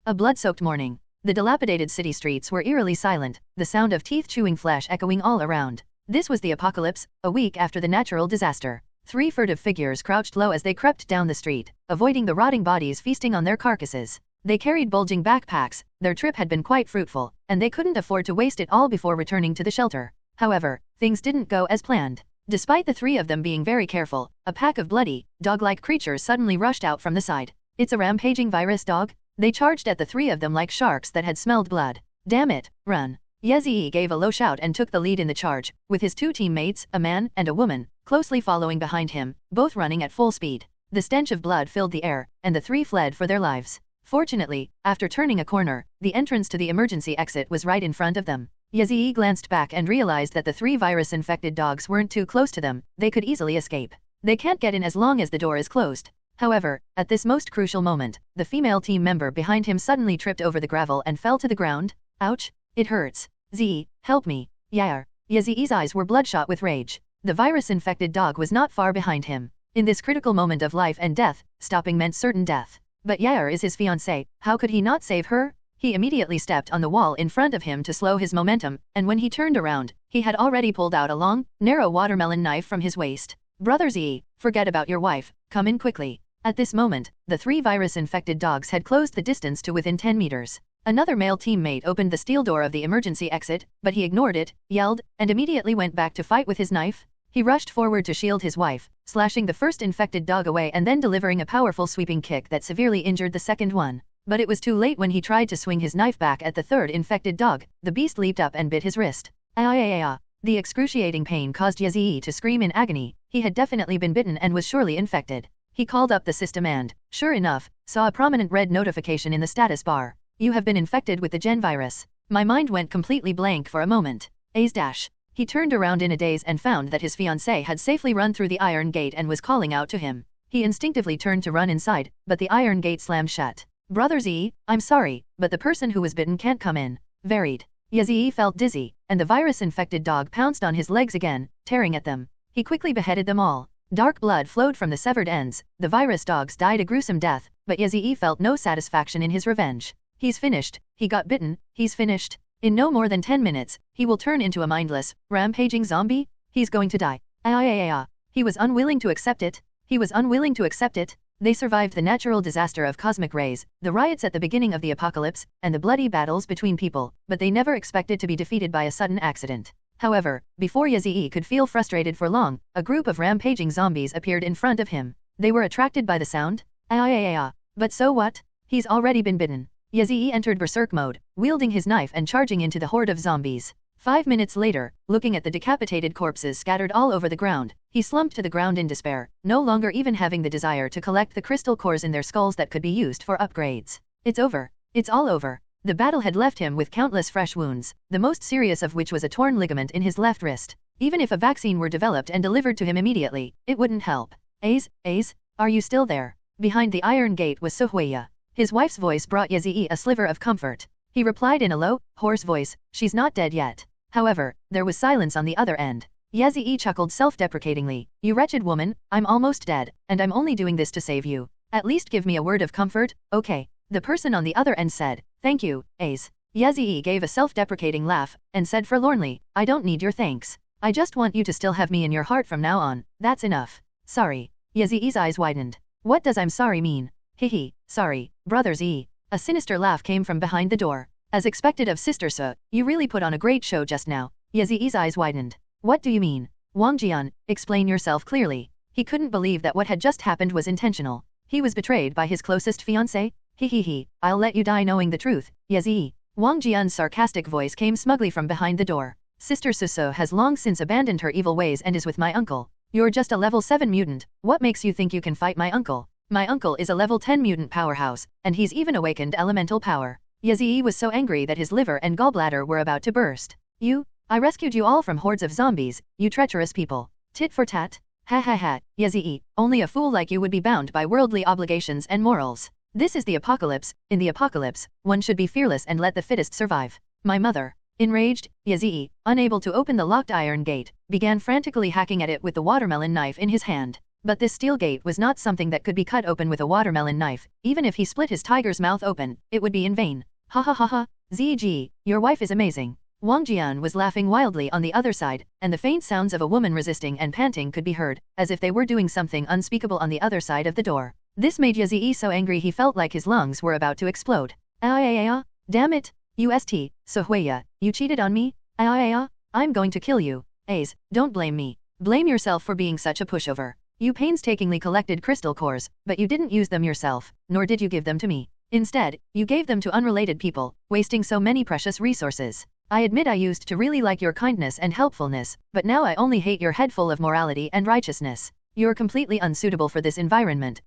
A blood-soaked morning. The dilapidated city streets were eerily silent, the sound of teeth-chewing flesh echoing all around. This was the apocalypse, a week after the natural disaster. 3 furtive figures crouched low as they crept down the street, avoiding the rotting bodies feasting on their carcasses. They carried bulging backpacks, their trip had been quite fruitful, and they couldn't afford to waste it all before returning to the shelter. However, things didn't go as planned. Despite the 3 of them being very careful, a pack of bloody, dog-like creatures suddenly rushed out from the side. It's a rampaging virus dog? They charged at the 3 of them like sharks that had smelled blood. Damn it, run. Yezee gave a low shout and took the lead in the charge, with his 2 teammates, a man and a woman, closely following behind him, both running at full speed. The stench of blood filled the air, and the 3 fled for their lives. Fortunately, after turning a corner, the entrance to the emergency exit was right in front of them. Yezee glanced back and realized that the 3 virus-infected dogs weren't too close to them, they could easily escape. They can't get in as long as the door is closed. However, at this most crucial moment, the female team member behind him suddenly tripped over the gravel and fell to the ground. Ouch! It hurts. Z, help me. Yair. Yezee's eyes were bloodshot with rage. The virus-infected dog was not far behind him. In this critical moment of life and death, stopping meant certain death. But Yair is his fiancée, how could he not save her? He immediately stepped on the wall in front of him to slow his momentum, and when he turned around, he had already pulled out a long, narrow watermelon knife from his waist. Brother Z, forget about your wife, come in quickly. At this moment, the 3 virus-infected dogs had closed the distance to within 10 meters. Another male teammate opened the steel door of the emergency exit, but he ignored it, yelled, and immediately went back to fight with his knife. He rushed forward to shield his wife, slashing the first infected dog away and then delivering a powerful sweeping kick that severely injured the second one. But it was too late when he tried to swing his knife back at the 3rd infected dog. The beast leaped up and bit his wrist. Ah! The excruciating pain caused Yezee to scream in agony. He had definitely been bitten and was surely infected. He called up the system and, sure enough, saw a prominent red notification in the status bar. You have been infected with the gen virus. My mind went completely blank for a moment. Ace. He turned around in a daze and found that his fiancée had safely run through the iron gate and was calling out to him. He instinctively turned to run inside, but the iron gate slammed shut. Brother Z, I'm sorry, but the person who was bitten can't come in. Varied. Yezee felt dizzy, and the virus-infected dog pounced on his legs again, tearing at them. He quickly beheaded them all. Dark blood flowed from the severed ends. The virus dogs died a gruesome death, but Yezee felt no satisfaction in his revenge. He's finished. He got bitten. He's finished. In no more than 10 minutes, he will turn into a mindless, rampaging zombie. He's going to die. He was unwilling to accept it. They survived the natural disaster of cosmic rays, the riots at the beginning of the apocalypse, and the bloody battles between people, but they never expected to be defeated by a sudden accident. However, before Yezee could feel frustrated for long, a group of rampaging zombies appeared in front of him. They were attracted by the sound. But so what? He's already been bitten. Yezee entered berserk mode, wielding his knife and charging into the horde of zombies. 5 minutes later, looking at the decapitated corpses scattered all over the ground, he slumped to the ground in despair, no longer even having the desire to collect the crystal cores in their skulls that could be used for upgrades. It's over. It's all over. The battle had left him with countless fresh wounds, the most serious of which was a torn ligament in his left wrist. Even if a vaccine were developed and delivered to him immediately, it wouldn't help. Ace, are you still there? Behind the iron gate was Suhuya. His wife's voice brought Yezee a sliver of comfort. He replied in a low, hoarse voice, she's not dead yet. However, there was silence on the other end. Yezee chuckled self-deprecatingly, you wretched woman, I'm almost dead, and I'm only doing this to save you. At least give me a word of comfort, okay? The person on the other end said, thank you, Ace. Yezee gave a self-deprecating laugh, and said forlornly, I don't need your thanks. I just want you to still have me in your heart from now on, that's enough. Sorry. Yezee's eyes widened. What does I'm sorry mean? Hihi, sorry, Brother Z. A sinister laugh came from behind the door. As expected of Sister Su, you really put on a great show just now. Yezee's eyes widened. What do you mean? Wang Jian, explain yourself clearly. He couldn't believe that what had just happened was intentional. He was betrayed by his closest fiancé? I'll let you die knowing the truth, Yezee. Wang Jian's sarcastic voice came smugly from behind the door. Sister Su has long since abandoned her evil ways and is with my uncle. You're just a level 7 mutant, what makes you think you can fight my uncle? My uncle is a level 10 mutant powerhouse, and he's even awakened elemental power. Yezee was so angry that his liver and gallbladder were about to burst. I rescued you all from hordes of zombies, you treacherous people. Tit for tat? Ha, Yezee, only a fool like you would be bound by worldly obligations and morals. This is the apocalypse. In the apocalypse, one should be fearless and let the fittest survive. My mother. Enraged, Yezee, unable to open the locked iron gate, began frantically hacking at it with the watermelon knife in his hand. But this steel gate was not something that could be cut open with a watermelon knife. Even if he split his tiger's mouth open, it would be in vain. Ha ha ha ha, ZG, your wife is amazing. Wang Jian was laughing wildly on the other side, and the faint sounds of a woman resisting and panting could be heard, as if they were doing something unspeakable on the other side of the door. This made Yazi so angry he felt like his lungs were about to explode. Damn it, UST, so Huiya, you cheated on me? I'm going to kill you. Don't blame me. Blame yourself for being such a pushover. You painstakingly collected crystal cores, but you didn't use them yourself, nor did you give them to me. Instead, you gave them to unrelated people, wasting so many precious resources. I admit I used to really like your kindness and helpfulness, but now I only hate your head full of morality and righteousness. You're completely unsuitable for this environment,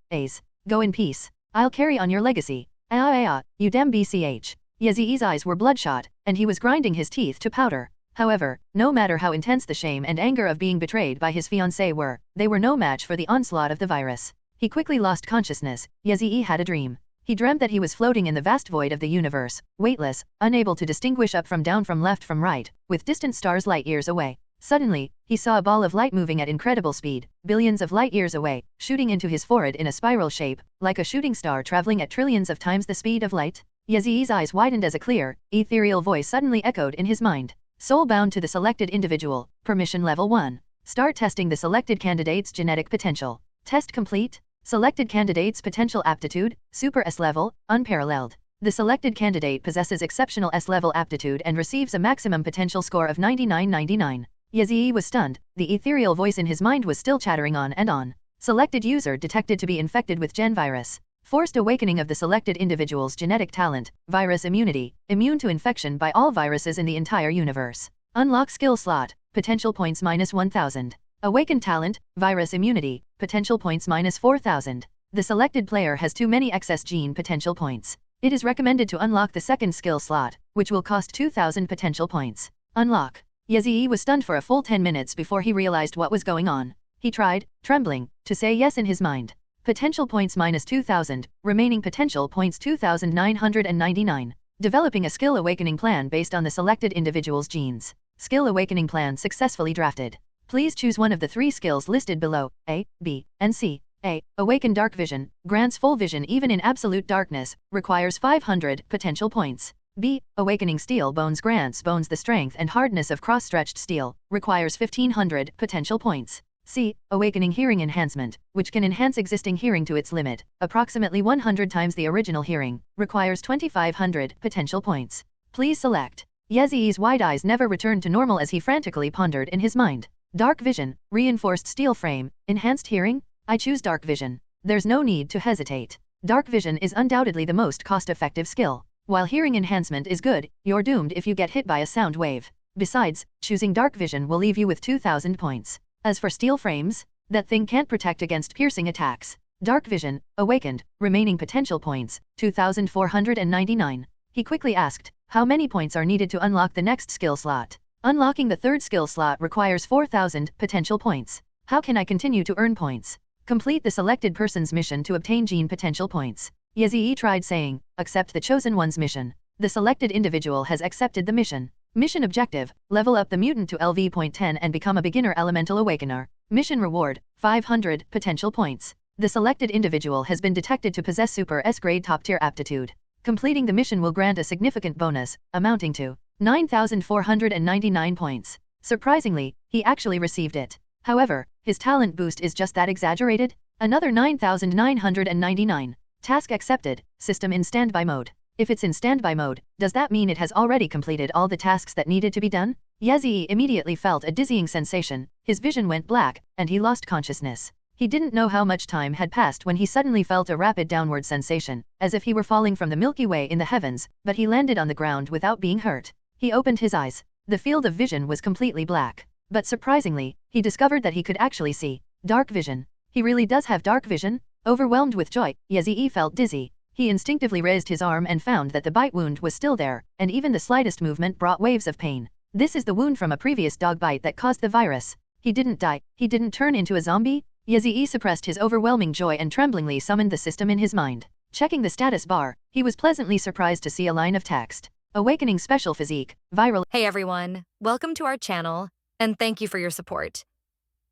Go in peace. I'll carry on your legacy. You damn BCH. Yazi's eyes were bloodshot, and he was grinding his teeth to powder. However, no matter how intense the shame and anger of being betrayed by his fiancée were, they were no match for the onslaught of the virus. He quickly lost consciousness. Yazi had a dream. He dreamt that he was floating in the vast void of the universe, weightless, unable to distinguish up from down from left from right, with distant stars light years away. Suddenly, he saw a ball of light moving at incredible speed, billions of light years away, shooting into his forehead in a spiral shape, like a shooting star traveling at trillions of times the speed of light. Yazi's eyes widened as a clear, ethereal voice suddenly echoed in his mind. Soul bound to the selected individual, permission level 1. Start testing the selected candidate's genetic potential. Test complete. Selected candidate's potential aptitude, Super S-level, unparalleled. The selected candidate possesses exceptional S-level aptitude and receives a maximum potential score of 99/99. Yazi was stunned, the ethereal voice in his mind was still chattering on and on. Selected user detected to be infected with gen virus. Forced awakening of the selected individual's genetic talent, virus immunity, immune to infection by all viruses in the entire universe. Unlock skill slot, potential points -1000. Awakened talent, virus immunity, potential points -4000. The selected player has too many excess gene potential points. It is recommended to unlock the second skill slot, which will cost 2000 potential points. Unlock. Yazi was stunned for a full 10 minutes before he realized what was going on. He tried, trembling, to say yes in his mind. Potential points -2000, remaining potential points 2999. Developing a skill awakening plan based on the selected individual's genes. Skill awakening plan successfully drafted. Please choose one of the 3 skills listed below, A, B, and C. A. Awaken Dark Vision, grants full vision even in absolute darkness, requires 500 potential points. B. Awakening Steel Bones grants bones the strength and hardness of cross-stretched steel, requires 1500 potential points. C. Awakening Hearing Enhancement, which can enhance existing hearing to its limit, approximately 100 times the original hearing, requires 2500 potential points. Please select. Yazi's wide eyes never returned to normal as he frantically pondered in his mind. Dark Vision, reinforced steel frame, enhanced hearing? I choose Dark Vision. There's no need to hesitate. Dark Vision is undoubtedly the most cost-effective skill. While hearing enhancement is good, you're doomed if you get hit by a sound wave. Besides, choosing Dark Vision will leave you with 2000 points. As for steel frames, that thing can't protect against piercing attacks. Dark Vision, awakened, remaining potential points, 2499. He quickly asked, how many points are needed to unlock the next skill slot? Unlocking the third skill slot requires 4000 potential points. How can I continue to earn points? Complete the selected person's mission to obtain gene potential points. Yazi tried saying, accept the chosen one's mission. The selected individual has accepted the mission. Mission objective, level up the mutant to LV.10 and become a beginner elemental awakener. Mission reward, 500 potential points. The selected individual has been detected to possess Super S-grade top-tier aptitude. Completing the mission will grant a significant bonus, amounting to 9499 points. Surprisingly, he actually received it. However, his talent boost is just that exaggerated. Another 9999. Task accepted, system in standby mode. If it's in standby mode, does that mean it has already completed all the tasks that needed to be done? Yazi immediately felt a dizzying sensation, his vision went black, and he lost consciousness. He didn't know how much time had passed when he suddenly felt a rapid downward sensation, as if he were falling from the Milky Way in the heavens, but he landed on the ground without being hurt. He opened his eyes. The field of vision was completely black. But surprisingly, he discovered that he could actually see. Dark vision. He really does have dark vision? Overwhelmed with joy, Yazi felt dizzy. He instinctively raised his arm and found that the bite wound was still there, and even the slightest movement brought waves of pain. This is the wound from a previous dog bite that caused the virus. He didn't die. He didn't turn into a zombie? Yazi suppressed his overwhelming joy and tremblingly summoned the system in his mind. Checking the status bar, he was pleasantly surprised to see a line of text. Awakening Special Physique, Viral. Hey everyone, welcome to our channel, and thank you for your support.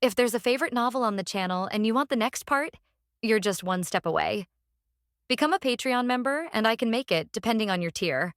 If there's a favorite novel on the channel and you want the next part, you're just one step away. Become a Patreon member and I can make it depending on your tier.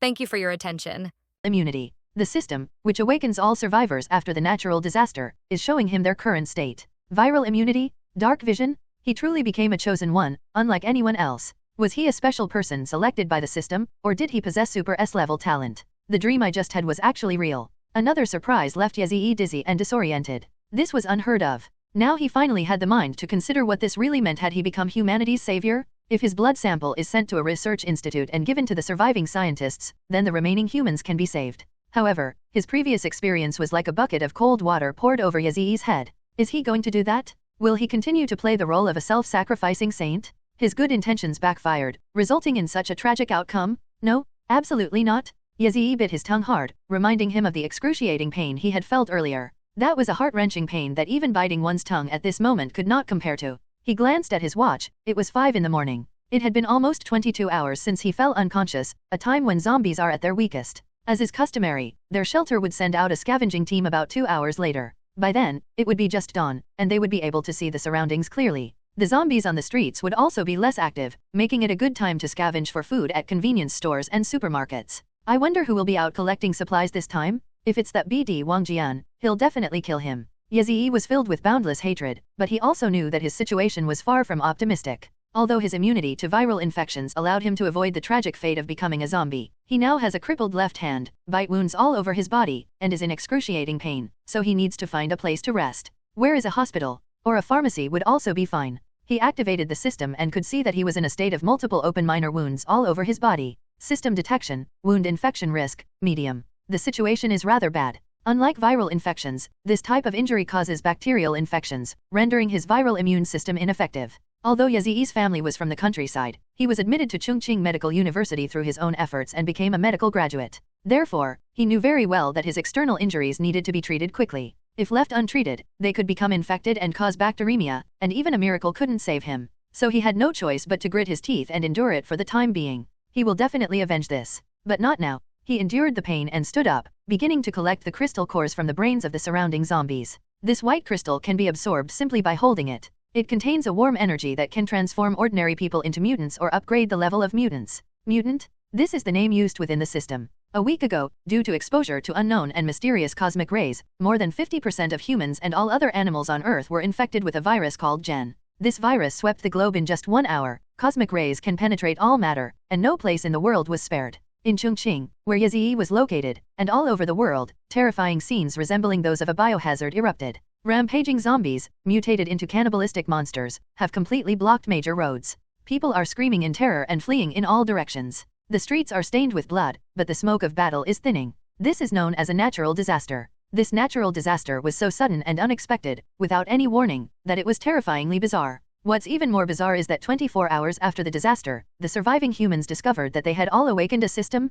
Thank you for your attention. Immunity. The system, which awakens all survivors after the natural disaster, is showing him their current state. Viral immunity, dark vision, he truly became a chosen one, unlike anyone else. Was he a special person selected by the system, or did he possess super S-level talent? The dream I just had was actually real. Another surprise left Yazee dizzy and disoriented. This was unheard of. Now he finally had the mind to consider what this really meant. Had he become humanity's savior? If his blood sample is sent to a research institute and given to the surviving scientists, then the remaining humans can be saved. However, his previous experience was like a bucket of cold water poured over Yazee's head. Is he going to do that? Will he continue to play the role of a self-sacrificing saint? His good intentions backfired, resulting in such a tragic outcome? No, absolutely not. Yazee bit his tongue hard, reminding him of the excruciating pain he had felt earlier. That was a heart-wrenching pain that even biting one's tongue at this moment could not compare to. He glanced at his watch. It was 5 in the morning. It had been almost 22 hours since he fell unconscious, a time when zombies are at their weakest. As is customary, their shelter would send out a scavenging team about 2 hours later. By then, it would be just dawn, and they would be able to see the surroundings clearly. The zombies on the streets would also be less active, making it a good time to scavenge for food at convenience stores and supermarkets. I wonder who will be out collecting supplies this time? If it's that BD Wangjian, he'll definitely kill him. Yazee was filled with boundless hatred, but he also knew that his situation was far from optimistic. Although his immunity to viral infections allowed him to avoid the tragic fate of becoming a zombie, he now has a crippled left hand, bite wounds all over his body, and is in excruciating pain, so he needs to find a place to rest. Where is a hospital? Or a pharmacy would also be fine. He activated the system and could see that he was in a state of multiple open minor wounds all over his body. System detection, wound infection risk, medium. The situation is rather bad. Unlike viral infections, this type of injury causes bacterial infections, rendering his viral immune system ineffective. Although Yazee's family was from the countryside, he was admitted to Chongqing Medical University through his own efforts and became a medical graduate. Therefore, he knew very well that his external injuries needed to be treated quickly. If left untreated, they could become infected and cause bacteremia, and even a miracle couldn't save him. So he had no choice but to grit his teeth and endure it for the time being. He will definitely avenge this. But not now. He endured the pain and stood up, beginning to collect the crystal cores from the brains of the surrounding zombies. This white crystal can be absorbed simply by holding it. It contains a warm energy that can transform ordinary people into mutants or upgrade the level of mutants. Mutant? This is the name used within the system. A week ago, due to exposure to unknown and mysterious cosmic rays, more than 50% of humans and all other animals on Earth were infected with a virus called Gen. This virus swept the globe in just 1 hour. Cosmic rays can penetrate all matter, and no place in the world was spared. In Chongqing, where Yazee was located, and all over the world, terrifying scenes resembling those of a biohazard erupted. Rampaging zombies, mutated into cannibalistic monsters, have completely blocked major roads. People are screaming in terror and fleeing in all directions. The streets are stained with blood, but the smoke of battle is thinning. This is known as a natural disaster. This natural disaster was so sudden and unexpected, without any warning, that it was terrifyingly bizarre. What's even more bizarre is that 24 hours after the disaster, the surviving humans discovered that they had all awakened a system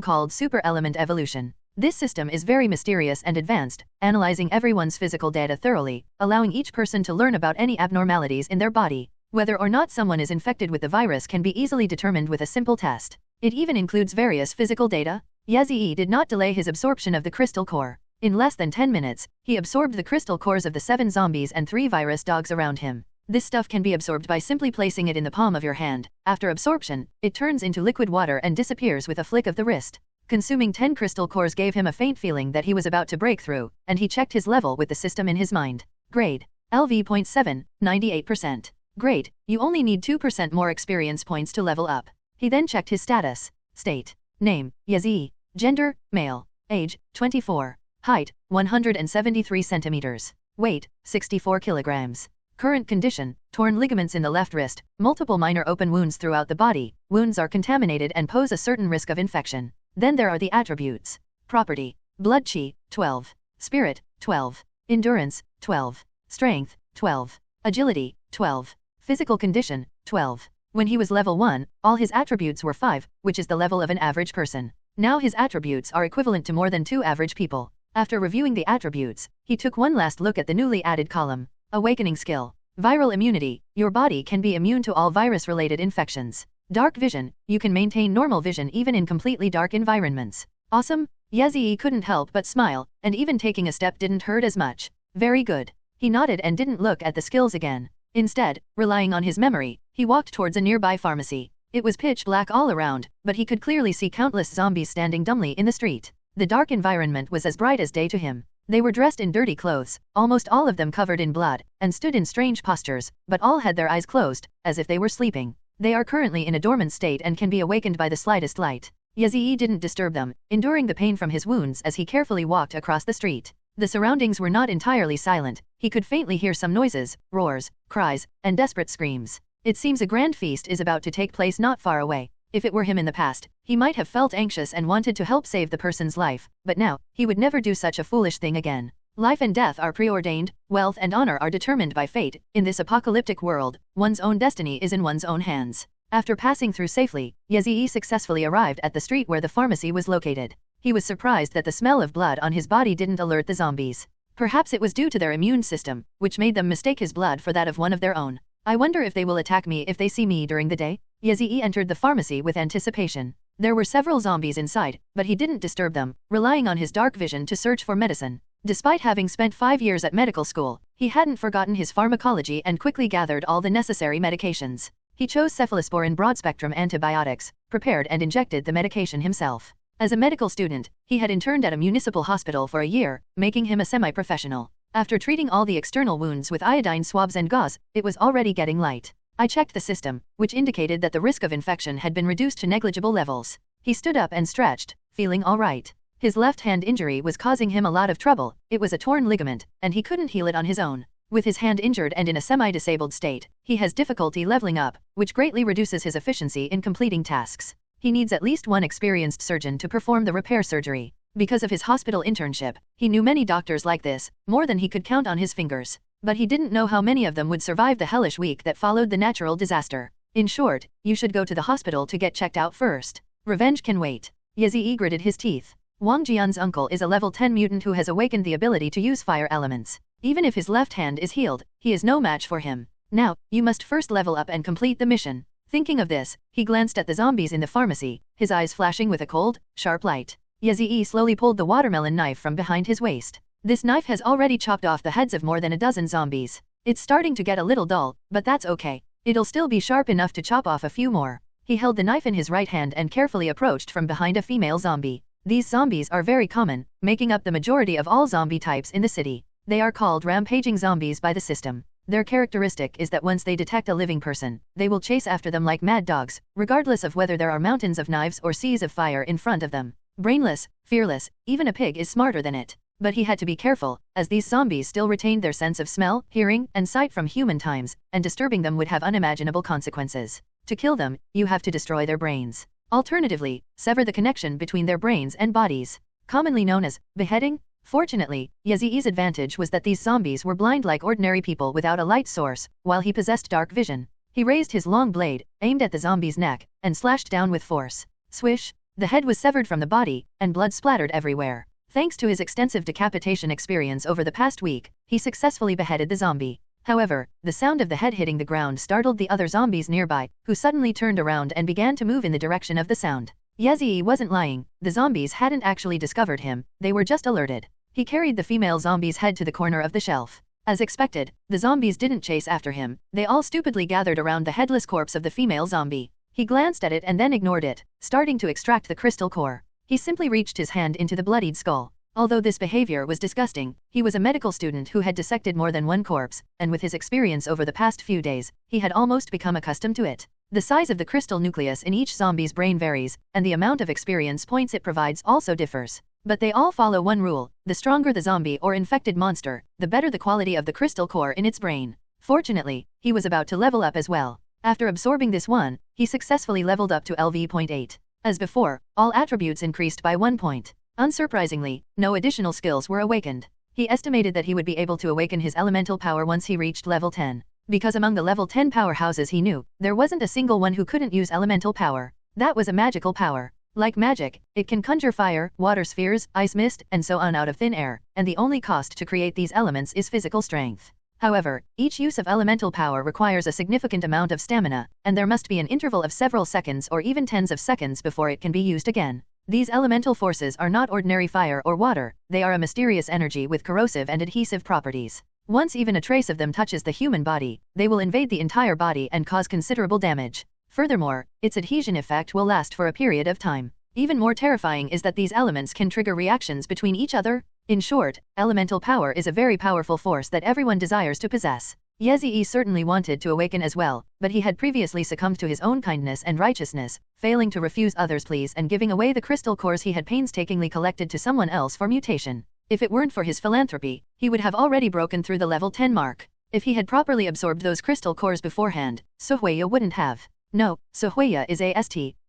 called super element evolution. This system is very mysterious and advanced, analyzing everyone's physical data thoroughly, allowing each person to learn about any abnormalities in their body. Whether or not someone is infected with the virus can be easily determined with a simple test. It even includes various physical data. Yazee did not delay his absorption of the crystal core. In less than 10 minutes, he absorbed the crystal cores of the 7 zombies and 3 virus dogs around him. This stuff can be absorbed by simply placing it in the palm of your hand. After absorption, it turns into liquid water and disappears with a flick of the wrist. Consuming 10 crystal cores gave him a faint feeling that he was about to break through, and he checked his level with the system in his mind. Grade: LV.7, 98%. Great, you only need 2% more experience points to level up. He then checked his status. State: Name: Yazee. Gender: Male. Age: 24. Height: 173 centimeters. Weight: 64 kilograms. Current condition: torn ligaments in the left wrist, multiple minor open wounds throughout the body. Wounds are contaminated and pose a certain risk of infection. Then there are the attributes. Property: Blood Chi, 12. Spirit, 12. Endurance, 12. Strength, 12. Agility, 12. Physical condition, 12. When he was level 1, all his attributes were 5, which is the level of an average person. Now his attributes are equivalent to more than 2 average people. After reviewing the attributes, he took one last look at the newly added column. Awakening skill: Viral immunity: your body can be immune to all virus-related infections. Dark vision: you can maintain normal vision even in completely dark environments. Awesome? Yazee couldn't help but smile, and even taking a step didn't hurt as much. Very good. He nodded and didn't look at the skills again. Instead, relying on his memory, he walked towards a nearby pharmacy. It was pitch black all around, but he could clearly see countless zombies standing dumbly in the street. The dark environment was as bright as day to him. They were dressed in dirty clothes, almost all of them covered in blood, and stood in strange postures, but all had their eyes closed, as if they were sleeping. They are currently in a dormant state and can be awakened by the slightest light. Yazii didn't disturb them, enduring the pain from his wounds as he carefully walked across the street. The surroundings were not entirely silent. He could faintly hear some noises, roars, cries, and desperate screams. It seems a grand feast is about to take place not far away. If it were him in the past, he might have felt anxious and wanted to help save the person's life, but now, he would never do such a foolish thing again. Life and death are preordained, wealth and honor are determined by fate. In this apocalyptic world, one's own destiny is in one's own hands. After passing through safely, Yazii successfully arrived at the street where the pharmacy was located. He was surprised that the smell of blood on his body didn't alert the zombies. Perhaps it was due to their immune system, which made them mistake his blood for that of one of their own. I wonder if they will attack me if they see me during the day? Yazii entered the pharmacy with anticipation. There were several zombies inside, but he didn't disturb them, relying on his dark vision to search for medicine. Despite having spent 5 years at medical school, he hadn't forgotten his pharmacology and quickly gathered all the necessary medications. He chose cephalosporin broad-spectrum antibiotics, prepared and injected the medication himself. As a medical student, he had interned at a municipal hospital for a year, making him a semi-professional. After treating all the external wounds with iodine swabs and gauze, it was already getting light. I checked the system, which indicated that the risk of infection had been reduced to negligible levels. He stood up and stretched, feeling all right. His left hand injury was causing him a lot of trouble. It was a torn ligament, and he couldn't heal it on his own. With his hand injured and in a semi-disabled state, he has difficulty leveling up, which greatly reduces his efficiency in completing tasks. He needs at least one experienced surgeon to perform the repair surgery. Because of his hospital internship, he knew many doctors like this, more than he could count on his fingers. But he didn't know how many of them would survive the hellish week that followed the natural disaster. In short, you should go to the hospital to get checked out first. Revenge can wait. Yazii gritted his teeth. Wang Jian's uncle is a level 10 mutant who has awakened the ability to use fire elements. Even if his left hand is healed, he is no match for him. Now, you must first level up and complete the mission. Thinking of this, he glanced at the zombies in the pharmacy, his eyes flashing with a cold, sharp light. Yazii slowly pulled the watermelon knife from behind his waist. This knife has already chopped off the heads of more than a dozen zombies. It's starting to get a little dull, but that's okay. It'll still be sharp enough to chop off a few more. He held the knife in his right hand and carefully approached from behind a female zombie. These zombies are very common, making up the majority of all zombie types in the city. They are called rampaging zombies by the system. Their characteristic is that once they detect a living person, they will chase after them like mad dogs, regardless of whether there are mountains of knives or seas of fire in front of them. Brainless, fearless, even a pig is smarter than it. But he had to be careful, as these zombies still retained their sense of smell, hearing, and sight from human times, and disturbing them would have unimaginable consequences. To kill them, you have to destroy their brains. Alternatively, sever the connection between their brains and bodies. Commonly known as beheading. Fortunately, Yazii's advantage was that these zombies were blind like ordinary people without a light source, while he possessed dark vision. He raised his long blade, aimed at the zombie's neck, and slashed down with force. Swish! The head was severed from the body, and blood splattered everywhere. Thanks to his extensive decapitation experience over the past week, he successfully beheaded the zombie. However, the sound of the head hitting the ground startled the other zombies nearby, who suddenly turned around and began to move in the direction of the sound. Yazii wasn't lying, the zombies hadn't actually discovered him, they were just alerted. He carried the female zombie's head to the corner of the shelf. As expected, the zombies didn't chase after him, they all stupidly gathered around the headless corpse of the female zombie. He glanced at it and then ignored it, starting to extract the crystal core. He simply reached his hand into the bloodied skull. Although this behavior was disgusting, he was a medical student who had dissected more than one corpse, and with his experience over the past few days, he had almost become accustomed to it. The size of the crystal nucleus in each zombie's brain varies, and the amount of experience points it provides also differs. But they all follow one rule: the stronger the zombie or infected monster, the better the quality of the crystal core in its brain. Fortunately, he was about to level up as well. After absorbing this one, he successfully leveled up to LV.8. As before, all attributes increased by 1 point. Unsurprisingly, no additional skills were awakened. He estimated that he would be able to awaken his elemental power once he reached level 10. Because among the level 10 powerhouses he knew, there wasn't a single one who couldn't use elemental power. That was a magical power. Like magic, it can conjure fire, water spheres, ice mist, and so on out of thin air, and the only cost to create these elements is physical strength. However, each use of elemental power requires a significant amount of stamina, and there must be an interval of several seconds or even tens of seconds before it can be used again. These elemental forces are not ordinary fire or water, they are a mysterious energy with corrosive and adhesive properties. Once even a trace of them touches the human body, they will invade the entire body and cause considerable damage. Furthermore, its adhesion effect will last for a period of time. Even more terrifying is that these elements can trigger reactions between each other. In short, elemental power is a very powerful force that everyone desires to possess. Yezhi certainly wanted to awaken as well, but he had previously succumbed to his own kindness and righteousness, failing to refuse others' pleas and giving away the crystal cores he had painstakingly collected to someone else for mutation. If it weren't for his philanthropy, he would have already broken through the level 10 mark. If he had properly absorbed those crystal cores beforehand, Suhuya wouldn't have. No, Suhuya is a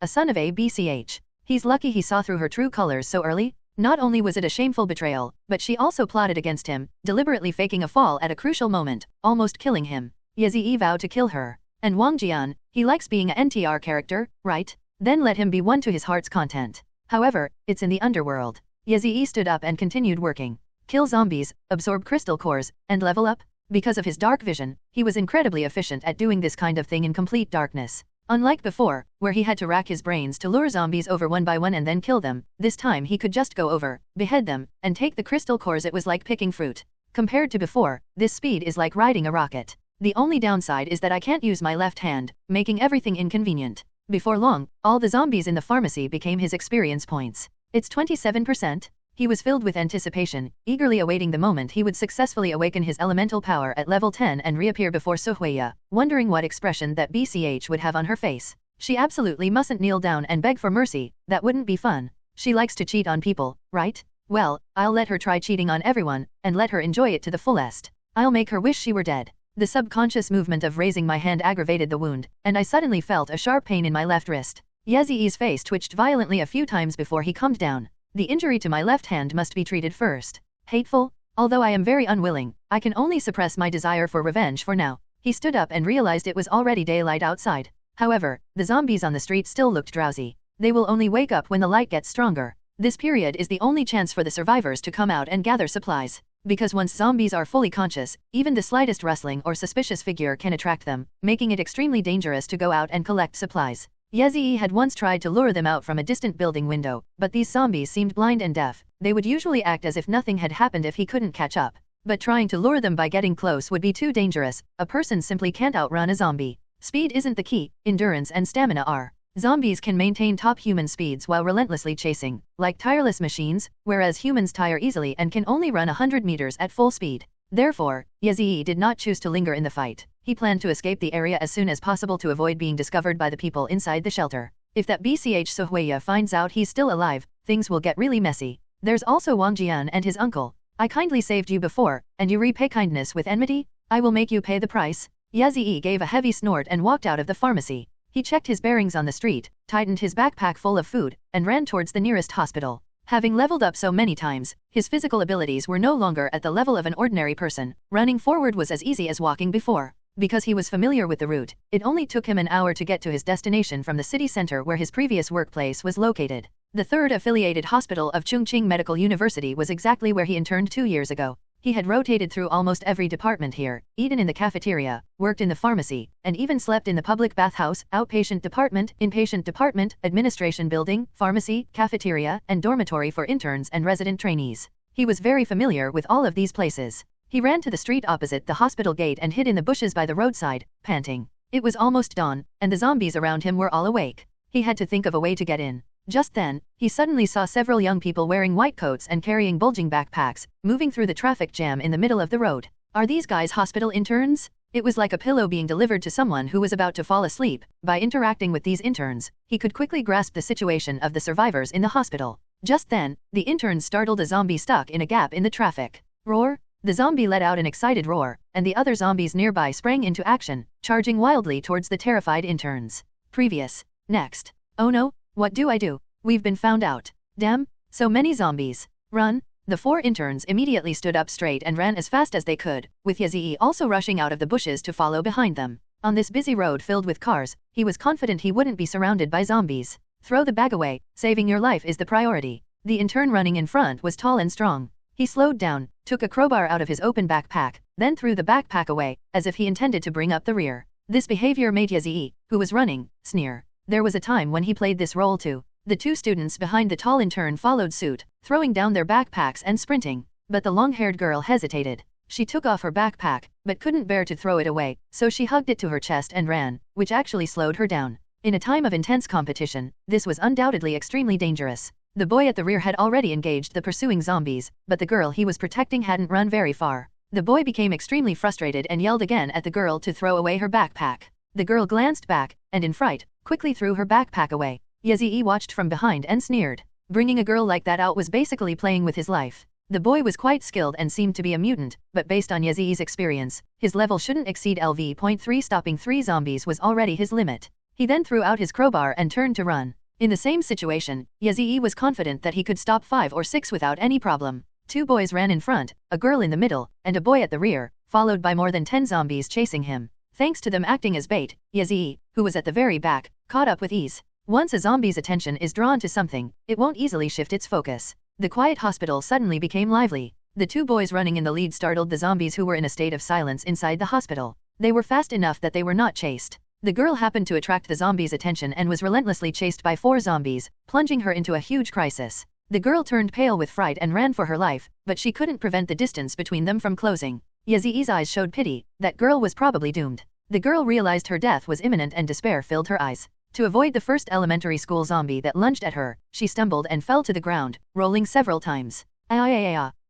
son of a BCH. He's lucky he saw through her true colors so early. Not only was it a shameful betrayal, but she also plotted against him, deliberately faking a fall at a crucial moment, almost killing him. Yezhi vowed to kill her. And Wang Jian, he likes being a NTR character, right? Then let him be one to his heart's content. However, it's in the underworld. Yezhi stood up and continued working. Kill zombies, absorb crystal cores, and level up? Because of his dark vision, he was incredibly efficient at doing this kind of thing in complete darkness. Unlike before, where he had to rack his brains to lure zombies over one by one and then kill them, this time he could just go over, behead them, and take the crystal cores. It was like picking fruit. Compared to before, this speed is like riding a rocket. The only downside is that I can't use my left hand, making everything inconvenient. Before long, all the zombies in the pharmacy became his experience points. It's 27%. He was filled with anticipation, eagerly awaiting the moment he would successfully awaken his elemental power at level 10 and reappear before Suhuya, wondering what expression that BCH would have on her face. She absolutely mustn't kneel down and beg for mercy, that wouldn't be fun. She likes to cheat on people, right? Well, I'll let her try cheating on everyone, and let her enjoy it to the fullest. I'll make her wish she were dead. The subconscious movement of raising my hand aggravated the wound, and I suddenly felt a sharp pain in my left wrist. Yezhi's face twitched violently a few times before he calmed down. The injury to my left hand must be treated first. Hateful? Although I am very unwilling, I can only suppress my desire for revenge for now. He stood up and realized it was already daylight outside. However, the zombies on the street still looked drowsy. They will only wake up when the light gets stronger. This period is the only chance for the survivors to come out and gather supplies. Because once zombies are fully conscious, even the slightest rustling or suspicious figure can attract them, making it extremely dangerous to go out and collect supplies. Yezhi had once tried to lure them out from a distant building window, but these zombies seemed blind and deaf. They would usually act as if nothing had happened if he couldn't catch up. But trying to lure them by getting close would be too dangerous. A person simply can't outrun a zombie. Speed isn't the key, endurance and stamina are. Zombies can maintain top human speeds while relentlessly chasing, like tireless machines, whereas humans tire easily and can only run 100 meters at full speed. Therefore, Yezhi did not choose to linger in the fight. He planned to escape the area as soon as possible to avoid being discovered by the people inside the shelter. If that BCH Suhuya finds out he's still alive, things will get really messy. There's also Wang Jian and his uncle. I kindly saved you before, and you repay kindness with enmity? I will make you pay the price. Yezhi gave a heavy snort and walked out of the pharmacy. He checked his bearings on the street, tightened his backpack full of food, and ran towards the nearest hospital. Having leveled up so many times, his physical abilities were no longer at the level of an ordinary person. Running forward was as easy as walking before. Because he was familiar with the route, it only took him an hour to get to his destination from the city center where his previous workplace was located. The third affiliated hospital of Chongqing Medical University was exactly where he interned 2 years ago. He had rotated through almost every department here, eaten in the cafeteria, worked in the pharmacy, and even slept in the public bathhouse, outpatient department, inpatient department, administration building, pharmacy, cafeteria, and dormitory for interns and resident trainees. He was very familiar with all of these places. He ran to the street opposite the hospital gate and hid in the bushes by the roadside, panting. It was almost dawn, and the zombies around him were all awake. He had to think of a way to get in. Just then, he suddenly saw several young people wearing white coats and carrying bulging backpacks, moving through the traffic jam in the middle of the road. Are these guys hospital interns? It was like a pillow being delivered to someone who was about to fall asleep. By interacting with these interns, he could quickly grasp the situation of the survivors in the hospital. Just then, the interns startled a zombie stuck in a gap in the traffic. Roar! The zombie let out an excited roar, and the other zombies nearby sprang into action, charging wildly towards the terrified interns. Previous. Next. Oh no, what do I do? We've been found out. Damn, so many zombies. Run! The 4 interns immediately stood up straight and ran as fast as they could, with Yezhi also rushing out of the bushes to follow behind them. On this busy road filled with cars, he was confident he wouldn't be surrounded by zombies. Throw the bag away, saving your life is the priority. The intern running in front was tall and strong. He slowed down, took a crowbar out of his open backpack, then threw the backpack away, as if he intended to bring up the rear. This behavior made Yezhi, who was running, sneer. There was a time when he played this role too. The two students behind the tall intern followed suit, throwing down their backpacks and sprinting. But the long-haired girl hesitated. She took off her backpack, but couldn't bear to throw it away, so she hugged it to her chest and ran, which actually slowed her down. In a time of intense competition, this was undoubtedly extremely dangerous. The boy at the rear had already engaged the pursuing zombies, but the girl he was protecting hadn't run very far. The boy became extremely frustrated and yelled again at the girl to throw away her backpack. The girl glanced back, and in fright, quickly threw her backpack away. Yezee watched from behind and sneered. Bringing a girl like that out was basically playing with his life. The boy was quite skilled and seemed to be a mutant, but based on Yezee's experience, his level shouldn't exceed LV.3. Stopping 3 zombies was already his limit. He then threw out his crowbar and turned to run. In the same situation, Yezee was confident that he could stop 5 or 6 without any problem. 2 boys ran in front, a girl in the middle, and a boy at the rear, followed by more than 10 zombies chasing him. Thanks to them acting as bait, Yezee, who was at the very back, caught up with ease. Once a zombie's attention is drawn to something, it won't easily shift its focus. The quiet hospital suddenly became lively. The 2 boys running in the lead startled the zombies who were in a state of silence inside the hospital. They were fast enough that they were not chased. The girl happened to attract the zombies' attention and was relentlessly chased by 4 zombies, plunging her into a huge crisis. The girl turned pale with fright and ran for her life, but she couldn't prevent the distance between them from closing. Yezee's eyes showed pity. That girl was probably doomed. The girl realized her death was imminent and despair filled her eyes. To avoid the first elementary school zombie that lunged at her, she stumbled and fell to the ground, rolling several times.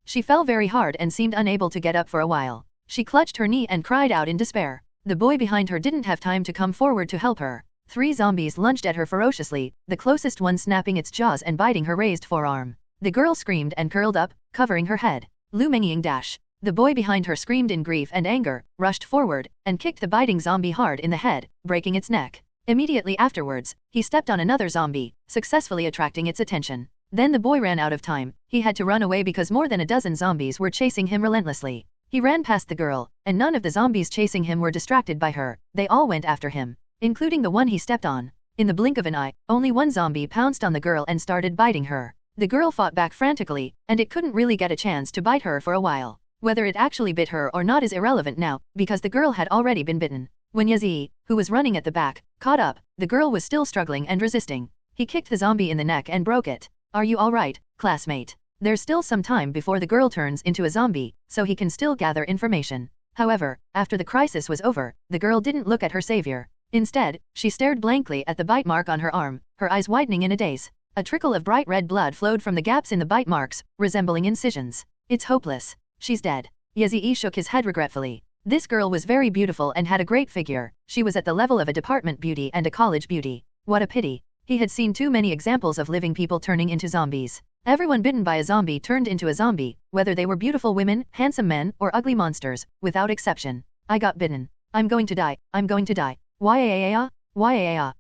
She fell very hard and seemed unable to get up for a while. She clutched her knee and cried out in despair. The boy behind her didn't have time to come forward to help her. 3 zombies lunged at her ferociously, the closest one snapping its jaws and biting her raised forearm. The girl screamed and curled up, covering her head. Lu Mengying dash. The boy behind her screamed in grief and anger, rushed forward, and kicked the biting zombie hard in the head, breaking its neck. Immediately afterwards, he stepped on another zombie, successfully attracting its attention. Then the boy ran out of time. He had to run away because more than a dozen zombies were chasing him relentlessly. He ran past the girl, and none of the zombies chasing him were distracted by her. They all went after him, including the one he stepped on. In the blink of an eye, only one zombie pounced on the girl and started biting her. The girl fought back frantically, and it couldn't really get a chance to bite her for a while. Whether it actually bit her or not is irrelevant now, because the girl had already been bitten. When Yezee, who was running at the back, caught up, the girl was still struggling and resisting. He kicked the zombie in the neck and broke it. "Are you alright, classmate?" There's still some time before the girl turns into a zombie, so he can still gather information. However, after the crisis was over, the girl didn't look at her savior. Instead, she stared blankly at the bite mark on her arm, her eyes widening in a daze. A trickle of bright red blood flowed from the gaps in the bite marks, resembling incisions. "It's hopeless. She's dead." Yezee shook his head regretfully. This girl was very beautiful and had a great figure. She was at the level of a department beauty and a college beauty. What a pity. He had seen too many examples of living people turning into zombies. Everyone bitten by a zombie turned into a zombie, whether they were beautiful women, handsome men, or ugly monsters, without exception. "I got bitten. I'm going to die. I'm going to die. Why?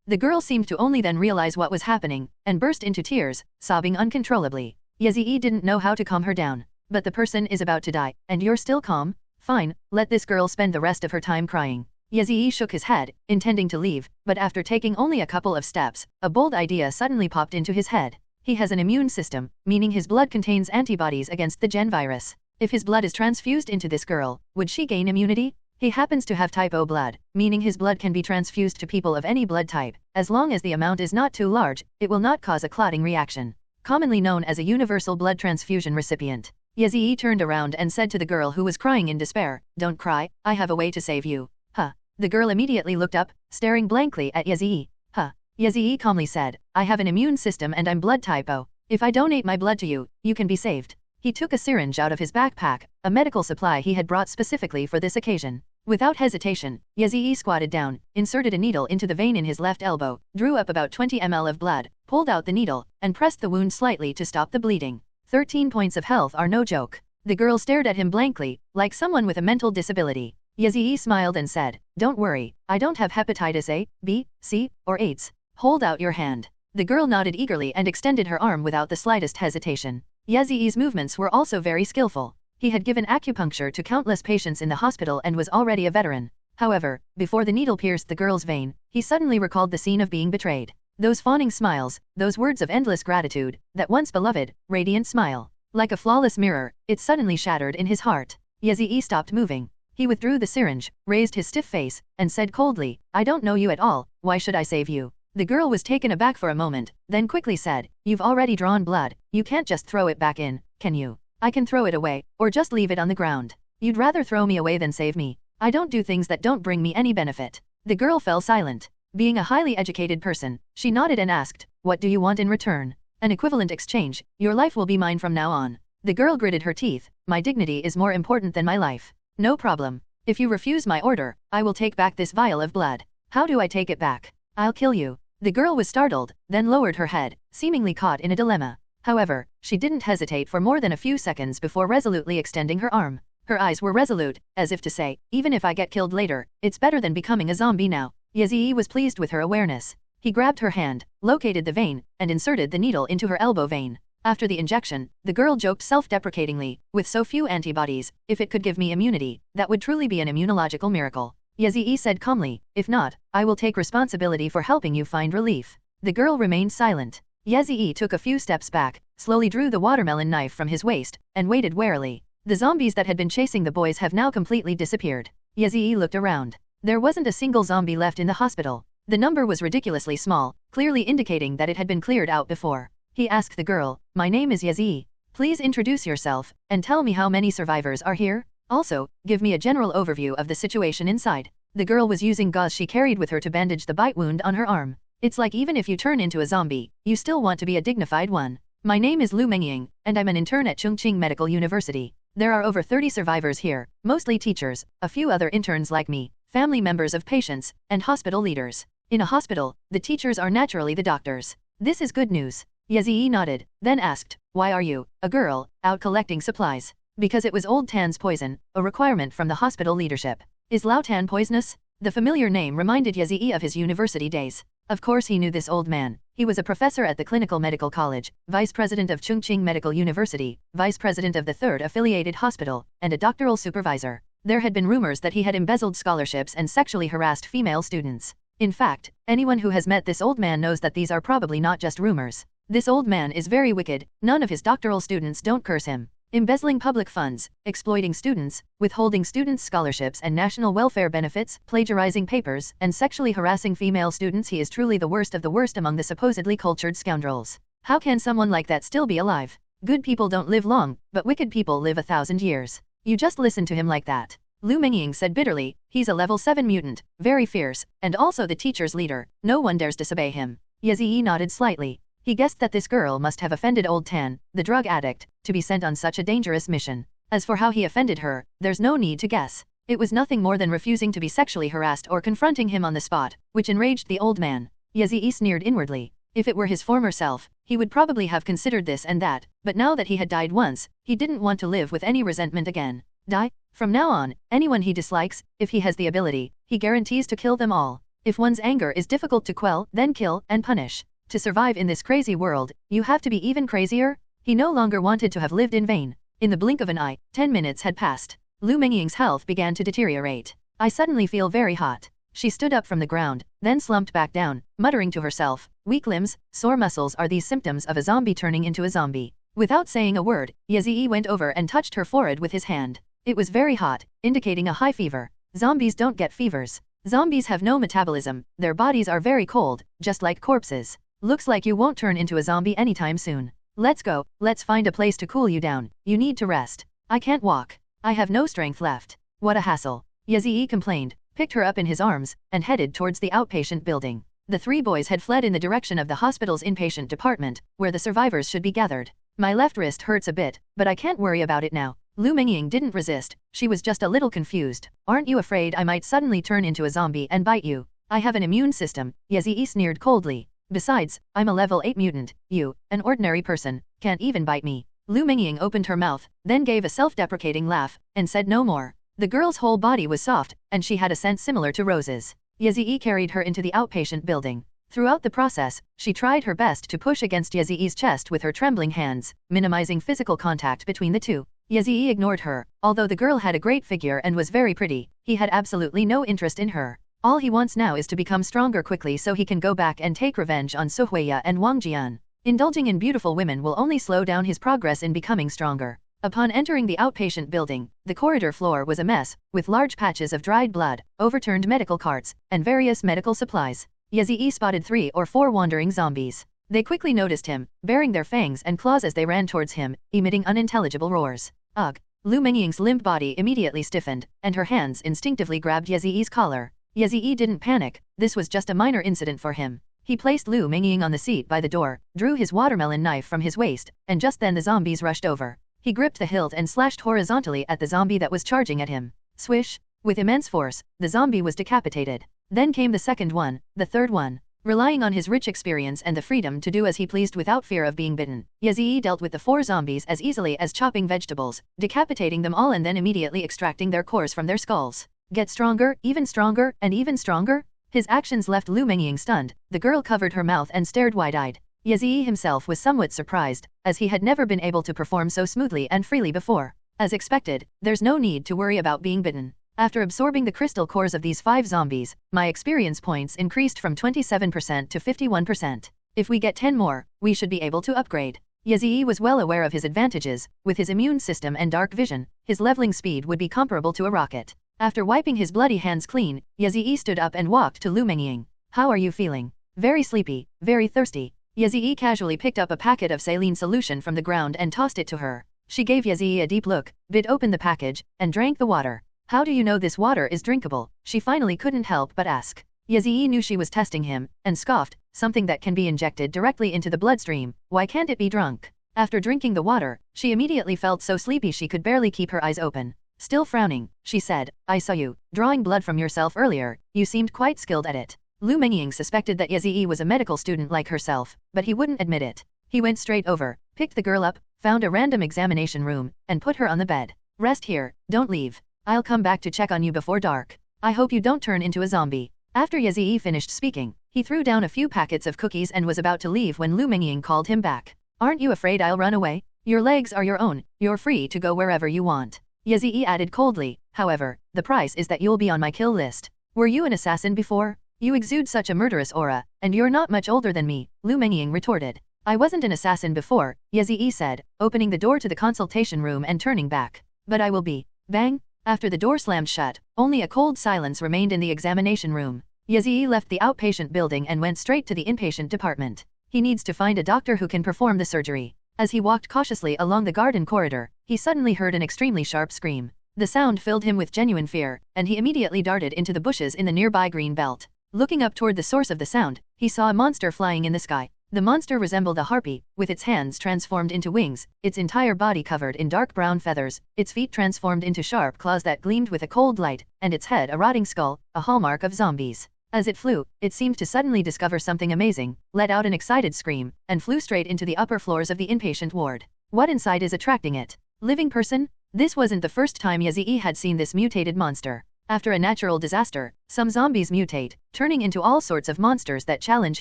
The girl seemed to only then realize what was happening, and burst into tears, sobbing uncontrollably. Yezee didn't know how to calm her down. "But the person is about to die, and you're still calm? Fine, let this girl spend the rest of her time crying." Yezee shook his head, intending to leave, but after taking only a couple of steps, a bold idea suddenly popped into his head. He has an immune system, meaning his blood contains antibodies against the gen virus. If his blood is transfused into this girl, would she gain immunity? He happens to have type O blood, meaning his blood can be transfused to people of any blood type. As long as the amount is not too large, it will not cause a clotting reaction. Commonly known as a universal blood transfusion recipient. Yezee turned around and said to the girl who was crying in despair, "Don't cry, I have a way to save you." "Huh." The girl immediately looked up, staring blankly at Yezee. "Huh." Yezee calmly said, "I have an immune system and I'm blood type O. If I donate my blood to you, you can be saved." He took a syringe out of his backpack, a medical supply he had brought specifically for this occasion. Without hesitation, Yezee squatted down, inserted a needle into the vein in his left elbow, drew up about 20 ml of blood, pulled out the needle, and pressed the wound slightly to stop the bleeding. 13 points of health are no joke. The girl stared at him blankly, like someone with a mental disability. Yezee smiled and said, "Don't worry, I don't have hepatitis A, B, C, or AIDS. Hold out your hand." The girl nodded eagerly and extended her arm without the slightest hesitation. Yezee's movements were also very skillful. He had given acupuncture to countless patients in the hospital and was already a veteran. However, before the needle pierced the girl's vein, he suddenly recalled the scene of being betrayed. Those fawning smiles, those words of endless gratitude, that once beloved, radiant smile. Like a flawless mirror, it suddenly shattered in his heart. Yezee stopped moving. He withdrew the syringe, raised his stiff face, and said coldly, "I don't know you at all, why should I save you?" The girl was taken aback for a moment, then quickly said, "You've already drawn blood, you can't just throw it back in, can you? I can throw it away, or just leave it on the ground. You'd rather throw me away than save me. I don't do things that don't bring me any benefit." The girl fell silent. Being a highly educated person, she nodded and asked, "What do you want in return?" "An equivalent exchange, your life will be mine from now on." The girl gritted her teeth, "My dignity is more important than my life." "No problem. If you refuse my order, I will take back this vial of blood." "How do I take it back?" "I'll kill you." The girl was startled, then lowered her head, seemingly caught in a dilemma. However, she didn't hesitate for more than a few seconds before resolutely extending her arm. Her eyes were resolute, as if to say, "Even if I get killed later, it's better than becoming a zombie now." Yazii was pleased with her awareness. He grabbed her hand, located the vein, and inserted the needle into her elbow vein. After the injection, the girl joked self-deprecatingly, "With so few antibodies, if it could give me immunity, that would truly be an immunological miracle." Yazii said calmly, "If not, I will take responsibility for helping you find relief." The girl remained silent. Yazii took a few steps back, slowly drew the watermelon knife from his waist, and waited warily. The zombies that had been chasing the boys have now completely disappeared. Yazii looked around. There wasn't a single zombie left in the hospital. The number was ridiculously small, clearly indicating that it had been cleared out before. He asked the girl, "My name is Yazii. Please introduce yourself, and tell me how many survivors are here? Also, give me a general overview of the situation inside." The girl was using gauze she carried with her to bandage the bite wound on her arm. It's like even if you turn into a zombie, you still want to be a dignified one. "My name is Lu Mengying, and I'm an intern at Chongqing Medical University. There are over 30 survivors here, mostly teachers, a few other interns like me, family members of patients, and hospital leaders. In a hospital, the teachers are naturally the doctors. This is good news." Yazii nodded, then asked, "Why are you, a girl, out collecting supplies?" "Because it was Old Tan's poison, a requirement from the hospital leadership." "Is Lao Tan poisonous?" The familiar name reminded Yazii of his university days. Of course he knew this old man. He was a professor at the Clinical Medical College, vice president of Chongqing Medical University, vice president of the 3rd affiliated hospital, and a doctoral supervisor. There had been rumors that he had embezzled scholarships and sexually harassed female students. In fact, anyone who has met this old man knows that these are probably not just rumors. This old man is very wicked, none of his doctoral students don't curse him. Embezzling public funds, exploiting students, withholding students' scholarships and national welfare benefits, plagiarizing papers, and sexually harassing female students. He is truly the worst of the worst among the supposedly cultured scoundrels. How can someone like that still be alive? Good people don't live long, but wicked people live 1,000 years. You just listen to him like that. Lu Mengying said bitterly, "He's a level 7 mutant, very fierce, and also the teacher's leader. No one dares disobey him." Yazii nodded slightly. He guessed that this girl must have offended Old Tan, the drug addict, to be sent on such a dangerous mission. As for how he offended her, there's no need to guess. It was nothing more than refusing to be sexually harassed or confronting him on the spot, which enraged the old man. Yazii sneered inwardly. If it were his former self, he would probably have considered this and that, but now that he had died once, he didn't want to live with any resentment again. Die? From now on, anyone he dislikes, if he has the ability, he guarantees to kill them all. If one's anger is difficult to quell, then kill and punish. To survive in this crazy world, you have to be even crazier? He no longer wanted to have lived in vain. In the blink of an eye, 10 minutes had passed. Lu Mengying's health began to deteriorate. "I suddenly feel very hot." She stood up from the ground, then slumped back down, muttering to herself, "Weak limbs, sore muscles are these symptoms of a zombie turning into a zombie." Without saying a word, Yazii went over and touched her forehead with his hand. It was very hot, indicating a high fever. Zombies don't get fevers. Zombies have no metabolism, their bodies are very cold, just like corpses. "Looks like you won't turn into a zombie anytime soon. Let's go, let's find a place to cool you down, you need to rest." "I can't walk. I have no strength left." "What a hassle," Yazii complained, picked her up in his arms, and headed towards the outpatient building. The 3 boys had fled in the direction of the hospital's inpatient department, where the survivors should be gathered. "My left wrist hurts a bit, but I can't worry about it now." Lu Mengying didn't resist, she was just a little confused. "Aren't you afraid I might suddenly turn into a zombie and bite you?" "I have an immune system," Yazii sneered coldly. "Besides, I'm a level 8 mutant, you, an ordinary person, can't even bite me." Lu Mengying opened her mouth, then gave a self-deprecating laugh, and said no more. The girl's whole body was soft, and she had a scent similar to roses. Yazii carried her into the outpatient building. Throughout the process, she tried her best to push against Yazii's chest with her trembling hands, minimizing physical contact between the two. Yazii ignored her. Although the girl had a great figure and was very pretty, he had absolutely no interest in her. All he wants now is to become stronger quickly so he can go back and take revenge on Suhuiya and Wang Jian. Indulging in beautiful women will only slow down his progress in becoming stronger. Upon entering the outpatient building, the corridor floor was a mess, with large patches of dried blood, overturned medical carts, and various medical supplies. Yazzie spotted 3 or 4 wandering zombies. They quickly noticed him, baring their fangs and claws as they ran towards him, emitting unintelligible roars. Ugh! Lu Mengying's limp body immediately stiffened, and her hands instinctively grabbed Yazzie's collar. Yazzie didn't panic, this was just a minor incident for him. He placed Lu Mengying on the seat by the door, drew his watermelon knife from his waist, and just then the zombies rushed over. He gripped the hilt and slashed horizontally at the zombie that was charging at him. Swish! With immense force, the zombie was decapitated. Then came the second one, the third one. Relying on his rich experience and the freedom to do as he pleased without fear of being bitten, Yazzie dealt with the 4 zombies as easily as chopping vegetables, decapitating them all and then immediately extracting their cores from their skulls. Get stronger, and even stronger? His actions left Lu Mengying stunned. The girl covered her mouth and stared wide-eyed. Yazzie himself was somewhat surprised, as he had never been able to perform so smoothly and freely before. As expected, there's no need to worry about being bitten. After absorbing the crystal cores of these 5 zombies, my experience points increased from 27% to 51%. If we get 10 more, we should be able to upgrade. Yazzie was well aware of his advantages. With his immune system and dark vision, his leveling speed would be comparable to a rocket. After wiping his bloody hands clean, Yazzie stood up and walked to Lu Mengying. How are you feeling? Very sleepy, very thirsty. Yazzie casually picked up a packet of saline solution from the ground and tossed it to her. She gave Yazzie a deep look, bit open the package, and drank the water. How do you know this water is drinkable? She finally couldn't help but ask. Yazzie knew she was testing him, and scoffed, something that can be injected directly into the bloodstream, why can't it be drunk? After drinking the water, she immediately felt so sleepy she could barely keep her eyes open. Still frowning, she said, I saw you drawing blood from yourself earlier, you seemed quite skilled at it. Lu Mengying suspected that Yazzie was a medical student like herself, but he wouldn't admit it. He went straight over, picked the girl up, found a random examination room, and put her on the bed. Rest here, don't leave. I'll come back to check on you before dark. I hope you don't turn into a zombie. After Yazzie finished speaking, he threw down a few packets of cookies and was about to leave when Lu Mengying called him back. Aren't you afraid I'll run away? Your legs are your own, you're free to go wherever you want. Yazzie added coldly, however, the price is that you'll be on my kill list. Were you an assassin before? You exude such a murderous aura, and you're not much older than me, Lu Mengying retorted. I wasn't an assassin before, Yazzie said, opening the door to the consultation room and turning back. But I will be. Bang! After the door slammed shut, only a cold silence remained in the examination room. Yazzie left the outpatient building and went straight to the inpatient department. He needs to find a doctor who can perform the surgery. As he walked cautiously along the garden corridor, he suddenly heard an extremely sharp scream. The sound filled him with genuine fear, and he immediately darted into the bushes in the nearby green belt. Looking up toward the source of the sound, he saw a monster flying in the sky. The monster resembled a harpy, with its hands transformed into wings, its entire body covered in dark brown feathers, its feet transformed into sharp claws that gleamed with a cold light, and its head a rotting skull, a hallmark of zombies. As it flew, it seemed to suddenly discover something amazing, let out an excited scream, and flew straight into the upper floors of the inpatient ward. What inside is attracting it? Living person? This wasn't the first time Yazzie had seen this mutated monster. After a natural disaster, some zombies mutate, turning into all sorts of monsters that challenge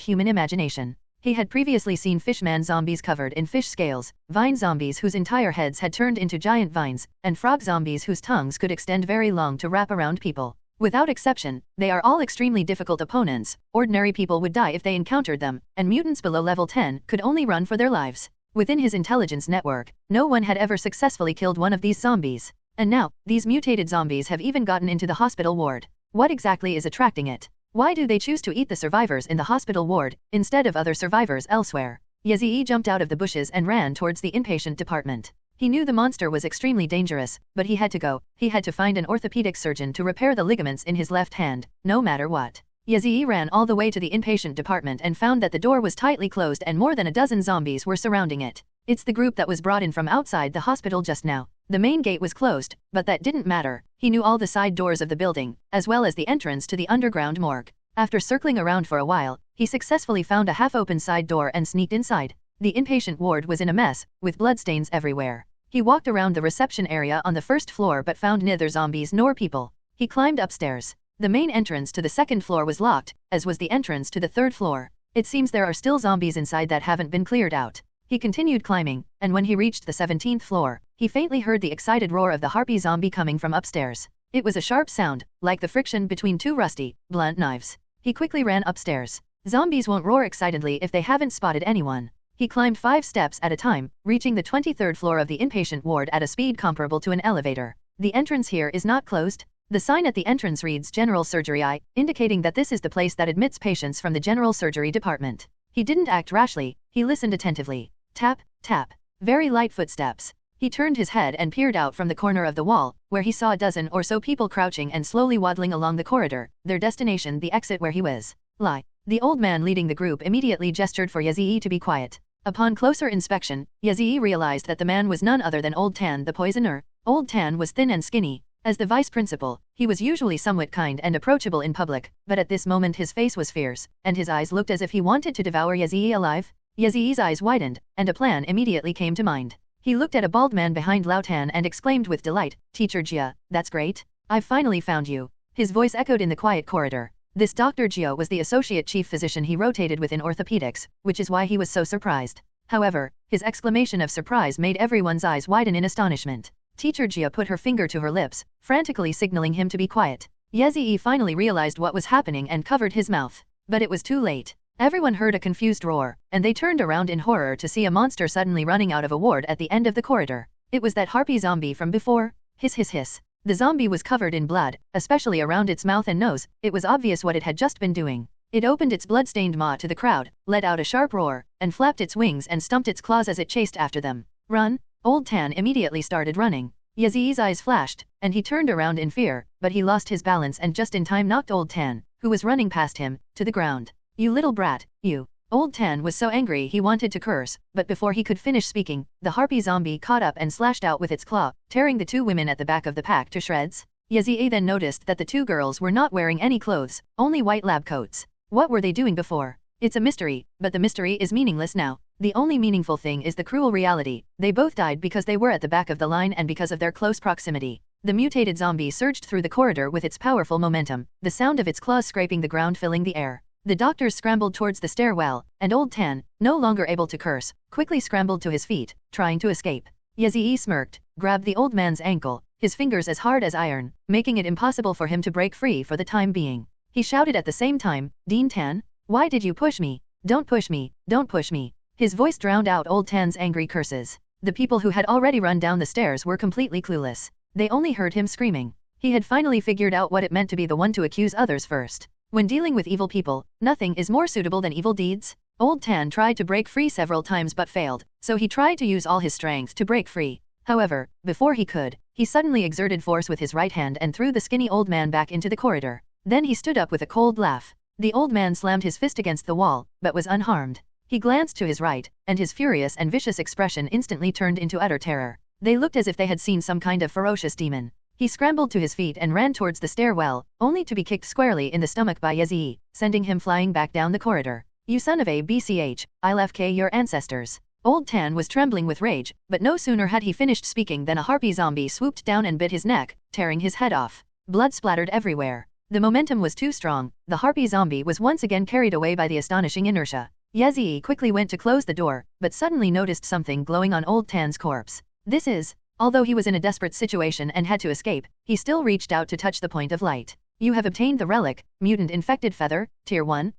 human imagination. He had previously seen fishman zombies covered in fish scales, vine zombies whose entire heads had turned into giant vines, and frog zombies whose tongues could extend very long to wrap around people. Without exception, they are all extremely difficult opponents. Ordinary people would die if they encountered them, and mutants below level 10 could only run for their lives. Within his intelligence network, no one had ever successfully killed one of these zombies. And now, these mutated zombies have even gotten into the hospital ward. What exactly is attracting it? Why do they choose to eat the survivors in the hospital ward, instead of other survivors elsewhere? Yazzie jumped out of the bushes and ran towards the inpatient department. He knew the monster was extremely dangerous, but he had to go. He had to find an orthopedic surgeon to repair the ligaments in his left hand, no matter what. Yazzie ran all the way to the inpatient department and found that the door was tightly closed and more than a dozen zombies were surrounding it. It's the group that was brought in from outside the hospital just now. The main gate was closed, but that didn't matter. He knew all the side doors of the building, as well as the entrance to the underground morgue. After circling around for a while, he successfully found a half-open side door and sneaked inside. The inpatient ward was in a mess, with bloodstains everywhere. He walked around the reception area on the first floor but found neither zombies nor people. He climbed upstairs. The main entrance to the second floor was locked, as was the entrance to the third floor. It seems there are still zombies inside that haven't been cleared out. He continued climbing, and when he reached the 17th floor, he faintly heard the excited roar of the harpy zombie coming from upstairs. It was a sharp sound, like the friction between two rusty, blunt knives. He quickly ran upstairs. Zombies won't roar excitedly if they haven't spotted anyone. He climbed 5 steps at a time, reaching the 23rd floor of the inpatient ward at a speed comparable to an elevator. The entrance here is not closed. The sign at the entrance reads General Surgery I, indicating that this is the place that admits patients from the general surgery department. He didn't act rashly, he listened attentively. Tap, tap. Very light footsteps. He turned his head and peered out from the corner of the wall, where he saw a dozen or so people crouching and slowly waddling along the corridor, their destination the exit where he was. Lie. The old man leading the group immediately gestured for Yazii to be quiet. Upon closer inspection, Yazii realized that the man was none other than Old Tan the poisoner. Old Tan was thin and skinny. As the vice principal, he was usually somewhat kind and approachable in public, but at this moment his face was fierce, and his eyes looked as if he wanted to devour Yazii alive. Yazii's eyes widened, and a plan immediately came to mind. He looked at a bald man behind Lao Tan and exclaimed with delight, Teacher Jia, that's great. I've finally found you. His voice echoed in the quiet corridor. This Dr. Jia was the associate chief physician he rotated with in orthopedics, which is why he was so surprised. However, his exclamation of surprise made everyone's eyes widen in astonishment. Teacher Jia put her finger to her lips, frantically signaling him to be quiet. Yazii finally realized what was happening and covered his mouth. But it was too late. Everyone heard a confused roar, and they turned around in horror to see a monster suddenly running out of a ward at the end of the corridor. It was that harpy zombie from before. Hiss hiss hiss. The zombie was covered in blood, especially around its mouth and nose. It was obvious what it had just been doing. It opened its blood-stained maw to the crowd, let out a sharp roar, and flapped its wings and stumped its claws as it chased after them. Run! Old Tan immediately started running. Yazii's eyes flashed, and he turned around in fear, but he lost his balance and just in time knocked Old Tan, who was running past him, to the ground. You little brat, you. Old Tan was so angry he wanted to curse, but before he could finish speaking, the harpy zombie caught up and slashed out with its claw, tearing the two women at the back of the pack to shreds. Yazii then noticed that the two girls were not wearing any clothes, only white lab coats. What were they doing before? It's a mystery, but the mystery is meaningless now. The only meaningful thing is the cruel reality. They both died because they were at the back of the line and because of their close proximity. The mutated zombie surged through the corridor with its powerful momentum, the sound of its claws scraping the ground filling the air. The doctors scrambled towards the stairwell, and Old Tan, no longer able to curse, quickly scrambled to his feet, trying to escape. Yazii smirked, grabbed the old man's ankle, his fingers as hard as iron, making it impossible for him to break free for the time being. He shouted at the same time, Dean Tan, why did you push me? Don't push me, don't push me. His voice drowned out Old Tan's angry curses. The people who had already run down the stairs were completely clueless. They only heard him screaming. He had finally figured out what it meant to be the one to accuse others first. When dealing with evil people, nothing is more suitable than evil deeds. Old Tan tried to break free several times but failed, so he tried to use all his strength to break free. However, before he could, he suddenly exerted force with his right hand and threw the skinny old man back into the corridor. Then he stood up with a cold laugh. The old man slammed his fist against the wall, but was unharmed. He glanced to his right, and his furious and vicious expression instantly turned into utter terror. They looked as if they had seen some kind of ferocious demon. He scrambled to his feet and ran towards the stairwell, only to be kicked squarely in the stomach by Yazii, sending him flying back down the corridor. You son of a BCH, I'll FK your ancestors. Old Tan was trembling with rage, but no sooner had he finished speaking than a harpy zombie swooped down and bit his neck, tearing his head off. Blood splattered everywhere. The momentum was too strong. The harpy zombie was once again carried away by the astonishing inertia. Yazii quickly went to close the door, but suddenly noticed something glowing on Old Tan's corpse. This is... Although he was in a desperate situation and had to escape, he still reached out to touch the point of light. You have obtained the relic, mutant infected feather, tier 1.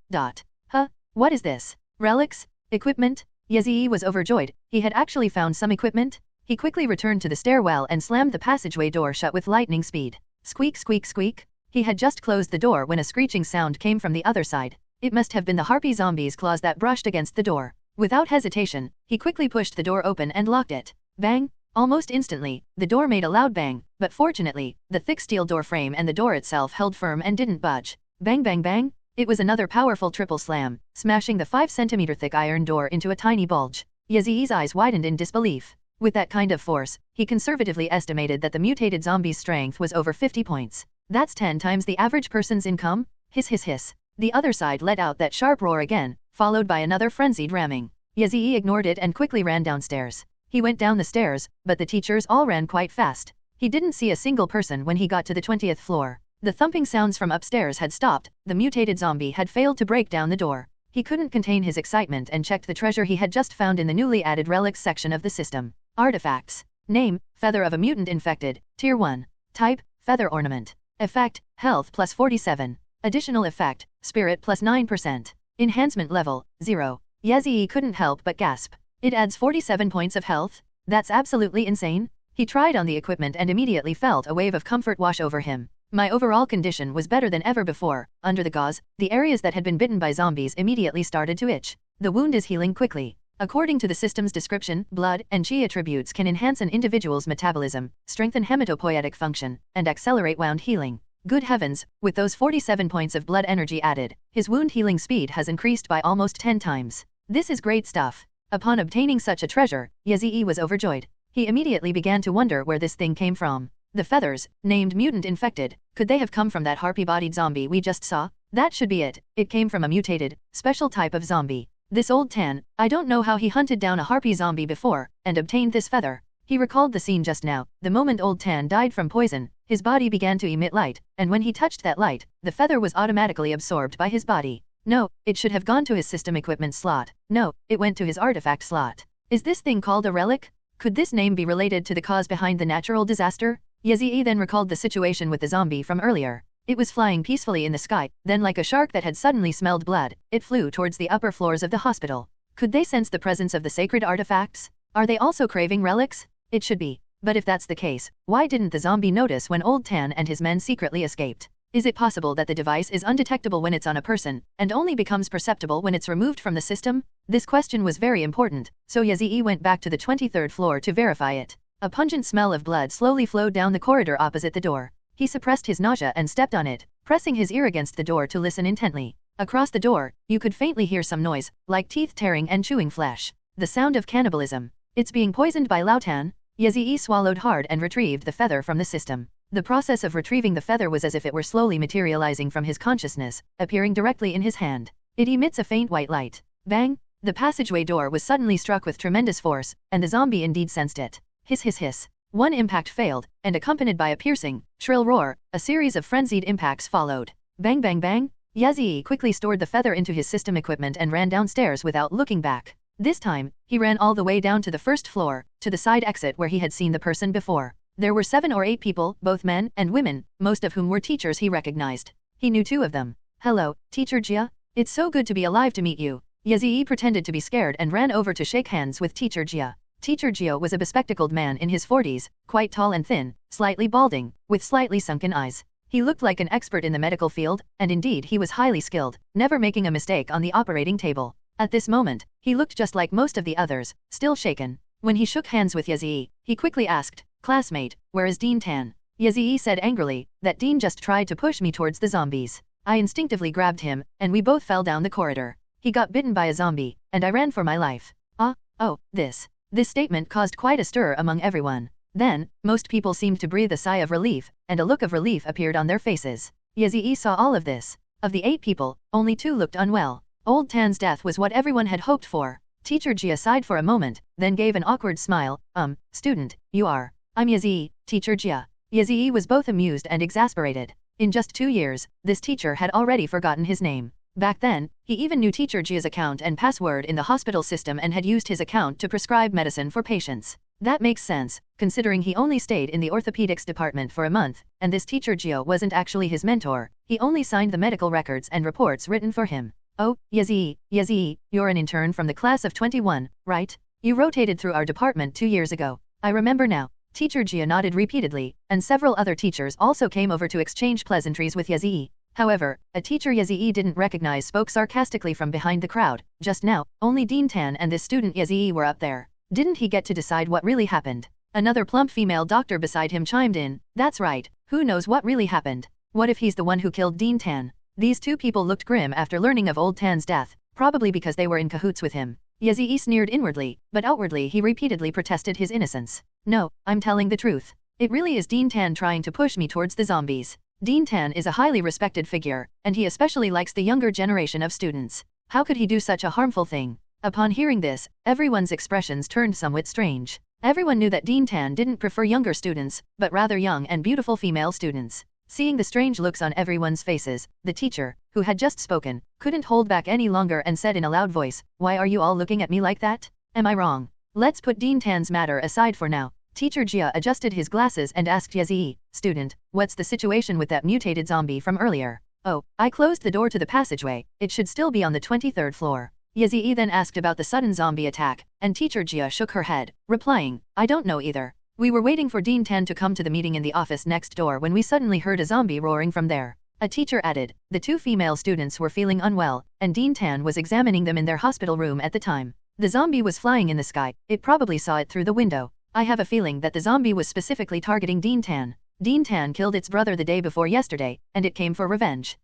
Huh? What is this? Relics? Equipment? Yazii was overjoyed. He had actually found some equipment. He quickly returned to the stairwell and slammed the passageway door shut with lightning speed. Squeak squeak squeak. He had just closed the door when a screeching sound came from the other side. It must have been the harpy zombie's claws that brushed against the door. Without hesitation, he quickly pushed the door open and locked it. Bang! Almost instantly, the door made a loud bang, but fortunately, the thick steel door frame and the door itself held firm and didn't budge. Bang bang bang! It was another powerful triple slam, smashing the 5-centimeter thick iron door into a tiny bulge. Yazii's eyes widened in disbelief. With that kind of force, he conservatively estimated that the mutated zombie's strength was over 50 points. That's 10 times the average person's income? Hiss hiss hiss. The other side let out that sharp roar again, followed by another frenzied ramming. Yazii ignored it and quickly ran downstairs. He went down the stairs, but the teachers all ran quite fast. He didn't see a single person when he got to the 20th floor. The thumping sounds from upstairs had stopped. The mutated zombie had failed to break down the door. He couldn't contain his excitement and checked the treasure he had just found in the newly added relics section of the system. Artifacts. Name, feather of a mutant infected, tier 1. Type, feather ornament. Effect, health plus 47. Additional effect, spirit plus 9%. Enhancement level, 0. Yazii couldn't help but gasp. It adds 47 points of health? That's absolutely insane. He tried on the equipment and immediately felt a wave of comfort wash over him. My overall condition was better than ever before. Under the gauze, the areas that had been bitten by zombies immediately started to itch. The wound is healing quickly. According to the system's description, blood and chi attributes can enhance an individual's metabolism, strengthen hematopoietic function, and accelerate wound healing. Good heavens, with those 47 points of blood energy added, his wound healing speed has increased by almost 10 times. This is great stuff. Upon obtaining such a treasure, Yazii was overjoyed. He immediately began to wonder where this thing came from. The feathers, named mutant infected, could they have come from that harpy-bodied zombie we just saw? That should be it. It came from a mutated, special type of zombie. This old Tan, I don't know how he hunted down a harpy zombie before, and obtained this feather. He recalled the scene just now. The moment old Tan died from poison, his body began to emit light, and when he touched that light, the feather was automatically absorbed by his body. No, it should have gone to his system equipment slot. No, it went to his artifact slot. Is this thing called a relic? Could this name be related to the cause behind the natural disaster? Yazii then recalled the situation with the zombie from earlier. It was flying peacefully in the sky, then like a shark that had suddenly smelled blood, it flew towards the upper floors of the hospital. Could they sense the presence of the sacred artifacts? Are they also craving relics? It should be. But if that's the case, why didn't the zombie notice when Old Tan and his men secretly escaped? Is it possible that the device is undetectable when it's on a person, and only becomes perceptible when it's removed from the system? This question was very important, so Yazii went back to the 23rd floor to verify it. A pungent smell of blood slowly flowed down the corridor opposite the door. He suppressed his nausea and stepped on it, pressing his ear against the door to listen intently. Across the door, you could faintly hear some noise, like teeth tearing and chewing flesh. The sound of cannibalism. It's being poisoned by Lautan. Yazii swallowed hard and retrieved the feather from the system. The process of retrieving the feather was as if it were slowly materializing from his consciousness, appearing directly in his hand. It emits a faint white light. Bang! The passageway door was suddenly struck with tremendous force, and the zombie indeed sensed it. Hiss hiss hiss. One impact failed, and accompanied by a piercing, shrill roar, a series of frenzied impacts followed. Bang bang bang! Yazii quickly stored the feather into his system equipment and ran downstairs without looking back. This time, he ran all the way down to the first floor, to the side exit where he had seen the person before. There were 7 or 8 people, both men and women, most of whom were teachers he recognized. He knew 2 of them. Hello, Teacher Jia? It's so good to be alive to meet you. Yazii pretended to be scared and ran over to shake hands with Teacher Jia. Teacher Jia was a bespectacled man in his 40s, quite tall and thin, slightly balding, with slightly sunken eyes. He looked like an expert in the medical field, and indeed he was highly skilled, never making a mistake on the operating table. At this moment, he looked just like most of the others, still shaken. When he shook hands with Yazii, he quickly asked, "Classmate, where is Dean Tan?" Yazii said angrily, "That Dean just tried to push me towards the zombies. I instinctively grabbed him, and we both fell down the corridor. He got bitten by a zombie, and I ran for my life." This statement caused quite a stir among everyone. Then, most people seemed to breathe a sigh of relief, and a look of relief appeared on their faces. Yazii saw all of this. Of the 8 people, only 2 looked unwell. Old Tan's death was what everyone had hoped for. Teacher Jia sighed for a moment, then gave an awkward smile. Student, you are. I'm Yazii, Teacher Jia." Yazii was both amused and exasperated. In just 2 years, this teacher had already forgotten his name. Back then, he even knew Teacher Jia's account and password in the hospital system and had used his account to prescribe medicine for patients. That makes sense, considering he only stayed in the orthopedics department for a month, and this Teacher Jia wasn't actually his mentor. He only signed the medical records and reports written for him. "Oh, Yazii, you're an intern from the class of 21, right? You rotated through our department 2 years ago. I remember now." Teacher Jia nodded repeatedly, and several other teachers also came over to exchange pleasantries with Yazii. However, a teacher Yazii didn't recognize spoke sarcastically from behind the crowd. "Just now, only Dean Tan and this student Yazii were up there. Didn't he get to decide what really happened?" Another plump female doctor beside him chimed in. "That's right, who knows what really happened? What if he's the one who killed Dean Tan?" These 2 people looked grim after learning of Old Tan's death, probably because they were in cahoots with him. Yazii sneered inwardly, but outwardly he repeatedly protested his innocence. "No, I'm telling the truth. It really is Dean Tan trying to push me towards the zombies. Dean Tan is a highly respected figure, and he especially likes the younger generation of students. How could he do such a harmful thing?" Upon hearing this, everyone's expressions turned somewhat strange. Everyone knew that Dean Tan didn't prefer younger students, but rather young and beautiful female students. Seeing the strange looks on everyone's faces, the teacher, who had just spoken, couldn't hold back any longer and said in a loud voice, "Why are you all looking at me like that? Am I wrong? Let's put Dean Tan's matter aside for now." Teacher Jia adjusted his glasses and asked Yazii, "Student, what's the situation with that mutated zombie from earlier?" "Oh, I closed the door to the passageway, it should still be on the 23rd floor." Yazii then asked about the sudden zombie attack, and Teacher Jia shook her head, replying, "I don't know either. We were waiting for Dean Tan to come to the meeting in the office next door when we suddenly heard a zombie roaring from there. A teacher added, the 2 female students were feeling unwell, and Dean Tan was examining them in their hospital room at the time. The zombie was flying in the sky, it probably saw it through the window. I have a feeling that the zombie was specifically targeting Dean Tan. Dean Tan killed its brother the day before yesterday, and it came for revenge.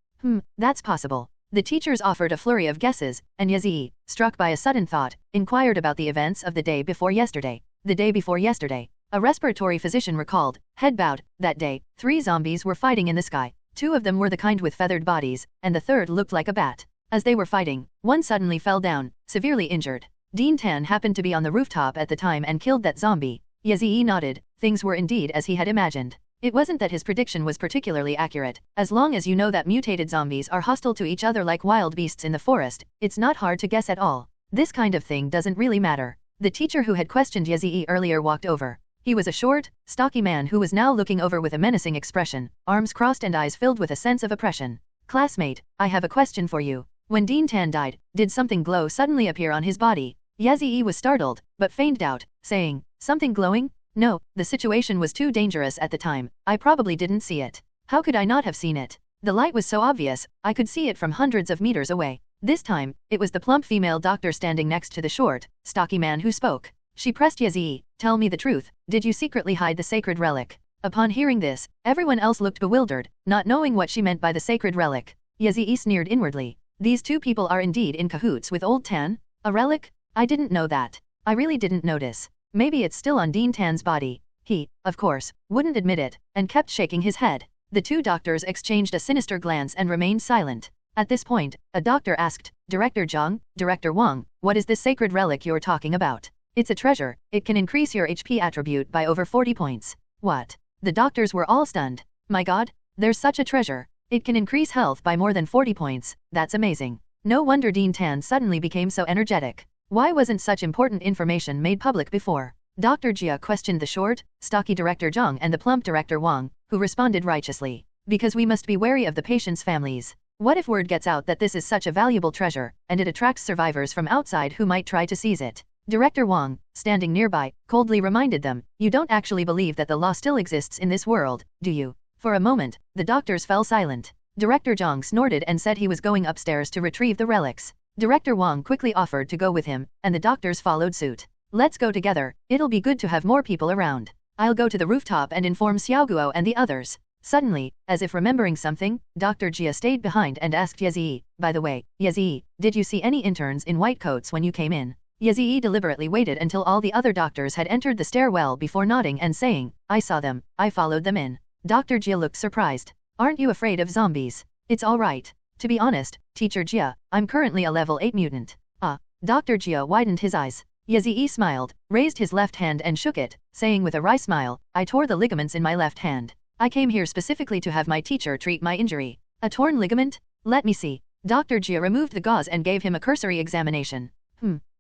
That's possible. The teachers offered a flurry of guesses, and Yazii, struck by a sudden thought, inquired about the events of the day before yesterday. The day before yesterday. A respiratory physician recalled, head bowed, that day, 3 zombies were fighting in the sky. 2 of them were the kind with feathered bodies, and the third looked like a bat. As they were fighting, one suddenly fell down, severely injured. Dean Tan happened to be on the rooftop at the time and killed that zombie. Yazii nodded, things were indeed as he had imagined. It wasn't that his prediction was particularly accurate. As long as you know that mutated zombies are hostile to each other like wild beasts in the forest, it's not hard to guess at all. This kind of thing doesn't really matter. The teacher who had questioned Yazii earlier walked over. He was a short, stocky man who was now looking over with a menacing expression, arms crossed and eyes filled with a sense of oppression. Classmate, I have a question for you. When Dean Tan died, did something glow suddenly appear on his body? Yazii was startled, but feigned doubt, saying, something glowing? No, the situation was too dangerous at the time, I probably didn't see it. How could I not have seen it? The light was so obvious, I could see it from hundreds of meters away. This time, it was the plump female doctor standing next to the short, stocky man who spoke. She pressed Yazii, tell me the truth, did you secretly hide the sacred relic? Upon hearing this, everyone else looked bewildered, not knowing what she meant by the sacred relic. Yazii sneered inwardly. These 2 people are indeed in cahoots with old Tan? A relic? I didn't know that. I really didn't notice. Maybe it's still on Dean Tan's body. He, of course, wouldn't admit it, and kept shaking his head. The 2 doctors exchanged a sinister glance and remained silent. At this point, a doctor asked, Director Zhang, Director Wang, what is this sacred relic you're talking about? It's a treasure, it can increase your HP attribute by over 40 points. What? The doctors were all stunned. My god, there's such a treasure. It can increase health by more than 40 points, that's amazing. No wonder Dean Tan suddenly became so energetic. Why wasn't such important information made public before? Dr. Jia questioned the short, stocky Director Zhang and the plump Director Wang, who responded righteously. Because we must be wary of the patients' families. What if word gets out that this is such a valuable treasure, and it attracts survivors from outside who might try to seize it? Director Wang, standing nearby, coldly reminded them, you don't actually believe that the law still exists in this world, do you? For a moment, the doctors fell silent. Director Zhang snorted and said he was going upstairs to retrieve the relics. Director Wang quickly offered to go with him, and the doctors followed suit. Let's go together, it'll be good to have more people around. I'll go to the rooftop and inform Xiaoguo and the others. Suddenly, as if remembering something, Dr. Jia stayed behind and asked Yazii, by the way, Yazii, did you see any interns in white coats when you came in? Yazii deliberately waited until all the other doctors had entered the stairwell before nodding and saying, I saw them, I followed them in. Dr. Jia looked surprised. Aren't you afraid of zombies? It's all right. To be honest, Teacher Jia, I'm currently a level 8 mutant. Dr. Jia widened his eyes. Yazii smiled, raised his left hand and shook it, saying with a wry smile, I tore the ligaments in my left hand. I came here specifically to have my teacher treat my injury. A torn ligament? Let me see. Dr. Jia removed the gauze and gave him a cursory examination.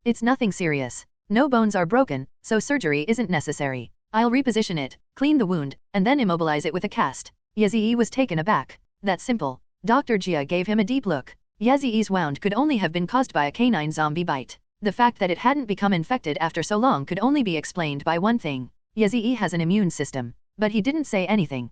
It's nothing serious. No bones are broken, so surgery isn't necessary. I'll reposition it, clean the wound, and then immobilize it with a cast. Yazii was taken aback. That's simple. Dr. Jia gave him a deep look. Yazii's wound could only have been caused by a canine zombie bite. The fact that it hadn't become infected after so long could only be explained by one thing. Yazii has an immune system. But he didn't say anything.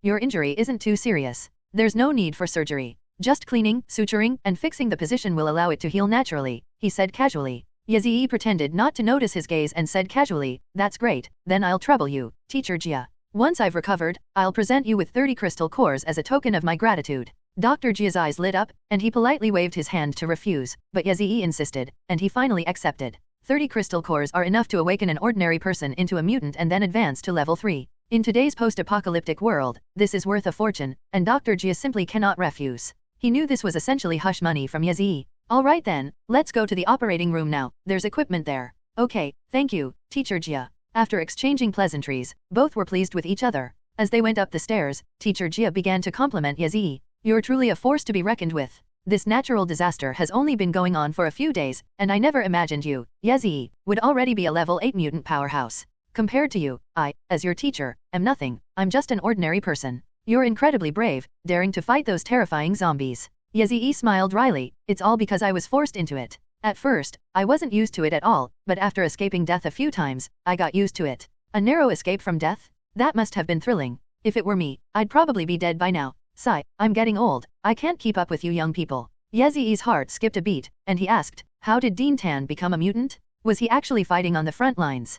Your injury isn't too serious. There's no need for surgery. Just cleaning, suturing, and fixing the position will allow it to heal naturally, he said casually. Yazii pretended not to notice his gaze and said casually, that's great, then I'll trouble you, Teacher Jia. Once I've recovered, I'll present you with 30 crystal cores as a token of my gratitude. Dr. Jia's eyes lit up, and he politely waved his hand to refuse, but Yazii insisted, and he finally accepted. 30 crystal cores are enough to awaken an ordinary person into a mutant and then advance to level 3. In today's post-apocalyptic world, this is worth a fortune, and Dr. Jia simply cannot refuse. He knew this was essentially hush money from Yazii. Alright then, let's go to the operating room now, there's equipment there. Okay, thank you, Teacher Jia. After exchanging pleasantries, both were pleased with each other. As they went up the stairs, Teacher Jia began to compliment Yazii. You're truly a force to be reckoned with. This natural disaster has only been going on for a few days, and I never imagined you, Yazii, would already be a level 8 mutant powerhouse. Compared to you, I, as your teacher, am nothing, I'm just an ordinary person. You're incredibly brave, daring to fight those terrifying zombies. Yazii smiled wryly, it's all because I was forced into it. At first, I wasn't used to it at all, but after escaping death a few times, I got used to it. A narrow escape from death? That must have been thrilling. If it were me, I'd probably be dead by now. Sigh, I'm getting old, I can't keep up with you young people. Yezi's heart skipped a beat, and he asked, how did Dean Tan become a mutant? Was he actually fighting on the front lines?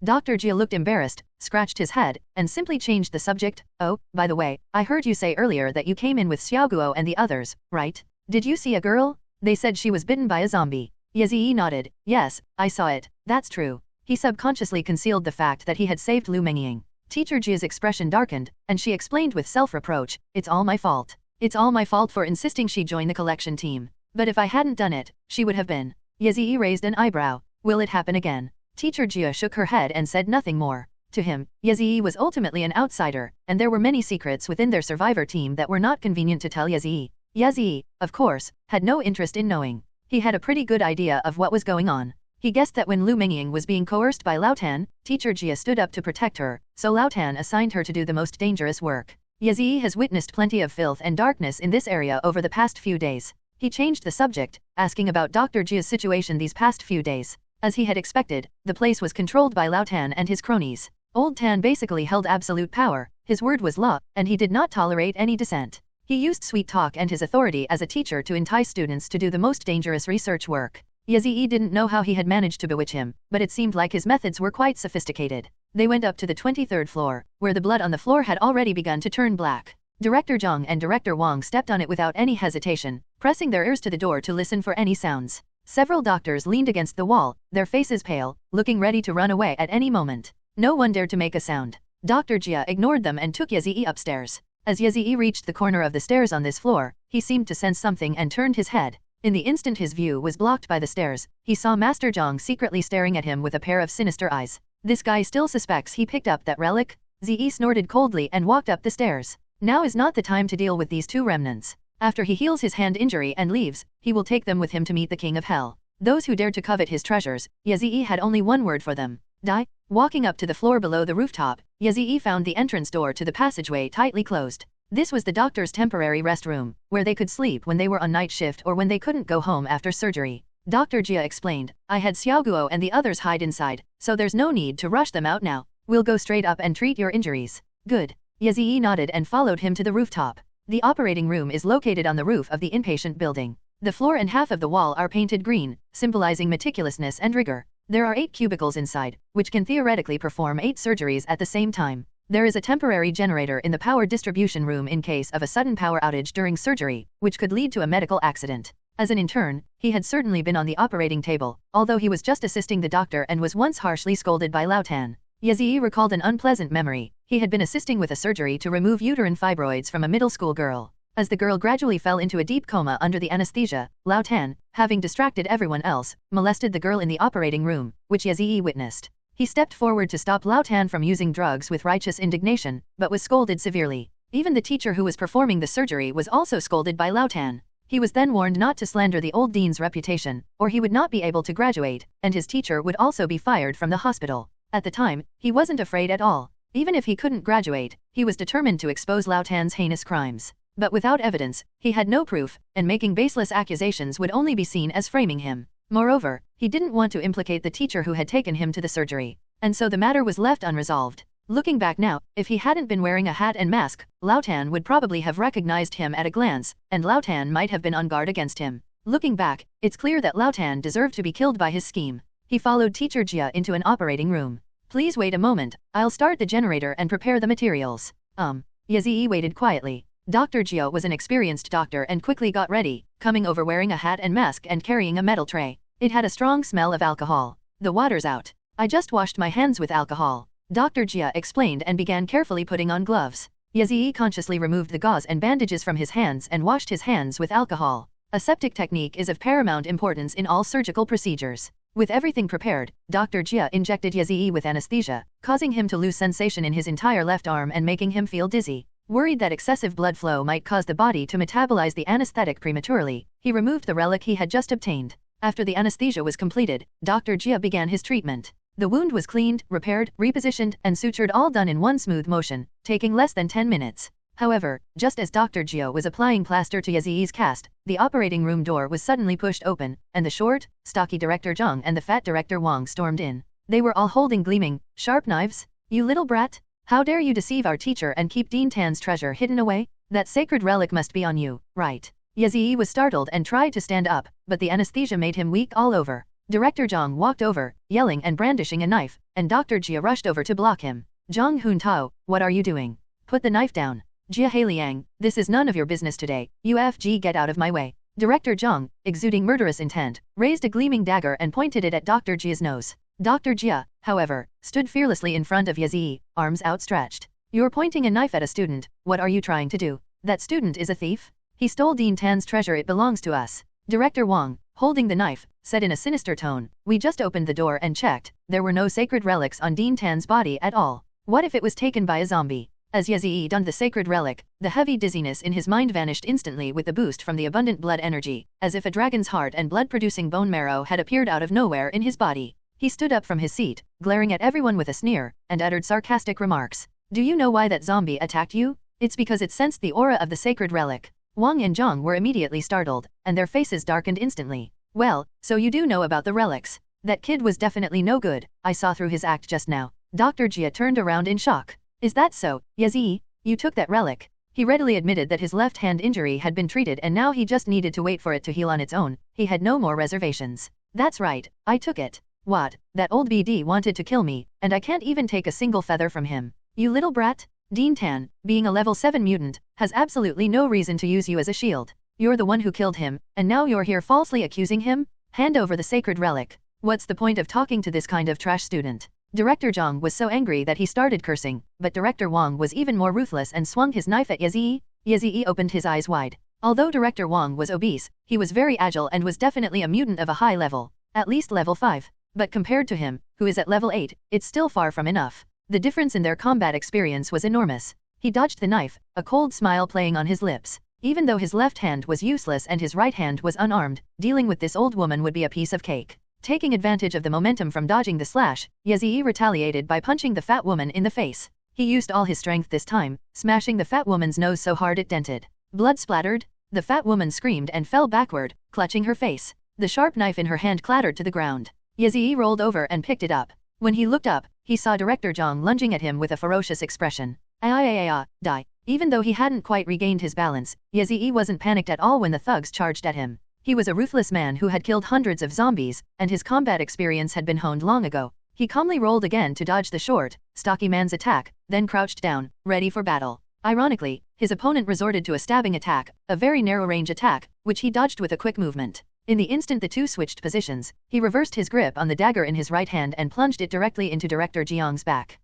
Dr. Jia looked embarrassed, scratched his head, and simply changed the subject. Oh, by the way, I heard you say earlier that you came in with Xiaoguo and the others, right? Did you see a girl? They said she was bitten by a zombie. Yezi nodded. Yes, I saw it, that's true. He subconsciously concealed the fact that he had saved Lu Mengying. Teacher Jia's expression darkened, and she explained with self-reproach, it's all my fault. It's all my fault for insisting she join the collection team. But if I hadn't done it, she would have been. Yezi raised an eyebrow. Will it happen again? Teacher Jia shook her head and said nothing more. To him, Yezi was ultimately an outsider, and there were many secrets within their survivor team that were not convenient to tell Yezi. Yezi, of course, had no interest in knowing. He had a pretty good idea of what was going on. He guessed that when Lu Mengying was being coerced by Lao Tan, Teacher Jia stood up to protect her, so Lao Tan assigned her to do the most dangerous work. Yezi has witnessed plenty of filth and darkness in this area over the past few days. He changed the subject, asking about Dr. Jia's situation these past few days. As he had expected, the place was controlled by Lao Tan and his cronies. Old Tan basically held absolute power, his word was law, and he did not tolerate any dissent. He used sweet talk and his authority as a teacher to entice students to do the most dangerous research work. Yezi didn't know how he had managed to bewitch him, but it seemed like his methods were quite sophisticated. They went up to the 23rd floor, where the blood on the floor had already begun to turn black. Director Zhang and Director Wang stepped on it without any hesitation, pressing their ears to the door to listen for any sounds. Several doctors leaned against the wall, their faces pale, looking ready to run away at any moment. No one dared to make a sound. Dr. Jia ignored them and took Yezi upstairs. As Yezi reached the corner of the stairs on this floor, he seemed to sense something and turned his head. In the instant his view was blocked by the stairs, he saw Master Zhang secretly staring at him with a pair of sinister eyes. This guy still suspects he picked up that relic? Zi snorted coldly and walked up the stairs. Now is not the time to deal with these two remnants. After he heals his hand injury and leaves, he will take them with him to meet the King of Hell. Those who dared to covet his treasures, Yezi had only one word for them. Die. Walking up to the floor below the rooftop, Yezi found the entrance door to the passageway tightly closed. This was the doctor's temporary rest room, where they could sleep when they were on night shift or when they couldn't go home after surgery. Dr. Jia explained, I had Xiaoguo and the others hide inside, so there's no need to rush them out now. We'll go straight up and treat your injuries. Good. Yezi nodded and followed him to the rooftop. The operating room is located on the roof of the inpatient building. The floor and half of the wall are painted green, symbolizing meticulousness and rigor. There are 8 cubicles inside, which can theoretically perform 8 surgeries at the same time. There is a temporary generator in the power distribution room in case of a sudden power outage during surgery, which could lead to a medical accident. As an intern, he had certainly been on the operating table, although he was just assisting the doctor and was once harshly scolded by Lao Tan. Yezi recalled an unpleasant memory. He had been assisting with a surgery to remove uterine fibroids from a middle school girl. As the girl gradually fell into a deep coma under the anesthesia, Lao Tan, having distracted everyone else, molested the girl in the operating room, which Yezi witnessed. He stepped forward to stop Lao Tan from using drugs with righteous indignation, but was scolded severely. Even the teacher who was performing the surgery was also scolded by Lao Tan. He was then warned not to slander the old dean's reputation, or he would not be able to graduate, and his teacher would also be fired from the hospital. At the time, he wasn't afraid at all. Even if he couldn't graduate, he was determined to expose Lao Tan's heinous crimes. But without evidence, he had no proof, and making baseless accusations would only be seen as framing him. Moreover, he didn't want to implicate the teacher who had taken him to the surgery. And so the matter was left unresolved. Looking back now, if he hadn't been wearing a hat and mask, Lao Tan would probably have recognized him at a glance, and Lao Tan might have been on guard against him. Looking back, it's clear that Lao Tan deserved to be killed by his scheme. He followed Teacher Jia into an operating room. Please wait a moment, I'll start the generator and prepare the materials. Yezi waited quietly. Dr. Jia was an experienced doctor and quickly got ready, coming over wearing a hat and mask and carrying a metal tray. It had a strong smell of alcohol. The water's out. I just washed my hands with alcohol. Dr. Jia explained and began carefully putting on gloves. Yezi consciously removed the gauze and bandages from his hands and washed his hands with alcohol. Aseptic technique is of paramount importance in all surgical procedures. With everything prepared, Dr. Jia injected Yezi with anesthesia, causing him to lose sensation in his entire left arm and making him feel dizzy. Worried that excessive blood flow might cause the body to metabolize the anesthetic prematurely, he removed the relic he had just obtained. After the anesthesia was completed, Dr. Jia began his treatment. The wound was cleaned, repaired, repositioned, and sutured, all done in one smooth motion, taking less than 10 minutes. However, just as Dr. Jia was applying plaster to Yezi's cast, the operating room door was suddenly pushed open, and the short, stocky Director Zhang and the fat Director Wang stormed in. They were all holding gleaming, sharp knives. You little brat! How dare you deceive our teacher and keep Dean Tan's treasure hidden away? That sacred relic must be on you, right? Yazii was startled and tried to stand up, but the anesthesia made him weak all over. Director Zhang walked over, yelling and brandishing a knife, and Dr. Jia rushed over to block him. Zhang Huntao, what are you doing? Put the knife down. Jia Heiliang, this is none of your business today. UFG, get out of my way. Director Zhang, exuding murderous intent, raised a gleaming dagger and pointed it at Dr. Jia's nose. Dr. Jia, however, stood fearlessly in front of Yazii, arms outstretched. You're pointing a knife at a student, what are you trying to do? That student is a thief? He stole Dean Tan's treasure, it belongs to us. Director Wang, holding the knife, said in a sinister tone, we just opened the door and checked, there were no sacred relics on Dean Tan's body at all. What if it was taken by a zombie? As Yazii donned the sacred relic, the heavy dizziness in his mind vanished instantly with the boost from the abundant blood energy, as if a dragon's heart and blood-producing bone marrow had appeared out of nowhere in his body. He stood up from his seat, glaring at everyone with a sneer, and uttered sarcastic remarks. Do you know why that zombie attacked you? It's because it sensed the aura of the sacred relic. Wang and Zhang were immediately startled, and their faces darkened instantly. Well, so you do know about the relics. That kid was definitely no good, I saw through his act just now. Dr. Jia turned around in shock. Is that so, Yazii? You took that relic? He readily admitted that his left hand injury had been treated and now he just needed to wait for it to heal on its own. He had no more reservations. That's right, I took it. What? That old BD wanted to kill me, and I can't even take a single feather from him. You little brat? Dean Tan, being a level 7 mutant, has absolutely no reason to use you as a shield. You're the one who killed him, and now you're here falsely accusing him? Hand over the sacred relic. What's the point of talking to this kind of trash student? Director Zhang was so angry that he started cursing, but Director Wang was even more ruthless and swung his knife at Yazii. Yazii opened his eyes wide. Although Director Wang was obese, he was very agile and was definitely a mutant of a high level, at least level 5. But compared to him, who is at level 8, it's still far from enough. The difference in their combat experience was enormous. He dodged the knife, a cold smile playing on his lips. Even though his left hand was useless and his right hand was unarmed, dealing with this old woman would be a piece of cake. Taking advantage of the momentum from dodging the slash, Yazii retaliated by punching the fat woman in the face. He used all his strength this time, smashing the fat woman's nose so hard it dented. Blood splattered. The fat woman screamed and fell backward, clutching her face. The sharp knife in her hand clattered to the ground. Yazii rolled over and picked it up. When he looked up, he saw Director Zhang lunging at him with a ferocious expression. Die. Even though he hadn't quite regained his balance, Yazii wasn't panicked at all when the thugs charged at him. He was a ruthless man who had killed hundreds of zombies, and his combat experience had been honed long ago. He calmly rolled again to dodge the short, stocky man's attack, then crouched down, ready for battle. Ironically, his opponent resorted to a stabbing attack, a very narrow-range attack, which he dodged with a quick movement. In the instant the two switched positions, he reversed his grip on the dagger in his right hand and plunged it directly into Director Jiang's back.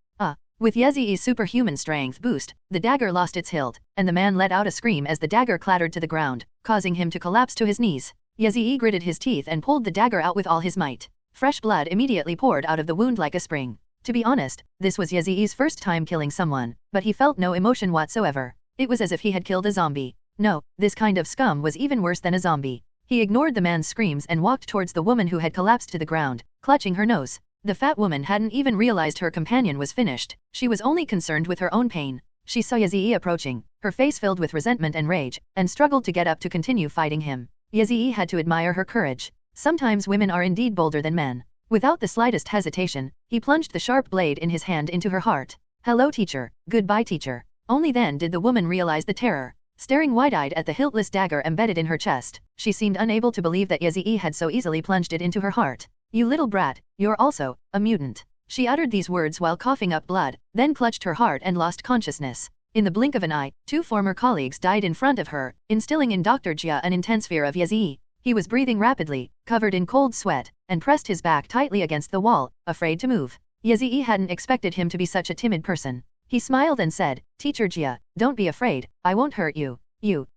With Yazii's superhuman strength boost, the dagger lost its hilt, and the man let out a scream as the dagger clattered to the ground, causing him to collapse to his knees. Yazii gritted his teeth and pulled the dagger out with all his might. Fresh blood immediately poured out of the wound like a spring. To be honest, this was Yazii's first time killing someone, but he felt no emotion whatsoever. It was as if he had killed a zombie. No, this kind of scum was even worse than a zombie. He ignored the man's screams and walked towards the woman who had collapsed to the ground, clutching her nose. The fat woman hadn't even realized her companion was finished. She was only concerned with her own pain. She saw Yazii approaching, her face filled with resentment and rage, and struggled to get up to continue fighting him. Yazii had to admire her courage. Sometimes women are indeed bolder than men. Without the slightest hesitation, he plunged the sharp blade in his hand into her heart. Hello teacher, goodbye teacher. Only then did the woman realize the terror. Staring wide-eyed at the hiltless dagger embedded in her chest, she seemed unable to believe that Yazii had so easily plunged it into her heart. You little brat, you're also a mutant. She uttered these words while coughing up blood, then clutched her heart and lost consciousness. In the blink of an eye, 2 former colleagues died in front of her, instilling in Dr. Jia an intense fear of Yazii. He was breathing rapidly, covered in cold sweat, and pressed his back tightly against the wall, afraid to move. Yazii hadn't expected him to be such a timid person. He smiled and said, Teacher Jia, don't be afraid, I won't hurt you. You,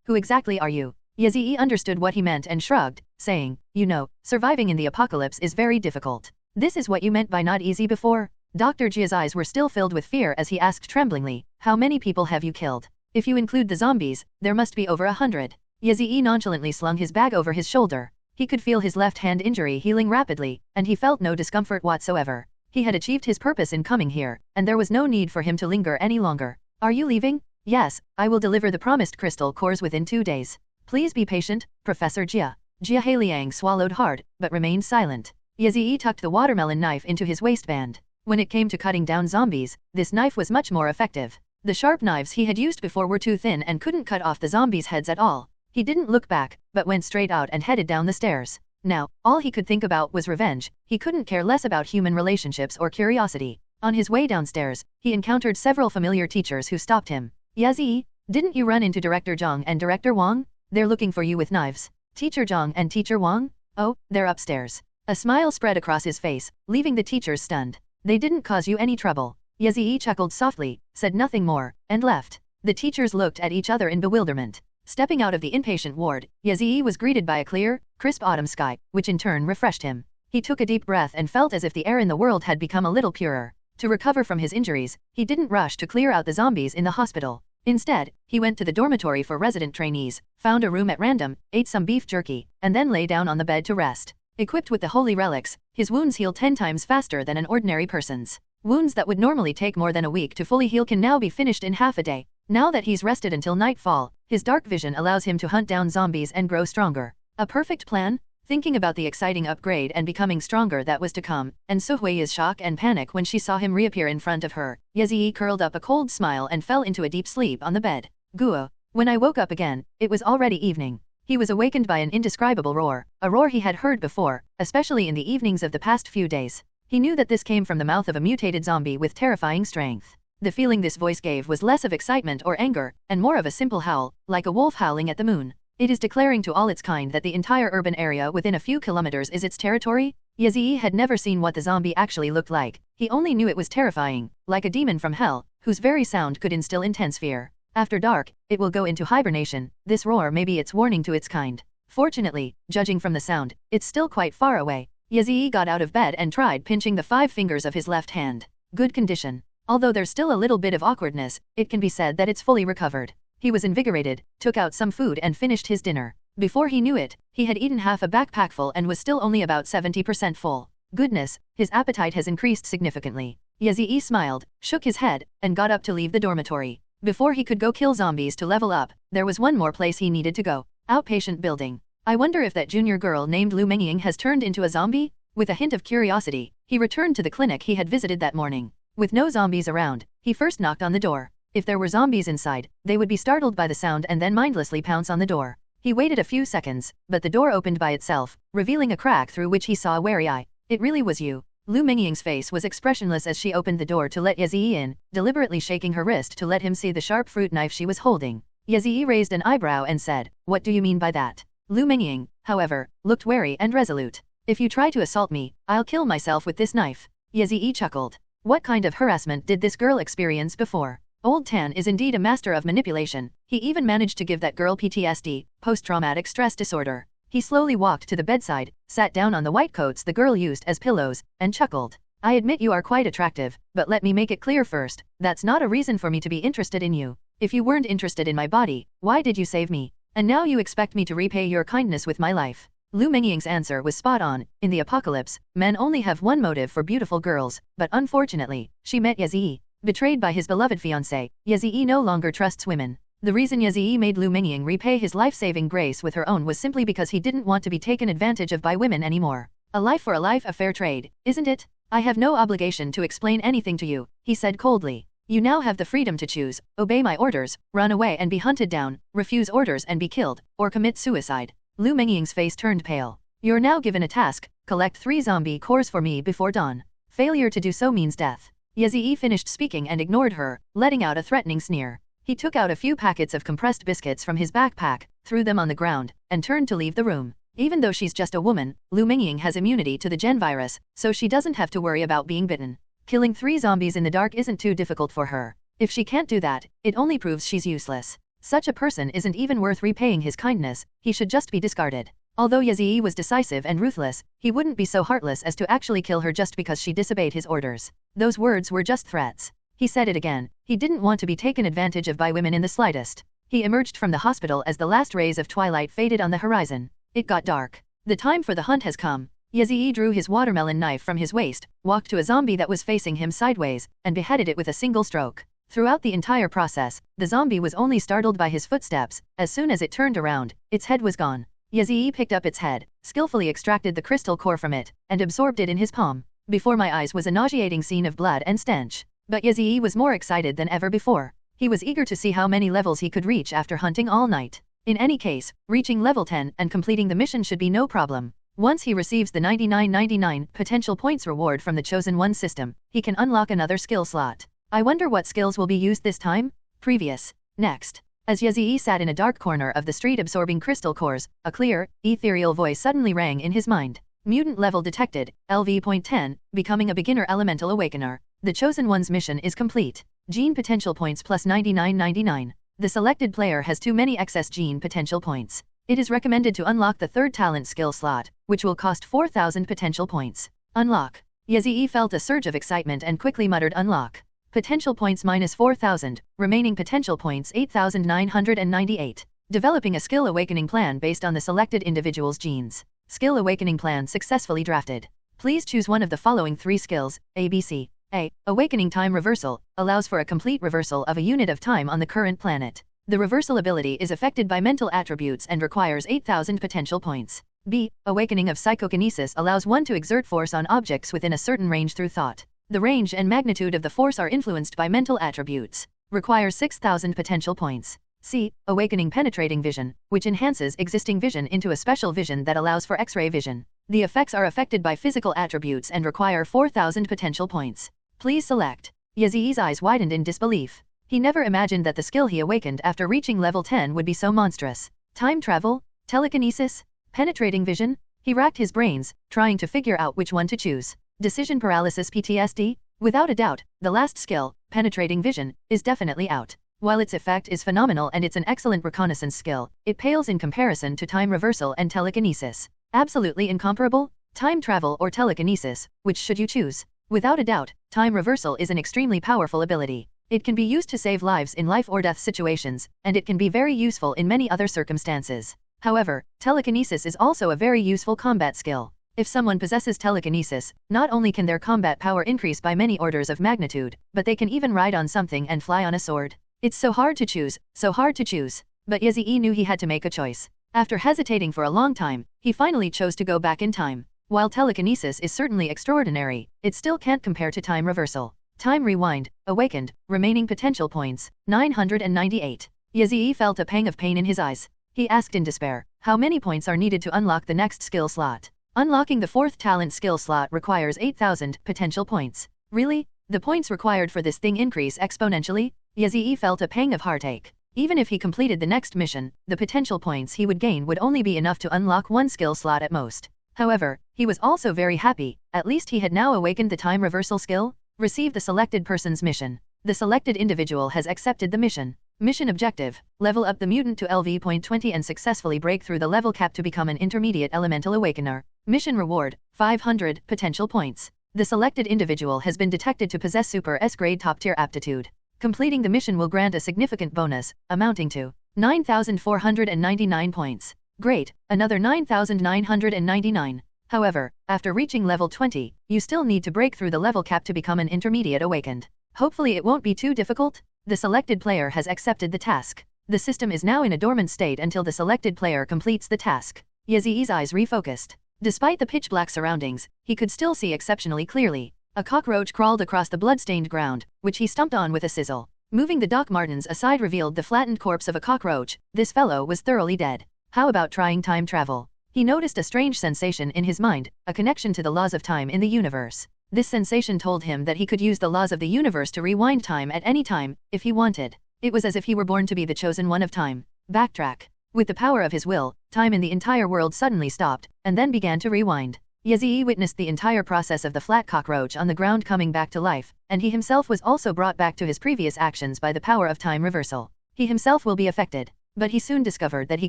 who exactly are you? Yazii understood what he meant and shrugged, saying, you know, surviving in the apocalypse is very difficult. This is what you meant by not easy before? Dr. Jia's eyes were still filled with fear as he asked tremblingly, how many people have you killed? If you include the zombies, there must be over 100. Yazii nonchalantly slung his bag over his shoulder. He could feel his left hand injury healing rapidly, and he felt no discomfort whatsoever. He had achieved his purpose in coming here, and there was no need for him to linger any longer. Are you leaving? Yes, I will deliver the promised crystal cores within 2 days. Please be patient, Professor Jia. Jia Heiliang swallowed hard, but remained silent. Yazii tucked the watermelon knife into his waistband. When it came to cutting down zombies, this knife was much more effective. The sharp knives he had used before were too thin and couldn't cut off the zombies' heads at all. He didn't look back, but went straight out and headed down the stairs. Now, all he could think about was revenge. He couldn't care less about human relationships or curiosity. On his way downstairs, he encountered several familiar teachers who stopped him. Yazii, didn't you run into Director Zhang and Director Wang? They're looking for you with knives. Teacher Zhang and Teacher Wang? Oh, they're upstairs. A smile spread across his face, leaving the teachers stunned. They didn't cause you any trouble. Yazii chuckled softly, said nothing more, and left. The teachers looked at each other in bewilderment. Stepping out of the inpatient ward, Yazii was greeted by a clear, crisp autumn sky, which in turn refreshed him. He took a deep breath and felt as if the air in the world had become a little purer. To recover from his injuries, he didn't rush to clear out the zombies in the hospital. Instead, he went to the dormitory for resident trainees, found a room at random, ate some beef jerky, and then lay down on the bed to rest. Equipped with the holy relics, his wounds heal 10 times faster than an ordinary person's. Wounds that would normally take more than a week to fully heal can now be finished in half a day. Now that he's rested until nightfall, his dark vision allows him to hunt down zombies and grow stronger. A perfect plan? Thinking about the exciting upgrade and becoming stronger that was to come, and Suhui's shock and panic when she saw him reappear in front of her, Yazii curled up a cold smile and fell into a deep sleep on the bed. Guo. When I woke up again, it was already evening. He was awakened by an indescribable roar, a roar he had heard before, especially in the evenings of the past few days. He knew that this came from the mouth of a mutated zombie with terrifying strength. The feeling this voice gave was less of excitement or anger, and more of a simple howl, like a wolf howling at the moon. It is declaring to all its kind that the entire urban area within a few kilometers is its territory? Yazii had never seen what the zombie actually looked like. He only knew it was terrifying, like a demon from hell, whose very sound could instill intense fear. After dark, it will go into hibernation. This roar may be its warning to its kind. Fortunately, judging from the sound, it's still quite far away. Yazii got out of bed and tried pinching the 5 fingers of his left hand. Good condition. Although there's still a little bit of awkwardness, it can be said that it's fully recovered. He was invigorated, took out some food and finished his dinner. Before he knew it, he had eaten half a backpackful and was still only about 70% full. Goodness, his appetite has increased significantly. Yazii smiled, shook his head, and got up to leave the dormitory. Before he could go kill zombies to level up, there was one more place he needed to go. Outpatient building. I wonder if that junior girl named Lu Mengying has turned into a zombie? With a hint of curiosity, he returned to the clinic he had visited that morning. With no zombies around, he first knocked on the door. If there were zombies inside, they would be startled by the sound and then mindlessly pounce on the door. He waited a few seconds, but the door opened by itself, revealing a crack through which he saw a wary eye. It really was you. Lu Mengying's face was expressionless as she opened the door to let Yazii in, deliberately shaking her wrist to let him see the sharp fruit knife she was holding. Yazii raised an eyebrow and said, "What do you mean by that?" Lu Mengying, however, looked wary and resolute. "If you try to assault me, I'll kill myself with this knife." Yazii chuckled. What kind of harassment did this girl experience before? Old Tan is indeed a master of manipulation. He even managed to give that girl PTSD, post-traumatic stress disorder. He slowly walked to the bedside, sat down on the white coats the girl used as pillows, and chuckled. "I admit you are quite attractive, but let me make it clear first, that's not a reason for me to be interested in you. If you weren't interested in my body, why did you save me? And now you expect me to repay your kindness with my life." Lu Mengying's answer was spot on. In the apocalypse, men only have one motive for beautiful girls, but unfortunately, she met Yazii. Betrayed by his beloved fiancé, Yazii no longer trusts women. The reason Yazii made Lu Mengying repay his life-saving grace with her own was simply because he didn't want to be taken advantage of by women anymore. A life for a life, a fair trade, isn't it? "I have no obligation to explain anything to you," he said coldly. "You now have the freedom to choose, obey my orders, run away and be hunted down, refuse orders and be killed, or commit suicide." Lu Mengying's face turned pale. "You're now given a task, collect 3 zombie cores for me before dawn. Failure to do so means death." Yazii finished speaking and ignored her, letting out a threatening sneer. He took out a few packets of compressed biscuits from his backpack, threw them on the ground, and turned to leave the room. Even though she's just a woman, Lu Mengying has immunity to the gen virus, so she doesn't have to worry about being bitten. Killing 3 zombies in the dark isn't too difficult for her. If she can't do that, it only proves she's useless. Such a person isn't even worth repaying his kindness, he should just be discarded. Although Yazii was decisive and ruthless, he wouldn't be so heartless as to actually kill her just because she disobeyed his orders. Those words were just threats. He said it again. He didn't want to be taken advantage of by women in the slightest. He emerged from the hospital as the last rays of twilight faded on the horizon. It got dark. The time for the hunt has come. Yazii drew his watermelon knife from his waist, walked to a zombie that was facing him sideways, and beheaded it with a single stroke. Throughout the entire process, the zombie was only startled by his footsteps. As soon as it turned around, its head was gone. Yazii picked up its head, skillfully extracted the crystal core from it, and absorbed it in his palm. Before my eyes was a nauseating scene of blood and stench. But Yazii was more excited than ever before. He was eager to see how many levels he could reach after hunting all night. In any case, reaching level 10 and completing the mission should be no problem. Once he receives the 99.99 potential points reward from the Chosen One system, he can unlock another skill slot. I wonder what skills will be used this time? Previous. Next. As Yazii sat in a dark corner of the street absorbing crystal cores, a clear, ethereal voice suddenly rang in his mind. Mutant level detected, LV.10, becoming a beginner elemental awakener. The Chosen One's mission is complete. Gene potential points plus 99.99. The selected player has too many excess gene potential points. It is recommended to unlock the third talent skill slot, which will cost 4,000 potential points. Unlock. Yazii felt a surge of excitement and quickly muttered unlock. Potential points minus 4,000, remaining potential points 8,998. Developing a skill awakening plan based on the selected individual's genes. Skill awakening plan successfully drafted. Please choose one of the following 3 skills, ABC. A. Awakening time reversal, allows for a complete reversal of a unit of time on the current planet. The reversal ability is affected by mental attributes and requires 8,000 potential points. B. Awakening of psychokinesis allows one to exert force on objects within a certain range through thought. The range and magnitude of the force are influenced by mental attributes. Requires 6,000 potential points. C. Awakening penetrating vision, which enhances existing vision into a special vision that allows for X-ray vision. The effects are affected by physical attributes and require 4,000 potential points. Please select. Yazii's eyes widened in disbelief. He never imagined that the skill he awakened after reaching level 10 would be so monstrous. Time travel? Telekinesis? Penetrating vision? He racked his brains, trying to figure out which one to choose. Decision paralysis PTSD? Without a doubt, the last skill, penetrating vision, is definitely out. While its effect is phenomenal and it's an excellent reconnaissance skill, it pales in comparison to time reversal and telekinesis. Absolutely incomparable? Time travel or telekinesis, which should you choose? Without a doubt, time reversal is an extremely powerful ability. It can be used to save lives in life or death situations, and it can be very useful in many other circumstances. However, telekinesis is also a very useful combat skill. If someone possesses telekinesis, not only can their combat power increase by many orders of magnitude, but they can even ride on something and fly on a sword. It's so hard to choose, so hard to choose. But Yazii knew he had to make a choice. After hesitating for a long time, he finally chose to go back in time. While telekinesis is certainly extraordinary, it still can't compare to time reversal. Time rewind, awakened, remaining potential points, 998. Yazii felt a pang of pain in his eyes. He asked in despair, how many points are needed to unlock the next skill slot? Unlocking the 4th talent skill slot requires 8,000 potential points. Really? The points required for this thing increase exponentially? Yazii felt a pang of heartache. Even if he completed the next mission, the potential points he would gain would only be enough to unlock one skill slot at most. However, he was also very happy, at least he had now awakened the time reversal skill. Receive the selected person's mission. The selected individual has accepted the mission. Mission objective, level up the mutant to LV.20 and successfully break through the level cap to become an intermediate elemental awakener. Mission reward, 500 potential points. The selected individual has been detected to possess Super S-grade top-tier aptitude. Completing the mission will grant a significant bonus, amounting to 9,499 points. Great, another 9,999. However, after reaching level 20, you still need to break through the level cap to become an intermediate awakened. Hopefully it won't be too difficult. The selected player has accepted the task. The system is now in a dormant state until the selected player completes the task. Yazii's eyes refocused. Despite the pitch-black surroundings, he could still see exceptionally clearly. A cockroach crawled across the blood-stained ground, which he stomped on with a sizzle. Moving the Doc Martens aside revealed the flattened corpse of a cockroach. This fellow was thoroughly dead. How about trying time travel? He noticed a strange sensation in his mind, a connection to the laws of time in the universe. This sensation told him that he could use the laws of the universe to rewind time at any time, if he wanted. It was as if he were born to be the chosen one of time. Backtrack. With the power of his will, time in the entire world suddenly stopped, and then began to rewind. Yazii witnessed the entire process of the flat cockroach on the ground coming back to life, and he himself was also brought back to his previous actions by the power of time reversal. He himself will be affected. But he soon discovered that he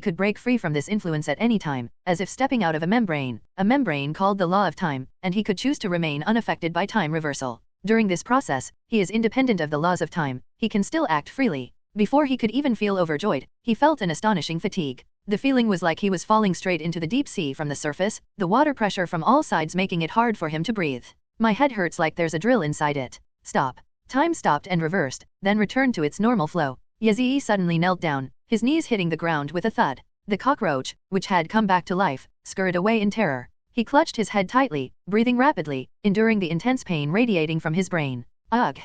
could break free from this influence at any time, as if stepping out of a membrane called the law of time, and he could choose to remain unaffected by time reversal. During this process, he is independent of the laws of time, he can still act freely. Before he could even feel overjoyed, he felt an astonishing fatigue. The feeling was like he was falling straight into the deep sea from the surface, the water pressure from all sides making it hard for him to breathe. My head hurts like there's a drill inside it. Stop. Time stopped and reversed, then returned to its normal flow. Yazii suddenly knelt down, his knees hitting the ground with a thud. The cockroach, which had come back to life, scurried away in terror. He clutched his head tightly, breathing rapidly, enduring the intense pain radiating from his brain. Ugh.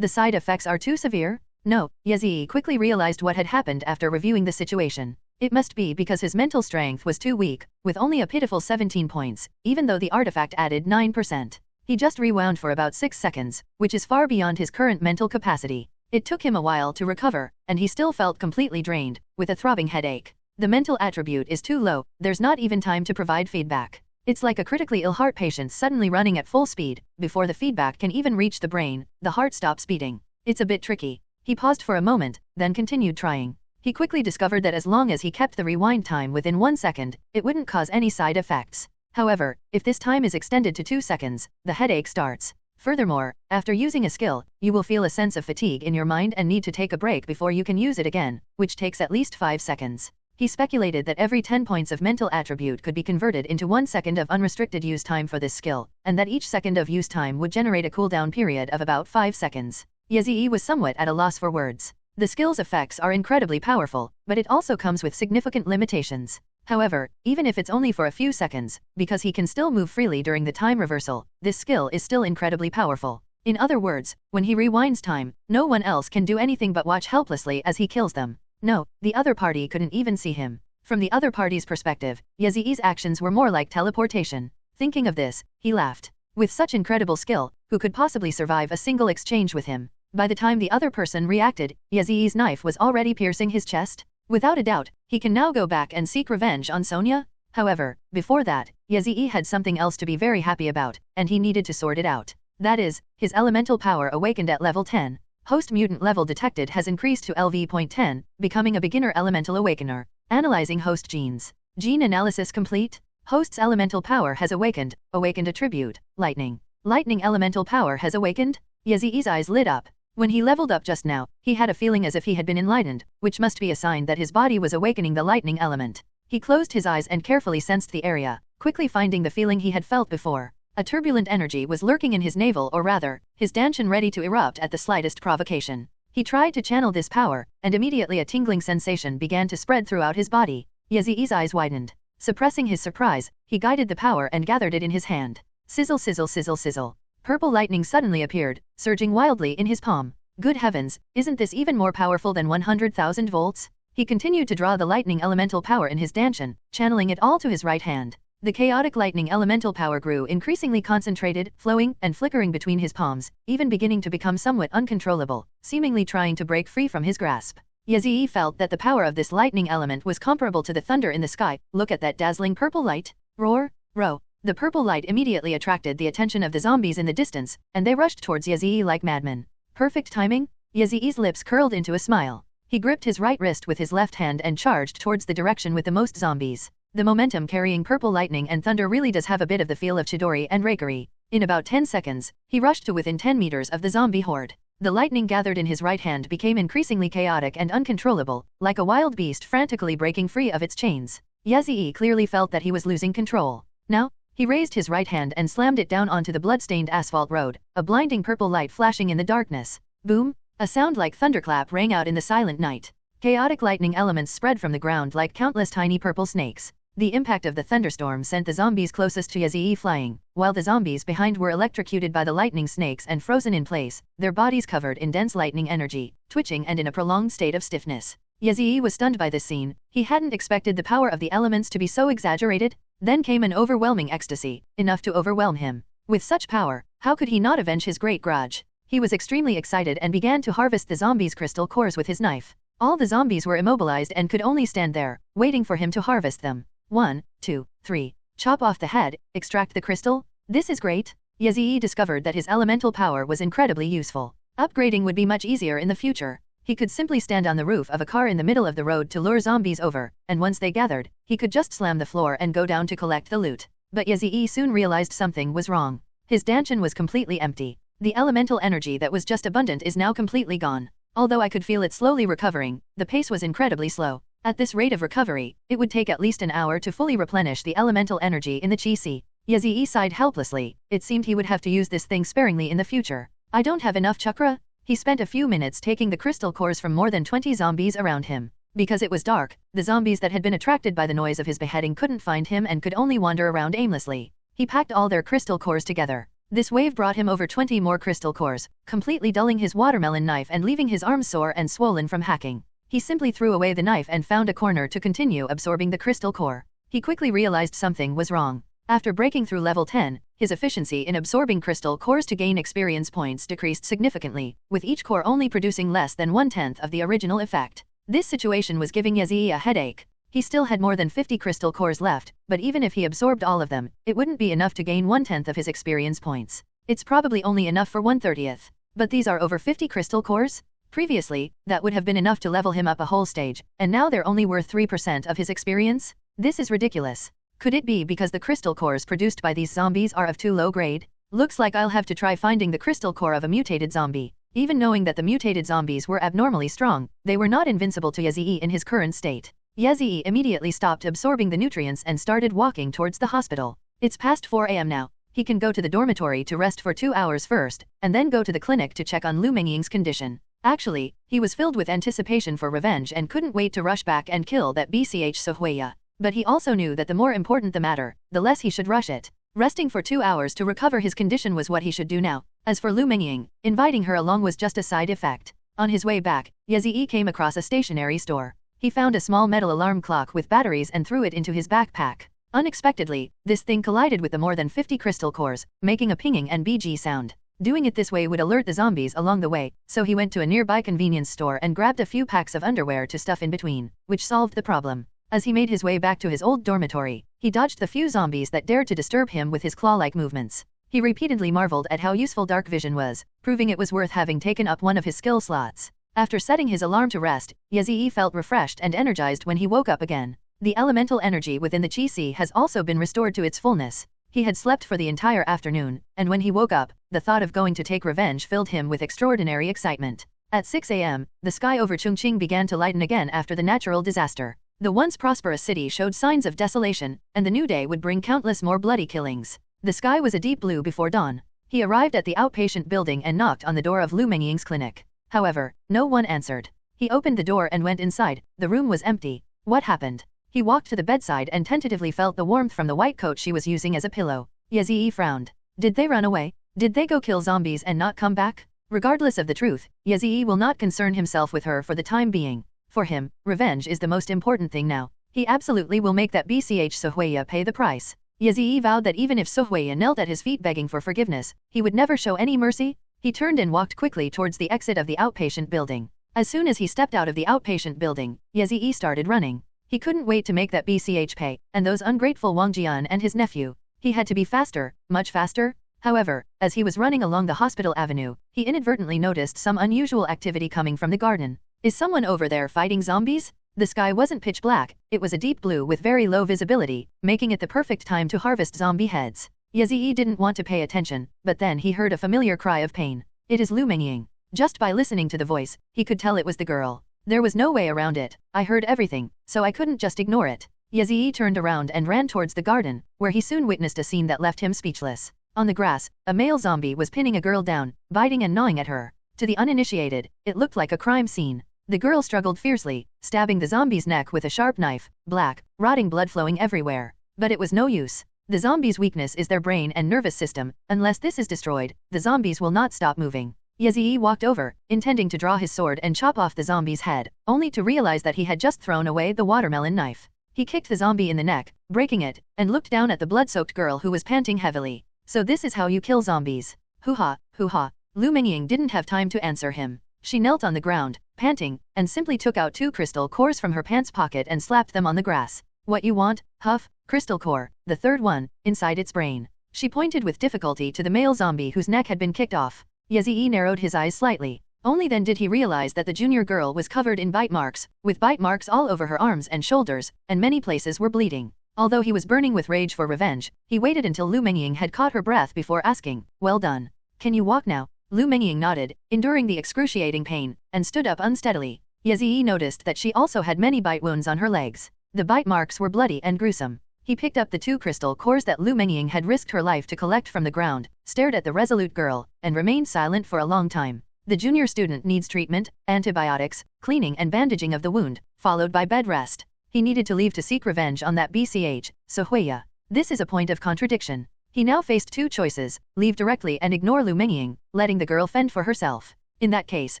The side effects are too severe? No, Yazii quickly realized what had happened after reviewing the situation. It must be because his mental strength was too weak, with only a pitiful 17 points, even though the artifact added 9%. He just rewound for about 6 seconds, which is far beyond his current mental capacity. It took him a while to recover, and he still felt completely drained, with a throbbing headache. The mental attribute is too low, there's not even time to provide feedback. It's like a critically ill heart patient suddenly running at full speed. Before the feedback can even reach the brain, the heart stops beating. It's a bit tricky. He paused for a moment, then continued trying. He quickly discovered that as long as he kept the rewind time within 1 second, it wouldn't cause any side effects. However, if this time is extended to 2 seconds, the headache starts. Furthermore, after using a skill, you will feel a sense of fatigue in your mind and need to take a break before you can use it again, which takes at least 5 seconds. He speculated that every 10 points of mental attribute could be converted into 1 second of unrestricted use time for this skill, and that each second of use time would generate a cooldown period of about 5 seconds. Yazii was somewhat at a loss for words. The skill's effects are incredibly powerful, but it also comes with significant limitations. However, even if it's only for a few seconds, because he can still move freely during the time reversal, this skill is still incredibly powerful. In other words, when he rewinds time, no one else can do anything but watch helplessly as he kills them. No, the other party couldn't even see him. From the other party's perspective, Yazii's actions were more like teleportation. Thinking of this, he laughed. With such incredible skill, who could possibly survive a single exchange with him? By the time the other person reacted, Yazii's knife was already piercing his chest. Without a doubt, he can now go back and seek revenge on Sonia. However, before that, Yazii had something else to be very happy about, and he needed to sort it out. That is, his elemental power awakened at level 10. Host mutant level detected has increased to LV.10, becoming a beginner elemental awakener. Analyzing host genes. Gene analysis complete. Host's elemental power has awakened. Awakened attribute, lightning. Lightning elemental power has awakened. Yazii's eyes lit up. When he leveled up just now, he had a feeling as if he had been enlightened, which must be a sign that his body was awakening the lightning element. He closed his eyes and carefully sensed the area, quickly finding the feeling he had felt before. A turbulent energy was lurking in his navel, or rather, his dantian, ready to erupt at the slightest provocation. He tried to channel this power, and immediately a tingling sensation began to spread throughout his body. Yazii's eyes widened. Suppressing his surprise, he guided the power and gathered it in his hand. Sizzle, sizzle, sizzle, sizzle. Purple lightning suddenly appeared, surging wildly in his palm. Good heavens, isn't this even more powerful than 100,000 volts? He continued to draw the lightning elemental power in his dantian, channeling it all to his right hand. The chaotic lightning elemental power grew increasingly concentrated, flowing and flickering between his palms, even beginning to become somewhat uncontrollable, seemingly trying to break free from his grasp. Yazii felt that the power of this lightning element was comparable to the thunder in the sky. Look at that dazzling purple light. Roar, row. The purple light immediately attracted the attention of the zombies in the distance, and they rushed towards Yazii like madmen. Perfect timing? Yazii's lips curled into a smile. He gripped his right wrist with his left hand and charged towards the direction with the most zombies. The momentum carrying purple lightning and thunder really does have a bit of the feel of Chidori and Reikari. In about 10 seconds, he rushed to within 10 meters of the zombie horde. The lightning gathered in his right hand became increasingly chaotic and uncontrollable, like a wild beast frantically breaking free of its chains. Yazii clearly felt that he was losing control. Now, he raised his right hand and slammed it down onto the blood-stained asphalt road, a blinding purple light flashing in the darkness. Boom! A sound like thunderclap rang out in the silent night. Chaotic lightning elements spread from the ground like countless tiny purple snakes. The impact of the thunderstorm sent the zombies closest to Yazii flying, while the zombies behind were electrocuted by the lightning snakes and frozen in place, their bodies covered in dense lightning energy, twitching and in a prolonged state of stiffness. Yazii was stunned by this scene. He hadn't expected the power of the elements to be so exaggerated. Then came an overwhelming ecstasy, enough to overwhelm him. With such power, how could he not avenge his great grudge? He was extremely excited and began to harvest the zombies' crystal cores with his knife. All the zombies were immobilized and could only stand there, waiting for him to harvest them. 1, 2, 3. Chop off the head, extract the crystal? This is great. Yazii discovered that his elemental power was incredibly useful. Upgrading would be much easier in the future. He could simply stand on the roof of a car in the middle of the road to lure zombies over, and once they gathered, he could just slam the floor and go down to collect the loot. But Yazii soon realized something was wrong. His dantian was completely empty. The elemental energy that was just abundant is now completely gone. Although I could feel it slowly recovering, the pace was incredibly slow. At this rate of recovery, it would take at least an hour to fully replenish the elemental energy in the chi-si. Yazii sighed helplessly. It seemed he would have to use this thing sparingly in the future. I don't have enough chakra? He spent a few minutes taking the crystal cores from more than 20 zombies around him. Because it was dark, the zombies that had been attracted by the noise of his beheading couldn't find him and could only wander around aimlessly. He packed all their crystal cores together. This wave brought him over 20 more crystal cores, completely dulling his watermelon knife and leaving his arms sore and swollen from hacking. He simply threw away the knife and found a corner to continue absorbing the crystal core. He quickly realized something was wrong. After breaking through level 10, his efficiency in absorbing crystal cores to gain experience points decreased significantly, with each core only producing less than 1/10 of the original effect. This situation was giving Yazii a headache. He still had more than 50 crystal cores left, but even if he absorbed all of them, it wouldn't be enough to gain 1/10 of his experience points. It's probably only enough for 1/30th. But these are over 50 crystal cores? Previously, that would have been enough to level him up a whole stage, and now they're only worth 3% of his experience? This is ridiculous. Could it be because the crystal cores produced by these zombies are of too low grade? Looks like I'll have to try finding the crystal core of a mutated zombie. Even knowing that the mutated zombies were abnormally strong, they were not invincible to Yazii in his current state. Yazii immediately stopped absorbing the nutrients and started walking towards the hospital. It's past 4 a.m. now. He can go to the dormitory to rest for 2 hours first, and then go to the clinic to check on Lu Mengying's condition. Actually, he was filled with anticipation for revenge and couldn't wait to rush back and kill that BCH Sohuya. But he also knew that the more important the matter, the less he should rush it. Resting for 2 hours to recover his condition was what he should do now. As for Lu Mengying, inviting her along was just a side effect. On his way back, Yazii came across a stationery store. He found a small metal alarm clock with batteries and threw it into his backpack. Unexpectedly, this thing collided with the more than 50 crystal cores, making a pinging and BG sound. Doing it this way would alert the zombies along the way, so he went to a nearby convenience store and grabbed a few packs of underwear to stuff in between, which solved the problem. As he made his way back to his old dormitory, he dodged the few zombies that dared to disturb him with his claw-like movements. He repeatedly marveled at how useful dark vision was, proving it was worth having taken up one of his skill slots. After setting his alarm to rest, Yazii felt refreshed and energized when he woke up again. The elemental energy within the Chi-Si has also been restored to its fullness. He had slept for the entire afternoon, and when he woke up, the thought of going to take revenge filled him with extraordinary excitement. At 6 a.m., the sky over Chongqing began to lighten again after the natural disaster. The once prosperous city showed signs of desolation, and the new day would bring countless more bloody killings. The sky was a deep blue before dawn. He arrived at the outpatient building and knocked on the door of Lu Mengying's clinic. However, no one answered. He opened the door and went inside. The room was empty. What happened? He walked to the bedside and tentatively felt the warmth from the white coat she was using as a pillow. Yazii frowned. Did they run away? Did they go kill zombies and not come back? Regardless of the truth, Yazii will not concern himself with her for the time being. For him, revenge is the most important thing now. He absolutely will make that BCH Sohuya pay the price. Yazii vowed that even if Sohuya knelt at his feet begging for forgiveness, he would never show any mercy. He turned and walked quickly towards the exit of the outpatient building. As soon as he stepped out of the outpatient building, Yazii started running. He couldn't wait to make that BCH pay, and those ungrateful Wang Jian and his nephew. He had to be faster, much faster. However, as he was running along the hospital avenue, he inadvertently noticed some unusual activity coming from the garden. Is someone over there fighting zombies? The sky wasn't pitch black, it was a deep blue with very low visibility, making it the perfect time to harvest zombie heads. Yazii didn't want to pay attention, but then he heard a familiar cry of pain. It is Lu Mengying. Just by listening to the voice, he could tell it was the girl. There was no way around it. I heard everything, so I couldn't just ignore it. Yazii turned around and ran towards the garden, where he soon witnessed a scene that left him speechless. On the grass, a male zombie was pinning a girl down, biting and gnawing at her. To the uninitiated, it looked like a crime scene. The girl struggled fiercely, stabbing the zombie's neck with a sharp knife, black, rotting blood flowing everywhere. But it was no use. The zombie's weakness is their brain and nervous system. Unless this is destroyed, the zombies will not stop moving. Yazii walked over, intending to draw his sword and chop off the zombie's head, only to realize that he had just thrown away the watermelon knife. He kicked the zombie in the neck, breaking it, and looked down at the blood-soaked girl who was panting heavily. So this is how you kill zombies. Hoo-ha, hoo-ha. Lu Mengying didn't have time to answer him. She knelt on the ground, panting, and simply took out 2 crystal cores from her pants pocket and slapped them on the grass. What you want? Huff, crystal core, the third one, inside its brain. She pointed with difficulty to the male zombie whose neck had been kicked off. Yazii narrowed his eyes slightly. Only then did he realize that the junior girl was covered in bite marks, with bite marks all over her arms and shoulders, and many places were bleeding. Although he was burning with rage for revenge, he waited until Lu Mengying had caught her breath before asking, "Well done. Can you walk now?" Lu Mengying nodded, enduring the excruciating pain, and stood up unsteadily. Yazii noticed that she also had many bite wounds on her legs. The bite marks were bloody and gruesome. He picked up the 2 crystal cores that Lu Mengying had risked her life to collect from the ground, stared at the resolute girl, and remained silent for a long time. The junior student needs treatment, antibiotics, cleaning and bandaging of the wound, followed by bed rest. He needed to leave to seek revenge on that BCH, Sohuya. This is a point of contradiction. He now faced two choices, leave directly and ignore Lu Mengying, letting the girl fend for herself. In that case,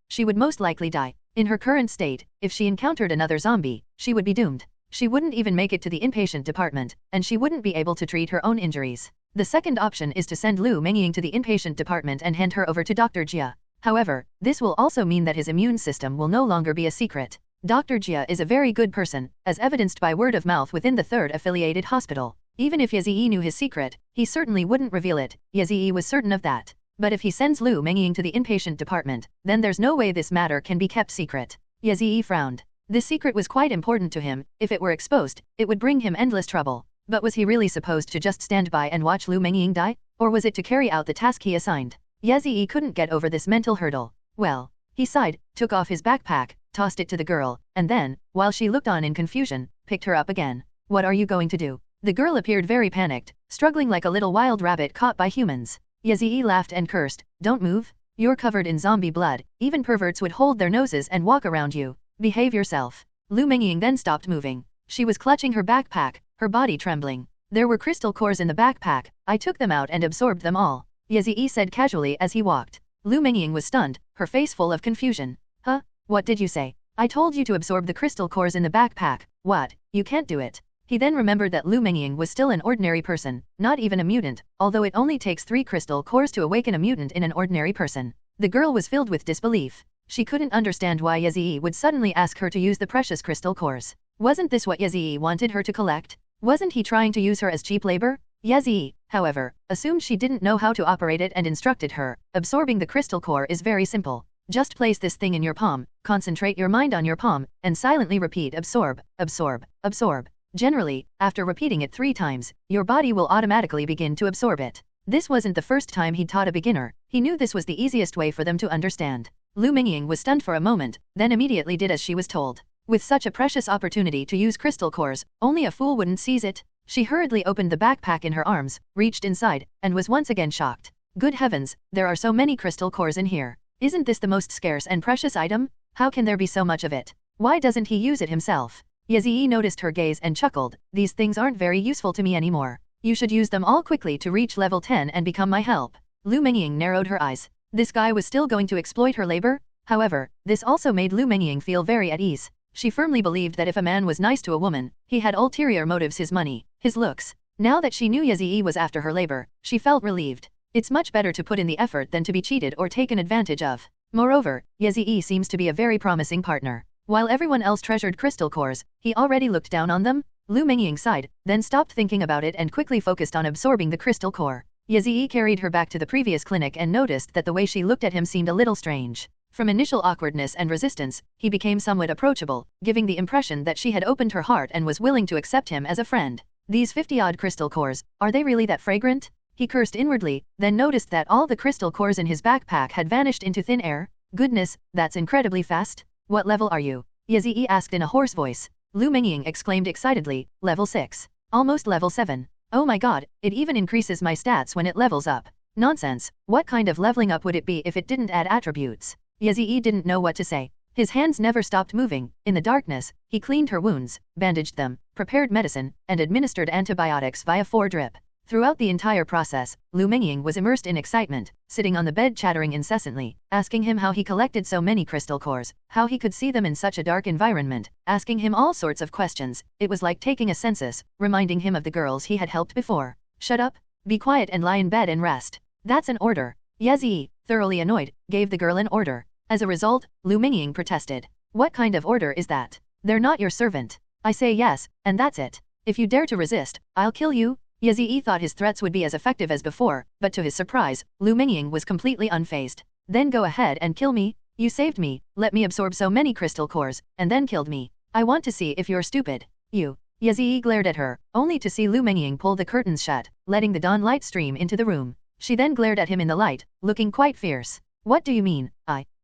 she would most likely die. In her current state, if she encountered another zombie, she would be doomed. She wouldn't even make it to the inpatient department, and she wouldn't be able to treat her own injuries. The second option is to send Lu Mengying to the inpatient department and hand her over to Dr. Jia. However, this will also mean that his immune system will no longer be a secret. Dr. Jia is a very good person, as evidenced by word of mouth within the third affiliated hospital. Even if Yazii knew his secret, he certainly wouldn't reveal it. Yazii was certain of that. But if he sends Lu Mengying to the inpatient department, then there's no way this matter can be kept secret. Yazii frowned. This secret was quite important to him. If it were exposed, it would bring him endless trouble. But was he really supposed to just stand by and watch Lu Mengying die? Or was it to carry out the task he assigned? Yazii couldn't get over this mental hurdle. Well, he sighed, took off his backpack, tossed it to the girl, and then, while she looked on in confusion, picked her up again. What are you going to do? The girl appeared very panicked, struggling like a little wild rabbit caught by humans. Yazii laughed and cursed, don't move. You're covered in zombie blood, even perverts would hold their noses and walk around you. Behave yourself. Lu Mengying then stopped moving. She was clutching her backpack, her body trembling. There were crystal cores in the backpack, I took them out and absorbed them all. Yazii said casually as he walked. Lu Mengying was stunned, her face full of confusion. Huh? What did you say? I told you to absorb the crystal cores in the backpack. What? You can't do it. He then remembered that Lu Mengying was still an ordinary person, not even a mutant, although it only takes 3 crystal cores to awaken a mutant in an ordinary person. The girl was filled with disbelief. She couldn't understand why Yazii would suddenly ask her to use the precious crystal cores. Wasn't this what Yazii wanted her to collect? Wasn't he trying to use her as cheap labor? Yazii, however, assumed she didn't know how to operate it and instructed her. Absorbing the crystal core is very simple. Just place this thing in your palm, concentrate your mind on your palm, and silently repeat absorb, absorb, absorb. Generally, after repeating it 3 times, your body will automatically begin to absorb it. This wasn't the first time he'd taught a beginner. He knew this was the easiest way for them to understand. Lu Mengying was stunned for a moment, then immediately did as she was told. With such a precious opportunity to use crystal cores, only a fool wouldn't seize it. She hurriedly opened the backpack in her arms, reached inside, and was once again shocked. Good heavens, there are so many crystal cores in here. Isn't this the most scarce and precious item? How can there be so much of it? Why doesn't he use it himself? Yazii noticed her gaze and chuckled. These things aren't very useful to me anymore. You should use them all quickly to reach level 10 and become my help. Lu Mengying narrowed her eyes. This guy was still going to exploit her labor? However, this also made Lu Mengying feel very at ease. She firmly believed that if a man was nice to a woman, he had ulterior motives: his money, his looks. Now that she knew Yazii was after her labor, she felt relieved. It's much better to put in the effort than to be cheated or taken advantage of. Moreover, Yazii seems to be a very promising partner. While everyone else treasured crystal cores, he already looked down on them. Lu Mengying sighed, then stopped thinking about it and quickly focused on absorbing the crystal core. Yazii carried her back to the previous clinic and noticed that the way she looked at him seemed a little strange. From initial awkwardness and resistance, he became somewhat approachable, giving the impression that she had opened her heart and was willing to accept him as a friend. These 50-odd crystal cores, are they really that fragrant? He cursed inwardly, then noticed that all the crystal cores in his backpack had vanished into thin air. Goodness, that's incredibly fast. What level are you? Yazii asked in a hoarse voice. Lu Mengying exclaimed excitedly, level 6. Almost level 7. Oh my god, it even increases my stats when it levels up. Nonsense, what kind of leveling up would it be if it didn't add attributes? Yazii didn't know what to say. His hands never stopped moving. In the darkness, he cleaned her wounds, bandaged them, prepared medicine, and administered antibiotics via 4-drip. Throughout the entire process, Lu Mengying was immersed in excitement, sitting on the bed chattering incessantly, asking him how he collected so many crystal cores, how he could see them in such a dark environment, asking him all sorts of questions. It was like taking a census, reminding him of the girls he had helped before. Shut up, be quiet and lie in bed and rest. That's an order. Yazii, thoroughly annoyed, gave the girl an order. As a result, Lu Mengying protested. What kind of order is that? They're not your servant. I say yes, and that's it. If you dare to resist, I'll kill you. Yazii thought his threats would be as effective as before, but to his surprise, Lu Mengying was completely unfazed. Then go ahead and kill me. You saved me, let me absorb so many crystal cores, and then killed me. I want to see if you're stupid. You. Yazii glared at her, only to see Lu Mengying pull the curtains shut, letting the dawn light stream into the room. She then glared at him in the light, looking quite fierce. What do you mean?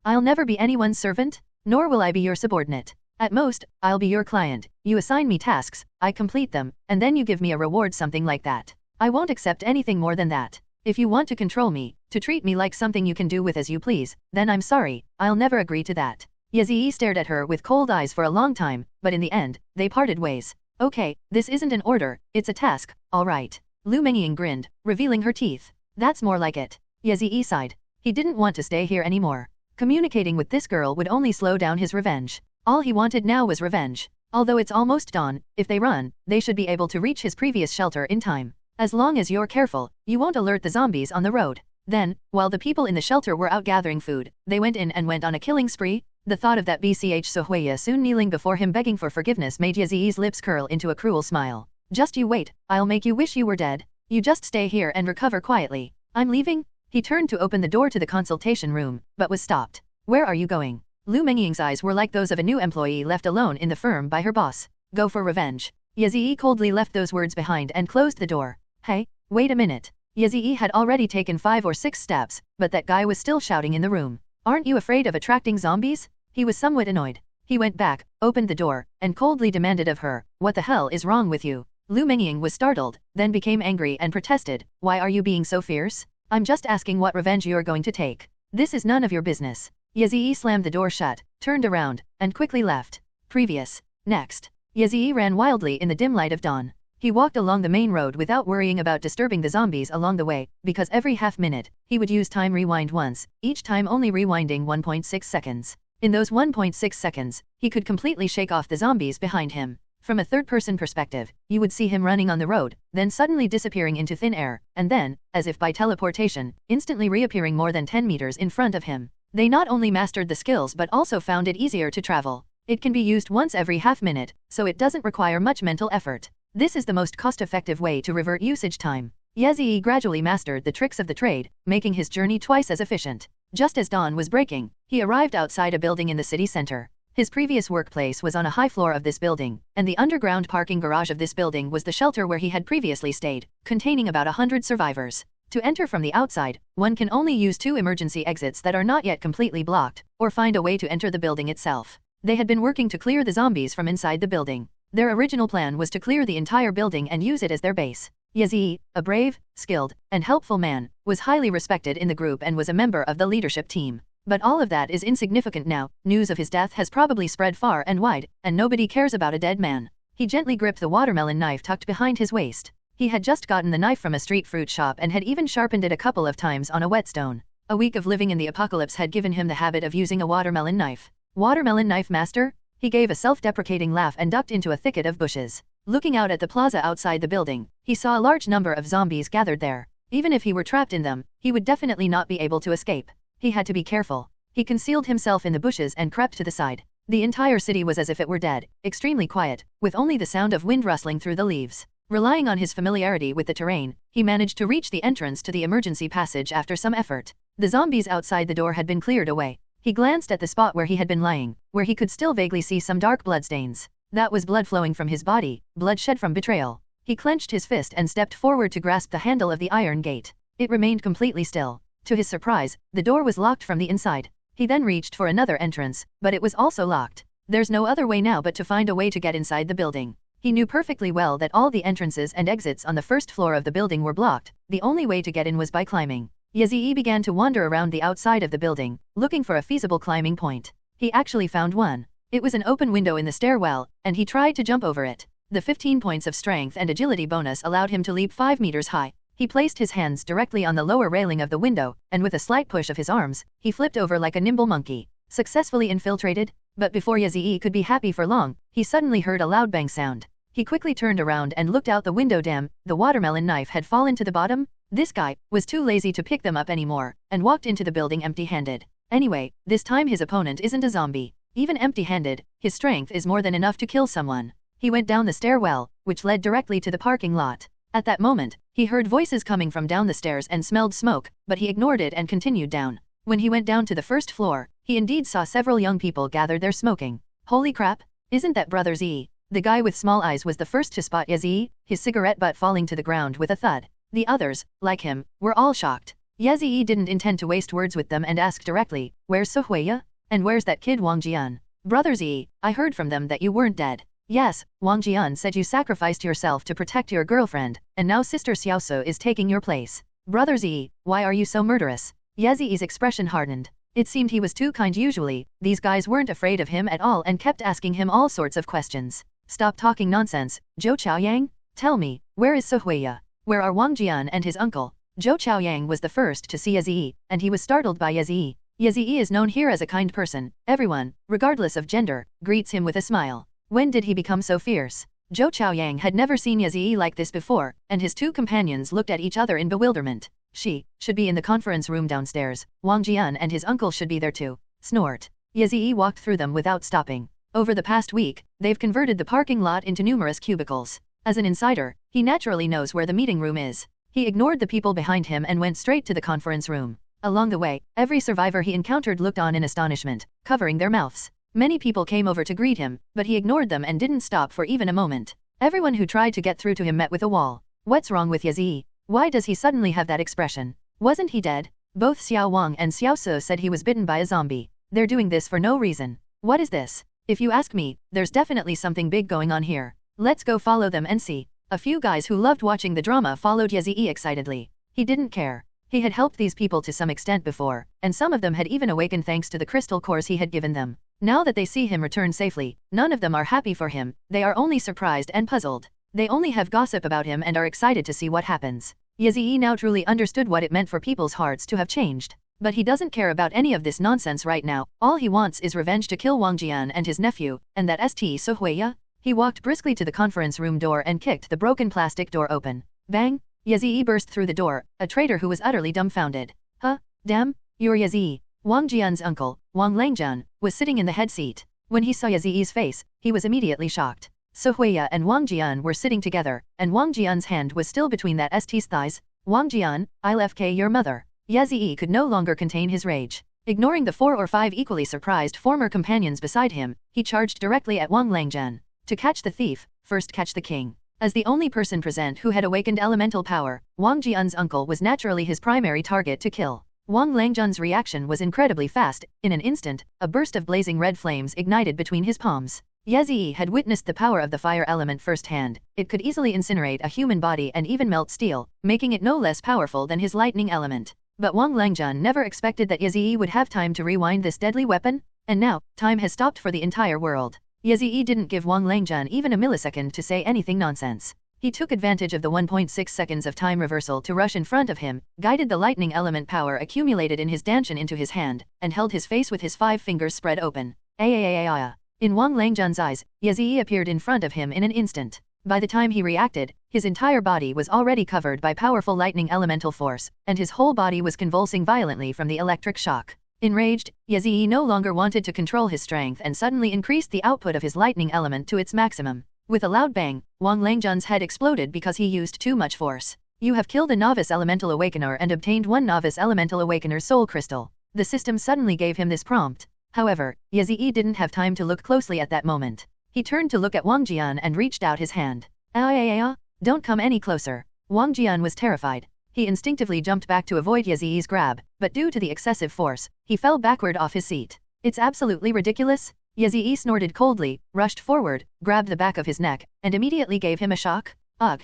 I'll never be anyone's servant, nor will I be your subordinate. At most, I'll be your client. You assign me tasks, I complete them, and then you give me a reward, something like that. I won't accept anything more than that. If you want to control me, to treat me like something you can do with as you please, then I'm sorry, I'll never agree to that. Yazii stared at her with cold eyes for a long time, but in the end, they parted ways. Okay, this isn't an order, it's a task, alright. Lu Mengying grinned, revealing her teeth. That's more like it. Yazii sighed. He didn't want to stay here anymore. Communicating with this girl would only slow down his revenge. All he wanted now was revenge. Although it's almost dawn, if they run, they should be able to reach his previous shelter in time. As long as you're careful, you won't alert the zombies on the road. Then, while the people in the shelter were out gathering food, they went in and went on a killing spree. The thought of that BCH Sohuya soon kneeling before him begging for forgiveness made Yazii's lips curl into a cruel smile. Just you wait, I'll make you wish you were dead. You just stay here and recover quietly. I'm leaving? He turned to open the door to the consultation room, but was stopped. Where are you going? Lu Mengying's eyes were like those of a new employee left alone in the firm by her boss. Go for revenge. Yazii coldly left those words behind and closed the door. Hey, wait a minute. Yazii had already taken 5 or 6 steps, but that guy was still shouting in the room. Aren't you afraid of attracting zombies? He was somewhat annoyed. He went back, opened the door, and coldly demanded of her, what the hell is wrong with you? Lu Mengying was startled, then became angry and protested, why are you being so fierce? I'm just asking what revenge you're going to take. This is none of your business. Yazii slammed the door shut, turned around, and quickly left. Previous. Next. Yazii ran wildly in the dim light of dawn. He walked along the main road without worrying about disturbing the zombies along the way, because every half minute, he would use time rewind once, each time only rewinding 1.6 seconds. In those 1.6 seconds, he could completely shake off the zombies behind him. From a third-person perspective, you would see him running on the road, then suddenly disappearing into thin air, and then, as if by teleportation, instantly reappearing more than 10 meters in front of him. They not only mastered the skills but also found it easier to travel. It can be used once every half minute, so it doesn't require much mental effort. This is the most cost-effective way to revert usage time. Yazii gradually mastered the tricks of the trade, making his journey twice as efficient. Just as dawn was breaking, he arrived outside a building in the city center. His previous workplace was on a high floor of this building, and the underground parking garage of this building was the shelter where he had previously stayed, containing about 100 survivors. To enter from the outside, one can only use 2 emergency exits that are not yet completely blocked, or find a way to enter the building itself. They had been working to clear the zombies from inside the building. Their original plan was to clear the entire building and use it as their base. Yazii, a brave, skilled, and helpful man, was highly respected in the group and was a member of the leadership team. But all of that is insignificant now. News of his death has probably spread far and wide, and nobody cares about a dead man. He gently gripped the watermelon knife tucked behind his waist. He had just gotten the knife from a street fruit shop and had even sharpened it a couple of times on a whetstone. A week of living in the apocalypse had given him the habit of using a watermelon knife. Watermelon knife master? He gave a self-deprecating laugh and ducked into a thicket of bushes. Looking out at the plaza outside the building, he saw a large number of zombies gathered there. Even if he were trapped in them, he would definitely not be able to escape. He had to be careful. He concealed himself in the bushes and crept to the side. The entire city was as if it were dead, extremely quiet, with only the sound of wind rustling through the leaves. Relying on his familiarity with the terrain, he managed to reach the entrance to the emergency passage after some effort. The zombies outside the door had been cleared away. He glanced at the spot where he had been lying, where he could still vaguely see some dark bloodstains. That was blood flowing from his body, blood shed from betrayal. He clenched his fist and stepped forward to grasp the handle of the iron gate. It remained completely still. To his surprise, the door was locked from the inside. He then reached for another entrance, but it was also locked. There's no other way now but to find a way to get inside the building. He knew perfectly well that all the entrances and exits on the first floor of the building were blocked. The only way to get in was by climbing. Yazii began to wander around the outside of the building, looking for a feasible climbing point. He actually found one. It was an open window in the stairwell, and he tried to jump over it. The 15 points of strength and agility bonus allowed him to leap 5 meters high. He placed his hands directly on the lower railing of the window, and with a slight push of his arms, he flipped over like a nimble monkey. Successfully infiltrated? But before Yazii could be happy for long, he suddenly heard a loud bang sound. He quickly turned around and looked out the window. Damn, the watermelon knife had fallen to the bottom? This guy was too lazy to pick them up anymore, and walked into the building empty-handed. Anyway, this time his opponent isn't a zombie. Even empty-handed, his strength is more than enough to kill someone. He went down the stairwell, which led directly to the parking lot. At that moment, he heard voices coming from down the stairs and smelled smoke, but he ignored it and continued down. When he went down to the first floor, he indeed saw several young people gathered there smoking. Holy crap, isn't that Brother Z? The guy with small eyes was the first to spot Yazii, his cigarette butt falling to the ground with a thud. The others, like him, were all shocked. Yazii didn't intend to waste words with them and asked directly, "Where's Sohuya? And where's that kid Wang Jian?" "Brother Z, I heard from them that you weren't dead." "Yes, Wang Jian said you sacrificed yourself to protect your girlfriend, and now Sister Xiaosu is taking your place." Brother Z, why are you so murderous? Yezi's expression hardened. It seemed he was too kind usually, these guys weren't afraid of him at all and kept asking him all sorts of questions. Stop talking nonsense, Zhou Chaoyang? Tell me, where is Sohuya? Where are Wang Jian and his uncle? Zhou Chaoyang was the first to see Yezi, and he was startled by Yezi. Yezi is known here as a kind person. Everyone, regardless of gender, greets him with a smile. When did he become so fierce? Zhou Chaoyang had never seen Yezi like this before, and his two companions looked at each other in bewilderment. She should be in the conference room downstairs. Wang Jian and his uncle should be there too. Snort. Yezi walked through them without stopping. Over the past week, they've converted the parking lot into numerous cubicles. As an insider, he naturally knows where the meeting room is. He ignored the people behind him and went straight to the conference room. Along the way, every survivor he encountered looked on in astonishment, covering their mouths. Many people came over to greet him, but he ignored them and didn't stop for even a moment. Everyone who tried to get through to him met with a wall. What's wrong with Yezi? Why does he suddenly have that expression? Wasn't he dead? Both Xiao Wang and Xiao So said he was bitten by a zombie. They're doing this for no reason. What is this? If you ask me, there's definitely something big going on here. Let's go follow them and see. A few guys who loved watching the drama followed Yezi excitedly. He didn't care. He had helped these people to some extent before, and some of them had even awakened thanks to the crystal cores he had given them. Now that they see him return safely, none of them are happy for him, they are only surprised and puzzled. They only have gossip about him and are excited to see what happens. Yezi now truly understood what it meant for people's hearts to have changed. But he doesn't care about any of this nonsense right now, all he wants is revenge to kill Wang Jian and his nephew, and that St. Sohuya. He walked briskly to the conference room door and kicked the broken plastic door open. Bang! Yezi burst through the door, a traitor who was utterly dumbfounded. Huh? Damn? You're Yezi. Wang Jian's uncle, Wang Langjian, was sitting in the head seat. When he saw Yezi's face, he was immediately shocked. Sohuya and Wang Jian were sitting together, and Wang Jian's hand was still between that St's thighs. Wang Jian, I'll FK your mother. Yezi could no longer contain his rage. Ignoring the 4 or 5 equally surprised former companions beside him, he charged directly at Wang Langjian. To catch the thief, first catch the king. As the only person present who had awakened elemental power, Wang Jian's uncle was naturally his primary target to kill. Wang Langjian's reaction was incredibly fast. In an instant, a burst of blazing red flames ignited between his palms. Yezi had witnessed the power of the fire element firsthand. It could easily incinerate a human body and even melt steel, making it no less powerful than his lightning element. But Wang Langjian never expected that Yezi would have time to rewind this deadly weapon, and now, time has stopped for the entire world. Yezi didn't give Wang Langjian even a millisecond to say anything nonsense. He took advantage of the 1.6 seconds of time reversal to rush in front of him, guided the lightning element power accumulated in his danshin into his hand, and held his face with his 5 fingers spread open. In Wang Langjian's eyes, Yezi appeared in front of him in an instant. By the time he reacted, his entire body was already covered by powerful lightning elemental force, and his whole body was convulsing violently from the electric shock. Enraged, Yezi no longer wanted to control his strength and suddenly increased the output of his lightning element to its maximum. With a loud bang, Wang Langjian's head exploded because he used too much force. You have killed a novice elemental awakener and obtained 1 novice elemental awakener's soul crystal. The system suddenly gave him this prompt. However, Yezi didn't have time to look closely at that moment. He turned to look at Wang Jian and reached out his hand. Don't come any closer. Wang Jian was terrified. He instinctively jumped back to avoid Yezi's grab, but due to the excessive force, he fell backward off his seat. It's absolutely ridiculous. Yezi snorted coldly, rushed forward, grabbed the back of his neck, and immediately gave him a shock. Ugh!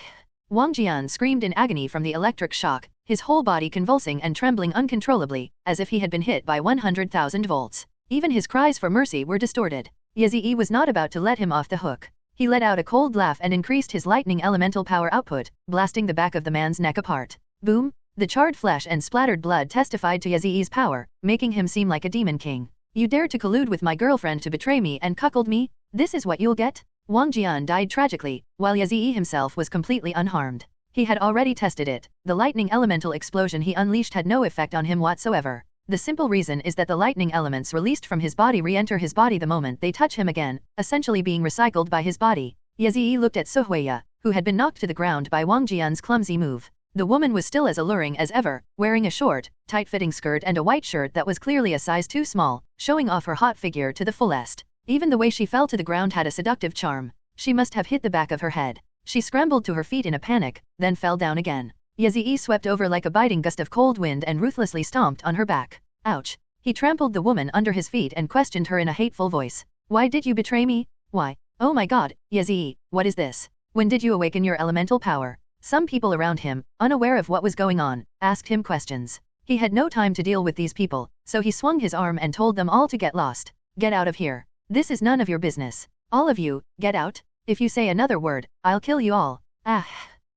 Wang Jian screamed in agony from the electric shock, his whole body convulsing and trembling uncontrollably, as if he had been hit by 100,000 volts. Even his cries for mercy were distorted. Yezi was not about to let him off the hook. He let out a cold laugh and increased his lightning elemental power output, blasting the back of the man's neck apart. Boom! The charred flesh and splattered blood testified to Yezi's power, making him seem like a demon king. You dared to collude with my girlfriend to betray me and cuckold me? This is what you'll get? Wang Jian died tragically, while Yezi himself was completely unharmed. He had already tested it. The lightning elemental explosion he unleashed had no effect on him whatsoever. The simple reason is that the lightning elements released from his body re-enter his body the moment they touch him again, essentially being recycled by his body. Yezi looked at Sohuya, who had been knocked to the ground by Wang Jian's clumsy move. The woman was still as alluring as ever, wearing a short, tight-fitting skirt and a white shirt that was clearly a size too small, showing off her hot figure to the fullest. Even the way she fell to the ground had a seductive charm. She must have hit the back of her head. She scrambled to her feet in a panic, then fell down again. Yezi swept over like a biting gust of cold wind and ruthlessly stomped on her back. Ouch! He trampled the woman under his feet and questioned her in a hateful voice. Why did you betray me? Why? Oh my god, Yezi, what is this? When did you awaken your elemental power? Some people around him, unaware of what was going on, asked him questions. He had no time to deal with these people, so he swung his arm and told them all to get lost. Get out of here. This is none of your business. All of you, get out. If you say another word, I'll kill you all. Ah!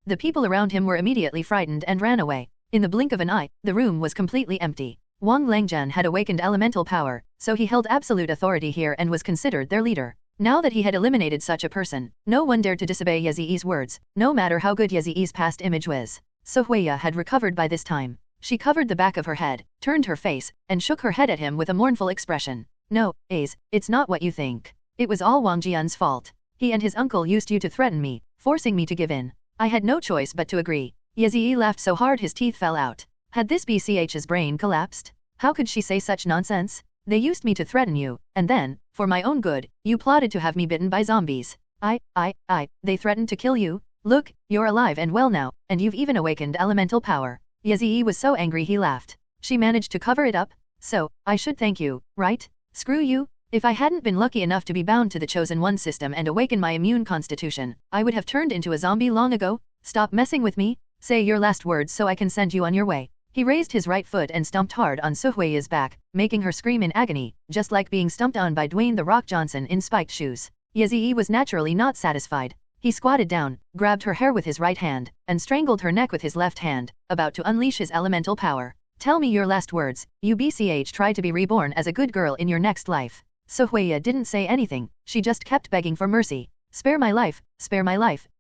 The people around him were immediately frightened and ran away. In the blink of an eye, the room was completely empty. Wang Langzhen had awakened elemental power, so he held absolute authority here and was considered their leader. Now that he had eliminated such a person, no one dared to disobey Ye Ziyi's words, no matter how good Ye Ziyi's past image was. So Huiya had recovered by this time. She covered the back of her head, turned her face, and shook her head at him with a mournful expression. No, Ace, it's not what you think. It was all Wang Jian's fault. He and his uncle used you to threaten me, forcing me to give in. I had no choice but to agree. Ye Ziyi laughed so hard his teeth fell out. Had this BCH's brain collapsed? How could she say such nonsense? They used me to threaten you, and then, for my own good, you plotted to have me bitten by zombies. They threatened to kill you? Look, you're alive and well now, and you've even awakened elemental power. Ye Ziyi was so angry he laughed. She managed to cover it up. So, I should thank you, right? Screw you. If I hadn't been lucky enough to be bound to the Chosen One system and awaken my immune constitution, I would have turned into a zombie long ago. Stop messing with me. Say your last words so I can send you on your way. He raised his right foot and stomped hard on Suhuiya's back, making her scream in agony, just like being stomped on by Dwayne The Rock Johnson in spiked shoes. Ye Ziyi was naturally not satisfied. He squatted down, grabbed her hair with his right hand, and strangled her neck with his left hand, about to unleash his elemental power. Tell me your last words. You BCH try to be reborn as a good girl in your next life. Suhuiya didn't say anything, she just kept begging for mercy. Spare my life,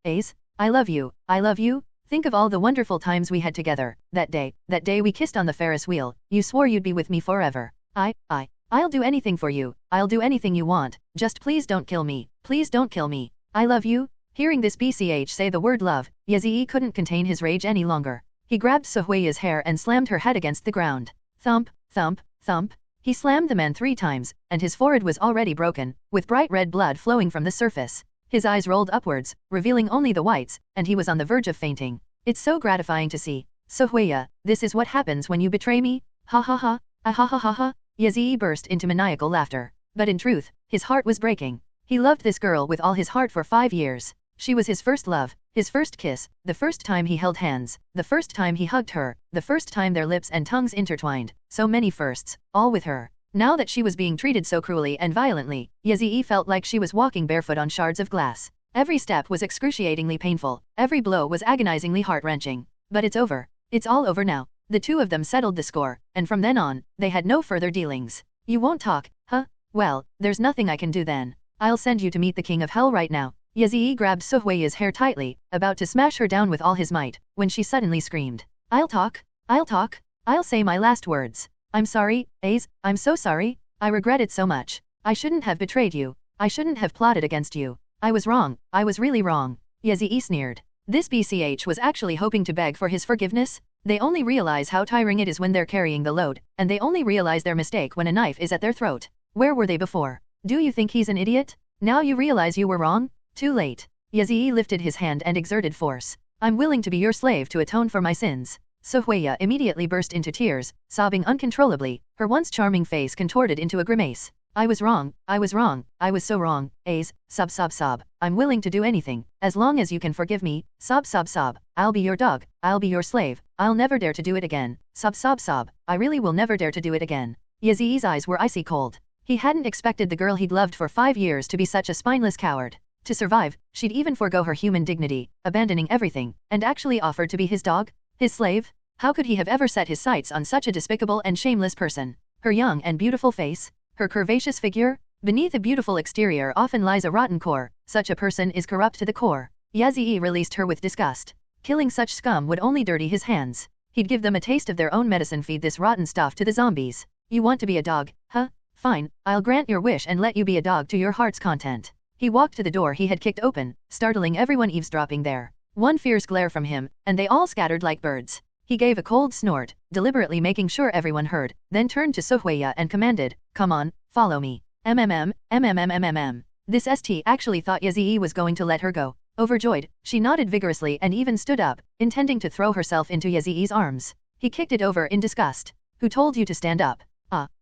Ace. I love you, I love you. Think of all the wonderful times we had together. That day we kissed on the Ferris wheel, you swore you'd be with me forever. I'll do anything for you, I'll do anything you want, just please don't kill me, please don't kill me. I love you. Hearing this BCH say the word love, Ye Ziyi couldn't contain his rage any longer. He grabbed Suhuiya's hair and slammed her head against the ground. Thump, thump, thump. He slammed the man 3 times, and his forehead was already broken, with bright red blood flowing from the surface. His eyes rolled upwards, revealing only the whites, and he was on the verge of fainting. It's so gratifying to see. Suhuiya, this is what happens when you betray me? Ha ha ha, ah ha ha ha ha. Ye Ziyi burst into maniacal laughter. But in truth, his heart was breaking. He loved this girl with all his heart for 5 years. She was his first love, his first kiss, the first time he held hands, the first time he hugged her, the first time their lips and tongues intertwined. So many firsts, all with her. Now that she was being treated so cruelly and violently, Ye Ziyi felt like she was walking barefoot on shards of glass. Every step was excruciatingly painful, every blow was agonizingly heart-wrenching. But it's over. It's all over now. The two of them settled the score, and from then on, they had no further dealings. You won't talk, huh? Well, there's nothing I can do then. I'll send you to meet the King of Hell right now. Ye Ziyi grabbed Suhuiya's hair tightly, about to smash her down with all his might, when she suddenly screamed. I'll talk. I'll say my last words. I'm sorry, Ace, I'm so sorry. I regret it so much. I shouldn't have betrayed you. I shouldn't have plotted against you. I was wrong, I was really wrong. Ye Ziyi sneered. This BCH was actually hoping to beg for his forgiveness. They only realize how tiring it is when they're carrying the load, and they only realize their mistake when a knife is at their throat. Where were they before? Do you think he's an idiot? Now you realize you were wrong? Too late. Ye Ziyi lifted his hand and exerted force. I'm willing to be your slave to atone for my sins. Suhuiya immediately burst into tears, sobbing uncontrollably, her once charming face contorted into a grimace. I was wrong, I was so wrong, Ace, sob. I'm willing to do anything, as long as you can forgive me, sob. I'll be your dog, I'll be your slave, I'll never dare to do it again, sob. I really will never dare to do it again. Ye Ziyi's eyes were icy cold. He hadn't expected the girl he'd loved for 5 years to be such a spineless coward. To survive, she'd even forgo her human dignity, abandoning everything, and actually offered to be his dog? His slave? How could he have ever set his sights on such a despicable and shameless person? Her young and beautiful face? Her curvaceous figure? Beneath a beautiful exterior often lies a rotten core. Such a person is corrupt to the core. Ye Ziyi released her with disgust. Killing such scum would only dirty his hands. He'd give them a taste of their own medicine. Feed this rotten stuff to the zombies. You want to be a dog, huh? Fine, I'll grant your wish and let you be a dog to your heart's content. He walked to the door he had kicked open, startling everyone eavesdropping there. One fierce glare from him, and they all scattered like birds. He gave a cold snort, deliberately making sure everyone heard, then turned to Suhuiya and commanded, come on, follow me. This ST actually thought Ye Ziyi was going to let her go. Overjoyed, she nodded vigorously and even stood up, intending to throw herself into Ye Ziyi's arms. He kicked it over in disgust. Who told you to stand up?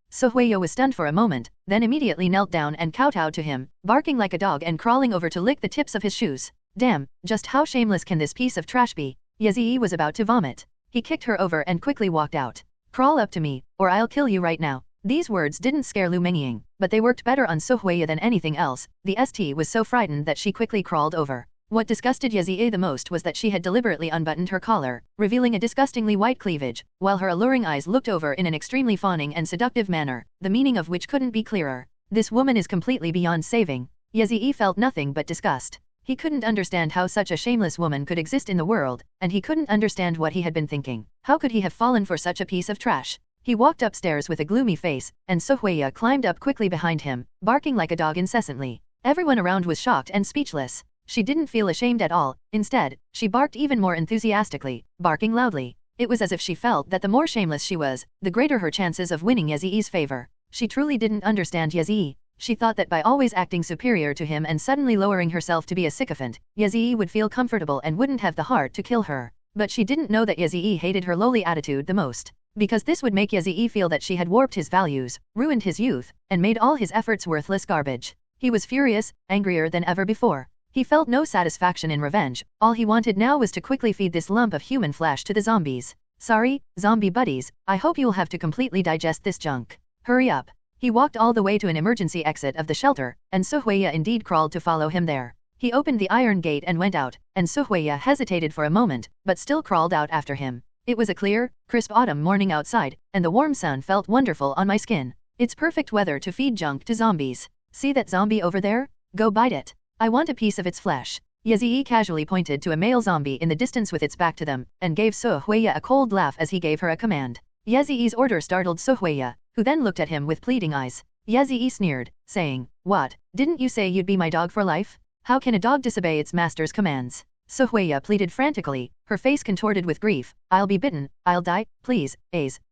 Suhuiya was stunned for a moment, then immediately knelt down and kowtowed to him, barking like a dog and crawling over to lick the tips of his shoes. Damn, just how shameless can this piece of trash be? Yazii was about to vomit. He kicked her over and quickly walked out. Crawl up to me, or I'll kill you right now. These words didn't scare Lu Mengying, but they worked better on Sohuya than anything else. The ST was so frightened that she quickly crawled over. What disgusted Yazii the most was that she had deliberately unbuttoned her collar, revealing a disgustingly white cleavage, while her alluring eyes looked over in an extremely fawning and seductive manner, the meaning of which couldn't be clearer. This woman is completely beyond saving. Yazii felt nothing but disgust. He couldn't understand how such a shameless woman could exist in the world, and he couldn't understand what he had been thinking. How could he have fallen for such a piece of trash? He walked upstairs with a gloomy face, and Sohuya climbed up quickly behind him, barking like a dog incessantly. Everyone around was shocked and speechless. She didn't feel ashamed at all. Instead, she barked even more enthusiastically, barking loudly. It was as if she felt that the more shameless she was, the greater her chances of winning Yazii's favor. She truly didn't understand Yazii. She thought that by always acting superior to him and suddenly lowering herself to be a sycophant, Yazii would feel comfortable and wouldn't have the heart to kill her. But she didn't know that Yazii hated her lowly attitude the most. Because this would make Yazii feel that she had warped his values, ruined his youth, and made all his efforts worthless garbage. He was furious, angrier than ever before. He felt no satisfaction in revenge. All he wanted now was to quickly feed this lump of human flesh to the zombies. Sorry, zombie buddies, I hope you'll have to completely digest this junk. Hurry up. He walked all the way to an emergency exit of the shelter, and Sohuya indeed crawled to follow him there. He opened the iron gate and went out, and Sohuya hesitated for a moment, but still crawled out after him. It was a clear, crisp autumn morning outside, and the warm sun felt wonderful on my skin. It's perfect weather to feed junk to zombies. See that zombie over there? Go bite it. I want a piece of its flesh. Yazii casually pointed to a male zombie in the distance with its back to them, and gave Sohuya a cold laugh as he gave her a command. Yazii's order startled Sohuya, who then looked at him with pleading eyes. Yazii sneered, saying, "What, didn't you say you'd be my dog for life? How can a dog disobey its master's commands?" Sohuya pleaded frantically, her face contorted with grief. "I'll be bitten, I'll die, please,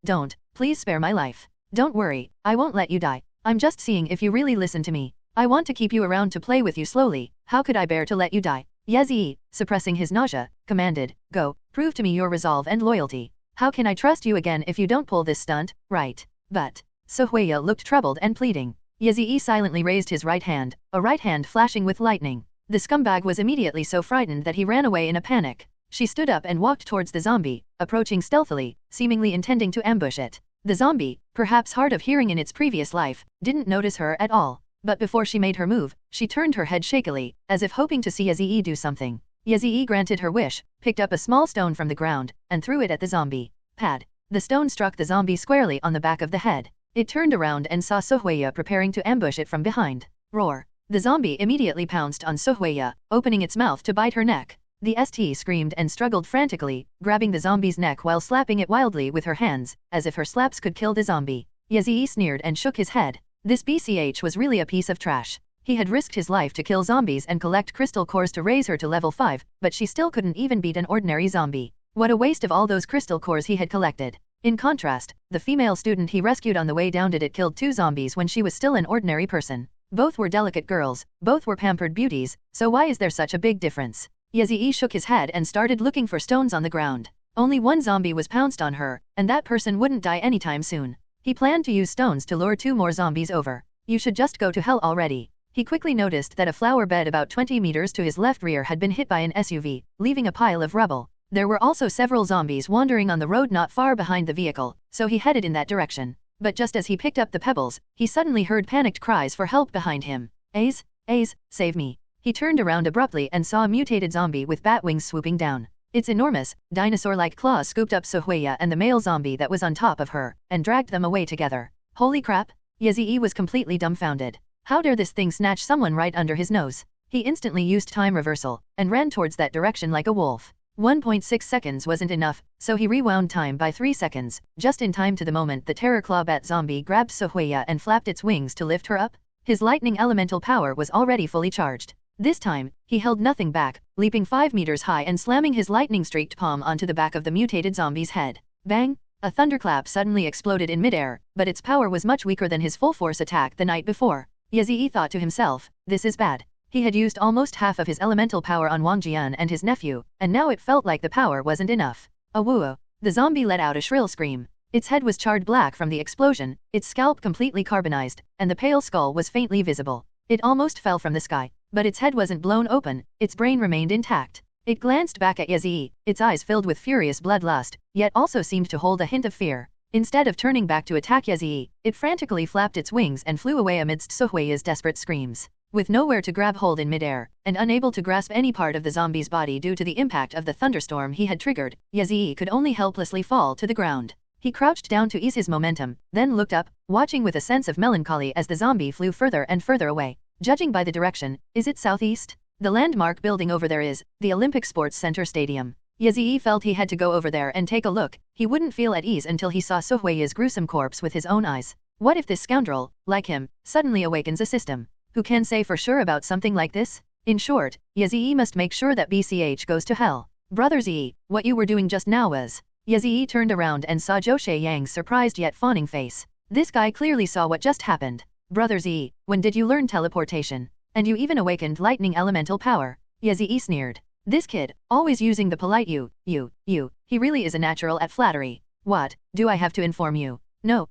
don't, please spare my life. Don't worry, I won't let you die. I'm just seeing if you really listen to me. I want to keep you around to play with you slowly. How could I bear to let you die?" Yazii, suppressing his nausea, commanded, "Go, prove to me your resolve and loyalty. How can I trust you again if you don't pull this stunt, right?" But Sohuya looked troubled and pleading. Yazii silently raised his right hand, a right hand flashing with lightning. The scumbag was immediately so frightened that he ran away in a panic. She stood up and walked towards the zombie, approaching stealthily, seemingly intending to ambush it. The zombie, perhaps hard of hearing in its previous life, didn't notice her at all. But before she made her move, she turned her head shakily, as if hoping to see Yazii do something. Yazii granted her wish, picked up a small stone from the ground, and threw it at the zombie. Pad. The stone struck the zombie squarely on the back of the head. It turned around and saw Sohuya preparing to ambush it from behind. Roar. The zombie immediately pounced on Sohuya, opening its mouth to bite her neck. The ST screamed and struggled frantically, grabbing the zombie's neck while slapping it wildly with her hands, as if her slaps could kill the zombie. Yazii sneered and shook his head. This BCH was really a piece of trash. He had risked his life to kill zombies and collect crystal cores to raise her to level 5, but she still couldn't even beat an ordinary zombie. What a waste of all those crystal cores he had collected. In contrast, the female student he rescued on the way down did killed 2 zombies when she was still an ordinary person. Both were delicate girls, both were pampered beauties, so why is there such a big difference? Yazii shook his head and started looking for stones on the ground. Only one zombie was pounced on her, and that person wouldn't die anytime soon. He planned to use stones to lure 2 more zombies over. You should just go to hell already. He quickly noticed that a flower bed about 20 meters to his left rear had been hit by an SUV, leaving a pile of rubble. There were also several zombies wandering on the road not far behind the vehicle, so he headed in that direction. But just as he picked up the pebbles, he suddenly heard panicked cries for help behind him. "Aze, save me." He turned around abruptly and saw a mutated zombie with bat wings swooping down. Its enormous, dinosaur-like claws scooped up Sohuya and the male zombie that was on top of her, and dragged them away together. Holy crap! Yazii was completely dumbfounded. How dare this thing snatch someone right under his nose? He instantly used time reversal, and ran towards that direction like a wolf. 1.6 seconds wasn't enough, so he rewound time by 3 seconds, just in time to the moment the terror claw bat zombie grabbed Sohuya and flapped its wings to lift her up. His lightning elemental power was already fully charged. This time, he held nothing back, leaping 5 meters high and slamming his lightning-streaked palm onto the back of the mutated zombie's head. Bang! A thunderclap suddenly exploded in midair, but its power was much weaker than his full-force attack the night before. Yazii thought to himself, this is bad. He had used almost half of his elemental power on Wang Jian and his nephew, and now it felt like the power wasn't enough. Awoo! The zombie let out a shrill scream. Its head was charred black from the explosion, its scalp completely carbonized, and the pale skull was faintly visible. It almost fell from the sky. but its head wasn't blown open, its brain remained intact. It glanced back at Yazii, its eyes filled with furious bloodlust, yet also seemed to hold a hint of fear. Instead of turning back to attack Yazii, it frantically flapped its wings and flew away amidst Sohui's desperate screams. With nowhere to grab hold in midair, and unable to grasp any part of the zombie's body due to the impact of the thunderstorm he had triggered, Yazii could only helplessly fall to the ground. He crouched down to ease his momentum, then looked up, watching with a sense of melancholy as the zombie flew further and further away. Judging by the direction, is it southeast? The landmark building over there is the Olympic Sports Center Stadium. Yazii felt he had to go over there and take a look. He wouldn't feel at ease until he saw Sohui's gruesome corpse with his own eyes. What if this scoundrel, like him, suddenly awakens a system? Who can say for sure about something like this? In short, Yazii must make sure that BCH goes to hell. Brother Z, what you were doing just now was... Yazii turned around and saw Zhou Shaiyang's surprised yet fawning face. This guy clearly saw what just happened. Brother Z, when did you learn teleportation? And you even awakened lightning elemental power? Yazii sneered. This kid, always using the polite you, he really is a natural at flattery. What, do I have to inform you? No,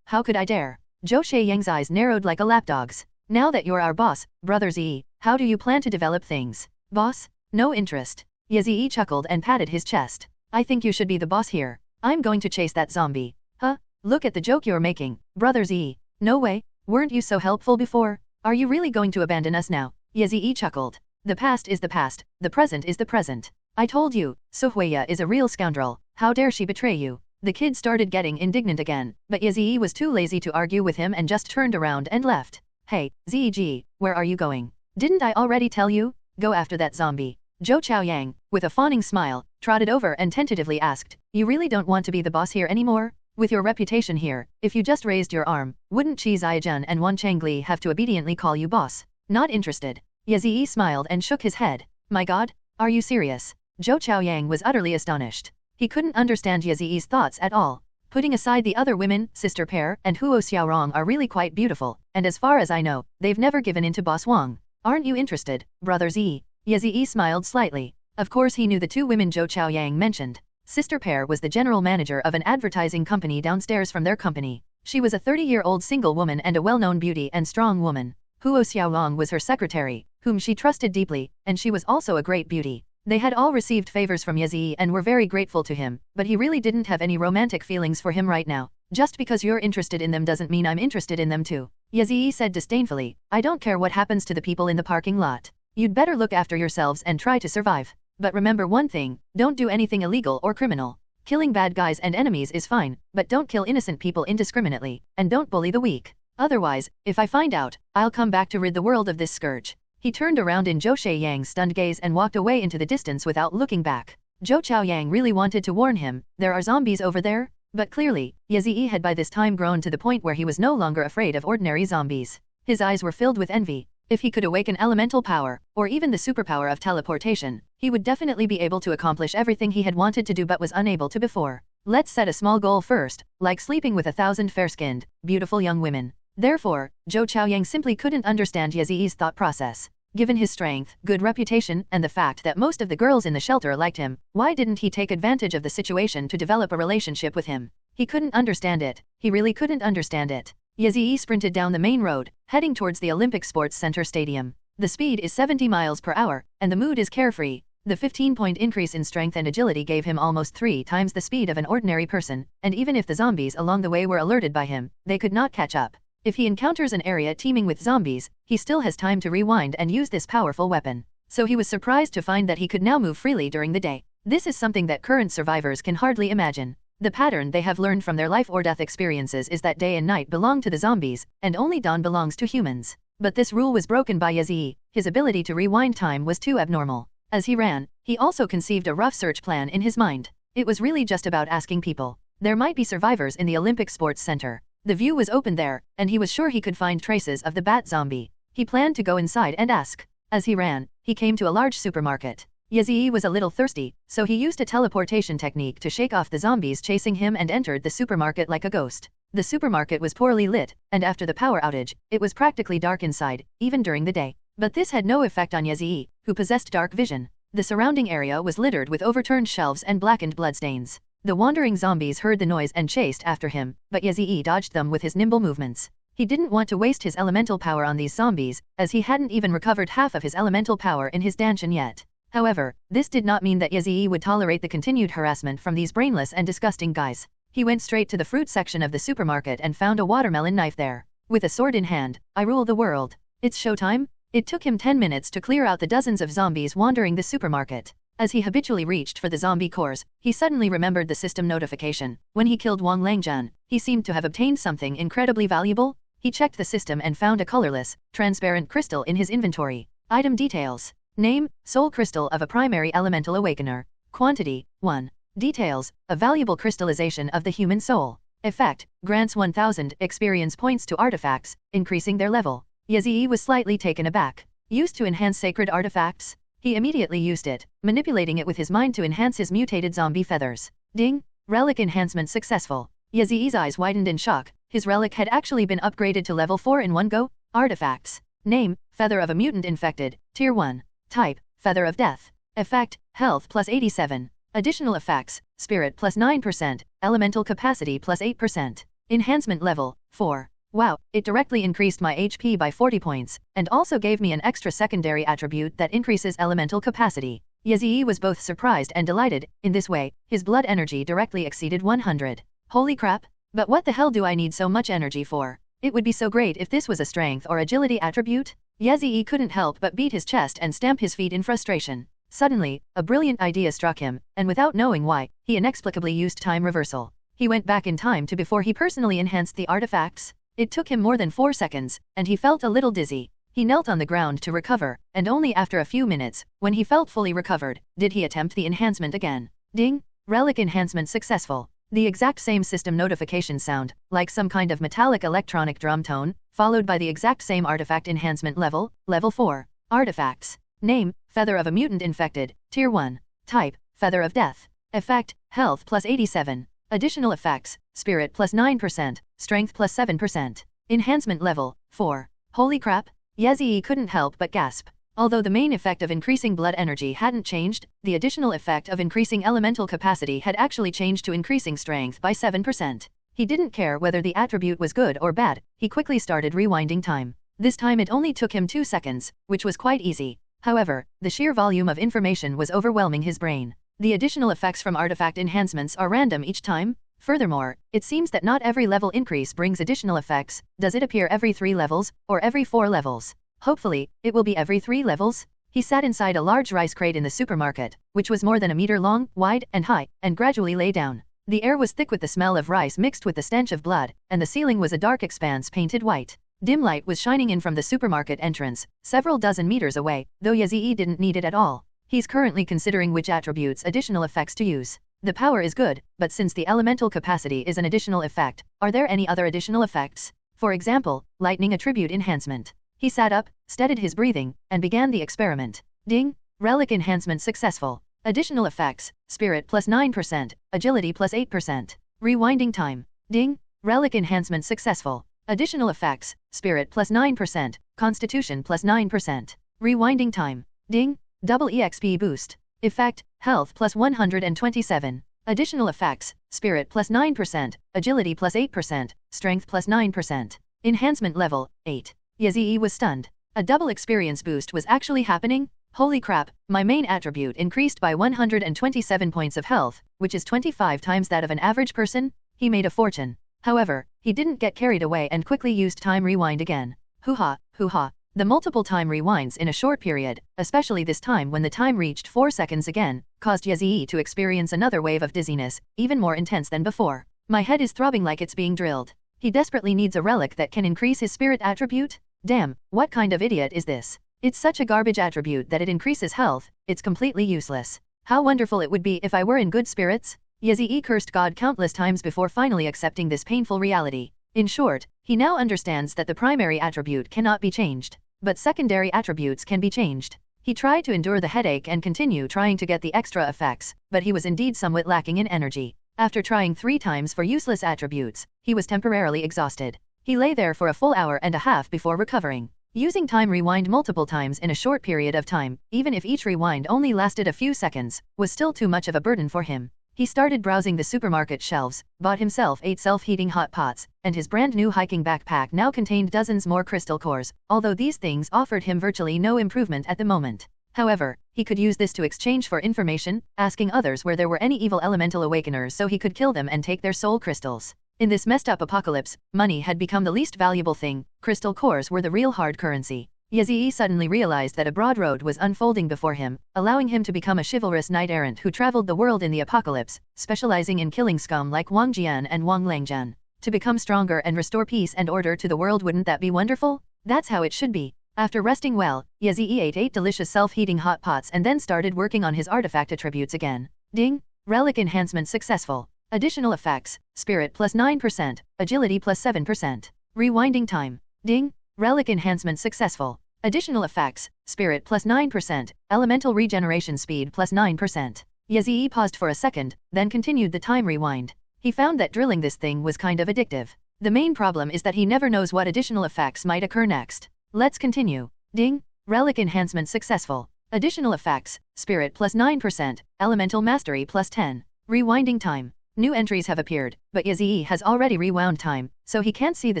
how could I dare? Zhou Shaiyang's eyes narrowed like a lapdog's. Now that you're our boss, Brother Z, how do you plan to develop things? Boss? No interest. Yazii chuckled and patted his chest. I think you should be the boss here. I'm going to chase that zombie. Huh? Look at the joke you're making, Brother Z. No way, weren't you so helpful before? Are you really going to abandon us now? Yazii chuckled. The past is the past, the present is the present. I told you, Sohuia is a real scoundrel, how dare she betray you? The kid started getting indignant again, but Yazii was too lazy to argue with him and just turned around and left. Hey, ZG, where are you going? Didn't I already tell you? Go after that zombie. Zhou Chaoyang, with a fawning smile, trotted over and tentatively asked, you really don't want to be the boss here anymore? With your reputation here, if you just raised your arm, wouldn't Qi Ziajun and Wan Changli have to obediently call you boss? Not interested. Yazii smiled and shook his head. My god, are you serious? Zhou Chaoyang was utterly astonished. He couldn't understand Yazii's thoughts at all. Putting aside the other women, Sister Pair and Huo Xiaorong are really quite beautiful, and as far as I know, they've never given in to Boss Wang. Aren't you interested, Brother Z? Yazii smiled slightly. Of course he knew the two women Zhou Chaoyang mentioned. Sister Pair was the general manager of an advertising company downstairs from their company. She was a 30-year-old single woman and a well-known beauty and strong woman. Huo Xiaolong was her secretary, whom she trusted deeply, and she was also a great beauty. They had all received favors from Yazii and were very grateful to him, but he really didn't have any romantic feelings for him right now. Just because you're interested in them doesn't mean I'm interested in them too. Yazii said disdainfully, I don't care what happens to the people in the parking lot. You'd better look after yourselves and try to survive. But remember one thing, don't do anything illegal or criminal. Killing bad guys and enemies is fine, but don't kill innocent people indiscriminately, and don't bully the weak. Otherwise, if I find out, I'll come back to rid the world of this scourge. He turned around in Zhou Shaiyang's stunned gaze and walked away into the distance without looking back. Zhou Chaoyang really wanted to warn him, there are zombies over there? But clearly, Yazii had by this time grown to the point where he was no longer afraid of ordinary zombies. His eyes were filled with envy. If he could awaken elemental power, or even the superpower of teleportation, he would definitely be able to accomplish everything he had wanted to do but was unable to before. Let's set a small goal first, like sleeping with 1,000 fair-skinned, beautiful young women. Therefore, Zhou Chaoyang simply couldn't understand Yazii's thought process. Given his strength, good reputation, and the fact that most of the girls in the shelter liked him, why didn't he take advantage of the situation to develop a relationship with him? He couldn't understand it. He really couldn't understand it. Yazii sprinted down the main road, heading towards the Olympic Sports Center Stadium. The speed is 70 miles per hour, and the mood is carefree. The 15-point increase in strength and agility gave him almost 3 times the speed of an ordinary person, and even if the zombies along the way were alerted by him, they could not catch up. If he encounters an area teeming with zombies, he still has time to rewind and use this powerful weapon. So he was surprised to find that he could now move freely during the day. This is something that current survivors can hardly imagine. The pattern they have learned from their life or death experiences is that day and night belong to the zombies, and only dawn belongs to humans. But this rule was broken by Yazii. His ability to rewind time was too abnormal. As he ran, he also conceived a rough search plan in his mind. It was really just about asking people. There might be survivors in the Olympic Sports Center. The view was open there, and he was sure he could find traces of the bat zombie. He planned to go inside and ask. As he ran, he came to a large supermarket. Yazii was a little thirsty, so he used a teleportation technique to shake off the zombies chasing him and entered the supermarket like a ghost. The supermarket was poorly lit, and after the power outage, it was practically dark inside, even during the day. But this had no effect on Yazii, who possessed dark vision. The surrounding area was littered with overturned shelves and blackened bloodstains. The wandering zombies heard the noise and chased after him, but Yazii dodged them with his nimble movements. He didn't want to waste his elemental power on these zombies, as he hadn't even recovered half of his elemental power in his dungeon yet. However, this did not mean that Yazii would tolerate the continued harassment from these brainless and disgusting guys. He went straight to the fruit section of the supermarket and found a watermelon knife there. With a sword in hand, I rule the world. It's showtime? It took him 10 minutes to clear out the dozens of zombies wandering the supermarket. As he habitually reached for the zombie cores, he suddenly remembered the system notification. When he killed Wang Langjian, he seemed to have obtained something incredibly valuable. He checked the system and found a colorless, transparent crystal in his inventory. Item details. Name, Soul Crystal of a Primary Elemental Awakener. Quantity, 1. Details, a valuable crystallization of the human soul. Effect, grants 1000 experience points to artifacts, increasing their level. Yazii was slightly taken aback. Used to enhance sacred artifacts? He immediately used it, manipulating it with his mind to enhance his mutated zombie feathers. Ding! Relic enhancement successful. Yazii's eyes widened in shock. His relic had actually been upgraded to level 4 in one go. Artifacts. Name, Feather of a Mutant Infected, Tier 1. Type, Feather of Death. Effect, Health plus 87. Additional effects, Spirit plus 9%, Elemental Capacity plus 8%. Enhancement level, 4. Wow, it directly increased my HP by 40 points, and also gave me an extra secondary attribute that increases elemental capacity. Yazii was both surprised and delighted. In this way, his blood energy directly exceeded 100. Holy crap! But what the hell do I need so much energy for? It would be so great if this was a strength or agility attribute. Yazii couldn't help but beat his chest and stamp his feet in frustration. Suddenly, a brilliant idea struck him, and without knowing why, he inexplicably used time reversal. He went back in time to before he personally enhanced the artifacts. It took him more than 4 seconds, and he felt a little dizzy. He knelt on the ground to recover, and only after a few minutes, when he felt fully recovered, did he attempt the enhancement again. Ding! Relic enhancement successful. The exact same system notification sound, like some kind of metallic electronic drum tone, followed by the exact same artifact enhancement level, level 4. Artifacts. Name, Feather of a Mutant Infected, Tier 1. Type, Feather of Death. Effect, Health plus 87. Additional effects, Spirit plus 9%, Strength plus 7%. Enhancement level, 4. Holy crap! Yazii couldn't help but gasp. Although the main effect of increasing blood energy hadn't changed, the additional effect of increasing elemental capacity had actually changed to increasing strength by 7%. He didn't care whether the attribute was good or bad, he quickly started rewinding time. This time it only took him 2 seconds, which was quite easy. However, the sheer volume of information was overwhelming his brain. The additional effects from artifact enhancements are random each time. Furthermore, it seems that not every level increase brings additional effects. Does it appear every 3 levels, or every 4 levels? Hopefully, it will be every 3 levels. He sat inside a large rice crate in the supermarket, which was more than a meter long, wide, and high, and gradually lay down. The air was thick with the smell of rice mixed with the stench of blood, and the ceiling was a dark expanse painted white. Dim light was shining in from the supermarket entrance, several dozen meters away, though Yazii didn't need it at all. He's currently considering which attributes additional effects to use. The power is good, but since the elemental capacity is an additional effect, are there any other additional effects? For example, lightning attribute enhancement. He sat up, steadied his breathing, and began the experiment. Ding! Relic enhancement successful. Additional effects, Spirit plus 9%, Agility plus 8%. Rewinding time. Ding! Relic enhancement successful. Additional effects, Spirit plus 9%, Constitution plus 9%. Rewinding time. Ding! Double EXP boost. Effect, Health plus 127. Additional effects, Spirit plus 9%, Agility plus 8%, Strength plus 9%. Enhancement level, 8. Yazii was stunned. A double experience boost was actually happening? Holy crap, my main attribute increased by 127 points of health, which is 25 times that of an average person. He made a fortune. However, he didn't get carried away and quickly used time rewind again. Hoo-ha, hoo-ha. The multiple time rewinds in a short period, especially this time when the time reached 4 seconds again, caused Yazii to experience another wave of dizziness, even more intense than before. My head is throbbing like it's being drilled. He desperately needs a relic that can increase his spirit attribute? Damn, what kind of idiot is this? It's such a garbage attribute that it increases health, it's completely useless. How wonderful it would be if I were in good spirits? Yazii cursed God countless times before finally accepting this painful reality. In short, he now understands that the primary attribute cannot be changed, but secondary attributes can be changed. He tried to endure the headache and continue trying to get the extra effects, but he was indeed somewhat lacking in energy. After trying 3 times for useless attributes, he was temporarily exhausted. He lay there for a full hour and a half before recovering. Using time rewind multiple times in a short period of time, even if each rewind only lasted a few seconds, was still too much of a burden for him. He started browsing the supermarket shelves, bought himself 8 self-heating hot pots, and his brand new hiking backpack now contained dozens more crystal cores, although these things offered him virtually no improvement at the moment. However, he could use this to exchange for information, asking others where there were any evil elemental awakeners so he could kill them and take their soul crystals. In this messed up apocalypse, money had become the least valuable thing, crystal cores were the real hard currency. Yazii suddenly realized that a broad road was unfolding before him, allowing him to become a chivalrous knight-errant who traveled the world in the apocalypse, specializing in killing scum like Wang Jian and Wang Langjian. To become stronger and restore peace and order to the world, wouldn't that be wonderful? That's how it should be. After resting well, Yazii ate 8 delicious self-heating hot pots and then started working on his artifact attributes again. Ding! Relic enhancement successful. Additional effects, spirit plus 9%, agility plus 7%. Rewinding time. Ding! Relic enhancement successful. Additional effects, spirit plus 9%, elemental regeneration speed plus 9%. Yazii paused for a second, then continued the time rewind. He found that drilling this thing was kind of addictive. The main problem is that he never knows what additional effects might occur next. Let's continue. Ding! Relic enhancement successful. Additional effects, spirit plus 9%, elemental mastery plus 10. Rewinding time. New entries have appeared, but Yazii has already rewound time, so he can't see the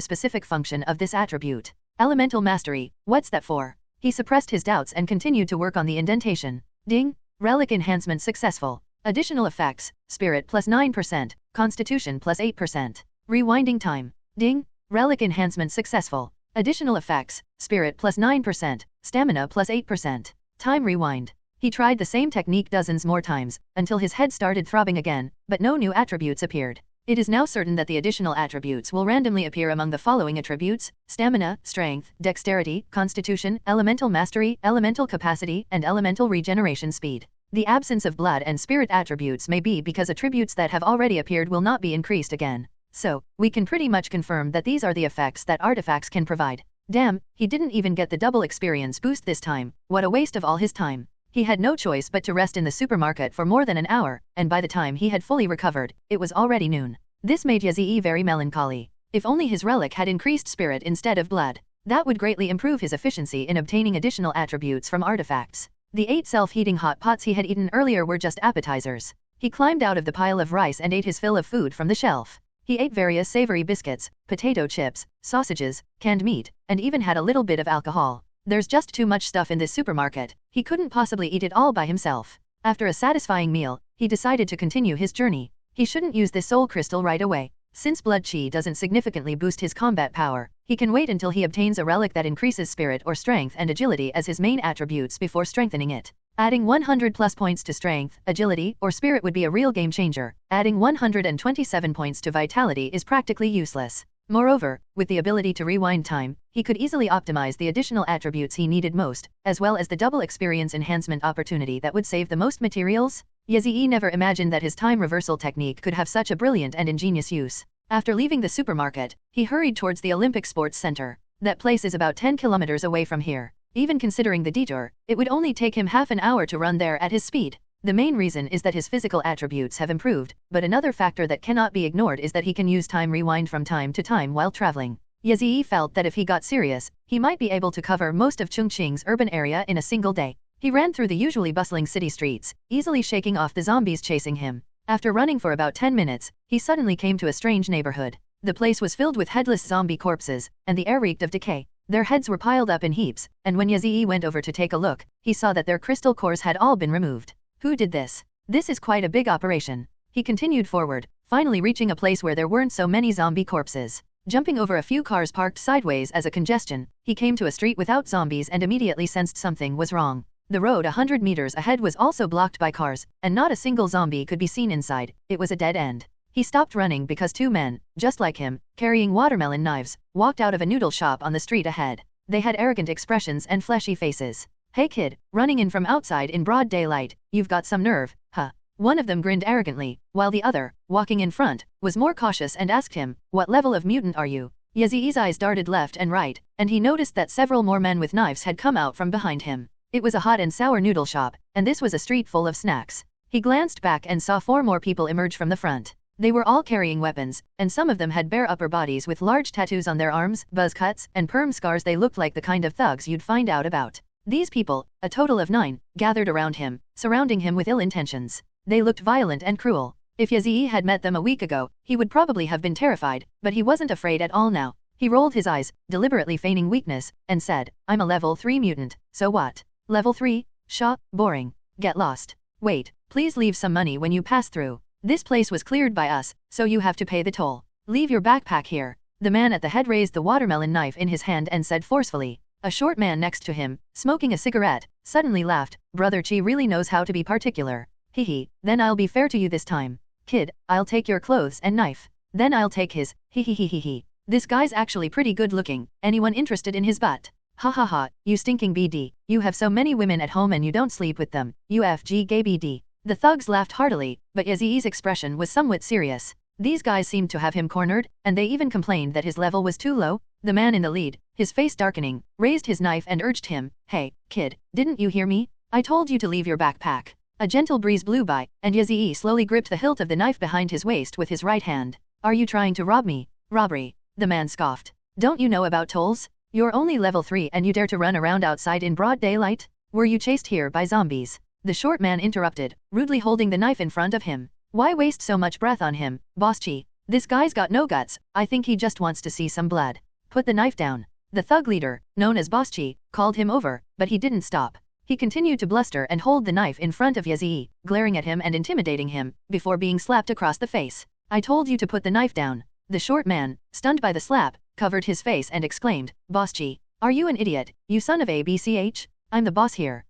specific function of this attribute. Elemental mastery, what's that for? He suppressed his doubts and continued to work on the indentation. Ding! Relic enhancement successful. Additional effects, spirit plus 9%, constitution plus 8%. Rewinding time. Ding! Relic enhancement successful. Additional effects, spirit plus 9%, stamina plus 8%. Time rewind. He tried the same technique dozens more times, until his head started throbbing again, but no new attributes appeared. It is now certain that the additional attributes will randomly appear among the following attributes: stamina, strength, dexterity, constitution, elemental mastery, elemental capacity, and elemental regeneration speed. The absence of blood and spirit attributes may be because attributes that have already appeared will not be increased again. So, we can pretty much confirm that these are the effects that artifacts can provide. Damn, he didn't even get the double experience boost this time. What a waste of all his time. He had no choice but to rest in the supermarket for more than an hour, and by the time he had fully recovered, it was already noon. This made Yazii very melancholy. If only his relic had increased spirit instead of blood. That would greatly improve his efficiency in obtaining additional attributes from artifacts. The 8 self-heating hot pots he had eaten earlier were just appetizers. He climbed out of the pile of rice and ate his fill of food from the shelf. He ate various savory biscuits, potato chips, sausages, canned meat, and even had a little bit of alcohol. There's just too much stuff in this supermarket. He couldn't possibly eat it all by himself. After a satisfying meal, he decided to continue his journey. He shouldn't use this soul crystal right away. Since blood chi doesn't significantly boost his combat power, he can wait until he obtains a relic that increases spirit or strength and agility as his main attributes before strengthening it. Adding 100 plus points to strength, agility, or spirit would be a real game changer. Adding 127 points to vitality is practically useless. Moreover, with the ability to rewind time, he could easily optimize the additional attributes he needed most, as well as the double experience enhancement opportunity that would save the most materials. Yazii never imagined that his time reversal technique could have such a brilliant and ingenious use. After leaving the supermarket, he hurried towards the Olympic Sports Center. That place is about 10 kilometers away from here. Even considering the detour, it would only take him half an hour to run there at his speed. The main reason is that his physical attributes have improved, but another factor that cannot be ignored is that he can use time rewind from time to time while traveling. Yazii felt that if he got serious, he might be able to cover most of Chongqing's urban area in a single day. He ran through the usually bustling city streets, easily shaking off the zombies chasing him. After running for about 10 minutes, he suddenly came to a strange neighborhood. The place was filled with headless zombie corpses, and the air reeked of decay. Their heads were piled up in heaps, and when Yazii went over to take a look, he saw that their crystal cores had all been removed. Who did this? This is quite a big operation. He continued forward, finally reaching a place where there weren't so many zombie corpses. Jumping over a few cars parked sideways as a congestion, he came to a street without zombies and immediately sensed something was wrong. The road 100 meters ahead was also blocked by cars, and not a single zombie could be seen inside. It was a dead end. He stopped running because 2 men, just like him, carrying watermelon knives, walked out of a noodle shop on the street ahead. They had arrogant expressions and fleshy faces. "Hey kid, running in from outside in broad daylight, you've got some nerve, huh?" One of them grinned arrogantly, while the other, walking in front, was more cautious and asked him, "What level of mutant are you?" Yazii's eyes darted left and right, and he noticed that several more men with knives had come out from behind him. It was a hot and sour noodle shop, and this was a street full of snacks. He glanced back and saw 4 more people emerge from the front. They were all carrying weapons, and some of them had bare upper bodies with large tattoos on their arms, buzz cuts, and perm scars. They looked like the kind of thugs you'd find out about. These people, a total of 9, gathered around him, surrounding him with ill intentions. They looked violent and cruel. If Yazii had met them a week ago, he would probably have been terrified, but he wasn't afraid at all now. He rolled his eyes, deliberately feigning weakness, and said, I'm a level 3 mutant, so what? Level 3? Shaw, boring. Get lost. Wait, please leave some money when you pass through. This place was cleared by us, so you have to pay the toll. Leave your backpack here. The man at the head raised the watermelon knife in his hand and said forcefully. A short man next to him, smoking a cigarette, suddenly laughed. Brother Chi really knows how to be particular. Hehe, then I'll be fair to you this time. Kid, I'll take your clothes and knife. Then I'll take his, hehehehe. This guy's actually pretty good looking, anyone interested in his butt? Ha ha ha, you stinking BD, you have so many women at home and you don't sleep with them, UFG gay BD. The thugs laughed heartily, but Yazii's expression was somewhat serious. These guys seemed to have him cornered, and they even complained that his level was too low. The man in the lead, his face darkening, raised his knife and urged him, hey, kid, didn't you hear me? I told you to leave your backpack. A gentle breeze blew by, and Yazii slowly gripped the hilt of the knife behind his waist with his right hand. Are you trying to rob me? Robbery. The man scoffed. Don't you know about tolls? You're only level 3 and you dare to run around outside in broad daylight? Were you chased here by zombies? The short man interrupted, rudely holding the knife in front of him. Why waste so much breath on him, Boss Chi? This guy's got no guts, I think he just wants to see some blood. Put the knife down. The thug leader, known as Boss Chi, called him over, but he didn't stop. He continued to bluster and hold the knife in front of Yazii, glaring at him and intimidating him, before being slapped across the face. I told you to put the knife down. The short man, stunned by the slap, covered his face and exclaimed, Boss Chi, are you an idiot, you son of a BCH? I'm the boss here.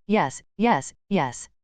Yes.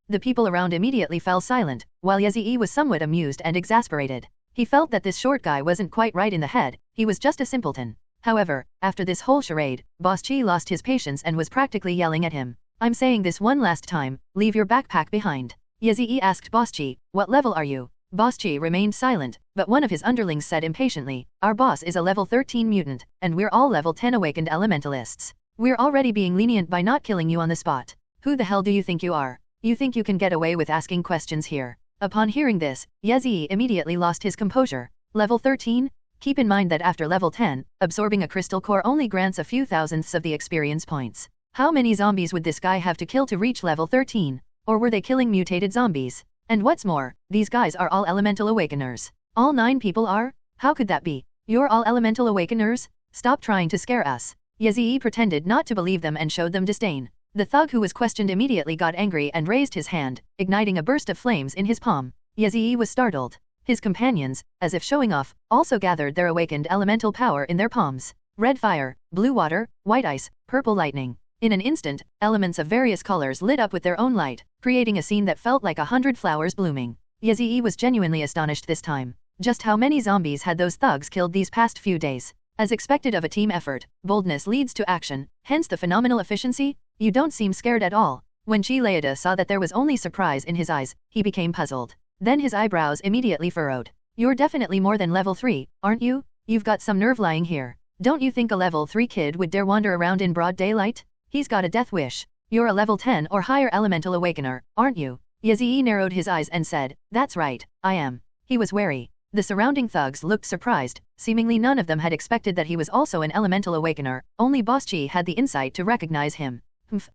The people around immediately fell silent, while Yazii was somewhat amused and exasperated. He felt that this short guy wasn't quite right in the head, he was just a simpleton. However, after this whole charade, Boss Chi lost his patience and was practically yelling at him. I'm saying this one last time, leave your backpack behind. Yazii asked Boss Chi, what level are you? Boss Chi remained silent, but one of his underlings said impatiently, our boss is a level 13 mutant, and we're all level 10 awakened elementalists. We're already being lenient by not killing you on the spot. Who the hell do you think you are? You think you can get away with asking questions here? Upon hearing this, Yazii immediately lost his composure. Level 13? Keep in mind that after level 10, absorbing a crystal core only grants a few thousandths of the experience points. How many zombies would this guy have to kill to reach level 13? Or were they killing mutated zombies? And what's more, these guys are all elemental awakeners. All 9 people are? How could that be? You're all elemental awakeners? Stop trying to scare us. Yazii pretended not to believe them and showed them disdain. The thug who was questioned immediately got angry and raised his hand, igniting a burst of flames in his palm. Yazii was startled. His companions, as if showing off, also gathered their awakened elemental power in their palms. Red fire, blue water, white ice, purple lightning. In an instant, elements of various colors lit up with their own light, creating a scene that felt like 100 flowers blooming. Yazii was genuinely astonished this time. Just how many zombies had those thugs killed these past few days? As expected of a team effort, boldness leads to action, hence the phenomenal efficiency. You don't seem scared at all. When Chi Leida saw that there was only surprise in his eyes, he became puzzled. Then his eyebrows immediately furrowed. You're definitely more than level 3, aren't you? You've got some nerve lying here. Don't you think a level 3 kid would dare wander around in broad daylight? He's got a death wish. You're a level 10 or higher elemental awakener, aren't you? Yazii narrowed his eyes and said, that's right, I am. He was wary. The surrounding thugs looked surprised, seemingly none of them had expected that he was also an elemental awakener, only Boss Chi had the insight to recognize him.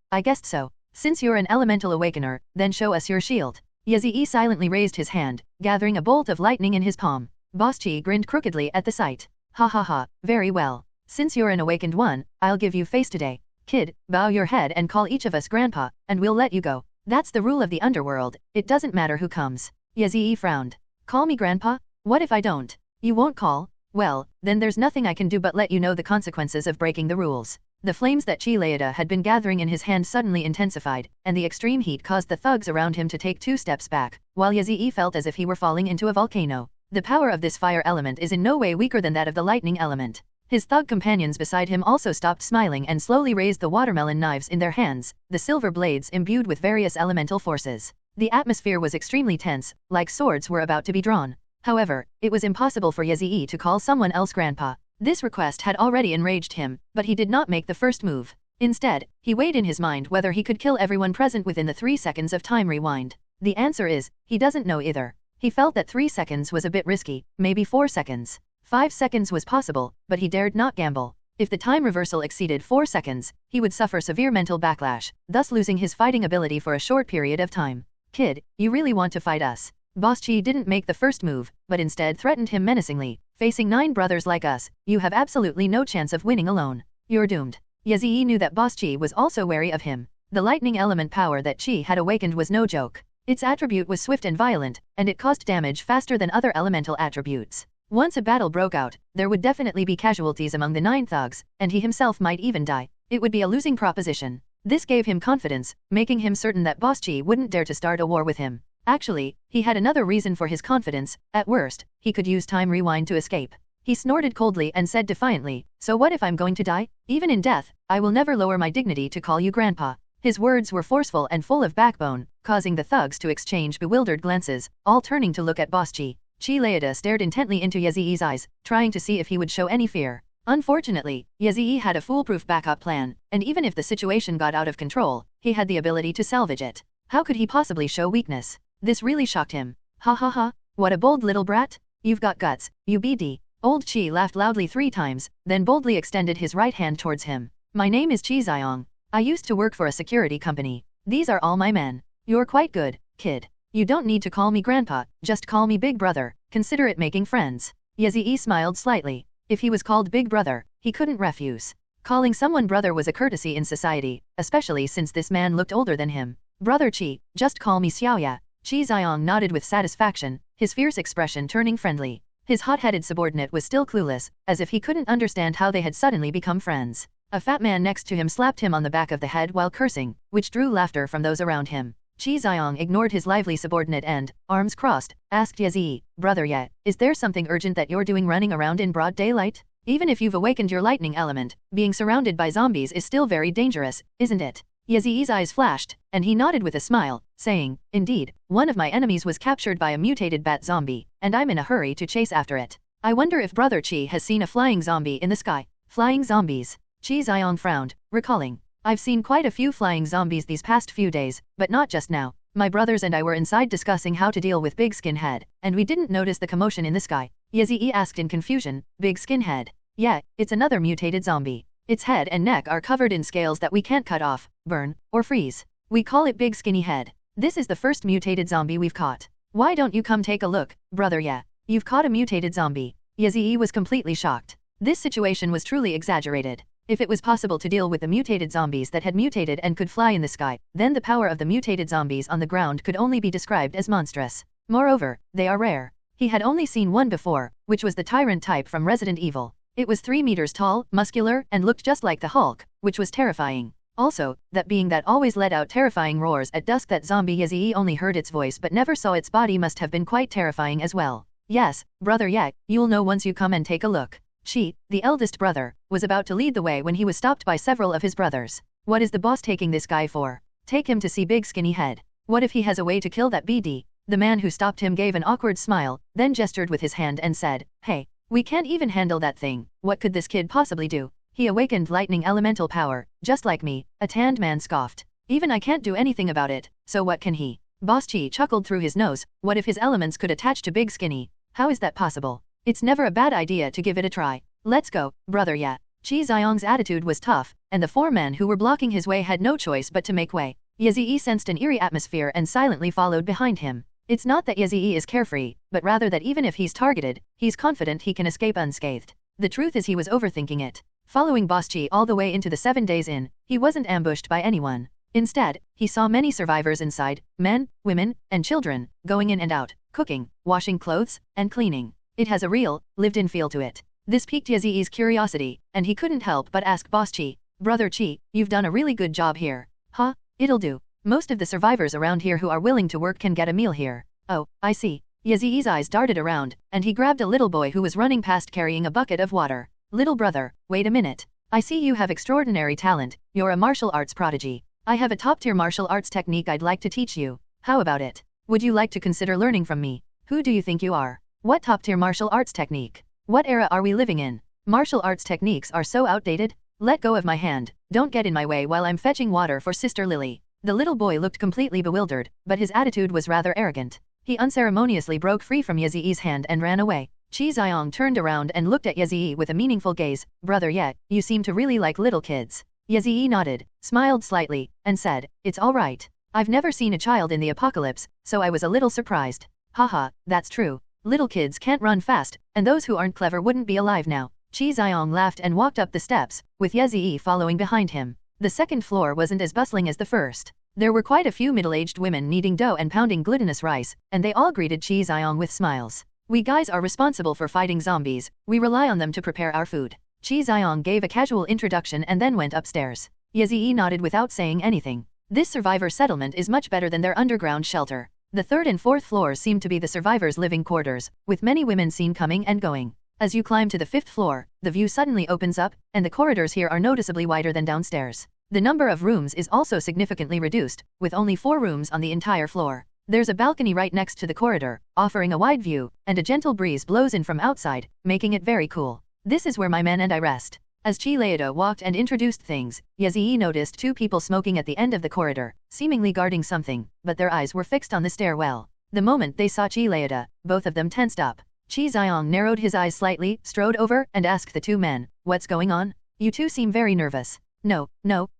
I guessed so. Since you're an elemental awakener, then show us your shield. Yazii silently raised his hand, gathering a bolt of lightning in his palm. Boss Chi grinned crookedly at the sight. Ha ha ha, very well. Since you're an awakened one, I'll give you face today. Kid, bow your head and call each of us grandpa, and we'll let you go. That's the rule of the underworld, it doesn't matter who comes. Yazii frowned. Call me grandpa? What if I don't? You won't call? Well, then there's nothing I can do but let you know the consequences of breaking the rules. The flames that Chi Leida had been gathering in his hand suddenly intensified, and the extreme heat caused the thugs around him to take 2 steps back, while Yazii felt as if he were falling into a volcano. The power of this fire element is in no way weaker than that of the lightning element. His thug companions beside him also stopped smiling and slowly raised the watermelon knives in their hands, the silver blades imbued with various elemental forces. The atmosphere was extremely tense, like swords were about to be drawn. However, it was impossible for Yazii to call someone else grandpa. This request had already enraged him, but he did not make the first move. Instead, he weighed in his mind whether he could kill everyone present within the 3 seconds of time rewind. The answer is, he doesn't know either. He felt that 3 seconds was a bit risky, maybe 4 seconds. 5 seconds was possible, but he dared not gamble. If the time reversal exceeded 4 seconds, he would suffer severe mental backlash, thus losing his fighting ability for a short period of time. Kid, you really want to fight us? Boss Chi didn't make the first move, but instead threatened him menacingly. Facing 9 brothers like us, you have absolutely no chance of winning alone. You're doomed. Yazii knew that Boss Chi was also wary of him. The lightning element power that Chi had awakened was no joke. Its attribute was swift and violent, and it caused damage faster than other elemental attributes. Once a battle broke out, there would definitely be casualties among the 9 thugs, and he himself might even die. It would be a losing proposition. This gave him confidence, making him certain that Boss Chi wouldn't dare to start a war with him. Actually, he had another reason for his confidence. At worst, he could use time rewind to escape. He snorted coldly and said defiantly, "So what if I'm going to die? Even in death, I will never lower my dignity to call you grandpa." His words were forceful and full of backbone, causing the thugs to exchange bewildered glances, all turning to look at Boss Chi. Chi Laida stared intently into Yazii's eyes, trying to see if he would show any fear. Unfortunately, Yazii had a foolproof backup plan, and even if the situation got out of control, he had the ability to salvage it. How could he possibly show weakness? This really shocked him. Ha ha ha, what a bold little brat. You've got guts, you BD. Old Chi laughed loudly 3 times, then boldly extended his right hand towards him. My name is Chi Xiong. I used to work for a security company. These are all my men. You're quite good, kid. You don't need to call me grandpa, just call me big brother. Consider it making friends. Yazii smiled slightly. If he was called big brother, he couldn't refuse. Calling someone brother was a courtesy in society, especially since this man looked older than him. Brother Chi, just call me Xiaoya. Chi Xiong nodded with satisfaction, his fierce expression turning friendly. His hot-headed subordinate was still clueless, as if he couldn't understand how they had suddenly become friends. A fat man next to him slapped him on the back of the head while cursing, which drew laughter from those around him. Chi Xiong ignored his lively subordinate and, arms crossed, asked Yazii, "Brother Ye, is there something urgent that you're doing running around in broad daylight? Even if you've awakened your lightning element, being surrounded by zombies is still very dangerous, isn't it?" Yazii's eyes flashed, and he nodded with a smile, saying, "Indeed, one of my enemies was captured by a mutated bat zombie, and I'm in a hurry to chase after it. I wonder if Brother Chi has seen a flying zombie in the sky." Flying zombies. Chi Xiong frowned, recalling. "I've seen quite a few flying zombies these past few days, but not just now. My brothers and I were inside discussing how to deal with Big Skinhead, and we didn't notice the commotion in the sky." Yazii asked in confusion, "Big Skinhead?" "Yeah, it's another mutated zombie. Its head and neck are covered in scales that we can't cut off, burn, or freeze. We call it Big Skinny Head. This is the first mutated zombie we've caught. Why don't you come take a look, brother? Yeah, you've caught a mutated zombie." Yazii was completely shocked. This situation was truly exaggerated. If it was possible to deal with the mutated zombies that had mutated and could fly in the sky, then the power of the mutated zombies on the ground could only be described as monstrous. Moreover, they are rare. He had only seen one before, which was the tyrant type from Resident Evil. It was 3 meters tall, muscular, and looked just like the Hulk, which was terrifying. Also, that being that always let out terrifying roars at dusk, that zombie Yazii only heard its voice but never saw its body must have been quite terrifying as well. "Yes, brother Yak, you'll know once you come and take a look." Chi, the eldest brother, was about to lead the way when he was stopped by several of his brothers. "What is the boss taking this guy for? Take him to see Big Skinny Head. What if he has a way to kill that BD?" The man who stopped him gave an awkward smile, then gestured with his hand and said, "Hey, we can't even handle that thing. What could this kid possibly do? He awakened lightning elemental power, just like me." A tanned man scoffed. "Even I can't do anything about it, so what can he?" Boss Chi chuckled through his nose. "What if his elements could attach to Big Skinny? How is that possible? It's never a bad idea to give it a try. Let's go, brother Ya." Chi Xiong's attitude was tough, and the 4 men who were blocking his way had no choice but to make way. Yazii sensed an eerie atmosphere and silently followed behind him. It's not that Yazii is carefree, but rather that even if he's targeted, he's confident he can escape unscathed. The truth is he was overthinking it. Following Boss Chi all the way into the 7 days inn, he wasn't ambushed by anyone. Instead, he saw many survivors inside, men, women, and children, going in and out, cooking, washing clothes, and cleaning. It has a real, lived-in feel to it. This piqued Yazii's curiosity, and he couldn't help but ask Boss Chi, "Brother Chi, you've done a really good job here." "Huh? It'll do. Most of the survivors around here who are willing to work can get a meal here." "Oh, I see." Yazii's eyes darted around, and he grabbed a little boy who was running past carrying a bucket of water. "Little brother, wait a minute. I see you have extraordinary talent. You're a martial arts prodigy. I have a top-tier martial arts technique I'd like to teach you. How about it? Would you like to consider learning from me?" "Who do you think you are? What top-tier martial arts technique? What era are we living in? Martial arts techniques are so outdated. Let go of my hand. Don't get in my way while I'm fetching water for Sister Lily." The little boy looked completely bewildered, but his attitude was rather arrogant. He unceremoniously broke free from Yazii's hand and ran away. Chi Xiong turned around and looked at Yazii with a meaningful gaze. "Brother Ye, you seem to really like little kids." Yazii nodded, smiled slightly, and said, "It's all right. I've never seen a child in the apocalypse, so I was a little surprised." Haha, that's true. Little kids can't run fast, and those who aren't clever wouldn't be alive now. Qi Xiong laughed and walked up the steps, with Ye following behind him. The second floor wasn't as bustling as the first. There were quite a few middle-aged women kneading dough and pounding glutinous rice, and they all greeted Qi Xiong with smiles. We guys are responsible for fighting zombies, we rely on them to prepare our food. Qi Xiong gave a casual introduction and then went upstairs. Ye nodded without saying anything. This survivor settlement is much better than their underground shelter. The third and fourth floors seem to be the survivors' living quarters, with many women seen coming and going. As you climb to the fifth floor, the view suddenly opens up, and the corridors here are noticeably wider than downstairs. The number of rooms is also significantly reduced, with only 4 rooms on the entire floor. There's a balcony right next to the corridor, offering a wide view, and a gentle breeze blows in from outside, making it very cool. This is where my men and I rest. As Chi Leida walked and introduced things, Ye noticed 2 people smoking at the end of the corridor, seemingly guarding something, but their eyes were fixed on the stairwell. The moment they saw Chi Leida, both of them tensed up. Qi Xiong narrowed his eyes slightly, strode over, and asked the 2 men, "What's going on? You 2 seem very nervous." No,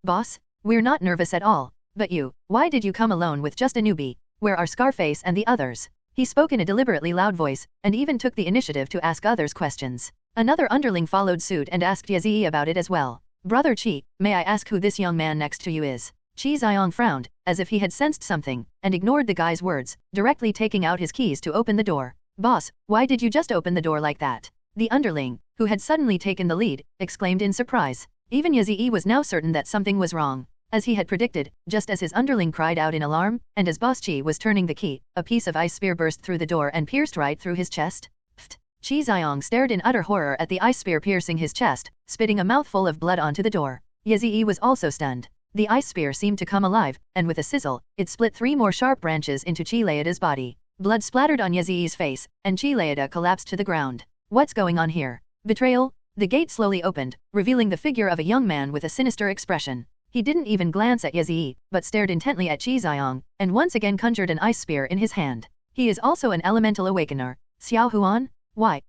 boss. We're not nervous at all. But you, why did you come alone with just a newbie? Where are Scarface and the others? He spoke in a deliberately loud voice, and even took the initiative to ask others questions. Another underling followed suit and asked Ye about it as well. "Brother Qi, may I ask who this young man next to you is?" Qi Xiong frowned, as if he had sensed something, and ignored the guy's words, directly taking out his keys to open the door. "Boss, why did you just open the door like that?" The underling, who had suddenly taken the lead, exclaimed in surprise. Even Ye was now certain that something was wrong. As he had predicted, just as his underling cried out in alarm, and as Boss Qi was turning the key, a piece of ice spear burst through the door and pierced right through his chest. Pfft! Qi Xiong stared in utter horror at the ice spear piercing his chest, spitting a mouthful of blood onto the door. Ye was also stunned. The ice spear seemed to come alive, and with a sizzle, it split 3 more sharp branches into Chi Leida's body. Blood splattered on Ye's face, and Chi Leida collapsed to the ground. What's going on here? Betrayal? The gate slowly opened, revealing the figure of a young man with a sinister expression. He didn't even glance at Ye, but stared intently at Qi Xiong, and once again conjured an ice spear in his hand. He is also an elemental awakener. Xiao Huan? Why?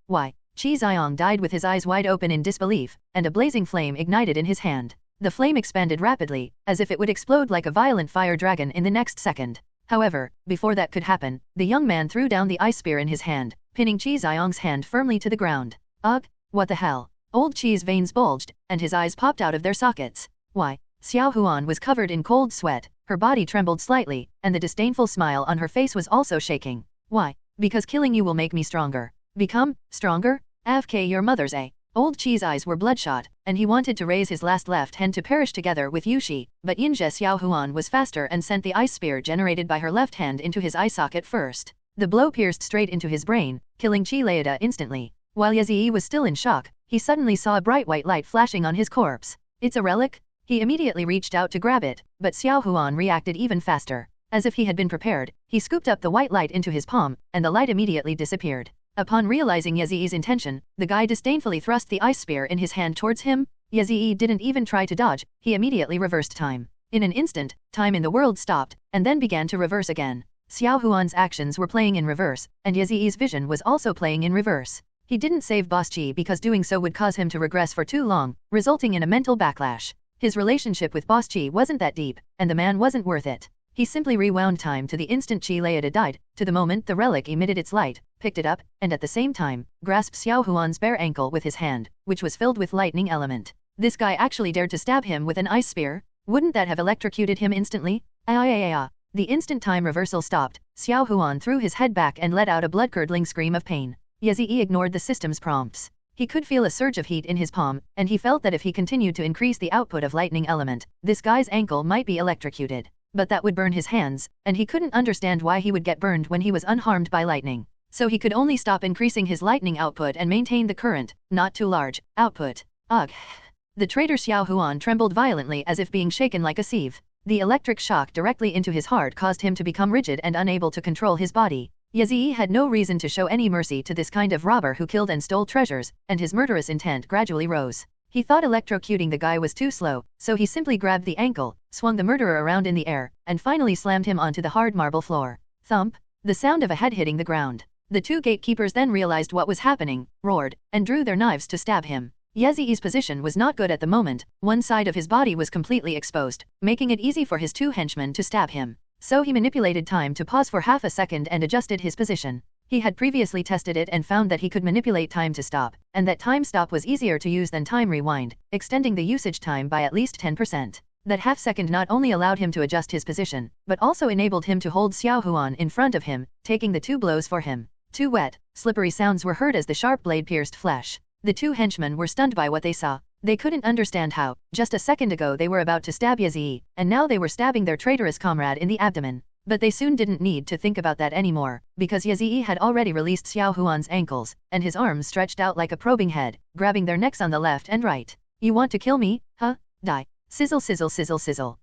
Qi Xiong died with his eyes wide open in disbelief, and a blazing flame ignited in his hand. The flame expanded rapidly, as if it would explode like a violent fire dragon in the next second. However, before that could happen, the young man threw down the ice spear in his hand, pinning Qi Xiong's hand firmly to the ground. Ugh, what the hell? Old Qi's veins bulged, and his eyes popped out of their sockets. Why? Xiao Huan was covered in cold sweat, her body trembled slightly, and the disdainful smile on her face was also shaking. Why? Because killing you will make me stronger. Become stronger? AFK your mother's a. Old Qi's eyes were bloodshot, and he wanted to raise his last left hand to perish together with Yushi, but Yinzhe Xiao Huan was faster and sent the ice spear generated by her left hand into his eye socket first. The blow pierced straight into his brain, killing Qi Leida instantly. While Ye was still in shock, he suddenly saw a bright white light flashing on his corpse. It's a relic? He immediately reached out to grab it, but Xiao Huan reacted even faster. As if he had been prepared, he scooped up the white light into his palm, and the light immediately disappeared. Upon realizing Ye's intention, the guy disdainfully thrust the ice spear in his hand towards him. Ye didn't even try to dodge, he immediately reversed time. In an instant, time in the world stopped, and then began to reverse again. Xiao Huan's actions were playing in reverse, and Ye's vision was also playing in reverse. He didn't save Boss Qi because doing so would cause him to regress for too long, resulting in a mental backlash. His relationship with Boss Qi wasn't that deep, and the man wasn't worth it. He simply rewound time to the instant Qi Leida died, to the moment the relic emitted its light, picked it up, and at the same time, grasped Xiao Huan's bare ankle with his hand, which was filled with lightning element. This guy actually dared to stab him with an ice spear? Wouldn't that have electrocuted him instantly? The instant time reversal stopped, Xiao Huan threw his head back and let out a blood-curdling scream of pain. Ye ignored the system's prompts. He could feel a surge of heat in his palm, and he felt that if he continued to increase the output of lightning element, this guy's ankle might be electrocuted. But that would burn his hands, and he couldn't understand why he would get burned when he was unharmed by lightning. So he could only stop increasing his lightning output and maintain the current, not too large, output. Ugh. The traitor Xiao Huan trembled violently as if being shaken like a sieve. The electric shock directly into his heart caused him to become rigid and unable to control his body. Ye had no reason to show any mercy to this kind of robber who killed and stole treasures, and his murderous intent gradually rose. He thought electrocuting the guy was too slow, so he simply grabbed the ankle, swung the murderer around in the air, and finally slammed him onto the hard marble floor. Thump! The sound of a head hitting the ground. The 2 gatekeepers then realized what was happening, roared, and drew their knives to stab him. Ye's position was not good at the moment. One side of his body was completely exposed, making it easy for his 2 henchmen to stab him. So he manipulated time to pause for half a second and adjusted his position. He had previously tested it and found that he could manipulate time to stop, and that time stop was easier to use than time rewind, extending the usage time by at least 10%. That half second not only allowed him to adjust his position, but also enabled him to hold Xiao Huan in front of him, taking the 2 blows for him. 2 wet, slippery sounds were heard as the sharp blade pierced flesh. The 2 henchmen were stunned by what they saw. They couldn't understand how, just a second ago they were about to stab Yazii, and now they were stabbing their traitorous comrade in the abdomen. But they soon didn't need to think about that anymore, because Yazii had already released Xiao Huan's ankles, and his arms stretched out like a probing head, grabbing their necks on the left and right. You want to kill me, huh? Die. Sizzle sizzle sizzle sizzle.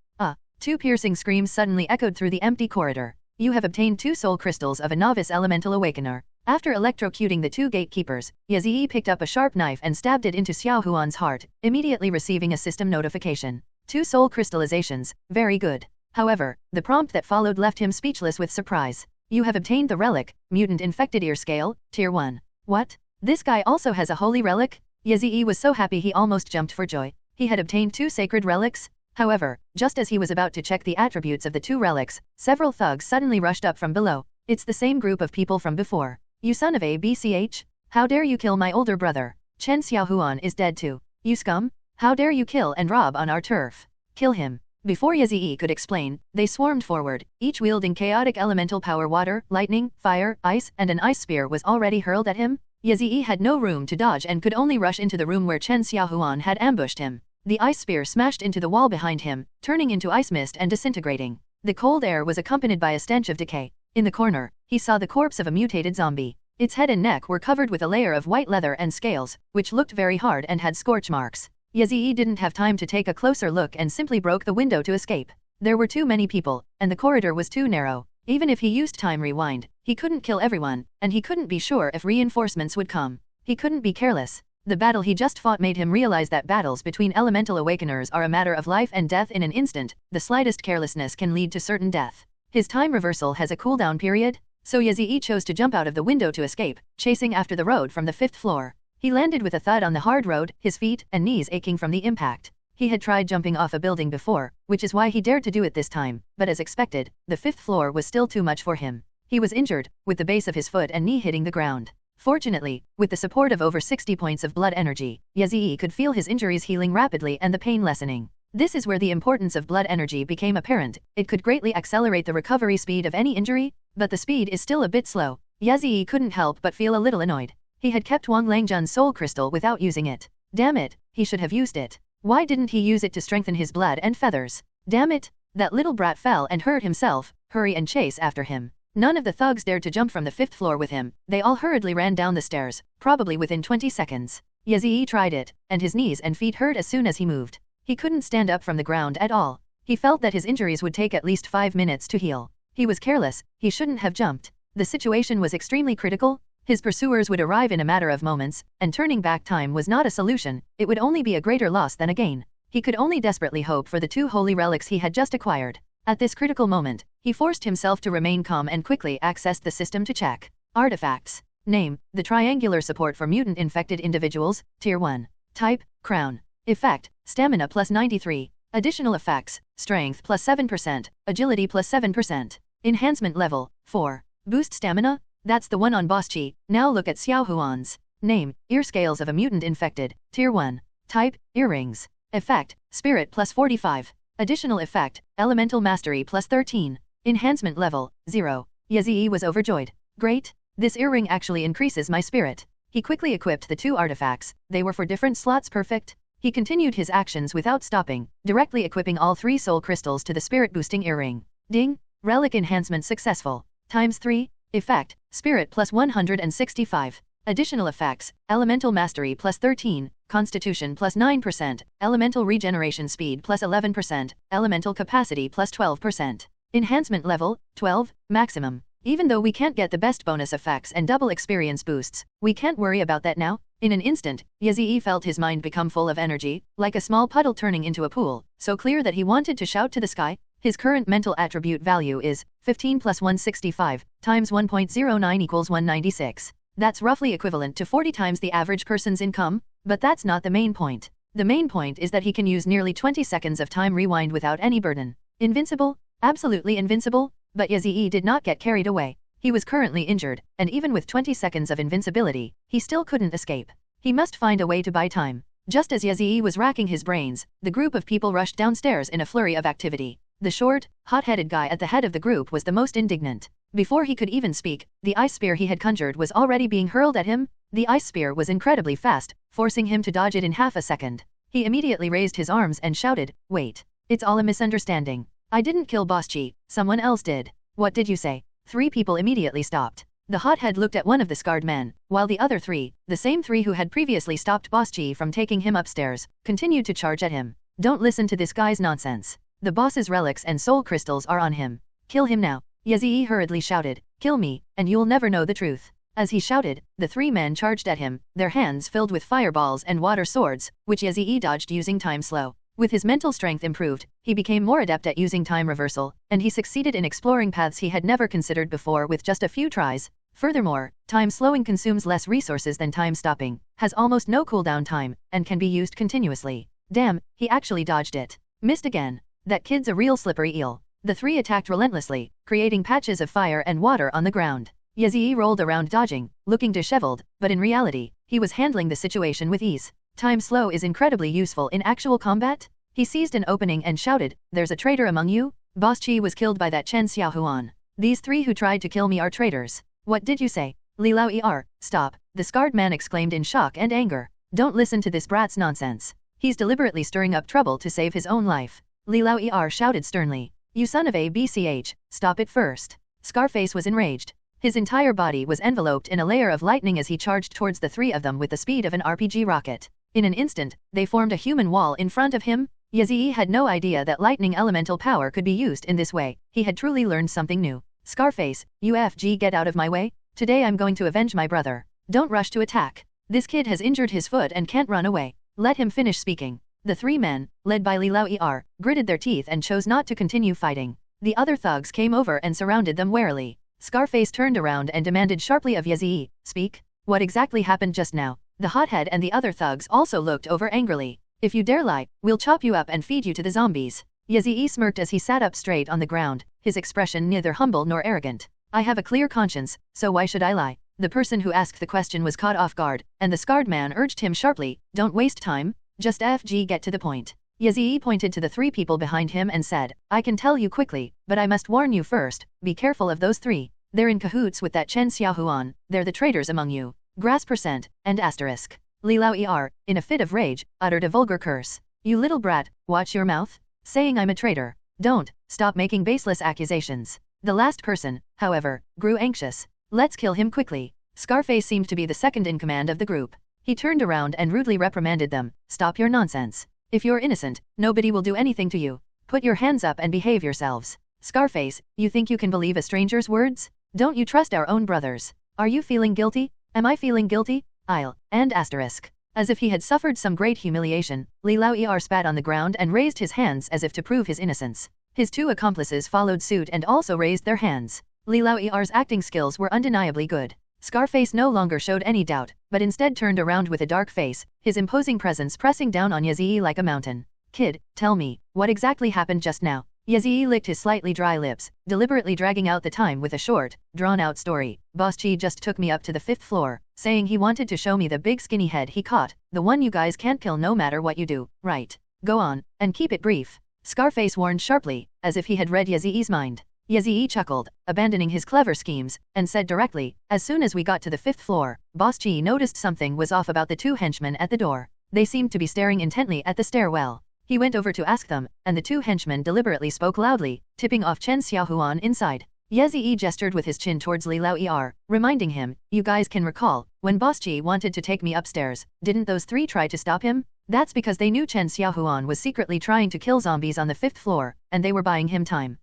2 piercing screams suddenly echoed through the empty corridor. You have obtained 2 soul crystals of a novice elemental awakener. After electrocuting the 2 gatekeepers, Yazii picked up a sharp knife and stabbed it into Xiao Huan's heart, immediately receiving a system notification. 2 soul crystallizations, very good. However, the prompt that followed left him speechless with surprise. You have obtained the relic, Mutant Infected Ear Scale, Tier 1. What? This guy also has a holy relic? Yazii was so happy he almost jumped for joy. He had obtained 2 sacred relics. However, just as he was about to check the attributes of the 2 relics, several thugs suddenly rushed up from below. It's the same group of people from before. You son of a BCH? How dare you kill my older brother? Chen Xiaohuan is dead too. You scum? How dare you kill and rob on our turf? Kill him. Before Yazii could explain, they swarmed forward, each wielding chaotic elemental power. Water, lightning, fire, ice, and an ice spear was already hurled at him. Yazii had no room to dodge and could only rush into the room where Chen Xiaohuan had ambushed him. The ice spear smashed into the wall behind him, turning into ice mist and disintegrating. The cold air was accompanied by a stench of decay. In the corner, he saw the corpse of a mutated zombie. Its head and neck were covered with a layer of white leather and scales, which looked very hard and had scorch marks. Yazii didn't have time to take a closer look and simply broke the window to escape. There were too many people, and the corridor was too narrow. Even if he used time rewind, he couldn't kill everyone, and he couldn't be sure if reinforcements would come. He couldn't be careless. The battle he just fought made him realize that battles between elemental awakeners are a matter of life and death in an instant. The slightest carelessness can lead to certain death. His time reversal has a cooldown period, so Yazii chose to jump out of the window to escape, chasing after the road from the 5th floor. He landed with a thud on the hard road, his feet and knees aching from the impact. He had tried jumping off a building before, which is why he dared to do it this time, but as expected, the 5th floor was still too much for him. He was injured, with the base of his foot and knee hitting the ground. Fortunately, with the support of over 60 points of blood energy, Yazii could feel his injuries healing rapidly and the pain lessening. This is where the importance of blood energy became apparent. It could greatly accelerate the recovery speed of any injury, but the speed is still a bit slow. Yazii couldn't help but feel a little annoyed. He had kept Wang Langjun's soul crystal without using it. Damn it, he should have used it. Why didn't he use it to strengthen his blood and feathers? Damn it, that little brat fell and hurt himself. Hurry and chase after him. None of the thugs dared to jump from the 5th floor with him. They all hurriedly ran down the stairs, probably within 20 seconds. Yazii tried it, and his knees and feet hurt as soon as he moved. He couldn't stand up from the ground at all. He felt that his injuries would take at least 5 minutes to heal. He was careless, he shouldn't have jumped. The situation was extremely critical. His pursuers would arrive in a matter of moments, and turning back time was not a solution. It would only be a greater loss than a gain. He could only desperately hope for the 2 holy relics he had just acquired. At this critical moment, he forced himself to remain calm and quickly accessed the system to check. Artifacts. Name, the triangular support for mutant infected individuals, Tier 1. Type, Crown. Effect, Stamina plus 93. Additional effects, Strength plus 7%, Agility plus 7%. Enhancement level, 4. Boost Stamina? That's the one on Boss Chi. Now look at Xiao Huan's. Name, Ear Scales of a Mutant Infected, Tier 1. Type, Earrings. Effect, Spirit plus 45. Additional effect, Elemental Mastery plus 13. Enhancement level, 0. Yazii was overjoyed. Great, this earring actually increases my spirit. He quickly equipped the 2 artifacts. They were for different slots. Perfect. He continued his actions without stopping, directly equipping all 3 soul crystals to the spirit-boosting earring. Ding! Relic enhancement successful. ×3. Effect, Spirit plus 165. Additional effects, Elemental Mastery plus 13, Constitution plus 9%, Elemental Regeneration Speed plus 11%, Elemental Capacity plus 12%. Enhancement level, 12, maximum. Even though we can't get the best bonus effects and double experience boosts, we can't worry about that now. In an instant, Yazii felt his mind become full of energy, like a small puddle turning into a pool, so clear that he wanted to shout to the sky. His current mental attribute value is 15 plus 165 times 1.09 equals 196. That's roughly equivalent to 40 times the average person's income, but that's not the main point. The main point is that he can use nearly 20 seconds of time rewind without any burden. Invincible? Absolutely invincible? But Yazii did not get carried away. He was currently injured, and even with 20 seconds of invincibility, he still couldn't escape. He must find a way to buy time. Just as Yazii was racking his brains, the group of people rushed downstairs in a flurry of activity. The short, hot-headed guy at the head of the group was the most indignant. Before he could even speak, the ice spear he had conjured was already being hurled at him. The ice spear was incredibly fast, forcing him to dodge it in half a second. He immediately raised his arms and shouted, "Wait. It's all a misunderstanding. I didn't kill Boss Chi, someone else did." "What did you say?" 3 people immediately stopped. The hothead looked at one of the scarred men, while the other 3, the same 3 who had previously stopped Boss Chi from taking him upstairs, continued to charge at him. "Don't listen to this guy's nonsense. The boss's relics and soul crystals are on him. Kill him now." Yazii hurriedly shouted, "Kill me, and you'll never know the truth." As he shouted, the 3 men charged at him, their hands filled with fireballs and water swords, which Yazii dodged using time slow. With his mental strength improved, he became more adept at using time reversal, and he succeeded in exploring paths he had never considered before with just a few tries. Furthermore, time slowing consumes less resources than time stopping, has almost no cooldown time, and can be used continuously. Damn, he actually dodged it. Missed again. That kid's a real slippery eel. The 3 attacked relentlessly, creating patches of fire and water on the ground. Yazii rolled around dodging, looking disheveled, but in reality, he was handling the situation with ease. Time slow is incredibly useful in actual combat. He seized an opening and shouted, "There's a traitor among you? Boss Chi was killed by that Chen Xiaohuan. These 3 who tried to kill me are traitors." "What did you say?" "Li Lao Er, stop," the scarred man exclaimed in shock and anger. "Don't listen to this brat's nonsense. He's deliberately stirring up trouble to save his own life." Li Lao Er shouted sternly. "You son of a BCH, stop it first." Scarface was enraged. His entire body was enveloped in a layer of lightning as he charged towards the 3 of them with the speed of an RPG rocket. In an instant, they formed a human wall in front of him. Yazii had no idea that lightning elemental power could be used in this way. He had truly learned something new. "Scarface, UFG, get out of my way. Today I'm going to avenge my brother. Don't rush to attack. This kid has injured his foot and can't run away. Let him finish speaking." The 3 men, led by Li Lao Er, gritted their teeth and chose not to continue fighting. The other thugs came over and surrounded them warily. Scarface turned around and demanded sharply of Yazii, "Speak. What exactly happened just now?" The hothead and the other thugs also looked over angrily. "If you dare lie, we'll chop you up and feed you to the zombies." Yazii smirked as he sat up straight on the ground, his expression neither humble nor arrogant. "I have a clear conscience, so why should I lie?" The person who asked the question was caught off guard, and the scarred man urged him sharply, "Don't waste time. Just FG, get to the point." Yazii pointed to the 3 people behind him and said, "I can tell you quickly, but I must warn you first, be careful of those 3. They're in cahoots with that Chen Xiaohuan, they're the traitors among you. Grass percent, and asterisk." Li Lao Er, in a fit of rage, uttered a vulgar curse. "You little brat, watch your mouth. Saying I'm a traitor. Don't, stop making baseless accusations." The last person, however, grew anxious. "Let's kill him quickly." Scarface seemed to be the second in command of the group. He turned around and rudely reprimanded them, "Stop your nonsense. If you're innocent, nobody will do anything to you. Put your hands up and behave yourselves." "Scarface, you think you can believe a stranger's words? Don't you trust our own brothers? Are you feeling guilty? Am I feeling guilty? I'll," and asterisk. As if he had suffered some great humiliation, Li Lao Er spat on the ground and raised his hands as if to prove his innocence. His 2 accomplices followed suit and also raised their hands. Li Lao Er's acting skills were undeniably good. Scarface no longer showed any doubt, but instead turned around with a dark face, his imposing presence pressing down on Yazii like a mountain. "Kid, tell me, what exactly happened just now?" Yazii licked his slightly dry lips, deliberately dragging out the time with a short, drawn-out story. "Boss Chi just took me up to the 5th floor, saying he wanted to show me the big skinny head he caught, the one you guys can't kill no matter what you do, right? Go on, and keep it brief." Scarface warned sharply, as if he had read Yazii's mind. Yazii chuckled, abandoning his clever schemes, and said directly, "As soon as we got to the 5th floor, Boss Chi noticed something was off about the 2 henchmen at the door. They seemed to be staring intently at the stairwell. He went over to ask them, and the 2 henchmen deliberately spoke loudly, tipping off Chen Xiaohuan inside." Yazii gestured with his chin towards Li Lao Er, reminding him, "You guys can recall, when Boss Chi wanted to take me upstairs, didn't those 3 try to stop him? That's because they knew Chen Xiaohuan was secretly trying to kill zombies on the 5th floor, and they were buying him time."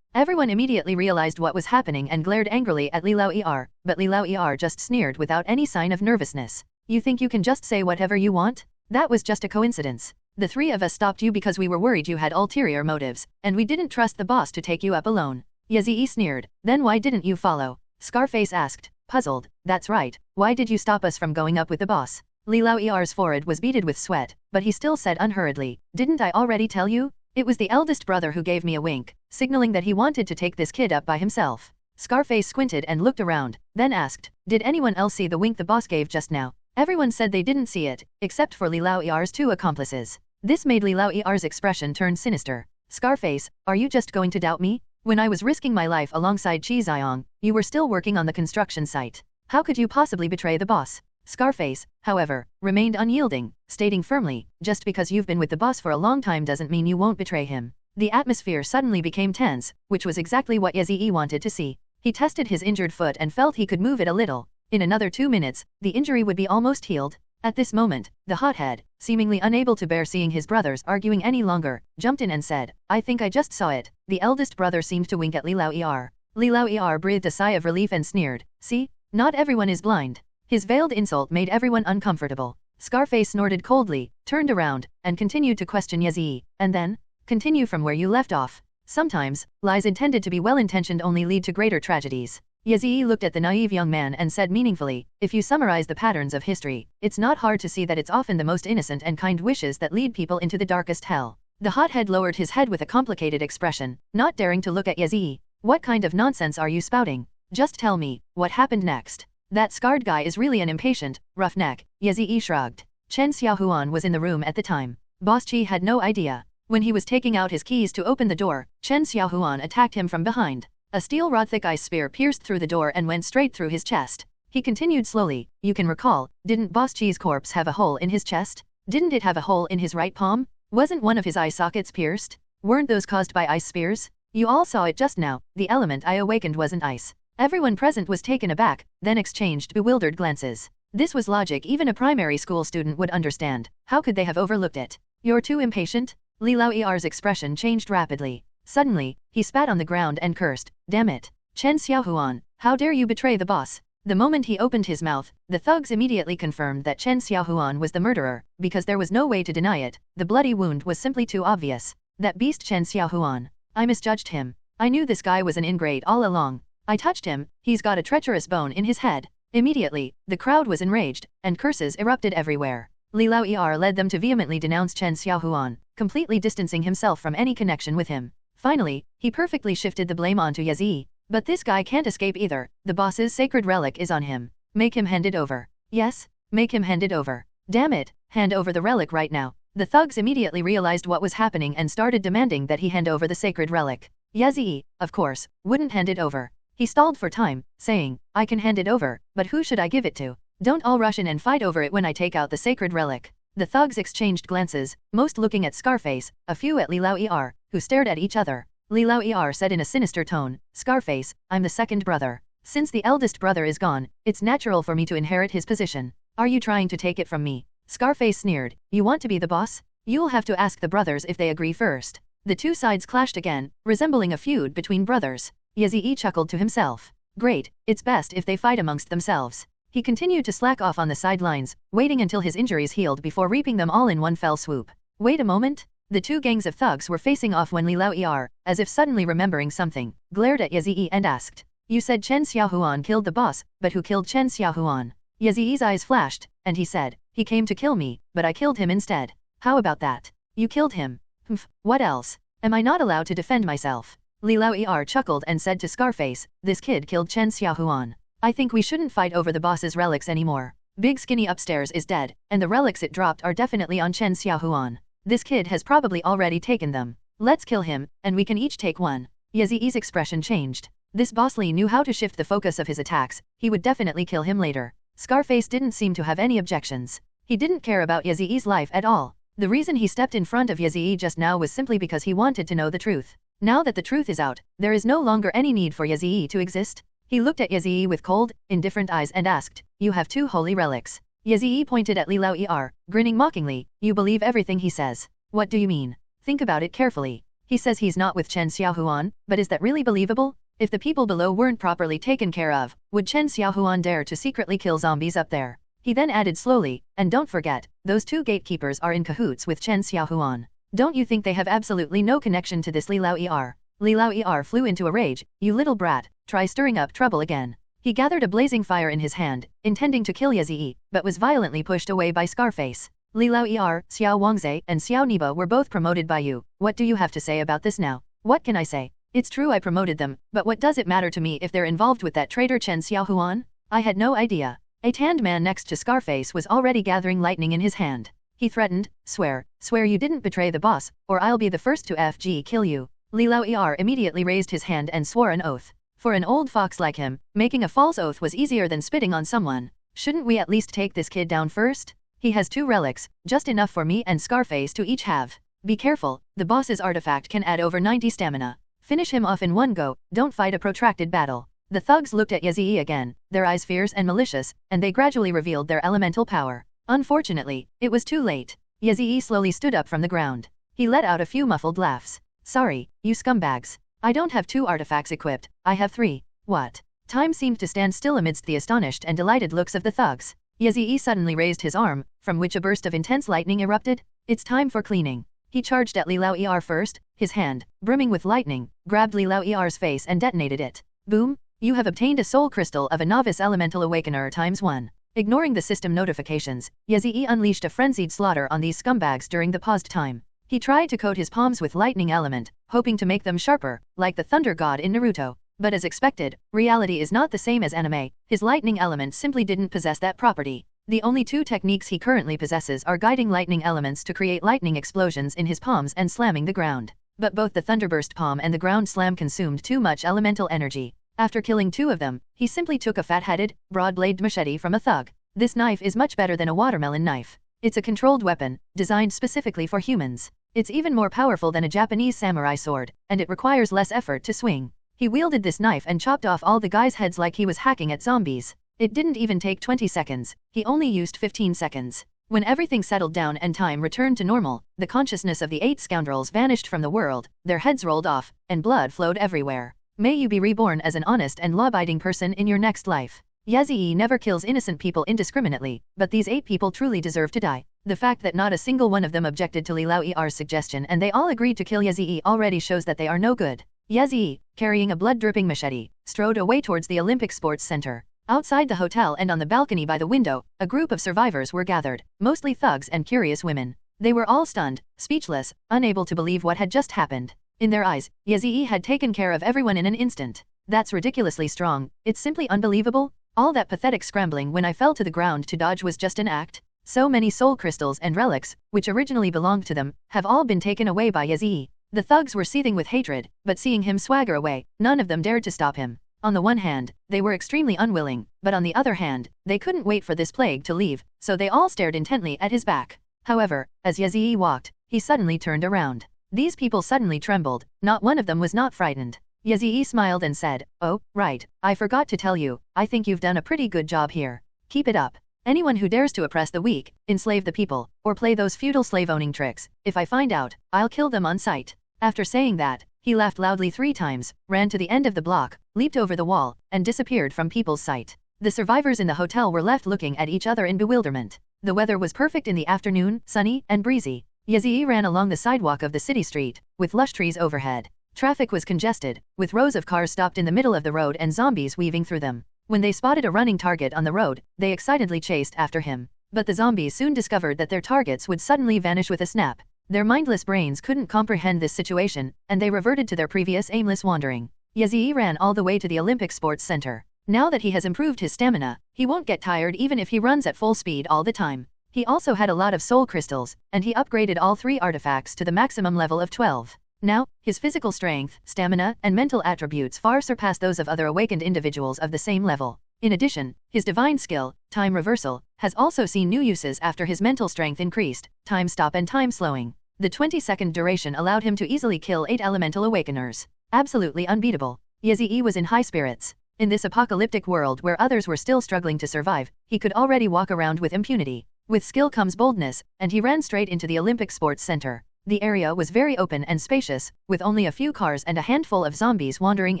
Everyone immediately realized what was happening and glared angrily at Li Lao Er, but Li Lao Er just sneered without any sign of nervousness. "You think you can just say whatever you want? That was just a coincidence. The 3 of us stopped you because we were worried you had ulterior motives, and we didn't trust the boss to take you up alone." Yazii sneered. "Then why didn't you follow?" Scarface asked, puzzled. "That's right, why did you stop us from going up with the boss?" Li Lao Er's forehead was beaded with sweat, but he still said unhurriedly, "Didn't I already tell you? It was the eldest brother who gave me a wink, signaling that he wanted to take this kid up by himself. Scarface squinted and looked around, then asked, did anyone else see the wink the boss gave just now? Everyone said they didn't see it, except for Li Lao Er's two accomplices. This made Li Lao Er's expression turn sinister. Scarface, are you just going to doubt me? When I was risking my life alongside Chi Xiong, you were still working on the construction site. How could you possibly betray the boss? Scarface, however, remained unyielding, stating firmly, just because you've been with the boss for a long time doesn't mean you won't betray him. The atmosphere suddenly became tense, which was exactly what Yazii wanted to see. He tested his injured foot and felt he could move it a little. In another 2 minutes, the injury would be almost healed. At this moment, the hothead, seemingly unable to bear seeing his brothers arguing any longer, jumped in and said, I think I just saw it. The eldest brother seemed to wink at Li Lao Er. Li Lao Er breathed a sigh of relief and sneered, see? Not everyone is blind. His veiled insult made everyone uncomfortable. Scarface snorted coldly, turned around, and continued to question Yazii, and then, continue from where you left off. Sometimes, lies intended to be well-intentioned only lead to greater tragedies. Yazii looked at the naive young man and said meaningfully, if you summarize the patterns of history, it's not hard to see that it's often the most innocent and kind wishes that lead people into the darkest hell. The hothead lowered his head with a complicated expression, not daring to look at Yazii. What kind of nonsense are you spouting? Just tell me, what happened next? That scarred guy is really an impatient, roughneck. Yazii shrugged. Chen Xiaohuan was in the room at the time. Boss Qi had no idea. When he was taking out his keys to open the door, Chen Xiaohuan attacked him from behind. A steel rod-thick ice spear pierced through the door and went straight through his chest. He continued slowly, you can recall, didn't Boss Qi's corpse have a hole in his chest? Didn't it have a hole in his right palm? Wasn't one of his eye sockets pierced? Weren't those caused by ice spears? You all saw it just now, the element I awakened wasn't ice. Everyone present was taken aback, then exchanged bewildered glances. This was logic even a primary school student would understand. How could they have overlooked it? You're too impatient? Li Lao Er's expression changed rapidly. Suddenly, he spat on the ground and cursed, damn it. Chen Xiaohuan, how dare you betray the boss? The moment he opened his mouth, the thugs immediately confirmed that Chen Xiaohuan was the murderer, because there was no way to deny it. The bloody wound was simply too obvious. That beast Chen Xiaohuan. I misjudged him. I knew this guy was an ingrate all along. I touched him, he's got a treacherous bone in his head. Immediately, the crowd was enraged, and curses erupted everywhere. Li Lao Er led them to vehemently denounce Chen Xiaohuan, completely distancing himself from any connection with him. Finally, he perfectly shifted the blame onto Yazii. But this guy can't escape either, the boss's sacred relic is on him. Make him hand it over. Yes, make him hand it over. Damn it, hand over the relic right now. The thugs immediately realized what was happening and started demanding that he hand over the sacred relic. Yazii, of course, wouldn't hand it over. He stalled for time, saying, I can hand it over, but who should I give it to? Don't all rush in and fight over it when I take out the sacred relic. The thugs exchanged glances, most looking at Scarface, a few at Li Lao Er, who stared at each other. Li Lao Er said in a sinister tone, Scarface, I'm the second brother. Since the eldest brother is gone, it's natural for me to inherit his position. Are you trying to take it from me? Scarface sneered, you want to be the boss? You'll have to ask the brothers if they agree first. The two sides clashed again, resembling a feud between brothers. Yazii chuckled to himself. Great, it's best if they fight amongst themselves. He continued to slack off on the sidelines, waiting until his injuries healed before reaping them all in one fell swoop. Wait a moment. The two gangs of thugs were facing off when Li Lao Er, as if suddenly remembering something, glared at Yazii and asked, you said Chen Xiaohuan killed the boss, but who killed Chen Xiaohuan? Yazii's eyes flashed, and he said, he came to kill me, but I killed him instead. How about that? You killed him? Humph, what else? Am I not allowed to defend myself? Li Lao Er chuckled and said to Scarface, this kid killed Chen Xiaohuan. I think we shouldn't fight over the boss's relics anymore. Big Skinny upstairs is dead, and the relics it dropped are definitely on Chen Xiaohuan. This kid has probably already taken them. Let's kill him, and we can each take one. Yazii's expression changed. This boss Li knew how to shift the focus of his attacks, he would definitely kill him later. Scarface didn't seem to have any objections. He didn't care about Yazii's life at all. The reason he stepped in front of Yazii just now was simply because he wanted to know the truth. Now that the truth is out, there is no longer any need for Yazii to exist. He looked at Yazii with cold, indifferent eyes and asked, you have two holy relics. Yazii pointed at Li Lao Er, grinning mockingly, you believe everything he says. What do you mean? Think about it carefully. He says he's not with Chen Xiaohuan, but is that really believable? If the people below weren't properly taken care of, would Chen Xiaohuan dare to secretly kill zombies up there? He then added slowly, and don't forget, those two gatekeepers are in cahoots with Chen Xiaohuan. Don't you think they have absolutely no connection to this Li Lao Er? Li Lao Er flew into a rage, you little brat, try stirring up trouble again. He gathered a blazing fire in his hand, intending to kill Yazii, but was violently pushed away by Scarface. Li Lao Xiao Wangzhe, and Xiao Niba were both promoted by you. What do you have to say about this now? What can I say? It's true I promoted them, but what does it matter to me if they're involved with that traitor Chen Xiaohuan? I had no idea. A tanned man next to Scarface was already gathering lightning in his hand. He threatened, swear you didn't betray the boss, or I'll be the first to FG kill you. Li Lao immediately raised his hand and swore an oath. For an old fox like him, making a false oath was easier than spitting on someone. Shouldn't we at least take this kid down first? He has 2 relics, just enough for me and Scarface to each have. Be careful, the boss's artifact can add over 90 stamina. Finish him off in one go, don't fight a protracted battle. The thugs looked at Yazii again, their eyes fierce and malicious, and they gradually revealed their elemental power. Unfortunately, it was too late. Yazii slowly stood up from the ground. He let out a few muffled laughs. Sorry, you scumbags. I don't have 2 artifacts equipped, I have 3. What? Time seemed to stand still amidst the astonished and delighted looks of the thugs. Yazii suddenly raised his arm, from which a burst of intense lightning erupted. It's time for cleaning. He charged at Li Lao first, his hand, brimming with lightning, grabbed Li Lao's face and detonated it. Boom! You have obtained a soul crystal of a novice elemental awakener ×1. Ignoring the system notifications, Yazii unleashed a frenzied slaughter on these scumbags during the paused time. He tried to coat his palms with lightning element, hoping to make them sharper, like the thunder god in Naruto. But as expected, reality is not the same as anime. His lightning element simply didn't possess that property. The only 2 techniques he currently possesses are guiding lightning elements to create lightning explosions in his palms and slamming the ground. But both the Thunderburst palm and the ground slam consumed too much elemental energy. After killing 2 of them, he simply took a fat-headed, broad-bladed machete from a thug. This knife is much better than a watermelon knife. It's a controlled weapon, designed specifically for humans. It's even more powerful than a Japanese samurai sword, and it requires less effort to swing. He wielded this knife and chopped off all the guys' heads like he was hacking at zombies. It didn't even take 20 seconds, he only used 15 seconds. When everything settled down and time returned to normal, the consciousness of the 8 scoundrels vanished from the world, their heads rolled off, and blood flowed everywhere. May you be reborn as an honest and law-abiding person in your next life. Yazii never kills innocent people indiscriminately, but these 8 people truly deserve to die. The fact that not a single one of them objected to Li Lao's suggestion and they all agreed to kill Yazii already shows that they are no good. Yazii, carrying a blood-dripping machete, strode away towards the Olympic Sports Center. Outside the hotel and on the balcony by the window, a group of survivors were gathered, mostly thugs and curious women. They were all stunned, speechless, unable to believe what had just happened. In their eyes, Yazii had taken care of everyone in an instant. That's ridiculously strong, it's simply unbelievable. All that pathetic scrambling when I fell to the ground to dodge was just an act. So many soul crystals and relics, which originally belonged to them, have all been taken away by Yazii. The thugs were seething with hatred, but seeing him swagger away, none of them dared to stop him. On the one hand, they were extremely unwilling, but on the other hand, they couldn't wait for this plague to leave, so they all stared intently at his back. However, as Yazii walked, he suddenly turned around. These people suddenly trembled, not one of them was not frightened. Yazii smiled and said, "Oh, right, I forgot to tell you, I think you've done a pretty good job here. Keep it up. Anyone who dares to oppress the weak, enslave the people, or play those feudal slave-owning tricks, if I find out, I'll kill them on sight." After saying that, he laughed loudly 3 times, ran to the end of the block, leaped over the wall, and disappeared from people's sight. The survivors in the hotel were left looking at each other in bewilderment. The weather was perfect in the afternoon, sunny and breezy. Yazii ran along the sidewalk of the city street, with lush trees overhead. Traffic was congested, with rows of cars stopped in the middle of the road and zombies weaving through them. When they spotted a running target on the road, they excitedly chased after him. But the zombies soon discovered that their targets would suddenly vanish with a snap. Their mindless brains couldn't comprehend this situation, and they reverted to their previous aimless wandering. Yazii ran all the way to the Olympic Sports Center. Now that he has improved his stamina, he won't get tired even if he runs at full speed all the time. He also had a lot of soul crystals, and he upgraded all 3 artifacts to the maximum level of 12. Now, his physical strength, stamina, and mental attributes far surpass those of other awakened individuals of the same level. In addition, his divine skill, time reversal, has also seen new uses after his mental strength increased, time stop and time slowing. The 20-second duration allowed him to easily kill 8 elemental awakeners. Absolutely unbeatable. Yazii was in high spirits. In this apocalyptic world where others were still struggling to survive, he could already walk around with impunity. With skill comes boldness, and he ran straight into the Olympic Sports Center. The area was very open and spacious, with only a few cars and a handful of zombies wandering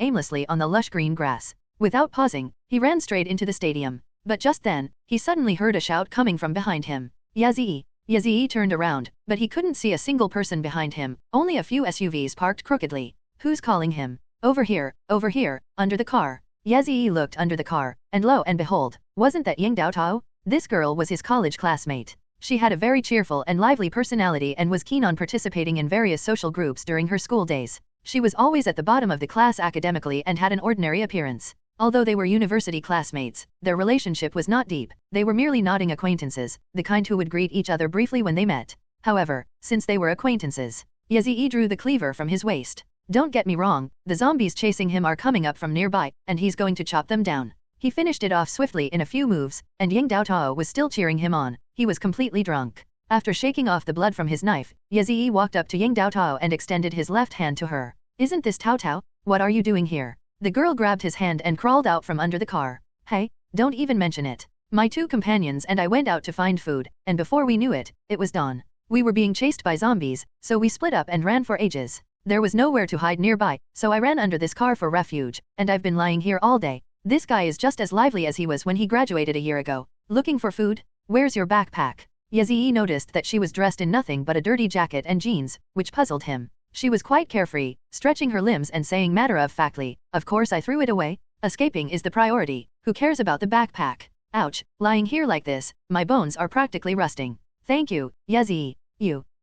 aimlessly on the lush green grass. Without pausing, he ran straight into the stadium. But just then, he suddenly heard a shout coming from behind him. Yazii! Yazii turned around, but he couldn't see a single person behind him, only a few SUVs parked crookedly. Who's calling him? Over here, under the car. Yazii looked under the car, and lo and behold, wasn't that Ying Daotao? This girl was his college classmate. She had a very cheerful and lively personality and was keen on participating in various social groups during her school days. She was always at the bottom of the class academically and had an ordinary appearance. Although they were university classmates, their relationship was not deep. They were merely nodding acquaintances, the kind who would greet each other briefly when they met. However, since they were acquaintances, Yazee drew the cleaver from his waist. Don't get me wrong, the zombies chasing him are coming up from nearby, and he's going to chop them down. He finished it off swiftly in a few moves, and Ying Daotao was still cheering him on. He was completely drunk. After shaking off the blood from his knife, Yazee walked up to Ying Daotao and extended his left hand to her. Isn't this Tao Tao? What are you doing here? The girl grabbed his hand and crawled out from under the car. Hey, don't even mention it. My two companions and I went out to find food, and before we knew it, it was dawn. We were being chased by zombies, so we split up and ran for ages. There was nowhere to hide nearby, so I ran under this car for refuge, and I've been lying here all day. This guy is just as lively as he was when he graduated a year ago. Looking for food? Where's your backpack? Yazee noticed that she was dressed in nothing but a dirty jacket and jeans, which puzzled him. She was quite carefree, stretching her limbs and saying matter-of-factly, "Of course I threw it away. Escaping is the priority. Who cares about the backpack? Ouch, lying here like this, my bones are practically rusting." "Thank you, Yazee.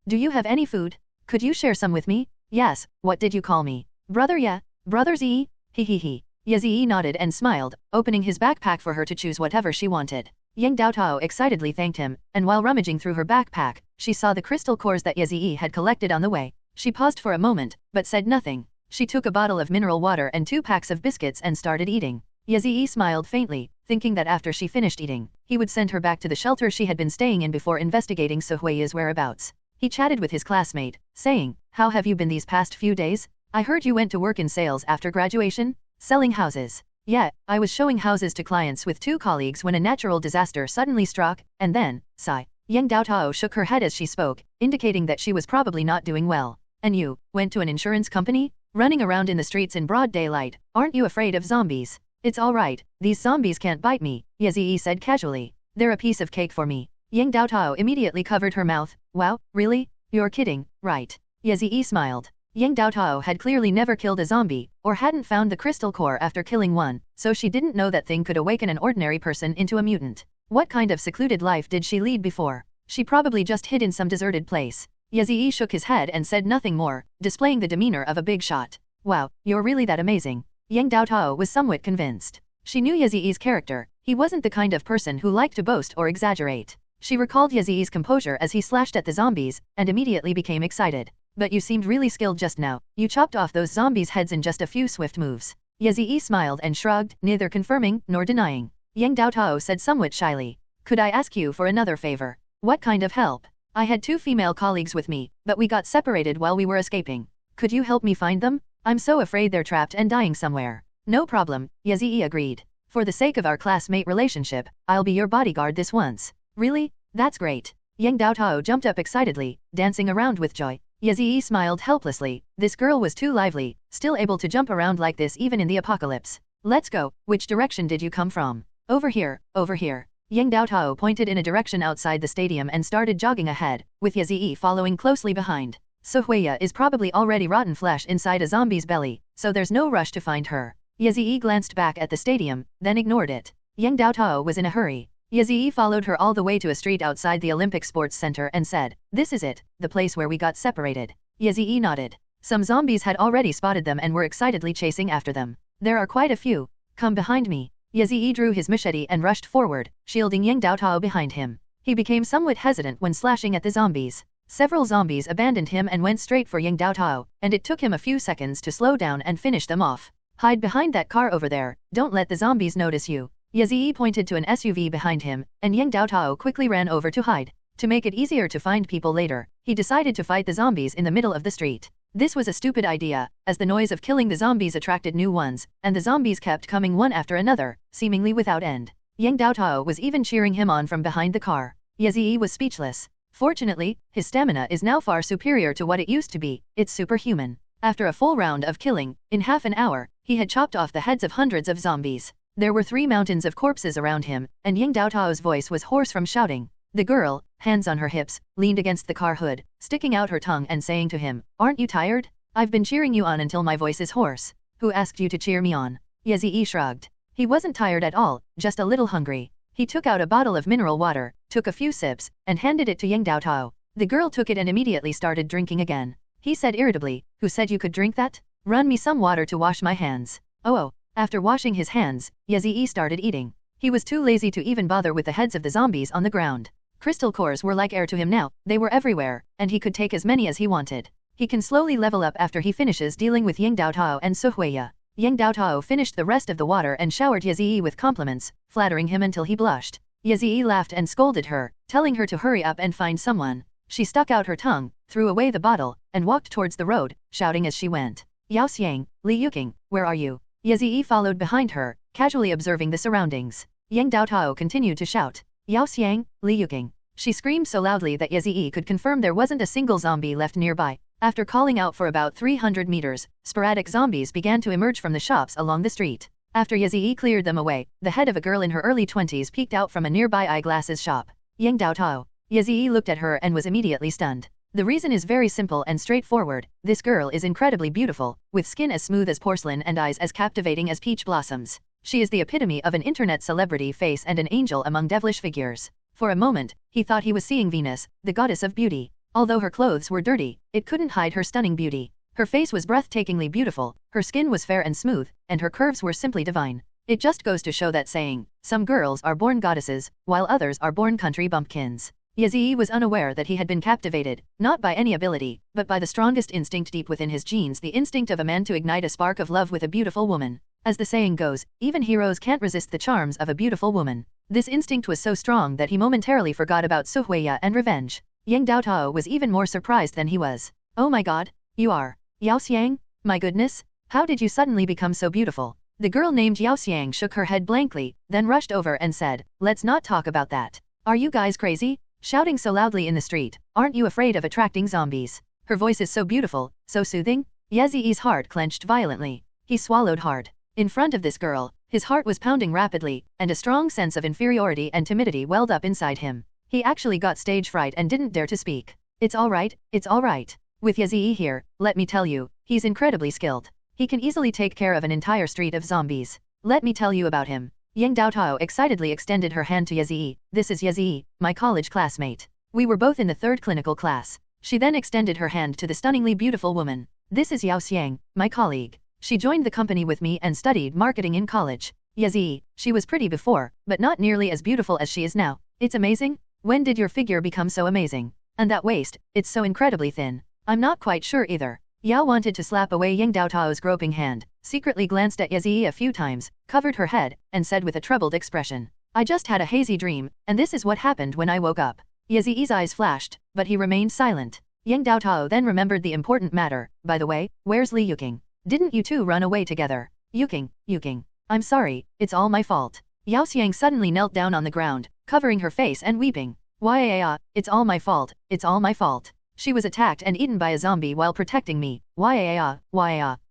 Do you have any food? Could you share some with me?" "Yes, what did you call me? Brother? Yeah, Brother Z? He. Yazee nodded and smiled, opening his backpack for her to choose whatever she wanted. Yang Daotao excitedly thanked him, and while rummaging through her backpack, she saw the crystal cores that Yazee had collected on the way. She paused for a moment, but said nothing. She took a bottle of mineral water and 2 packs of biscuits and started eating. Yazee smiled faintly, thinking that after she finished eating, he would send her back to the shelter she had been staying in before investigating Suhui's whereabouts. He chatted with his classmate, saying, "How have you been these past few days? I heard you went to work in sales after graduation? Selling houses?" "Yeah, I was showing houses to clients with 2 colleagues when a natural disaster suddenly struck, and then, sigh." Yang Daotao shook her head as she spoke, indicating that she was probably not doing well. "And you, went to an insurance company? Running around in the streets in broad daylight, aren't you afraid of zombies?" "It's alright, these zombies can't bite me," Yazee said casually. "They're a piece of cake for me." Yang Daotao immediately covered her mouth. "Wow, really? You're kidding, right?" Yazee smiled. Yang Daotao had clearly never killed a zombie, or hadn't found the crystal core after killing one, so she didn't know that thing could awaken an ordinary person into a mutant. What kind of secluded life did she lead before? She probably just hid in some deserted place. Yazee shook his head and said nothing more, displaying the demeanor of a big shot. "Wow, you're really that amazing." Yang Daotao was somewhat convinced. She knew Yazee's character. He wasn't the kind of person who liked to boast or exaggerate. She recalled Yazee's composure as he slashed at the zombies, and immediately became excited. "But you seemed really skilled just now. You chopped off those zombies' heads in just a few swift moves." Yazee smiled and shrugged, neither confirming nor denying. Yang Daotao said somewhat shyly, "Could I ask you for another favor?" "What kind of help?" "I had 2 female colleagues with me, but we got separated while we were escaping. Could you help me find them? I'm so afraid they're trapped and dying somewhere." "No problem," Yazee agreed. "For the sake of our classmate relationship, I'll be your bodyguard this once." "Really? That's great." Yang Daotao jumped up excitedly, dancing around with joy. Yazee smiled helplessly. This girl was too lively, still able to jump around like this even in the apocalypse. "Let's go. Which direction did you come from?" Over here, over here." Yang Daotao pointed in a direction outside the stadium and started jogging ahead, with Yazee following closely behind. Suhuiya is probably already rotten flesh inside a zombie's belly, so there's no rush to find her. Yazee glanced back at the stadium, then ignored it. Yang Daotao was in a hurry. Yazee followed her all the way to a street outside the Olympic Sports Center and said, "This is it, the place where we got separated." Yazee nodded. Some zombies had already spotted them and were excitedly chasing after them. "There are quite a few. Come behind me." Yazee drew his machete and rushed forward, shielding Yang Daotao behind him. He became somewhat hesitant when slashing at the zombies. Several zombies abandoned him and went straight for Yang Daotao, and it took him a few seconds to slow down and finish them off. "Hide behind that car over there, don't let the zombies notice you." Yazee pointed to an SUV behind him, and Yang Daotao quickly ran over to hide. To make it easier to find people later, he decided to fight the zombies in the middle of the street. This was a stupid idea, as the noise of killing the zombies attracted new ones, and the zombies kept coming one after another, seemingly without end. Yang Daotao was even cheering him on from behind the car. Yazee was speechless. Fortunately, his stamina is now far superior to what it used to be. It's superhuman. After a full round of killing, in half an hour, he had chopped off the heads of hundreds of zombies. There were 3 mountains of corpses around him, and Yang Daotao's voice was hoarse from shouting. The girl, hands on her hips, leaned against the car hood, sticking out her tongue and saying to him, "Aren't you tired? I've been cheering you on until my voice is hoarse." "Who asked you to cheer me on?" Yazee shrugged. He wasn't tired at all, just a little hungry. He took out a bottle of mineral water, took a few sips, and handed it to Yang Daotao. The girl took it and immediately started drinking again. He said irritably, "Who said you could drink that? Run me some water to wash my hands." Oh. After washing his hands, Yazii started eating. He was too lazy to even bother with the heads of the zombies on the ground. Crystal cores were like air to him now, they were everywhere, and he could take as many as he wanted. He can slowly level up after he finishes dealing with Yang Daotao and Su Huiya. Yang Daotao finished the rest of the water and showered Yazii with compliments, flattering him until he blushed. Yazii laughed and scolded her, telling her to hurry up and find someone. She stuck out her tongue, threw away the bottle, and walked towards the road, shouting as she went. "Yao Xiang, Li Yuking, where are you?" Yazii followed behind her, casually observing the surroundings. Yang Daotao continued to shout, "Yao Xiang, Li Yuking." She screamed so loudly that Yazii could confirm there wasn't a single zombie left nearby. After calling out for about 300 meters, sporadic zombies began to emerge from the shops along the street. After Yazii cleared them away, the head of a girl in her early 20s peeked out from a nearby eyeglasses shop. Yang Daotao. Yazii looked at her and was immediately stunned. The reason is very simple and straightforward. This girl is incredibly beautiful, with skin as smooth as porcelain and eyes as captivating as peach blossoms. She is the epitome of an internet celebrity face and an angel among devilish figures. For a moment, he thought he was seeing Venus, the goddess of beauty. Although her clothes were dirty, it couldn't hide her stunning beauty. Her face was breathtakingly beautiful, her skin was fair and smooth, and her curves were simply divine. It just goes to show that saying, some girls are born goddesses, while others are born country bumpkins. Yazii was unaware that he had been captivated, not by any ability, but by the strongest instinct deep within his genes, the instinct of a man to ignite a spark of love with a beautiful woman. As the saying goes, even heroes can't resist the charms of a beautiful woman. This instinct was so strong that he momentarily forgot about Su Huiya and revenge. Yang Daotao was even more surprised than he was. "Oh my god, you are Yao Xiang? My goodness, how did you suddenly become so beautiful?" The girl named Yao Xiang shook her head blankly, then rushed over and said, "Let's not talk about that. Are you guys crazy? Shouting so loudly in the street, aren't you afraid of attracting zombies? Her voice is so beautiful, so soothing." Yazii's heart clenched violently. He swallowed hard. In front of this girl, his heart was pounding rapidly, and a strong sense of inferiority and timidity welled up inside him. He actually got stage fright and didn't dare to speak. "It's alright, it's alright. With Yazii here, let me tell you, he's incredibly skilled. He can easily take care of an entire street of zombies. Let me tell you about him." Yang Daotao excitedly extended her hand to Yazii. "This is Yazii, my college classmate. We were both in the 3rd clinical class." She then extended her hand to the stunningly beautiful woman. "This is Yao Xiang, my colleague. She joined the company with me and studied marketing in college. Yazii, she was pretty before, but not nearly as beautiful as she is now. It's amazing. When did your figure become so amazing? And that waist, it's so incredibly thin. I'm not quite sure either." Yao wanted to slap away Yang Daotao's groping hand, secretly glanced at Yazii a few times, covered her head, and said with a troubled expression, "I just had a hazy dream, and this is what happened when I woke up." Yazii's eyes flashed, but he remained silent. Yang Daotao then remembered the important matter. "By the way, where's Li Yuking? Didn't you two run away together?" Yuking. "I'm sorry, it's all my fault." Yao Xiang suddenly knelt down on the ground, covering her face and weeping. "Why, it's all my fault, it's all my fault. She was attacked and eaten by a zombie while protecting me. Why.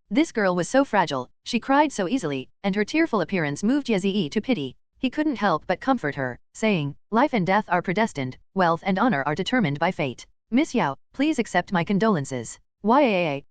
This girl was so fragile, she cried so easily, and her tearful appearance moved Yazii to pity. He couldn't help but comfort her, saying, "Life and death are predestined, wealth and honor are determined by fate. Miss Yao, please accept my condolences." Why,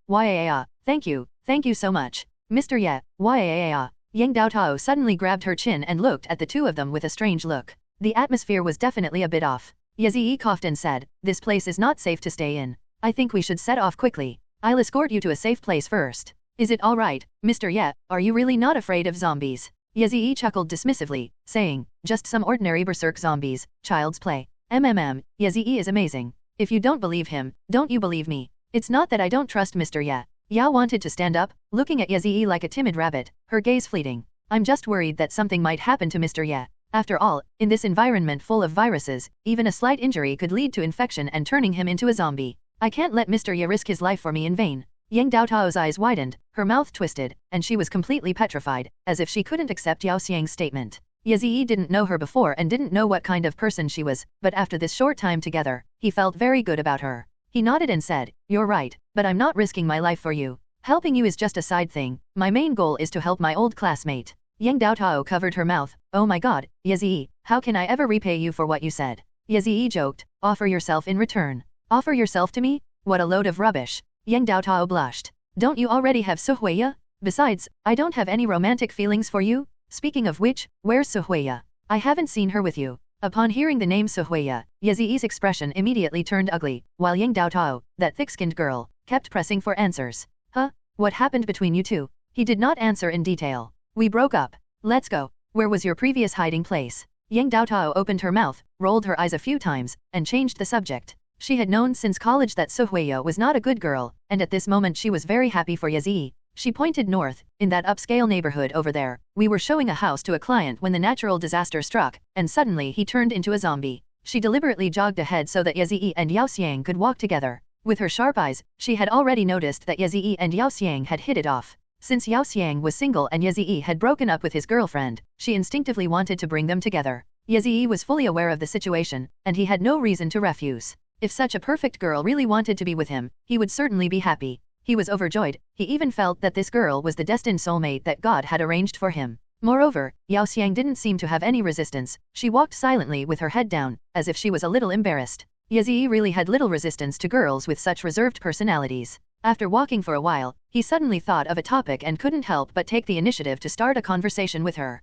thank you so much. Mr. Ye, why. Yang Daotao suddenly grabbed her chin and looked at the two of them with a strange look. The atmosphere was definitely a bit off. Yazii coughed and said, "This place is not safe to stay in. I think we should set off quickly. I'll escort you to a safe place first." "Is it alright, Mr. Ye, are you really not afraid of zombies?" Yazii chuckled dismissively, saying, "Just some ordinary berserk zombies, child's play." Yazii is amazing. If you don't believe him, don't you believe me? It's not that I don't trust Mr. Ye. Yao wanted to stand up, looking at Yazii like a timid rabbit, her gaze fleeting. "I'm just worried that something might happen to Mr. Ye. After all, in this environment full of viruses, even a slight injury could lead to infection and turning him into a zombie. I can't let Mr. Ye risk his life for me in vain." Yang Daotao's eyes widened, her mouth twisted, and she was completely petrified, as if she couldn't accept Yao Xiang's statement. Yazii didn't know her before and didn't know what kind of person she was, but after this short time together, he felt very good about her. He nodded and said, "You're right, but I'm not risking my life for you. Helping you is just a side thing, my main goal is to help my old classmate." Yang Daotao covered her mouth. "Oh my god, Yazii, how can I ever repay you for what you said?" Yazii joked, "Offer yourself in return." "Offer yourself to me? What a load of rubbish." Yang Daotao blushed. "Don't you already have Su Huiya? Besides, I don't have any romantic feelings for you. Speaking of which, where's Su Huiya? I haven't seen her with you." Upon hearing the name Suhuiya, Yezi's expression immediately turned ugly, while Yang Daotao, that thick-skinned girl, kept pressing for answers. Huh? What happened between you two? He did not answer in detail. We broke up. Let's go. Where was your previous hiding place? Yang Daotao opened her mouth, rolled her eyes a few times, and changed the subject. She had known since college that Suhuiya was not a good girl, and at this moment she was very happy for Yezi. She pointed north, in that upscale neighborhood over there. We were showing a house to a client when the natural disaster struck, and suddenly he turned into a zombie. She deliberately jogged ahead so that Yezi and Yao Xiang could walk together. With her sharp eyes, she had already noticed that Yezi and Yao Xiang had hit it off. Since Yao Xiang was single and Yezi had broken up with his girlfriend, she instinctively wanted to bring them together. Yezi was fully aware of the situation, and he had no reason to refuse. If such a perfect girl really wanted to be with him, he would certainly be happy. He was overjoyed. He even felt that this girl was the destined soulmate that God had arranged for him. Moreover, Yao Xiang didn't seem to have any resistance. She walked silently with her head down, as if she was a little embarrassed. Yezi really had little resistance to girls with such reserved personalities. After walking for a while, he suddenly thought of a topic and couldn't help but take the initiative to start a conversation with her.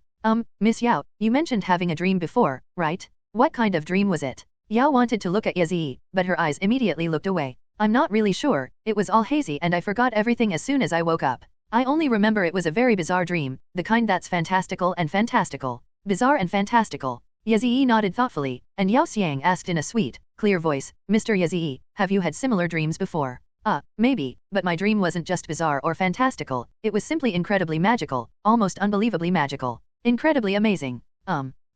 Miss Yao, you mentioned having a dream before, right? What kind of dream was it? Yao wanted to look at Yezi, but her eyes immediately looked away. I'm not really sure, it was all hazy and I forgot everything as soon as I woke up. I only remember it was a very bizarre dream, the kind that's fantastical and fantastical. Bizarre and fantastical. Yezi nodded thoughtfully, and Yao Xiang asked in a sweet, clear voice, Mr. Yezi, have you had similar dreams before? Maybe, but my dream wasn't just bizarre or fantastical, it was simply incredibly magical, almost unbelievably magical. Incredibly amazing.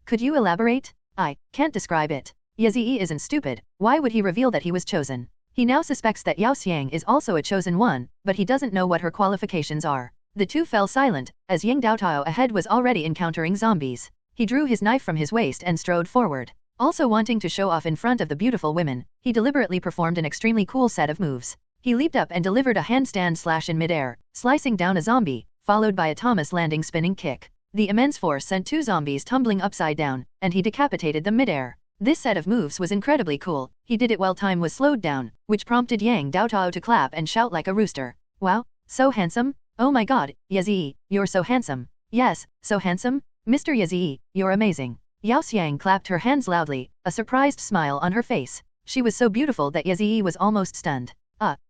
Could you elaborate? I can't describe it. Yezi isn't stupid, why would he reveal that he was chosen? He now suspects that Yao Xiang is also a chosen one, but he doesn't know what her qualifications are. The two fell silent, as Yang Daotao ahead was already encountering zombies. He drew his knife from his waist and strode forward. Also wanting to show off in front of the beautiful women, he deliberately performed an extremely cool set of moves. He leaped up and delivered a handstand slash in midair, slicing down a zombie, followed by a Thomas landing spinning kick. The immense force sent two zombies tumbling upside down, and he decapitated them midair. This set of moves was incredibly cool. He did it while time was slowed down, which prompted Yang Daotao to clap and shout like a rooster. Wow, so handsome? Oh my god, Yezi, you're so handsome. Yes, so handsome? Mr. Yezi, you're amazing. Yao Xiang clapped her hands loudly, a surprised smile on her face. She was so beautiful that Yezi was almost stunned.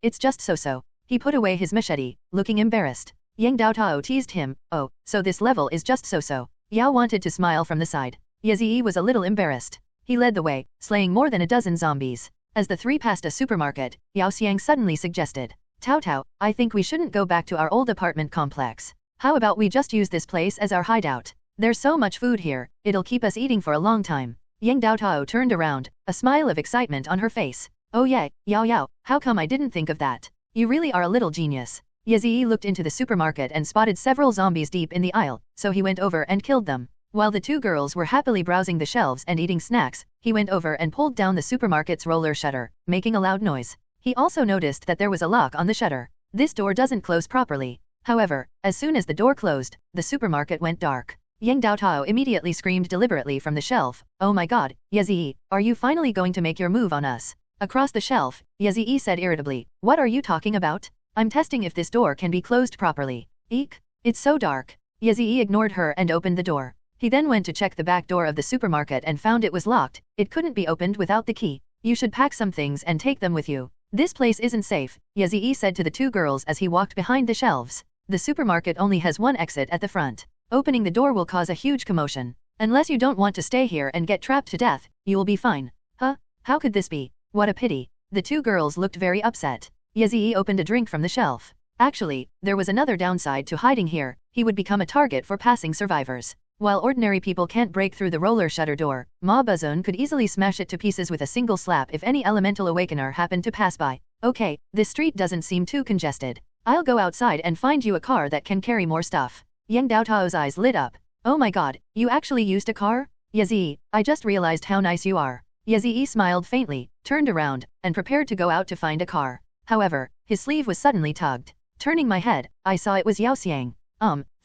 It's just so-so. He put away his machete, looking embarrassed. Yang Daotao teased him, oh, so this level is just so-so. Yao wanted to smile from the side. Yezi was a little embarrassed. He led the way, slaying more than a dozen zombies. As the three passed a supermarket, Yao Xiang suddenly suggested, Tao, I think we shouldn't go back to our old apartment complex. How about we just use this place as our hideout? There's so much food here, it'll keep us eating for a long time. Yang Daotao turned around, a smile of excitement on her face. Oh yeah, Yao, how come I didn't think of that? You really are a little genius. Yezi looked into the supermarket and spotted several zombies deep in the aisle, so he went over and killed them. While the two girls were happily browsing the shelves and eating snacks, he went over and pulled down the supermarket's roller shutter, making a loud noise. He also noticed that there was a lock on the shutter. This door doesn't close properly. However, as soon as the door closed, the supermarket went dark. Yang Daotao immediately screamed deliberately from the shelf, oh my god, Yezi, are you finally going to make your move on us? Across the shelf, Yezi said irritably, what are you talking about? I'm testing if this door can be closed properly. Eek, it's so dark. Yezi ignored her and opened the door. He then went to check the back door of the supermarket and found it was locked. It couldn't be opened without the key. You should pack some things and take them with you. This place isn't safe, Yezi said to the two girls as he walked behind the shelves. The supermarket only has one exit at the front. Opening the door will cause a huge commotion. Unless you don't want to stay here and get trapped to death, you will be fine. Huh? How could this be? What a pity. The two girls looked very upset. Yezi opened a drink from the shelf. Actually, there was another downside to hiding here. He would become a target for passing survivors. While ordinary people can't break through the roller shutter door, Ma Buzone could easily smash it to pieces with a single slap if any elemental awakener happened to pass by. Okay, this street doesn't seem too congested. I'll go outside and find you a car that can carry more stuff. Yang Daotao's eyes lit up. Oh my god, you actually used a car? Yezi, I just realized how nice you are. Yezi smiled faintly, turned around, and prepared to go out to find a car. However, his sleeve was suddenly tugged. Turning my head, I saw it was Yao Xiang.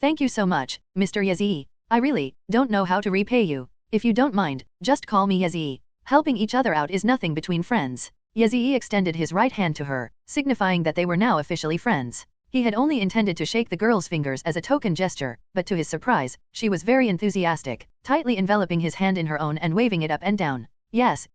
Thank you so much, Mr. Yezi. I really don't know how to repay you. If you don't mind, just call me Yezi. Helping each other out is nothing between friends. Yezi extended his right hand to her, signifying that they were now officially friends. He had only intended to shake the girl's fingers as a token gesture, but to his surprise, she was very enthusiastic, tightly enveloping his hand in her own and waving it up and down. Yes,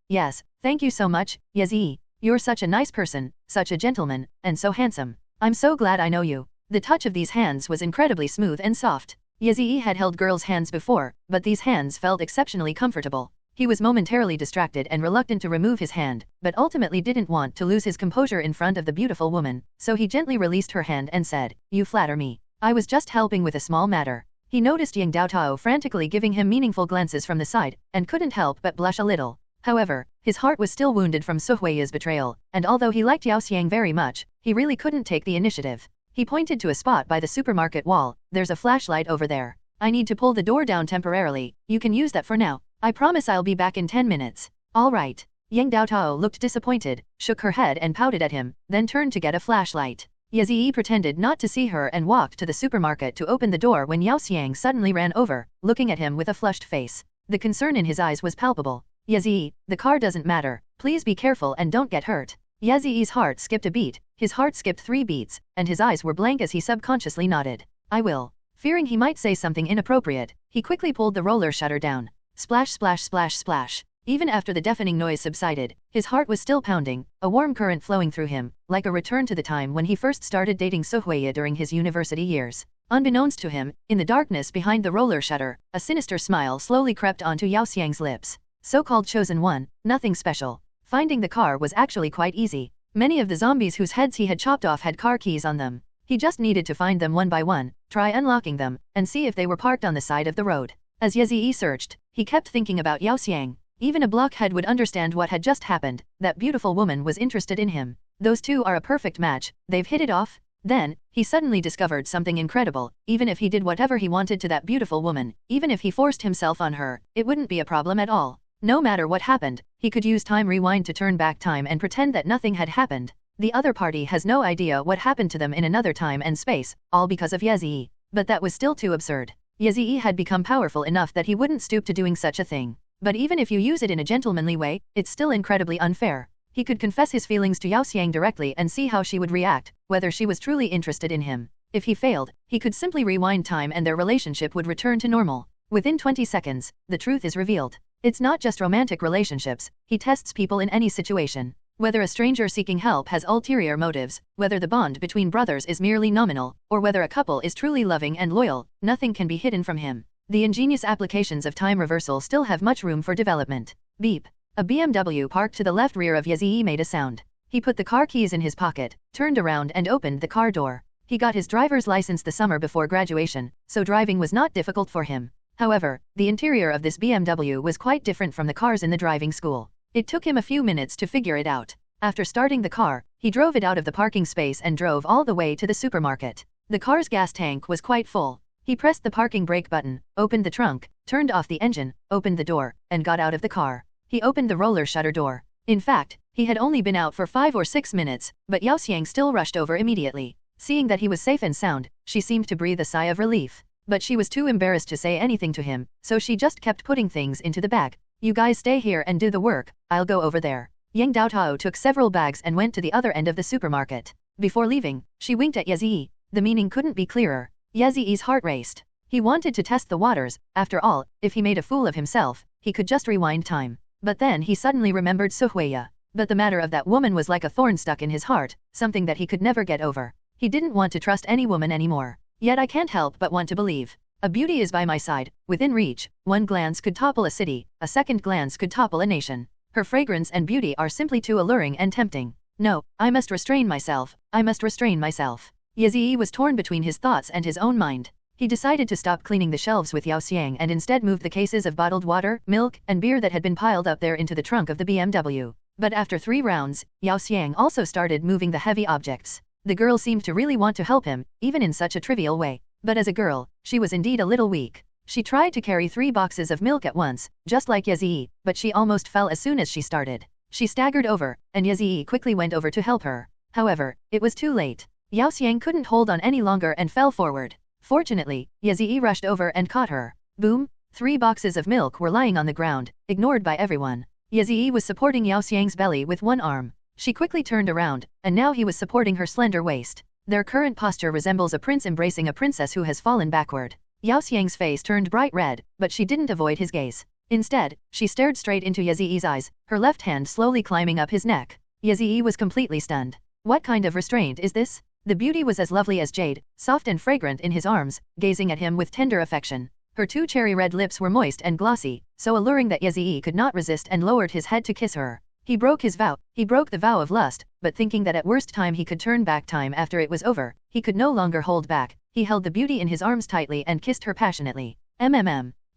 thank you so much, Yazii. You're such a nice person, such a gentleman, and so handsome. I'm so glad I know you. The touch of these hands was incredibly smooth and soft. Yazii had held girls' hands before, but these hands felt exceptionally comfortable. He was momentarily distracted and reluctant to remove his hand, but ultimately didn't want to lose his composure in front of the beautiful woman, so he gently released her hand and said, "You flatter me. I was just helping with a small matter." He noticed Yang Daotao frantically giving him meaningful glances from the side, and couldn't help but blush a little. However, his heart was still wounded from Suhui's betrayal, and although he liked Yao Xiang very much, he really couldn't take the initiative. He pointed to a spot by the supermarket wall. "There's a flashlight over there. I need to pull the door down temporarily. You can use that for now. I promise I'll be back in 10 minutes. All right." Yang Daotao looked disappointed, shook her head and pouted at him, then turned to get a flashlight. Yazii pretended not to see her and walked to the supermarket to open the door when Yao Xiang suddenly ran over, looking at him with a flushed face. The concern in his eyes was palpable. "Yazii, the car doesn't matter. Please be careful and don't get hurt." Yazii's heart skipped a beat, his heart skipped 3 beats, and his eyes were blank as he subconsciously nodded. "I will." Fearing he might say something inappropriate, he quickly pulled the roller shutter down. Splash splash splash splash. Even after the deafening noise subsided, his heart was still pounding, a warm current flowing through him, like a return to the time when he first started dating Suhuiya during his university years. Unbeknownst to him, in the darkness behind the roller shutter, a sinister smile slowly crept onto Yao Xiang's lips. So-called chosen one, nothing special. Finding the car was actually quite easy. Many of the zombies whose heads he had chopped off had car keys on them. He just needed to find them one by one, try unlocking them, and see if they were parked on the side of the road. As Yazii searched, he kept thinking about Yao Xiang. Even a blockhead would understand what had just happened. That beautiful woman was interested in him. Those two are a perfect match. They've hit it off. Then, he suddenly discovered something incredible. Even if he did whatever he wanted to that beautiful woman, even if he forced himself on her, it wouldn't be a problem at all. No matter what happened, he could use time rewind to turn back time and pretend that nothing had happened. The other party has no idea what happened to them in another time and space, all because of Yazii. But that was still too absurd. Yazii had become powerful enough that he wouldn't stoop to doing such a thing. But even if you use it in a gentlemanly way, it's still incredibly unfair. He could confess his feelings to Yao Xiang directly and see how she would react, whether she was truly interested in him. If he failed, he could simply rewind time and their relationship would return to normal. Within 20 seconds, the truth is revealed. It's not just romantic relationships, he tests people in any situation. Whether a stranger seeking help has ulterior motives, whether the bond between brothers is merely nominal, or whether a couple is truly loving and loyal, nothing can be hidden from him. The ingenious applications of time reversal still have much room for development. Beep. A BMW parked to the left rear of Yazii made a sound. He put the car keys in his pocket, turned around and opened the car door. He got his driver's license the summer before graduation, so driving was not difficult for him. However, the interior of this BMW was quite different from the cars in the driving school. It took him a few minutes to figure it out. After starting the car, he drove it out of the parking space and drove all the way to the supermarket. The car's gas tank was quite full. He pressed the parking brake button, opened the trunk, turned off the engine, opened the door, and got out of the car. He opened the roller shutter door. In fact, he had only been out for 5 or 6 minutes, but Yao Xiang still rushed over immediately. Seeing that he was safe and sound, she seemed to breathe a sigh of relief. But she was too embarrassed to say anything to him, so she just kept putting things into the bag. "You guys stay here and do the work, I'll go over there." Yang Daotao took several bags and went to the other end of the supermarket. Before leaving, she winked at Yazii. The meaning couldn't be clearer. Yazii's heart raced. He wanted to test the waters. After all, if he made a fool of himself, he could just rewind time. But then he suddenly remembered Suhuiya. But the matter of that woman was like a thorn stuck in his heart, something that he could never get over. He didn't want to trust any woman anymore. Yet I can't help but want to believe. A beauty is by my side, within reach. One glance could topple a city, a second glance could topple a nation. Her fragrance and beauty are simply too alluring and tempting. No, I must restrain myself, I must restrain myself. Yazii was torn between his thoughts and his own mind. He decided to stop cleaning the shelves with Yao Xiang and instead moved the cases of bottled water, milk, and beer that had been piled up there into the trunk of the BMW. But after 3 rounds, Yao Xiang also started moving the heavy objects. The girl seemed to really want to help him, even in such a trivial way. But as a girl, she was indeed a little weak. She tried to carry 3 boxes of milk at once, just like Yazii, but she almost fell as soon as she started. She staggered over, and Yazii quickly went over to help her. However, it was too late. Yao Xiang couldn't hold on any longer and fell forward. Fortunately, Yazii rushed over and caught her. Boom! 3 boxes of milk were lying on the ground, ignored by everyone. Yazii was supporting Yao Xiang's belly with one arm. She quickly turned around, and now he was supporting her slender waist. Their current posture resembles a prince embracing a princess who has fallen backward. Yao Xiang's face turned bright red, but she didn't avoid his gaze. Instead, she stared straight into Yezi's eyes, her left hand slowly climbing up his neck. Yezi was completely stunned. What kind of restraint is this? The beauty was as lovely as jade, soft and fragrant in his arms, gazing at him with tender affection. Her two cherry-red lips were moist and glossy, so alluring that Yezi could not resist and lowered his head to kiss her. He broke the vow of lust, but thinking that at worst time he could turn back time after it was over, he could no longer hold back. He held the beauty in his arms tightly and kissed her passionately.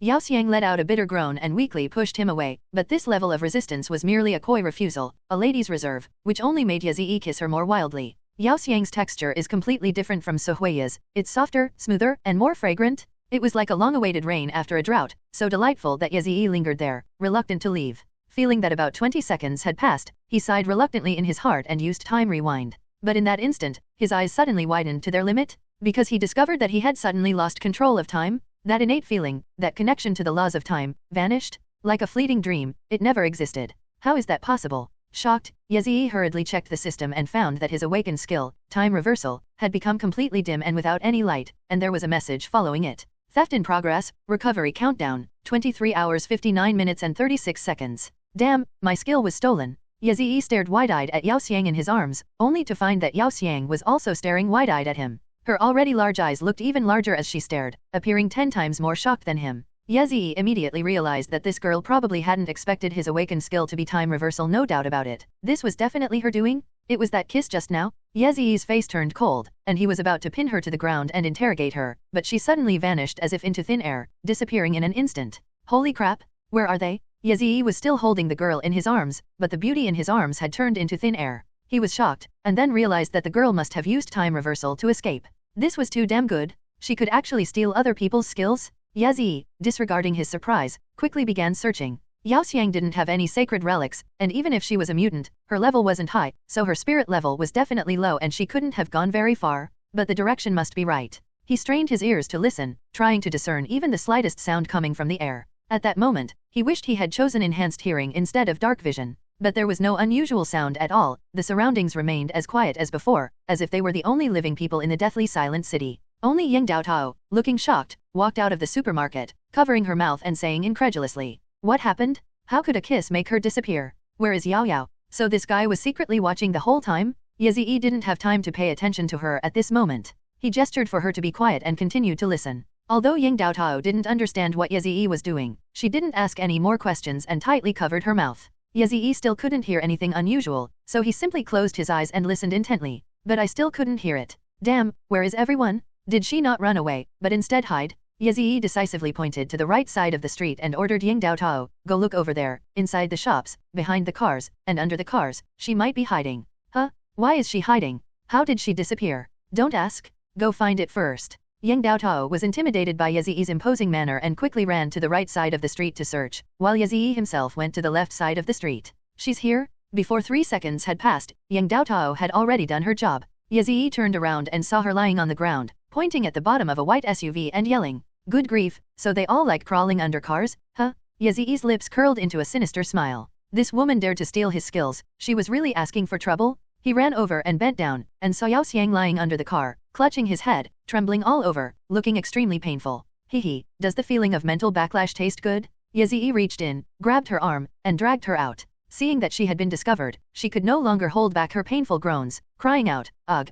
Yao Xiang let out a bitter groan and weakly pushed him away, but this level of resistance was merely a coy refusal, a lady's reserve, which only made Yezi kiss her more wildly. Yao Xiang's texture is completely different from Suhui's. It's softer, smoother, and more fragrant. It was like a long-awaited rain after a drought, so delightful that Yezi lingered there, reluctant to leave. Feeling that about 20 seconds had passed, he sighed reluctantly in his heart and used time rewind. But in that instant, his eyes suddenly widened to their limit, because he discovered that he had suddenly lost control of time. That innate feeling, that connection to the laws of time, vanished. Like a fleeting dream, it never existed. How is that possible? Shocked, Yezi hurriedly checked the system and found that his awakened skill, time reversal, had become completely dim and without any light, and there was a message following it. Theft in progress, recovery countdown, 23 hours 59 minutes and 36 seconds. Damn, my skill was stolen. Yezi stared wide-eyed at Yao Xiang in his arms, only to find that Yao Xiang was also staring wide-eyed at him. Her already large eyes looked even larger as she stared, appearing 10 times more shocked than him. Yezi immediately realized that this girl probably hadn't expected his awakened skill to be time reversal, no doubt about it. This was definitely her doing? It was that kiss just now? Yezi's face turned cold, and he was about to pin her to the ground and interrogate her, but she suddenly vanished as if into thin air, disappearing in an instant. Holy crap! Where are they? Yezi was still holding the girl in his arms, but the beauty in his arms had turned into thin air. He was shocked, and then realized that the girl must have used time reversal to escape. This was too damn good. She could actually steal other people's skills? Yezi, disregarding his surprise, quickly began searching. Yao Xiang didn't have any sacred relics, and even if she was a mutant, her level wasn't high, so her spirit level was definitely low and she couldn't have gone very far. But the direction must be right. He strained his ears to listen, trying to discern even the slightest sound coming from the air. At that moment, he wished he had chosen enhanced hearing instead of dark vision. But there was no unusual sound at all, the surroundings remained as quiet as before, as if they were the only living people in the deathly silent city. Only Yang Daotao, looking shocked, walked out of the supermarket, covering her mouth and saying incredulously, "What happened? How could a kiss make her disappear? Where is Yao Yao?" So this guy was secretly watching the whole time? Yezi didn't have time to pay attention to her at this moment. He gestured for her to be quiet and continued to listen. Although Yang Daotao didn't understand what Yezi was doing, she didn't ask any more questions and tightly covered her mouth. Yezi still couldn't hear anything unusual, so he simply closed his eyes and listened intently. But I still couldn't hear it. Damn, where is everyone? Did she not run away, but instead hide? Yezi decisively pointed to the right side of the street and ordered Yang Daotao, "Go look over there, inside the shops, behind the cars, and under the cars. She might be hiding." Huh? Why is she hiding? How did she disappear? Don't ask. Go find it first. Yang Daotao was intimidated by Yezi's imposing manner and quickly ran to the right side of the street to search, while Yezi himself went to the left side of the street. She's here? Before 3 seconds had passed, Yang Daotao had already done her job. Yezi turned around and saw her lying on the ground, pointing at the bottom of a white SUV and yelling, "Good grief, so they all like crawling under cars, huh?" Yezi's lips curled into a sinister smile. This woman dared to steal his skills, she was really asking for trouble? He ran over and bent down, and saw Yao Xiang lying under the car, clutching his head, trembling all over, looking extremely painful. Hee, does the feeling of mental backlash taste good? Yezi reached in, grabbed her arm, and dragged her out. Seeing that she had been discovered, she could no longer hold back her painful groans, crying out, "Ugh,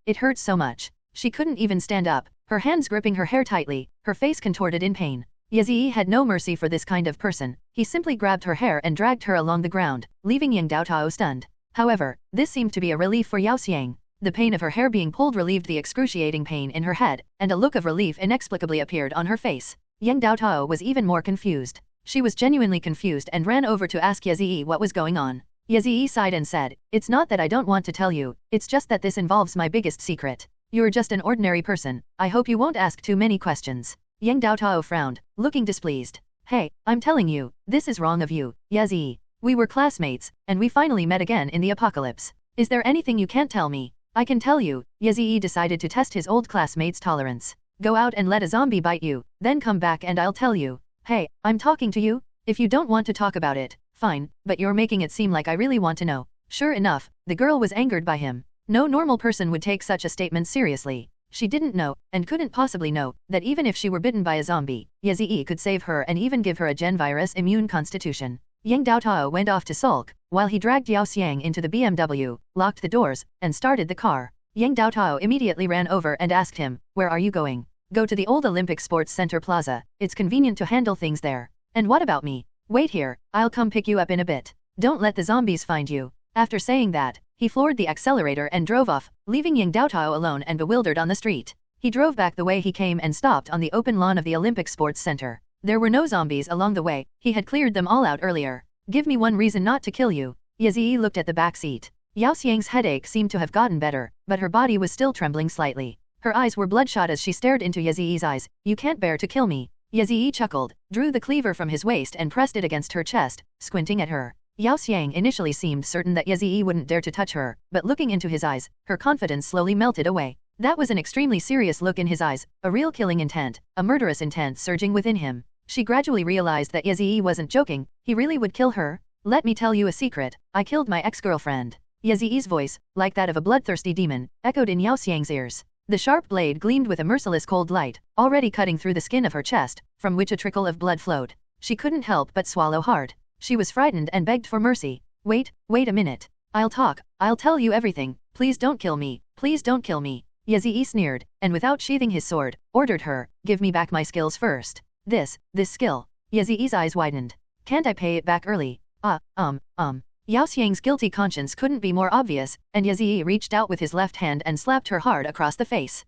it hurts so much." She couldn't even stand up, her hands gripping her hair tightly, her face contorted in pain. Yezi had no mercy for this kind of person. He simply grabbed her hair and dragged her along the ground, leaving Yang Daotao stunned. However, this seemed to be a relief for Yao Xiang. The pain of her hair being pulled relieved the excruciating pain in her head, and a look of relief inexplicably appeared on her face. Yang Daotao was even more confused. She was genuinely confused and ran over to ask Yezi what was going on. Yezi sighed and said, "It's not that I don't want to tell you, it's just that this involves my biggest secret. You're just an ordinary person, I hope you won't ask too many questions." Yang Daotao frowned, looking displeased. "Hey, I'm telling you, this is wrong of you, Yezi. We were classmates, and we finally met again in the apocalypse. Is there anything you can't tell me?" "I can tell you." Yezi decided to test his old classmate's tolerance. "Go out and let a zombie bite you, then come back and I'll tell you." "Hey, I'm talking to you. If you don't want to talk about it, fine, but you're making it seem like I really want to know." Sure enough, the girl was angered by him. No normal person would take such a statement seriously. She didn't know, and couldn't possibly know, that even if she were bitten by a zombie, Yazii could save her and even give her a gen virus immune constitution. Yang Daotao went off to sulk, while he dragged Yao Xiang into the BMW, locked the doors, and started the car. Yang Daotao immediately ran over and asked him, "Where are you going?" "Go to the old Olympic Sports Center Plaza, it's convenient to handle things there." "And what about me?" "Wait here, I'll come pick you up in a bit. Don't let the zombies find you." After saying that, he floored the accelerator and drove off, leaving Yang Daotao alone and bewildered on the street. He drove back the way he came and stopped on the open lawn of the Olympic Sports Center. There were no zombies along the way, he had cleared them all out earlier. "Give me one reason not to kill you." Yazii looked at the back seat. Yao Xiang's headache seemed to have gotten better, but her body was still trembling slightly. Her eyes were bloodshot as she stared into Yazii's eyes. "You can't bear to kill me." Yazii chuckled, drew the cleaver from his waist and pressed it against her chest, squinting at her. Yao Xiang initially seemed certain that Yazii wouldn't dare to touch her, but looking into his eyes, her confidence slowly melted away. That was an extremely serious look in his eyes, a real killing intent, a murderous intent surging within him. She gradually realized that Yazii wasn't joking, he really would kill her. "Let me tell you a secret, I killed my ex-girlfriend." Yazii's voice, like that of a bloodthirsty demon, echoed in Yao Xiang's ears. The sharp blade gleamed with a merciless cold light, already cutting through the skin of her chest, from which a trickle of blood flowed. She couldn't help but swallow hard. She was frightened and begged for mercy. Wait a minute. I'll tell you everything, please don't kill me, please don't kill me." Yazii sneered, and without sheathing his sword, ordered her, "Give me back my skills first." This skill. Yazii's eyes widened. "Can't I pay it back early?" Yao Xiang's guilty conscience couldn't be more obvious, and Yazii reached out with his left hand and slapped her hard across the face.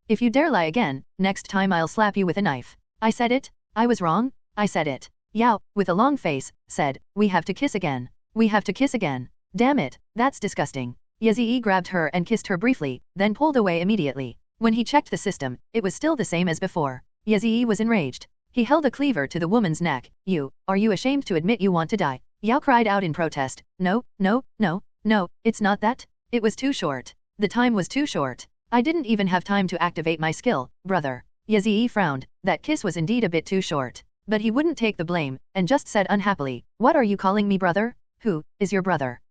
If you dare lie again, next time I'll slap you with a knife." "I said it? I was wrong? I said it." Yao, with a long face, said, "We have to kiss again. We have to kiss again. Damn it, that's disgusting." Yazii grabbed her and kissed her briefly, then pulled away immediately. When he checked the system, it was still the same as before. Yazii was enraged. He held a cleaver to the woman's neck. Are you ashamed to admit you want to die?" Yao cried out in protest. No, it's not that. It was too short. The time was too short. I didn't even have time to activate my skill, brother. Yazii frowned. That kiss was indeed a bit too short. But he wouldn't take the blame, and just said unhappily, "What are you calling me brother? Who is your brother?"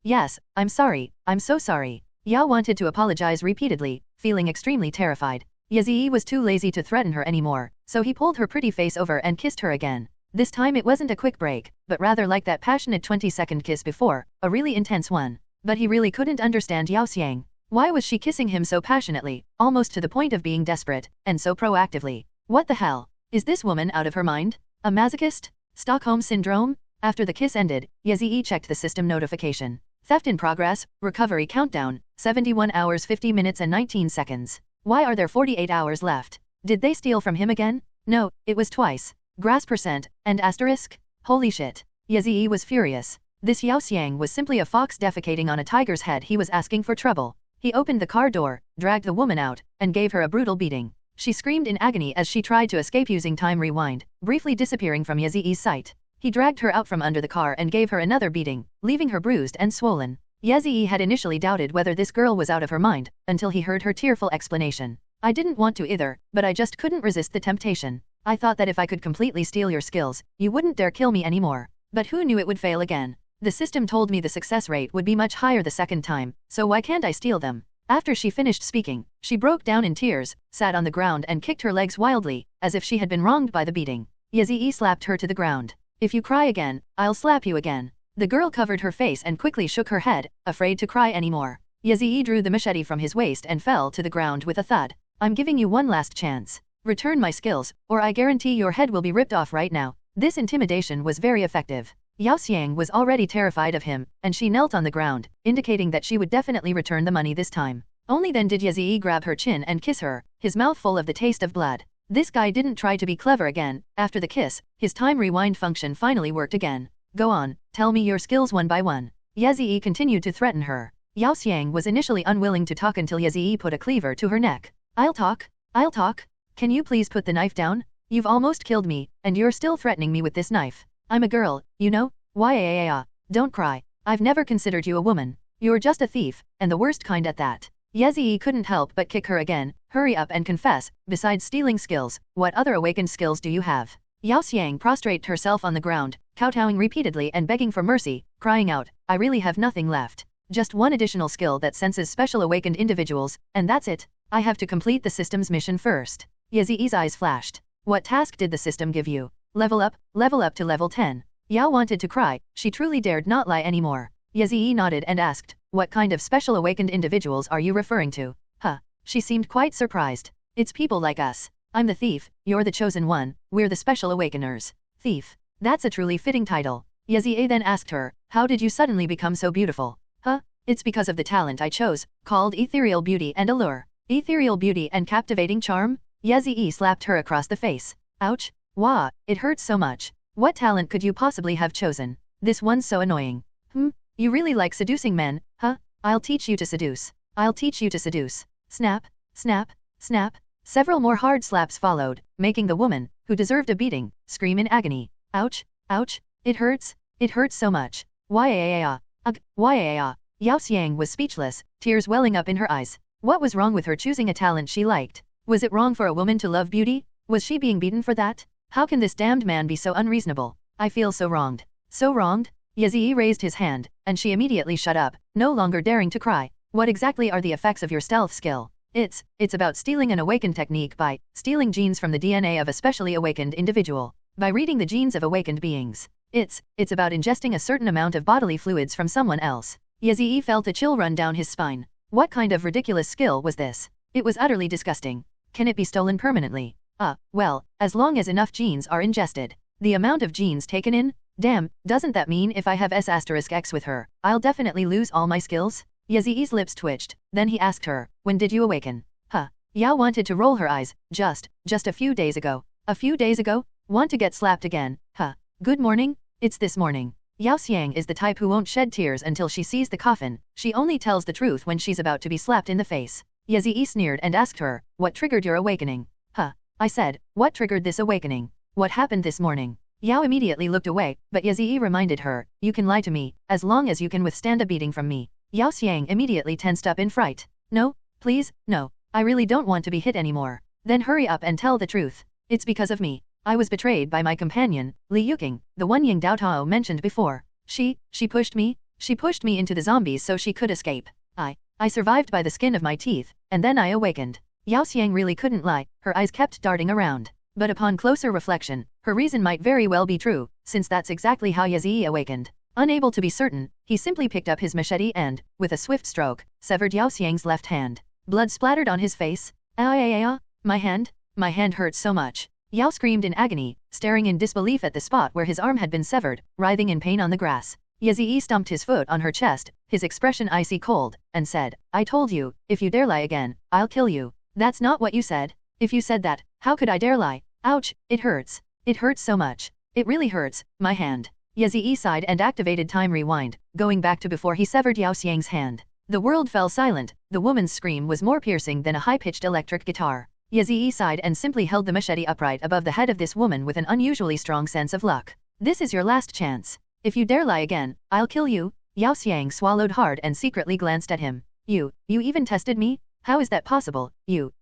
Yes, I'm sorry, I'm so sorry." Yao wanted to apologize repeatedly, feeling extremely terrified. Yazii was too lazy to threaten her anymore, so he pulled her pretty face over and kissed her again. This time it wasn't a quick break, but rather like that passionate 20-second kiss before, a really intense one. But he really couldn't understand Yao Xiang. Why was she kissing him so passionately, almost to the point of being desperate, and so proactively? What the hell? Is this woman out of her mind? A masochist? Stockholm Syndrome? After the kiss ended, Yazii checked the system notification. Theft in progress, recovery countdown, 71 hours 50 minutes and 19 seconds. Why are there 48 hours left? Did they steal from him again? No, it was twice. Grass percent, and asterisk? Holy shit. Yazii was furious. This Yao Xiang was simply a fox defecating on a tiger's head. He was asking for trouble. He opened the car door, dragged the woman out, and gave her a brutal beating. She screamed in agony as she tried to escape using time rewind, briefly disappearing from Yazii's sight. He dragged her out from under the car and gave her another beating, leaving her bruised and swollen. Yazii had initially doubted whether this girl was out of her mind, until he heard her tearful explanation. "I didn't want to either, but I just couldn't resist the temptation. I thought that if I could completely steal your skills, you wouldn't dare kill me anymore. But who knew it would fail again? The system told me the success rate would be much higher the second time, so why can't I steal them?" After she finished speaking, she broke down in tears, sat on the ground and kicked her legs wildly, as if she had been wronged by the beating. Yazii slapped her to the ground. "If you cry again, I'll slap you again." The girl covered her face and quickly shook her head, afraid to cry anymore. Yazii drew the machete from his waist and fell to the ground with a thud. "I'm giving you one last chance. Return my skills, or I guarantee your head will be ripped off right now." This intimidation was very effective. Yao Xiang was already terrified of him, and she knelt on the ground, indicating that she would definitely return the money this time. Only then did Yazii grab her chin and kiss her, his mouth full of the taste of blood. This guy didn't try to be clever again. After the kiss, his time rewind function finally worked again. "Go on, tell me your skills one by one." Yazii continued to threaten her. Yao Xiang was initially unwilling to talk until Yazii put a cleaver to her neck. I'll talk. Can you please put the knife down? You've almost killed me, and you're still threatening me with this knife. I'm a girl, you know? Don't cry. I've never considered you a woman. You're just a thief, and the worst kind at that." Yazii couldn't help but kick her again. "Hurry up and confess, besides stealing skills, what other awakened skills do you have?" Yao Xiang prostrated herself on the ground, kowtowing repeatedly and begging for mercy, crying out, "I really have nothing left. Just one additional skill that senses special awakened individuals, and that's it. I have to complete the system's mission first. Yezi's eyes flashed. What task did the system give you? Level up to level 10. Yao wanted to cry, she truly dared not lie anymore. Yezi nodded and asked, what kind of special awakened individuals are you referring to? Huh. She seemed quite surprised. It's people like us. I'm the thief, you're the chosen one, we're the special awakeners. Thief. That's a truly fitting title. Yezi then asked her, how did you suddenly become so beautiful? Huh? It's because of the talent I chose, called ethereal beauty and allure. Ethereal beauty and captivating charm? Yezi slapped her across the face. Ouch. Wah, it hurts so much. What talent could you possibly have chosen? This one's so annoying. You really like seducing men, huh? I'll teach you to seduce. I'll teach you to seduce. Snap, snap, snap. Several more hard slaps followed, making the woman, who deserved a beating, scream in agony. Ouch, ouch, it hurts so much. Why? Ugh, why? Yao Xiang was speechless, tears welling up in her eyes. What was wrong with her choosing a talent she liked? Was it wrong for a woman to love beauty? Was she being beaten for that? How can this damned man be so unreasonable? I feel so wronged. So wronged? Yezi raised his hand, and she immediately shut up, no longer daring to cry. What exactly are the effects of your stealth skill? It's about stealing an awakened technique by stealing genes from the DNA of a specially awakened individual. By reading the genes of awakened beings. It's about ingesting a certain amount of bodily fluids from someone else. Yezi felt a chill run down his spine. What kind of ridiculous skill was this? It was utterly disgusting. Can it be stolen permanently? Well, as long as enough genes are ingested. The amount of genes taken in? Damn, doesn't that mean if I have S*X with her, I'll definitely lose all my skills? Yezi's lips twitched, then he asked her, when did you awaken? Yao wanted to roll her eyes, just a few days ago. A few days ago? Want to get slapped again? Good morning? It's this morning. Yao Xiang is the type who won't shed tears until she sees the coffin, she only tells the truth when she's about to be slapped in the face. Yezi sneered and asked her, what triggered your awakening? I said, what triggered this awakening? What happened this morning? Yao immediately looked away, but Yezi reminded her, you can lie to me, as long as you can withstand a beating from me. Yao Xiang immediately tensed up in fright. No, please, no, I really don't want to be hit anymore. Then hurry up and tell the truth. It's because of me. I was betrayed by my companion, Li Yuking, the one Ying Dao Tao mentioned before. She pushed me into the zombies so she could escape. I survived by the skin of my teeth, and then I awakened. Yao Xiang really couldn't lie, her eyes kept darting around. But upon closer reflection, her reason might very well be true, since that's exactly how Yezi awakened. Unable to be certain, he simply picked up his machete and, with a swift stroke, severed Yao Xiang's left hand. Blood splattered on his face. My hand hurts so much. Yao screamed in agony, staring in disbelief at the spot where his arm had been severed, writhing in pain on the grass. Yezi stomped his foot on her chest, his expression icy cold, and said, I told you, if you dare lie again, I'll kill you. That's not what you said. If you said that, how could I dare lie? Ouch, it hurts. It hurts so much. It really hurts, my hand. Yezi sighed and activated time rewind, going back to before he severed Yao Xiang's hand. The world fell silent, the woman's scream was more piercing than a high-pitched electric guitar. Yezi sighed and simply held the machete upright above the head of this woman with an unusually strong sense of luck. This is your last chance. If you dare lie again, I'll kill you. Yao Xiang swallowed hard and secretly glanced at him. You even tested me? How is that possible?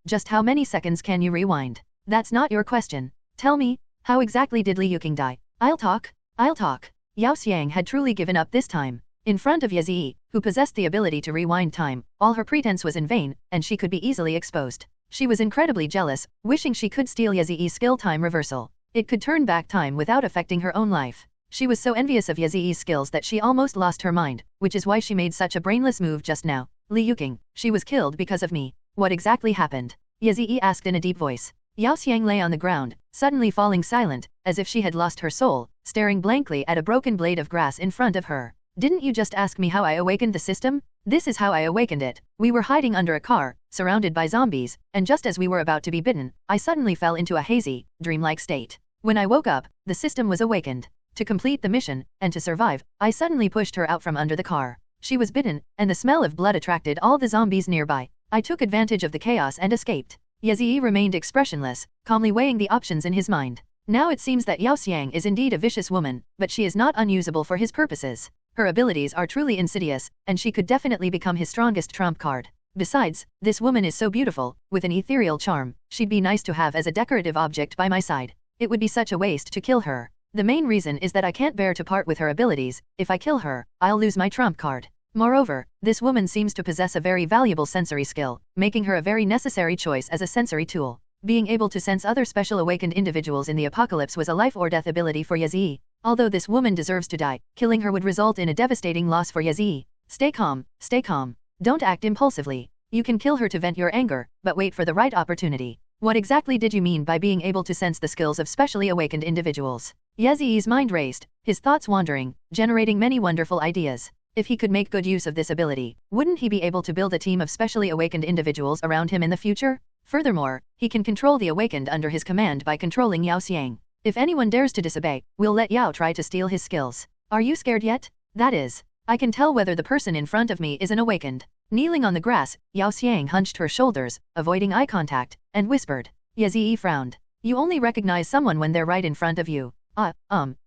Just how many seconds can you rewind? That's not your question. Tell me, how exactly did Li Yuking die? I'll talk. Yao Xiang had truly given up this time. In front of Yezi, who possessed the ability to rewind time, all her pretense was in vain, and she could be easily exposed. She was incredibly jealous, wishing she could steal Yezi's skill time reversal. It could turn back time without affecting her own life. She was so envious of Yezi's skills that she almost lost her mind, which is why she made such a brainless move just now. Li Yuking, she was killed because of me. What exactly happened? Yezi asked in a deep voice. Yao Xiang lay on the ground, suddenly falling silent, as if she had lost her soul, staring blankly at a broken blade of grass in front of her. Didn't you just ask me how I awakened the system? This is how I awakened it. We were hiding under a car, surrounded by zombies, and just as we were about to be bitten, I suddenly fell into a hazy, dreamlike state. When I woke up, the system was awakened. To complete the mission, and to survive, I suddenly pushed her out from under the car. She was bitten, and the smell of blood attracted all the zombies nearby. I took advantage of the chaos and escaped. Yezi remained expressionless, calmly weighing the options in his mind. Now it seems that Yao Xiang is indeed a vicious woman, but she is not unusable for his purposes. Her abilities are truly insidious, and she could definitely become his strongest trump card. Besides, this woman is so beautiful, with an ethereal charm, she'd be nice to have as a decorative object by my side. It would be such a waste to kill her. The main reason is that I can't bear to part with her abilities. If I kill her, I'll lose my trump card. Moreover, this woman seems to possess a very valuable sensory skill, making her a very necessary choice as a sensory tool. Being able to sense other special awakened individuals in the apocalypse was a life or death ability for Yazii. Although this woman deserves to die, killing her would result in a devastating loss for Yazii. Stay calm, stay calm. Don't act impulsively. You can kill her to vent your anger, but wait for the right opportunity. What exactly did you mean by being able to sense the skills of specially awakened individuals? Yazii's mind raced, his thoughts wandering, generating many wonderful ideas. If he could make good use of this ability, wouldn't he be able to build a team of specially awakened individuals around him in the future? Furthermore, he can control the awakened under his command by controlling Yao Xiang. If anyone dares to disobey, we'll let Yao try to steal his skills. Are you scared yet? That is, I can tell whether the person in front of me is an awakened. Kneeling on the grass, Yao Xiang hunched her shoulders, avoiding eye contact, and whispered. Yazii frowned. You only recognize someone when they're right in front of you.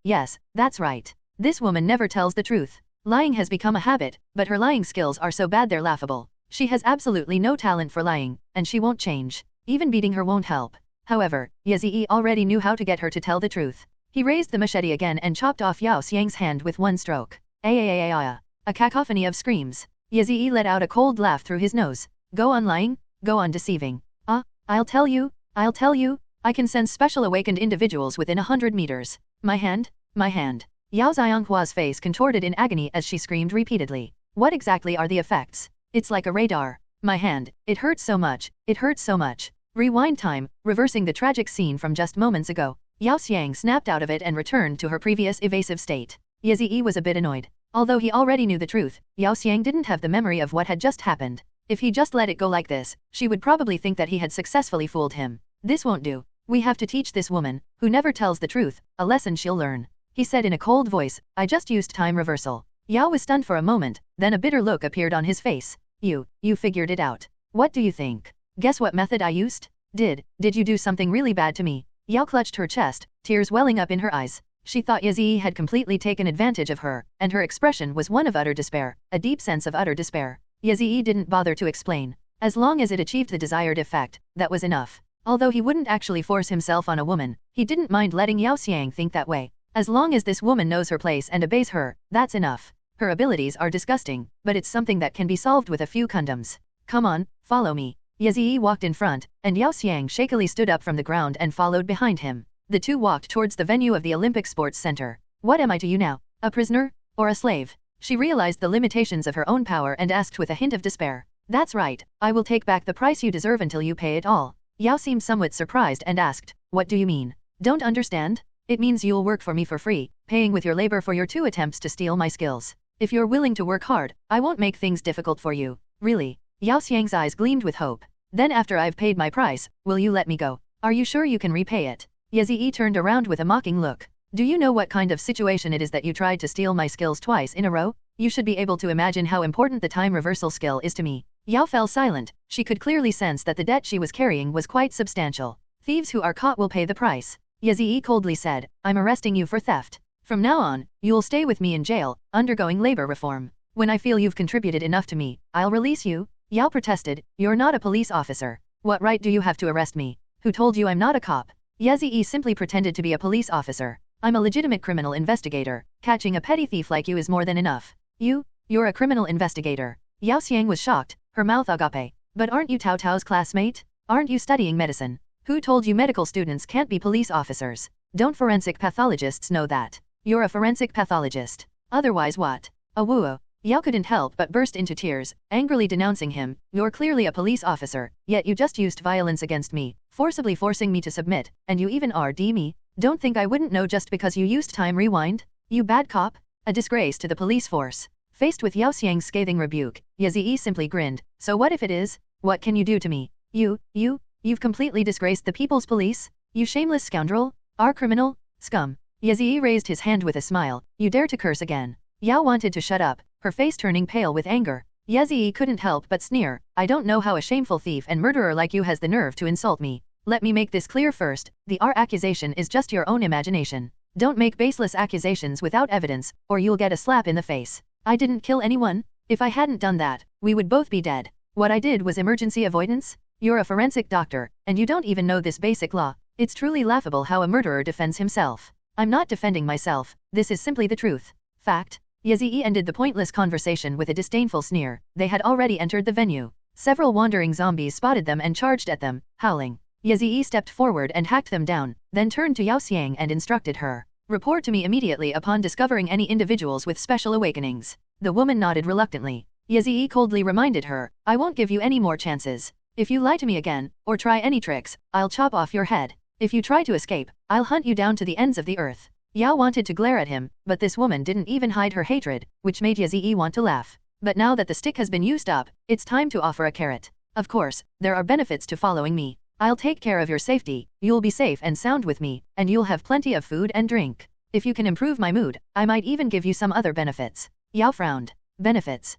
Yes, that's right. This woman never tells the truth. Lying has become a habit, but her lying skills are so bad they're laughable. She has absolutely no talent for lying, and she won't change. Even beating her won't help. However, Yazii already knew how to get her to tell the truth. He raised the machete again and chopped off Yao Xiang's hand with one stroke. A cacophony of screams. Yazii let out a cold laugh through his nose. Go on lying, go on deceiving. I'll tell you, I can sense special awakened individuals within 100 meters. My hand. Yao Xianghua's face contorted in agony as she screamed repeatedly. What exactly are the effects? It's like a radar. My hand, it hurts so much. Rewind time, reversing the tragic scene from just moments ago. Yao Xiang snapped out of it and returned to her previous evasive state. Yazii was a bit annoyed. Although he already knew the truth, Yao Xiang didn't have the memory of what had just happened. If he just let it go like this, she would probably think that he had successfully fooled him. This won't do. We have to teach this woman, who never tells the truth, a lesson she'll learn. He said in a cold voice, I just used time reversal. Yao was stunned for a moment, then a bitter look appeared on his face. You figured it out. What do you think? Guess what method I used? Did you do something really bad to me? Yao clutched her chest, tears welling up in her eyes. She thought Yazii had completely taken advantage of her, and her expression was one of utter despair, a deep sense of utter despair. Yazii didn't bother to explain. As long as it achieved the desired effect, that was enough. Although he wouldn't actually force himself on a woman, he didn't mind letting Yao Xiang think that way. As long as this woman knows her place and obeys her, that's enough. Her abilities are disgusting, but it's something that can be solved with a few condoms. Come on, follow me. Yazii walked in front, and Yao Xiang shakily stood up from the ground and followed behind him. The two walked towards the venue of the Olympic Sports Center. What am I to you now? A prisoner? Or a slave? She realized the limitations of her own power and asked with a hint of despair. That's right, I will take back the price you deserve until you pay it all. Yao seemed somewhat surprised and asked, what do you mean? Don't understand? It means you'll work for me for free, paying with your labor for your 2 attempts to steal my skills. If you're willing to work hard, I won't make things difficult for you. Really? Yao Xiang's eyes gleamed with hope. Then after I've paid my price, will you let me go? Are you sure you can repay it? Yazii turned around with a mocking look. Do you know what kind of situation it is that you tried to steal my skills twice in a row? You should be able to imagine how important the time reversal skill is to me. Yao fell silent. She could clearly sense that the debt she was carrying was quite substantial. Thieves who are caught will pay the price. Yazii coldly said, I'm arresting you for theft. From now on, you'll stay with me in jail, undergoing labor reform. When I feel you've contributed enough to me, I'll release you. Yao protested, you're not a police officer. What right do you have to arrest me? Who told you I'm not a cop? Yazii simply pretended to be a police officer. I'm a legitimate criminal investigator. Catching a petty thief like you is more than enough. You're a criminal investigator. Yao Xiang was shocked, her mouth agape. But aren't you Tao Tao's classmate? Aren't you studying medicine? Who told you medical students can't be police officers? Don't forensic pathologists know that? You're a forensic pathologist. Otherwise what? A woo. Yao couldn't help but burst into tears, angrily denouncing him. You're clearly a police officer, yet you just used violence against me, forcibly forcing me to submit, and you even RD me? Don't think I wouldn't know just because you used time rewind? You bad cop? A disgrace to the police force. Faced with Yao Xiang's scathing rebuke, Yazii simply grinned. So what if it is? What can you do to me? You've completely disgraced the people's police? You shameless scoundrel? Our criminal? Scum. Yazii raised his hand with a smile. You dare to curse again. Yao wanted to shut up, her face turning pale with anger. Yazii couldn't help but sneer. I don't know how a shameful thief and murderer like you has the nerve to insult me. Let me make this clear first, the R accusation is just your own imagination. Don't make baseless accusations without evidence, or you'll get a slap in the face. I didn't kill anyone. If I hadn't done that, we would both be dead. What I did was emergency avoidance? You're a forensic doctor, and you don't even know this basic law. It's truly laughable how a murderer defends himself. I'm not defending myself, this is simply the truth. Fact. Yazii ended the pointless conversation with a disdainful sneer. They had already entered the venue. Several wandering zombies spotted them and charged at them, howling. Yazii stepped forward and hacked them down, then turned to Yao Xiang and instructed her. Report to me immediately upon discovering any individuals with special awakenings. The woman nodded reluctantly. Yazii coldly reminded her, I won't give you any more chances. If you lie to me again, or try any tricks, I'll chop off your head. If you try to escape, I'll hunt you down to the ends of the earth. Yao wanted to glare at him, but this woman didn't even hide her hatred, which made Yazii want to laugh. But now that the stick has been used up, it's time to offer a carrot. Of course, there are benefits to following me. I'll take care of your safety, you'll be safe and sound with me, and you'll have plenty of food and drink. If you can improve my mood, I might even give you some other benefits. Yao frowned. Benefits?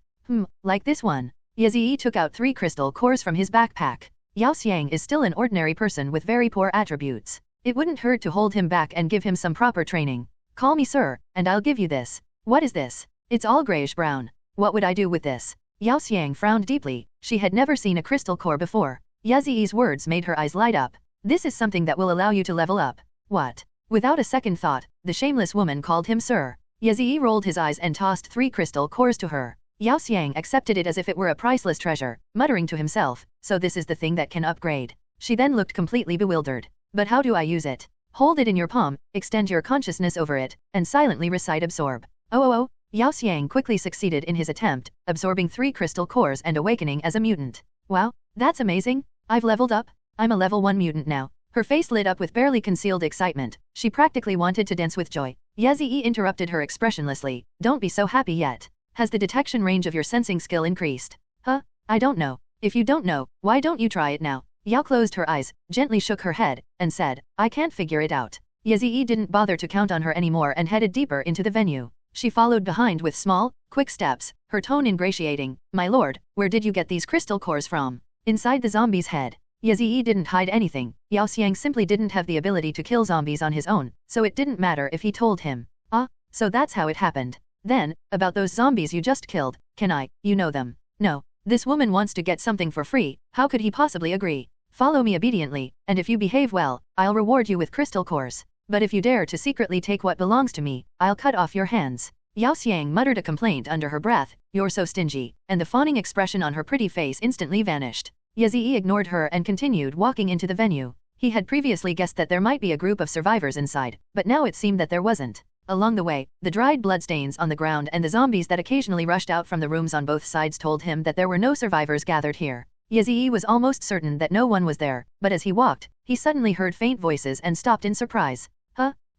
Like this one. Yazii took out 3 crystal cores from his backpack. Yao Xiang is still an ordinary person with very poor attributes. It wouldn't hurt to hold him back and give him some proper training. Call me sir, and I'll give you this. What is this? It's all grayish-brown. What would I do with this? Yao Xiang frowned deeply. She had never seen a crystal core before. Yazii's words made her eyes light up. This is something that will allow you to level up. What? Without a second thought, the shameless woman called him sir. Yazii rolled his eyes and tossed 3 crystal cores to her. Yao Xiang accepted it as if it were a priceless treasure, muttering to himself, so this is the thing that can upgrade. She then looked completely bewildered. But how do I use it? Hold it in your palm, extend your consciousness over it, and silently recite absorb. Oh. Yao Xiang quickly succeeded in his attempt, absorbing 3 crystal cores and awakening as a mutant. Wow, that's amazing. I've leveled up. I'm a level 1 mutant now. Her face lit up with barely concealed excitement. She practically wanted to dance with joy. Yazii interrupted her expressionlessly. Don't be so happy yet. Has the detection range of your sensing skill increased? Huh? I don't know. If you don't know, why don't you try it now? Yao closed her eyes, gently shook her head, and said, I can't figure it out. Yazii didn't bother to count on her anymore and headed deeper into the venue. She followed behind with small, quick steps, her tone ingratiating. My lord, where did you get these crystal cores from? Inside the zombie's head. Yazii didn't hide anything. Yao Xiang simply didn't have the ability to kill zombies on his own, so it didn't matter if he told him. So that's how it happened. Then, about those zombies you just killed, you know them? No. This woman wants to get something for free, how could he possibly agree? Follow me obediently, and if you behave well, I'll reward you with crystal cores. But if you dare to secretly take what belongs to me, I'll cut off your hands. Yao Xiang muttered a complaint under her breath, you're so stingy, and the fawning expression on her pretty face instantly vanished. Yazii ignored her and continued walking into the venue. He had previously guessed that there might be a group of survivors inside, but now it seemed that there wasn't. Along the way, the dried bloodstains on the ground and the zombies that occasionally rushed out from the rooms on both sides told him that there were no survivors gathered here. Yazii was almost certain that no one was there, but as he walked, he suddenly heard faint voices and stopped in surprise.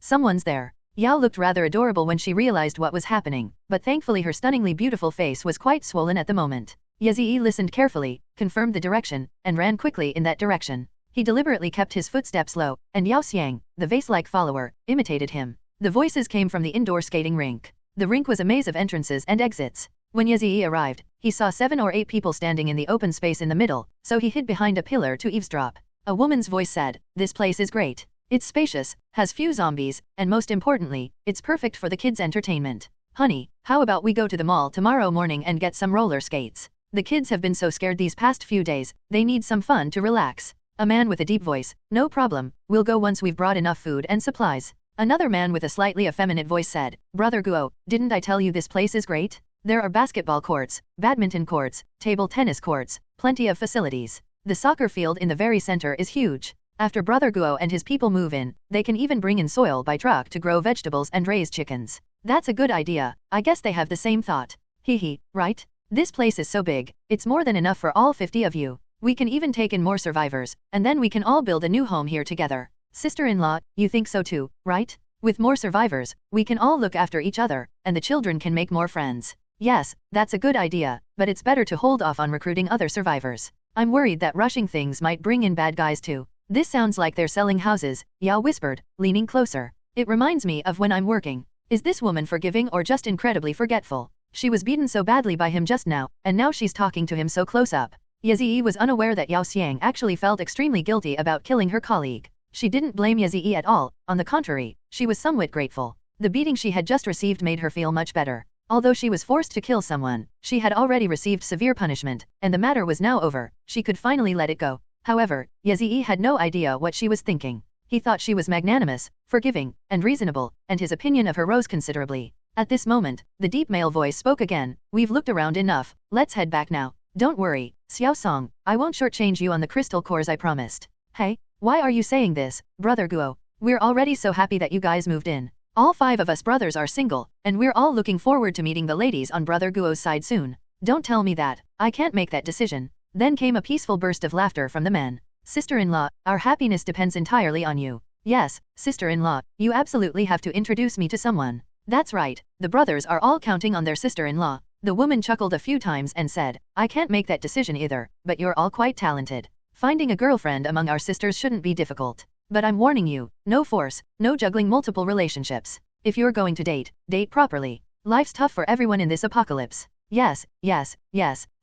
Someone's there. Yao looked rather adorable when she realized what was happening, but thankfully her stunningly beautiful face was quite swollen at the moment. Yazii listened carefully, confirmed the direction, and ran quickly in that direction. He deliberately kept his footsteps low, and Yao Xiang, the vase-like follower, imitated him. The voices came from the indoor skating rink. The rink was a maze of entrances and exits. When Yazii arrived, he saw 7 or 8 people standing in the open space in the middle, so he hid behind a pillar to eavesdrop. A woman's voice said, this place is great. It's spacious, has few zombies, and most importantly, it's perfect for the kids' entertainment. Honey, how about we go to the mall tomorrow morning and get some roller skates? The kids have been so scared these past few days, they need some fun to relax. A man with a deep voice, no problem, we'll go once we've brought enough food and supplies. Another man with a slightly effeminate voice said, Brother Guo, didn't I tell you this place is great? There are basketball courts, badminton courts, table tennis courts, plenty of facilities. The soccer field in the very center is huge. After Brother Guo and his people move in, they can even bring in soil by truck to grow vegetables and raise chickens. That's a good idea, I guess they have the same thought. Hehe, right? This place is so big, it's more than enough for all 50 of you. We can even take in more survivors, and then we can all build a new home here together. Sister-in-law, you think so too, right? With more survivors, we can all look after each other, and the children can make more friends. Yes, that's a good idea, but it's better to hold off on recruiting other survivors. I'm worried that rushing things might bring in bad guys too. This sounds like they're selling houses, Yao whispered, leaning closer. It reminds me of when I'm working. Is this woman forgiving or just incredibly forgetful? She was beaten so badly by him just now, and now she's talking to him so close up. Yazii was unaware that Yao Xiang actually felt extremely guilty about killing her colleague. She didn't blame Yazii at all, on the contrary, she was somewhat grateful. The beating she had just received made her feel much better. Although she was forced to kill someone, she had already received severe punishment, and the matter was now over, she could finally let it go. However, Yazii had no idea what she was thinking. He thought she was magnanimous, forgiving, and reasonable, and his opinion of her rose considerably. At this moment, the deep male voice spoke again. We've looked around enough, let's head back now. Don't worry, Xiao Song, I won't shortchange you on the crystal cores I promised. Hey, why are you saying this, Brother Guo? We're already so happy that you guys moved in. All 5 of us brothers are single, and we're all looking forward to meeting the ladies on Brother Guo's side soon. Don't tell me that, I can't make that decision. Then came a peaceful burst of laughter from the man. Sister-in-law, our happiness depends entirely on you. Yes, sister-in-law, you absolutely have to introduce me to someone. That's right, the brothers are all counting on their sister-in-law. The woman chuckled a few times and said, I can't make that decision either, but you're all quite talented. Finding a girlfriend among our sisters shouldn't be difficult. But I'm warning you, no force, no juggling multiple relationships. If you're going to date, date properly. Life's tough for everyone in this apocalypse. Yes,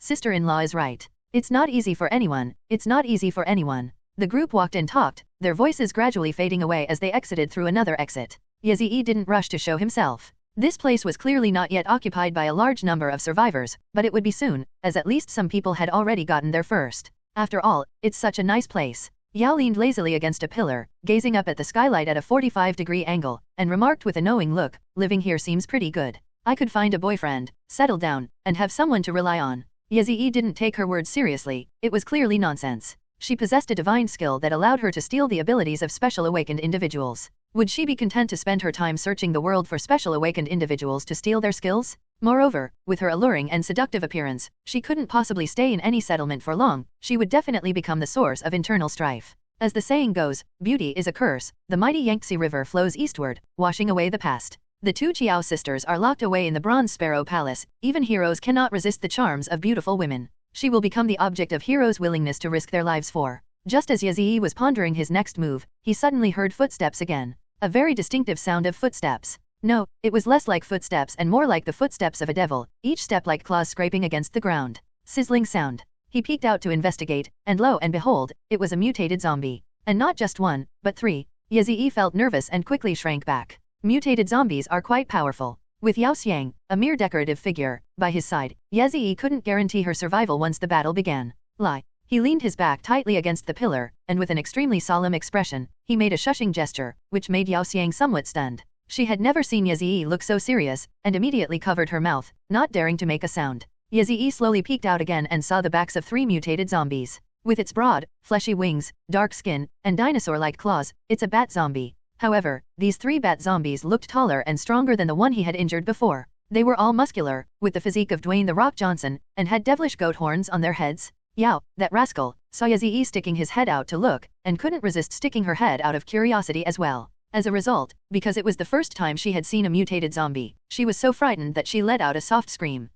sister-in-law is right. It's not easy for anyone, it's not easy for anyone. The group walked and talked, their voices gradually fading away as they exited through another exit. Yazii didn't rush to show himself. This place was clearly not yet occupied by a large number of survivors, but it would be soon, as at least some people had already gotten there first. After all, it's such a nice place. Yao leaned lazily against a pillar, gazing up at the skylight at a 45-degree angle, and remarked with a knowing look, living here seems pretty good. I could find a boyfriend, settle down, and have someone to rely on. Yazii didn't take her words seriously, it was clearly nonsense. She possessed a divine skill that allowed her to steal the abilities of special awakened individuals. Would she be content to spend her time searching the world for special awakened individuals to steal their skills? Moreover, with her alluring and seductive appearance, she couldn't possibly stay in any settlement for long, she would definitely become the source of internal strife. As the saying goes, beauty is a curse, the mighty Yangtze River flows eastward, washing away the past. The 2 Chiao sisters are locked away in the Bronze Sparrow Palace, even heroes cannot resist the charms of beautiful women. She will become the object of heroes' willingness to risk their lives for. Just as Yazii was pondering his next move, he suddenly heard footsteps again. A very distinctive sound of footsteps. No, it was less like footsteps and more like the footsteps of a devil, each step like claws scraping against the ground. Sizzling sound. He peeked out to investigate, and lo and behold, it was a mutated zombie. And not just 1, but 3. Yazii felt nervous and quickly shrank back. Mutated zombies are quite powerful. With Yao Xiang, a mere decorative figure, by his side, Yazii couldn't guarantee her survival once the battle began. Lie. He leaned his back tightly against the pillar, and with an extremely solemn expression, he made a shushing gesture, which made Yao Xiang somewhat stunned. She had never seen Yazii look so serious, and immediately covered her mouth, not daring to make a sound. Yazii slowly peeked out again and saw the backs of 3 mutated zombies. With its broad, fleshy wings, dark skin, and dinosaur-like claws, it's a bat zombie. However, these 3 bat zombies looked taller and stronger than the one he had injured before. They were all muscular, with the physique of Dwayne "The Rock" Johnson, and had devilish goat horns on their heads. Yao, that rascal, saw Yazii sticking his head out to look, and couldn't resist sticking her head out of curiosity as well. As a result, because it was the first time she had seen a mutated zombie, she was so frightened that she let out a soft scream.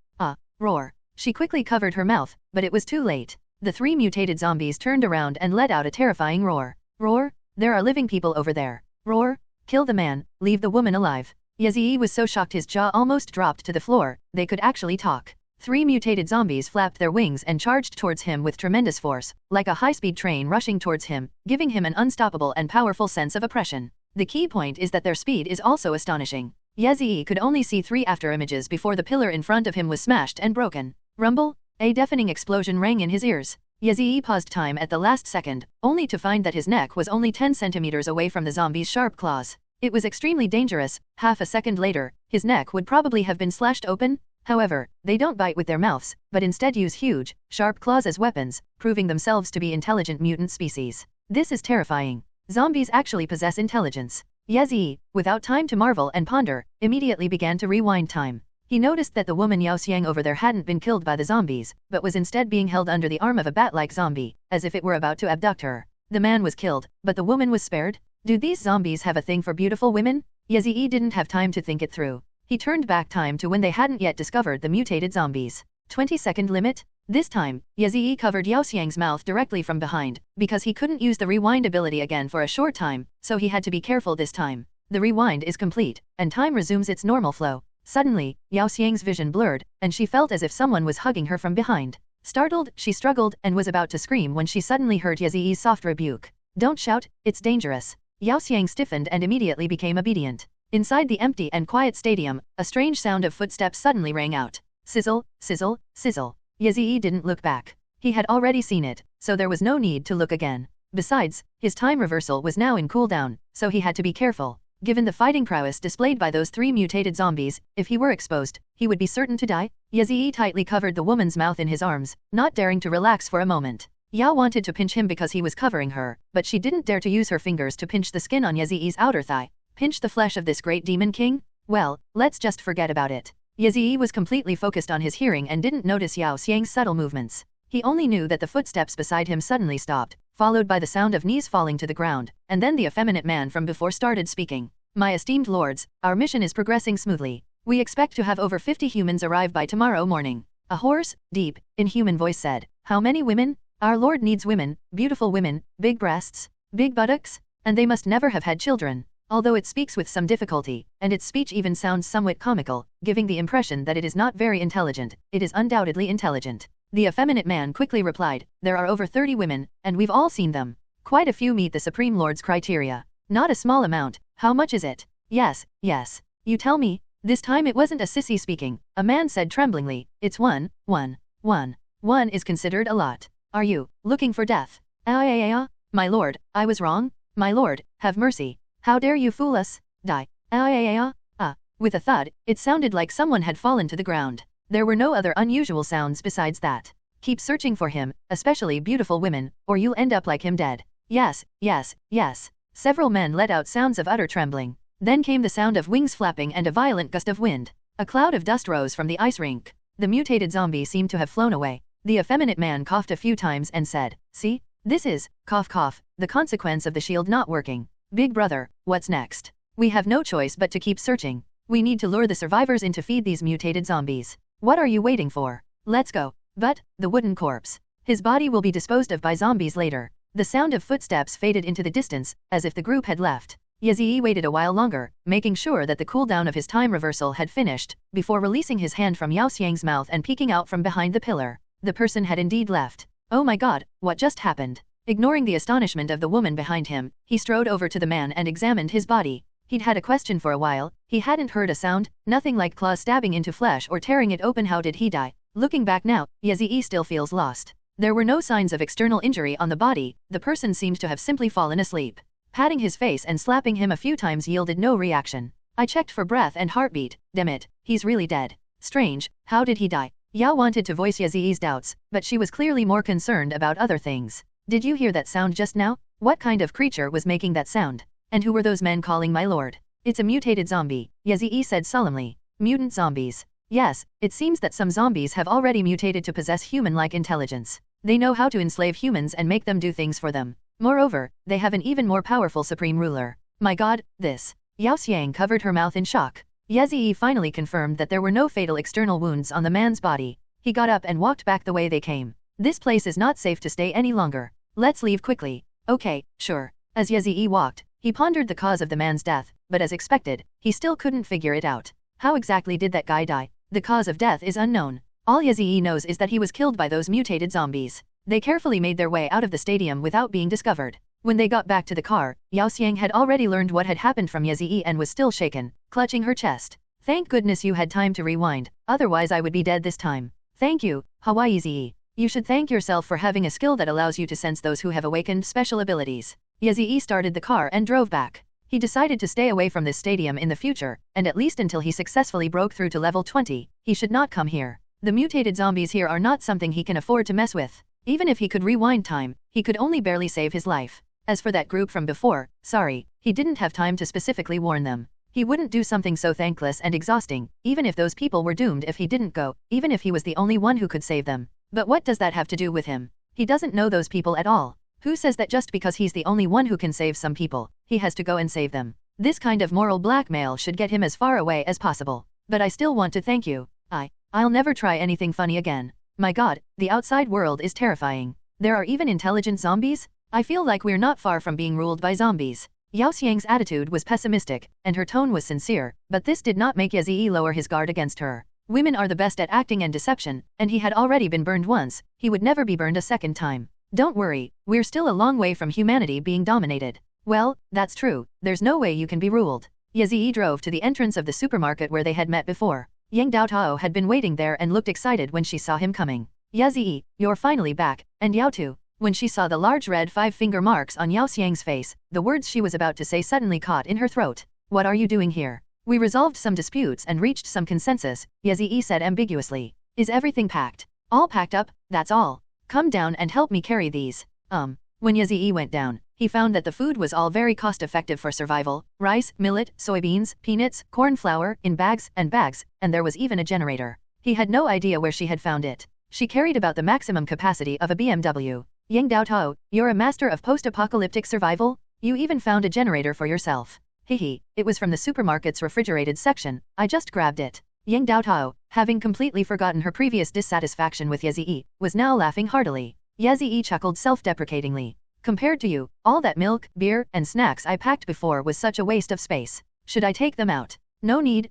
Roar. She quickly covered her mouth, but it was too late. The 3 mutated zombies turned around and let out a terrifying roar. Roar? There are living people over there. Roar? Kill the man, leave the woman alive. Yazii was so shocked his jaw almost dropped to the floor, they could actually talk. 3 mutated zombies flapped their wings and charged towards him with tremendous force, like a high-speed train rushing towards him, giving him an unstoppable and powerful sense of oppression. The key point is that their speed is also astonishing. Yazii could only see 3 afterimages before the pillar in front of him was smashed and broken. Rumble? A deafening explosion rang in his ears. Yazii paused time at the last second, only to find that his neck was only 10 centimeters away from the zombie's sharp claws. It was extremely dangerous. Half a second later, his neck would probably have been slashed open. However, they don't bite with their mouths, but instead use huge, sharp claws as weapons, proving themselves to be intelligent mutant species. This is terrifying. Zombies actually possess intelligence. Yazii, without time to marvel and ponder, immediately began to rewind time. He noticed that the woman Yao Xiang over there hadn't been killed by the zombies, but was instead being held under the arm of a bat-like zombie, as if it were about to abduct her. The man was killed, but the woman was spared? Do these zombies have a thing for beautiful women? Yazii didn't have time to think it through. He turned back time to when they hadn't yet discovered the mutated zombies. 20-second limit? This time, Yazii covered Yao Xiang's mouth directly from behind, because he couldn't use the rewind ability again for a short time, so he had to be careful this time. The rewind is complete, and time resumes its normal flow. Suddenly, Yao Xiang's vision blurred, and she felt as if someone was hugging her from behind. Startled, she struggled and was about to scream when she suddenly heard Yazii's soft rebuke. Don't shout, it's dangerous. Yao Xiang stiffened and immediately became obedient. Inside the empty and quiet stadium, a strange sound of footsteps suddenly rang out. Sizzle, sizzle, sizzle. Yazii didn't look back. He had already seen it, so there was no need to look again. Besides, his time reversal was now in cooldown, so he had to be careful. Given the fighting prowess displayed by those 3 mutated zombies, if he were exposed, he would be certain to die. Yazii tightly covered the woman's mouth in his arms, not daring to relax for a moment. Yao wanted to pinch him because he was covering her, but she didn't dare to use her fingers to pinch the skin on Yazii's outer thigh. Pinch the flesh of this great demon king? Well, let's just forget about it. Yazii was completely focused on his hearing and didn't notice Yao Xiang's subtle movements. He only knew that the footsteps beside him suddenly stopped, followed by the sound of knees falling to the ground, and then the effeminate man from before started speaking. My esteemed lords, our mission is progressing smoothly. We expect to have over 50 humans arrive by tomorrow morning. A hoarse, deep, inhuman voice said. How many women? Our lord needs women, beautiful women, big breasts, big buttocks, and they must never have had children. Although it speaks with some difficulty, and its speech even sounds somewhat comical, giving the impression that it is not very intelligent, it is undoubtedly intelligent. The effeminate man quickly replied, there are over 30 women, and we've all seen them. Quite a few meet the Supreme Lord's criteria. Not a small amount. How much is it? Yes. You tell me. This time it wasn't a sissy speaking. A man said tremblingly, it's one. One is considered a lot. Are you looking for death? My lord, I was wrong. My lord, have mercy. How dare you fool us? Die. With a thud, it sounded like someone had fallen to the ground. There were no other unusual sounds besides that. Keep searching for him, especially beautiful women, or you'll end up like him dead. Yes. Several men let out sounds of utter trembling. Then came the sound of wings flapping and a violent gust of wind. A cloud of dust rose from the ice rink. The mutated zombie seemed to have flown away. The effeminate man coughed a few times and said, see, this is, cough, the consequence of the shield not working. Big brother, what's next? We have no choice but to keep searching. We need to lure the survivors in to feed these mutated zombies. What are you waiting for? Let's go. But, the wooden corpse. His body will be disposed of by zombies later. The sound of footsteps faded into the distance, as if the group had left. Yazii waited a while longer, making sure that the cooldown of his time reversal had finished, before releasing his hand from Yao Xiang's mouth and peeking out from behind the pillar. The person had indeed left. Oh my god, what just happened? Ignoring the astonishment of the woman behind him, he strode over to the man and examined his body. He'd had a question for a while. He hadn't heard a sound, nothing like claws stabbing into flesh or tearing it open. How did he die? Looking back now, Yazii still feels lost. There were no signs of external injury on the body. The person seemed to have simply fallen asleep. Patting his face and slapping him a few times yielded no reaction. I checked for breath and heartbeat. Damn it, he's really dead. Strange, how did he die? Yao wanted to voice Yazii's doubts, but she was clearly more concerned about other things. Did you hear that sound just now? What kind of creature was making that sound? And who were those men calling my lord? It's a mutated zombie, Yazii said solemnly. Mutant zombies. Yes, it seems that some zombies have already mutated to possess human-like intelligence. They know how to enslave humans and make them do things for them. Moreover, they have an even more powerful supreme ruler. My god, this. Yao Xiang covered her mouth in shock. Yazii finally confirmed that there were no fatal external wounds on the man's body. He got up and walked back the way they came. This place is not safe to stay any longer. Let's leave quickly. Okay, sure. As Yazii walked, he pondered the cause of the man's death, but as expected, he still couldn't figure it out. How exactly did that guy die? The cause of death is unknown. All Yazii knows is that he was killed by those mutated zombies. They carefully made their way out of the stadium without being discovered. When they got back to the car, Yao Xiang had already learned what had happened from Yazii and was still shaken, clutching her chest. Thank goodness you had time to rewind, otherwise I would be dead this time. Thank you, Yazii. You should thank yourself for having a skill that allows you to sense those who have awakened special abilities. Yazii started the car and drove back. He decided to stay away from this stadium in the future, and at least until he successfully broke through to level 20, he should not come here. The mutated zombies here are not something he can afford to mess with. Even if he could rewind time, he could only barely save his life. As for that group from before, sorry, he didn't have time to specifically warn them. He wouldn't do something so thankless and exhausting, even if those people were doomed if he didn't go, even if he was the only one who could save them. But what does that have to do with him? He doesn't know those people at all. Who says that just because he's the only one who can save some people, he has to go and save them? This kind of moral blackmail should get him as far away as possible. But I still want to thank you. I'll never try anything funny again. My god, the outside world is terrifying. There are even intelligent zombies? I feel like we're not far from being ruled by zombies. Yao Xiang's attitude was pessimistic, and her tone was sincere, but this did not make Yazii lower his guard against her. Women are the best at acting and deception, and he had already been burned once, he would never be burned a second time. Don't worry, we're still a long way from humanity being dominated. Well, that's true, there's no way you can be ruled. Yazii drove to the entrance of the supermarket where they had met before. Yang Daotao had been waiting there and looked excited when she saw him coming. Yazii, you're finally back, and Yao too. When she saw the large red 5-finger marks on Yao Xiang's face, the words she was about to say suddenly caught in her throat. what are you doing here? We resolved some disputes and reached some consensus, Yazii said ambiguously. Is everything packed? All packed up, that's all. Come down and help me carry these. When Yazii went down, he found that the food was all very cost-effective for survival: rice, millet, soybeans, peanuts, corn flour, in bags, and there was even a generator. He had no idea where she had found it. She carried about the maximum capacity of a BMW. Yang Daotao, you're a master of post-apocalyptic survival? You even found a generator for yourself. Hehe, it was from the supermarket's refrigerated section, I just grabbed it. Yang Daotao, having completely forgotten her previous dissatisfaction with Yazii, was now laughing heartily. Yazii chuckled self-deprecatingly. Compared to you, all that milk, beer, and snacks I packed before was such a waste of space. Should I take them out? No need,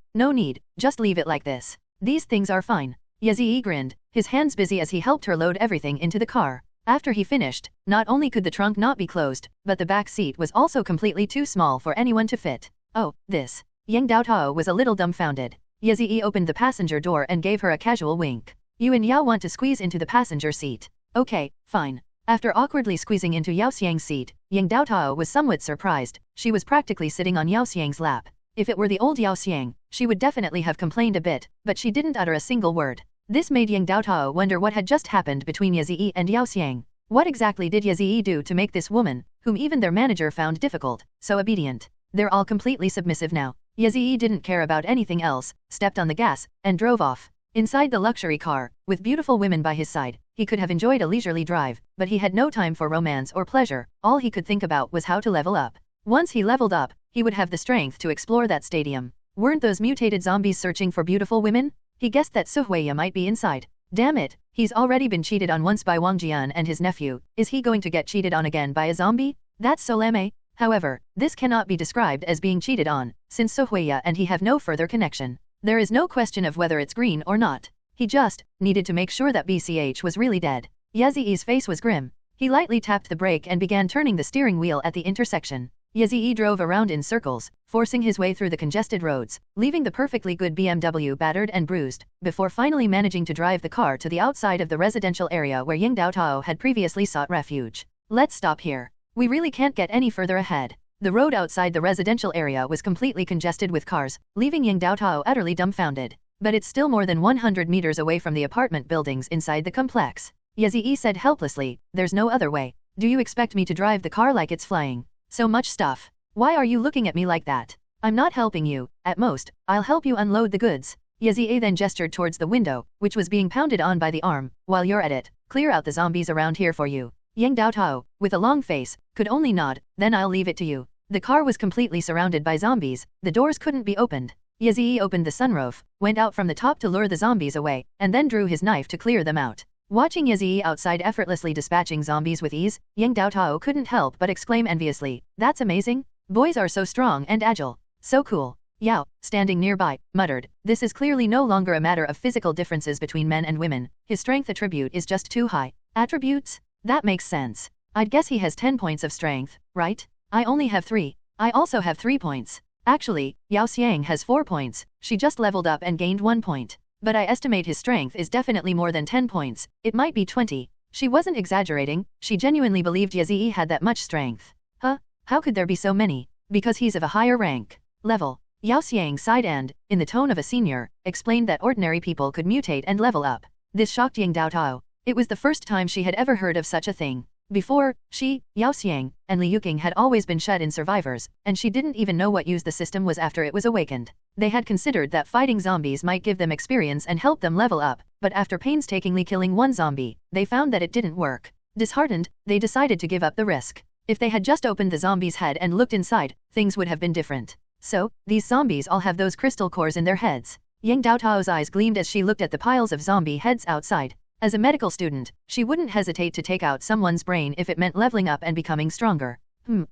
just leave it like this. These things are fine. Yazii grinned, his hands busy as he helped her load everything into the car. After he finished, not only could the trunk not be closed, but the back seat was also completely too small for anyone to fit. Oh, this. Yang Daotao was a little dumbfounded. Yazii opened the passenger door and gave her a casual wink. You and Yao want to squeeze into the passenger seat. Okay, fine. After awkwardly squeezing into Yao Xiang's seat, Yang Daotao was somewhat surprised. She was practically sitting on Yao Xiang's lap. If it were the old Yao Xiang, she would definitely have complained a bit, but she didn't utter a single word. This made Yang Daotao wonder what had just happened between Yazii and Yao Xiang. What exactly did Yazii do to make this woman, whom even their manager found difficult, so obedient? They're all completely submissive now. Yazii didn't care about anything else, stepped on the gas, and drove off. Inside the luxury car, with beautiful women by his side, he could have enjoyed a leisurely drive, but he had no time for romance or pleasure. All he could think about was how to level up. Once he leveled up, he would have the strength to explore that stadium. Weren't those mutated zombies searching for beautiful women? He guessed that Su Huiya might be inside. Damn it, he's already been cheated on once by Wang Jian and his nephew. Is he going to get cheated on again by a zombie? That's so lame. However, this cannot be described as being cheated on, since Su Huiya and he have no further connection. There is no question of whether it's green or not. He just needed to make sure that BCH was really dead. Yazii's face was grim. He lightly tapped the brake and began turning the steering wheel at the intersection. Yazii drove around in circles, forcing his way through the congested roads, leaving the perfectly good BMW battered and bruised, before finally managing to drive the car to the outside of the residential area where Yang Daotao had previously sought refuge. Let's stop here. We really can't get any further ahead. The road outside the residential area was completely congested with cars, leaving Yang Daotao utterly dumbfounded. But it's still more than 100 meters away from the apartment buildings inside the complex. Yazii said helplessly, there's no other way. Do you expect me to drive the car like it's flying? So much stuff. Why are you looking at me like that? I'm not helping you. At most, I'll help you unload the goods. Yazii then gestured towards the window, which was being pounded on by the arm. While you're at it, clear out the zombies around here for you. Yang Daotao, with a long face, could only nod, then I'll leave it to you. The car was completely surrounded by zombies, the doors couldn't be opened. Yazii opened the sunroof, went out from the top to lure the zombies away, and then drew his knife to clear them out. Watching Yazii outside effortlessly dispatching zombies with ease, Yang Daotao couldn't help but exclaim enviously, that's amazing. Boys are so strong and agile. So cool. Yao, standing nearby, muttered, this is clearly no longer a matter of physical differences between men and women. His strength attribute is just too high. Attributes? That makes sense. I'd guess he has 10 points of strength, right? I only have 3. I also have 3 points. Actually, Yao Xiang has 4 points. She just leveled up and gained 1 point. But I estimate his strength is definitely more than 10 points. It might be 20. She wasn't exaggerating. She genuinely believed Yazii had that much strength. Huh? How could there be so many? Because he's of a higher rank. Level. Yao Xiang sighed and, in the tone of a senior, explained that ordinary people could mutate and level up. This shocked Yang Daotao. It was the first time she had ever heard of such a thing. Before, she, Yao Xiang, and Li Yuqing had always been shut in survivors, and she didn't even know what use the system was after it was awakened. They had considered that fighting zombies might give them experience and help them level up, but after painstakingly killing one zombie, they found that it didn't work. Disheartened, they decided to give up the risk. If they had just opened the zombie's head and looked inside, things would have been different. So, these zombies all have those crystal cores in their heads. Yang Daotao's eyes gleamed as she looked at the piles of zombie heads outside. As a medical student, she wouldn't hesitate to take out someone's brain if it meant leveling up and becoming stronger.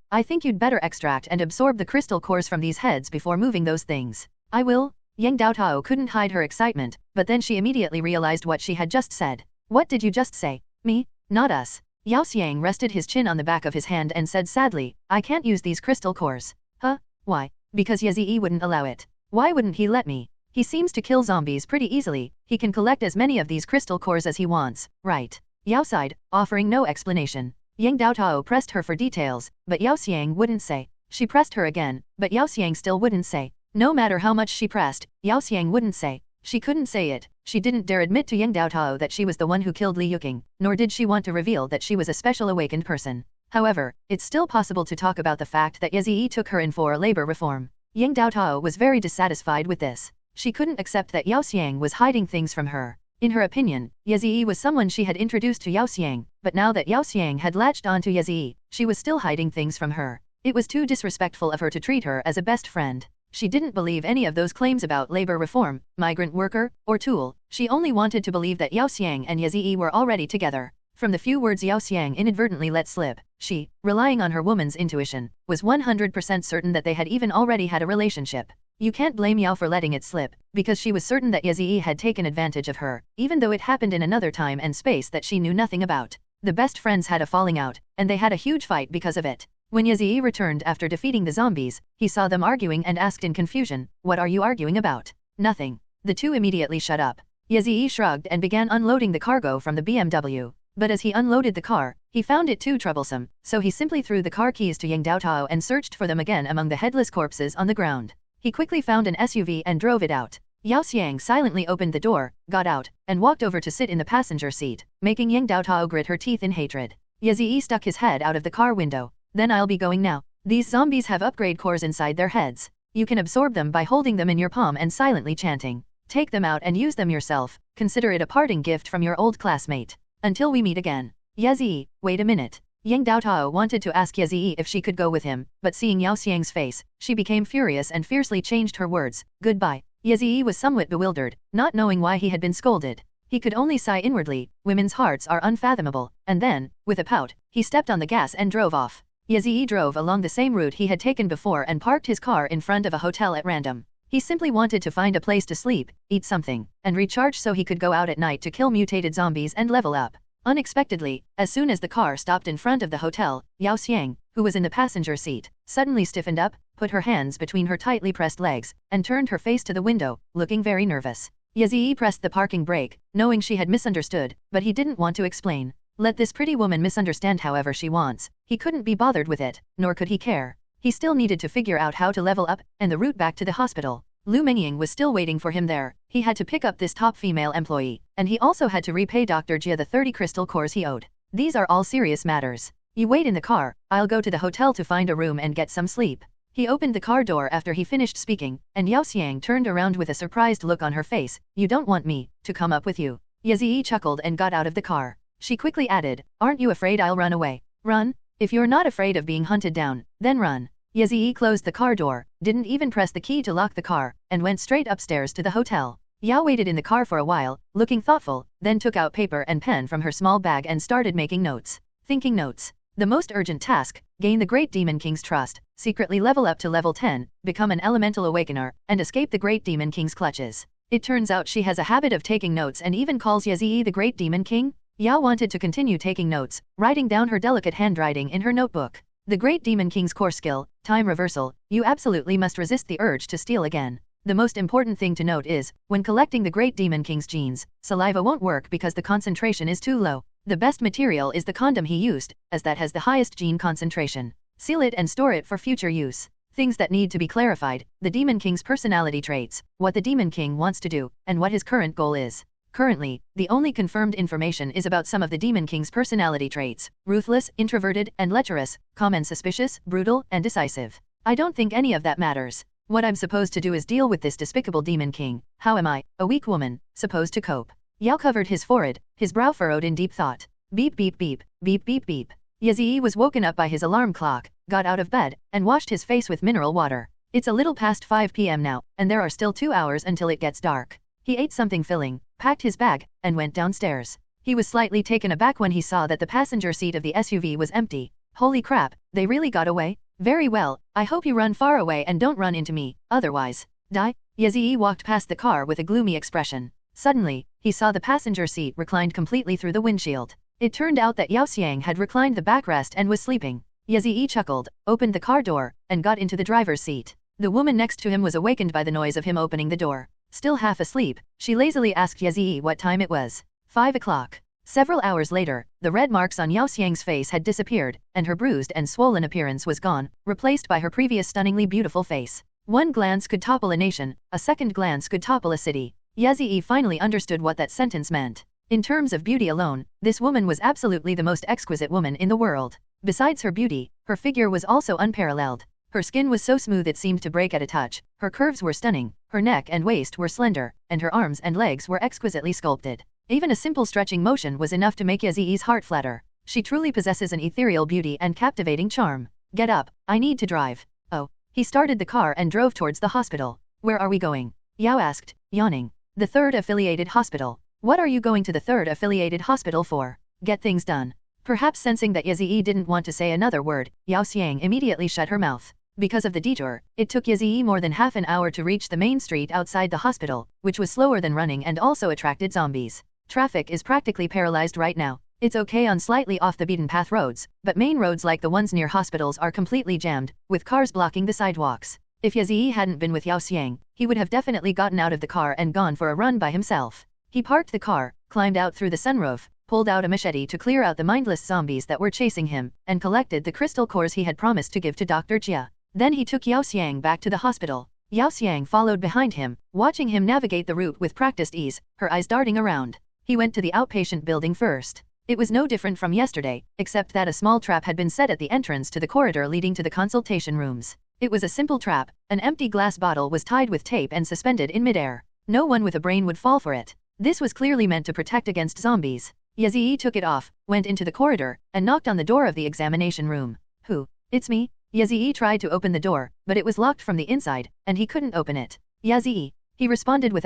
I think you'd better extract and absorb the crystal cores from these heads before moving those things. I will. Yang Daotao couldn't hide her excitement, but then she immediately realized what she had just said. What did you just say? Me? Not us. Yao Xiang rested his chin on the back of his hand and said sadly, I can't use these crystal cores. Huh? Why? Because Yazii wouldn't allow it. Why wouldn't he let me? He seems to kill zombies pretty easily. He can collect as many of these crystal cores as he wants, right? Yao sighed, offering no explanation. Yang Daotao pressed her for details, but Yao Xiang wouldn't say. She pressed her again, but Yao Xiang still wouldn't say. No matter how much she pressed, Yao Xiang wouldn't say. She couldn't say it. She didn't dare admit to Yang Daotao that she was the one who killed Li Yuqing, nor did she want to reveal that she was a special awakened person. However, it's still possible to talk about the fact that Ye Ziyi took her in for labor reform. Yang Daotao was very dissatisfied with this. She couldn't accept that Yao Xiang was hiding things from her. In her opinion, Ye Ziyi was someone she had introduced to Yao Xiang, but now that Yao Xiang had latched onto Ye Ziyi, she was still hiding things from her. It was too disrespectful of her to treat her as a best friend. She didn't believe any of those claims about labor reform, migrant worker, or tool. She only wanted to believe that Yao Xiang and Ye Ziyi were already together. From the few words Yao Xiang inadvertently let slip, she, relying on her woman's intuition, was 100% certain that they had even already had a relationship. You can't blame Yao for letting it slip, because she was certain that Ye Ziyi had taken advantage of her, even though it happened in another time and space that she knew nothing about. The best friends had a falling out, and they had a huge fight because of it. When Ye Ziyi returned after defeating the zombies, he saw them arguing and asked in confusion, "What are you arguing about?" "Nothing." The two immediately shut up. Ye Ziyi shrugged and began unloading the cargo from the BMW. But as he unloaded the car, he found it too troublesome, so he simply threw the car keys to Yang Daotao and searched for them again among the headless corpses on the ground. He quickly found an SUV and drove it out. Yao Xiang silently opened the door, got out, and walked over to sit in the passenger seat, making Yang Daotao grit her teeth in hatred. Ye Ziyi stuck his head out of the car window. "Then I'll be going now. These zombies have upgrade cores inside their heads. You can absorb them by holding them in your palm and silently chanting. Take them out and use them yourself. Consider it a parting gift from your old classmate. Until we meet again." Ye Ziyi, wait a minute. Yang Daotao wanted to ask Ye Ziyi if she could go with him, but seeing Yao Xiang's face, she became furious and fiercely changed her words. "Goodbye." Ye Ziyi was somewhat bewildered, not knowing why he had been scolded. He could only sigh inwardly, women's hearts are unfathomable, and then, with a pout, he stepped on the gas and drove off. Ye Ziyi drove along the same route he had taken before and parked his car in front of a hotel at random. He simply wanted to find a place to sleep, eat something, and recharge so he could go out at night to kill mutated zombies and level up. Unexpectedly, as soon as the car stopped in front of the hotel, Yao Xiang, who was in the passenger seat, suddenly stiffened up, put her hands between her tightly pressed legs, and turned her face to the window, looking very nervous. Ye Ziyi pressed the parking brake, knowing she had misunderstood, but he didn't want to explain. Let this pretty woman misunderstand however she wants. He couldn't be bothered with it, nor could he care. He still needed to figure out how to level up, and the route back to the hospital. Lu Mengying was still waiting for him there. He had to pick up this top female employee, and he also had to repay Dr. Jia the 30 crystal cores he owed. These are all serious matters. You wait in the car, I'll go to the hotel to find a room and get some sleep. He opened the car door after he finished speaking, and Yao Xiang turned around with a surprised look on her face. "You don't want me to come up with you?" Ye Ziyi chuckled and got out of the car. She quickly added, "Aren't you afraid I'll run away?" "Run? If you're not afraid of being hunted down, then run." Ye Ziyi closed the car door, didn't even press the key to lock the car, and went straight upstairs to the hotel. Yao waited in the car for a while, looking thoughtful, then took out paper and pen from her small bag and started making notes. Thinking notes. The most urgent task, gain the Great Demon King's trust, secretly level up to level 10, become an elemental awakener, and escape the Great Demon King's clutches. It turns out she has a habit of taking notes and even calls Ye Ziyi the Great Demon King. Yao wanted to continue taking notes, writing down her delicate handwriting in her notebook. The Great Demon King's core skill, time reversal, you absolutely must resist the urge to steal again. The most important thing to note is, when collecting the Great Demon King's genes, saliva won't work because the concentration is too low. The best material is the condom he used, as that has the highest gene concentration. Seal it and store it for future use. Things that need to be clarified, the Demon King's personality traits, what the Demon King wants to do, and what his current goal is. Currently, the only confirmed information is about some of the Demon King's personality traits: ruthless, introverted, and lecherous, calm and suspicious, brutal, and decisive. I don't think any of that matters. What I'm supposed to do is deal with this despicable Demon King. How am I, a weak woman, supposed to cope? Yao covered his forehead, his brow furrowed in deep thought. Beep beep beep, beep beep beep. Ye Ziyi was woken up by his alarm clock, got out of bed, and washed his face with mineral water. It's a little past 5 p.m. now, and there are still 2 hours until it gets dark. He ate something filling, packed his bag, and went downstairs. He was slightly taken aback when he saw that the passenger seat of the SUV was empty. Holy crap, they really got away? Very well, I hope you run far away and don't run into me, otherwise, die. Ye Ziyi walked past the car with a gloomy expression. Suddenly, he saw the passenger seat reclined completely through the windshield. It turned out that Yao Xiang had reclined the backrest and was sleeping. Ye Ziyi chuckled, opened the car door, and got into the driver's seat. The woman next to him was awakened by the noise of him opening the door. Still half asleep, she lazily asked Ye Ziyi what time it was. 5 o'clock. Several hours later, the red marks on Yao Xiang's face had disappeared, and her bruised and swollen appearance was gone, replaced by her previous stunningly beautiful face. One glance could topple a nation, a second glance could topple a city. Yaziyi finally understood what that sentence meant. In terms of beauty alone, this woman was absolutely the most exquisite woman in the world. Besides her beauty, her figure was also unparalleled. Her skin was so smooth it seemed to break at a touch, her curves were stunning, her neck and waist were slender, and her arms and legs were exquisitely sculpted. Even a simple stretching motion was enough to make Yaziyi's heart flutter. She truly possesses an ethereal beauty and captivating charm. Get up, I need to drive. Oh. He started the car and drove towards the hospital. Where are we going? Yao asked, yawning. The third affiliated hospital. What are you going to the third affiliated hospital for? Get things done. Perhaps sensing that Yaziyi didn't want to say another word, Yao Xiang immediately shut her mouth. Because of the detour, it took Yaziyi more than half an hour to reach the main street outside the hospital, which was slower than running and also attracted zombies. Traffic is practically paralyzed right now. It's okay on slightly off the beaten path roads, but main roads like the ones near hospitals are completely jammed, with cars blocking the sidewalks. If Yaziyi hadn't been with Yao Xiang, he would have definitely gotten out of the car and gone for a run by himself. He parked the car, climbed out through the sunroof, pulled out a machete to clear out the mindless zombies that were chasing him, and collected the crystal cores he had promised to give to Dr. Jia. Then he took Yao Xiang back to the hospital. Yao Xiang followed behind him, watching him navigate the route with practiced ease, her eyes darting around. He went to the outpatient building first. It was no different from yesterday, except that a small trap had been set at the entrance to the corridor leading to the consultation rooms. It was a simple trap. An empty glass bottle was tied with tape and suspended in midair. No one with a brain would fall for it. This was clearly meant to protect against zombies. Yaziyi took it off, went into the corridor, and knocked on the door of the examination room. Who? It's me. Yaziyi tried to open the door, but it was locked from the inside, and he couldn't open it. Yaziyi. He responded with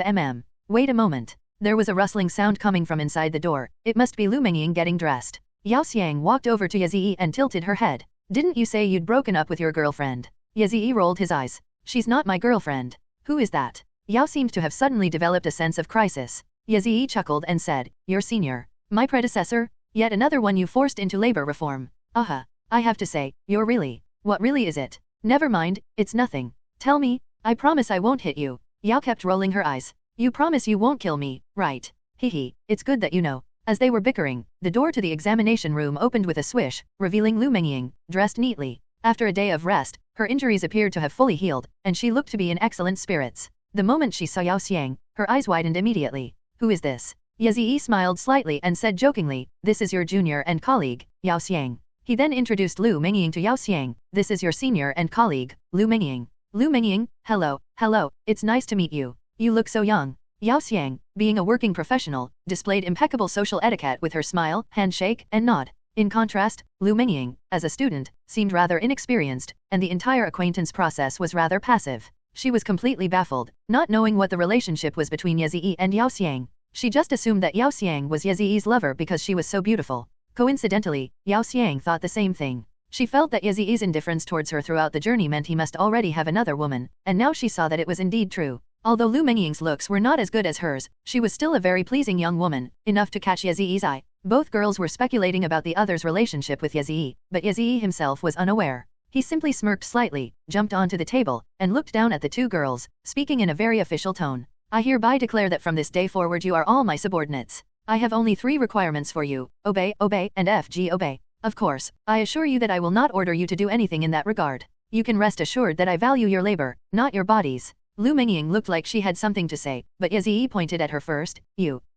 Wait a moment. There was a rustling sound coming from inside the door. It must be Lu Mengying getting dressed. Yao Xiang walked over to Yaziyi and tilted her head. Didn't you say you'd broken up with your girlfriend? Yaziyi rolled his eyes. She's not my girlfriend. Who is that? Yao seemed to have suddenly developed a sense of crisis. Yaziyi chuckled and said, your senior. My predecessor? Yet another one you forced into labor reform. I have to say, you're really. What really is it? Never mind, it's nothing. Tell me, I promise I won't hit you. Yao kept rolling her eyes. You promise you won't kill me, right? Hehe, it's good that you know. As they were bickering, the door to the examination room opened with a swish, revealing Lu Mengying, dressed neatly. After a day of rest, her injuries appeared to have fully healed, and she looked to be in excellent spirits. The moment she saw Yao Xiang, her eyes widened immediately. Who is this? Yaziyi smiled slightly and said jokingly, this is your junior and colleague, Yao Xiang. He then introduced Lu Mengying to Yao Xiang. This is your senior and colleague, Lu Mengying. Lu Mengying, hello, it's nice to meet you. You look so young. Yao Xiang, being a working professional, displayed impeccable social etiquette with her smile, handshake, and nod. In contrast, Lu Mengying, as a student, seemed rather inexperienced, and the entire acquaintance process was rather passive. She was completely baffled, not knowing what the relationship was between Yaziyi and Yao Xiang. She just assumed that Yao Xiang was Yaziyi's lover because she was so beautiful. Coincidentally, Yao Xiang thought the same thing. She felt that Yaziyi's indifference towards her throughout the journey meant he must already have another woman, and now she saw that it was indeed true. Although Lu Mengying's looks were not as good as hers, she was still a very pleasing young woman, enough to catch Yaziyi's eye. Both girls were speculating about the other's relationship with Yaziyi, but Yaziyi himself was unaware. He simply smirked slightly, jumped onto the table, and looked down at the two girls, speaking in a very official tone. I hereby declare that from this day forward you are all my subordinates. I have only 3 requirements for you: obey, and obey. Of course, I assure you that I will not order you to do anything in that regard. You can rest assured that I value your labor, not your bodies. Lu Mengying looked like she had something to say, but Yaziyi pointed at her first.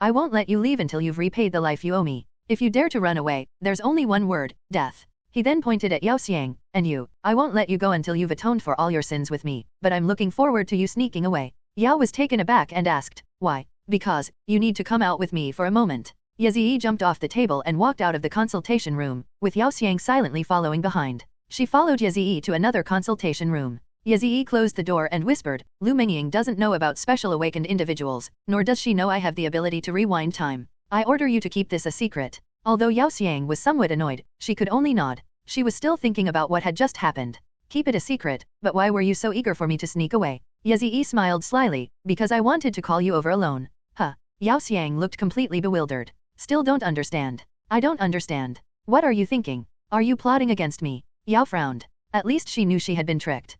I won't let you leave until you've repaid the life you owe me. If you dare to run away, there's only one word, death. He then pointed at Yao Xiang, and you, I won't let you go until you've atoned for all your sins with me, but I'm looking forward to you sneaking away. Yao was taken aback and asked, why? Because, you need to come out with me for a moment. Yaziyi jumped off the table and walked out of the consultation room, with Yao Xiang silently following behind. She followed Yaziyi to another consultation room. Yaziyi closed the door and whispered, Lu Mengying doesn't know about special awakened individuals, nor does she know I have the ability to rewind time. I order you to keep this a secret. Although Yao Xiang was somewhat annoyed, she could only nod. She was still thinking about what had just happened. Keep it a secret, but why were you so eager for me to sneak away? Yaziyi smiled slyly, because I wanted to call you over alone. Yao Xiang looked completely bewildered. Still don't understand. I don't understand. What are you thinking? Are you plotting against me? Yao frowned. At least she knew she had been tricked.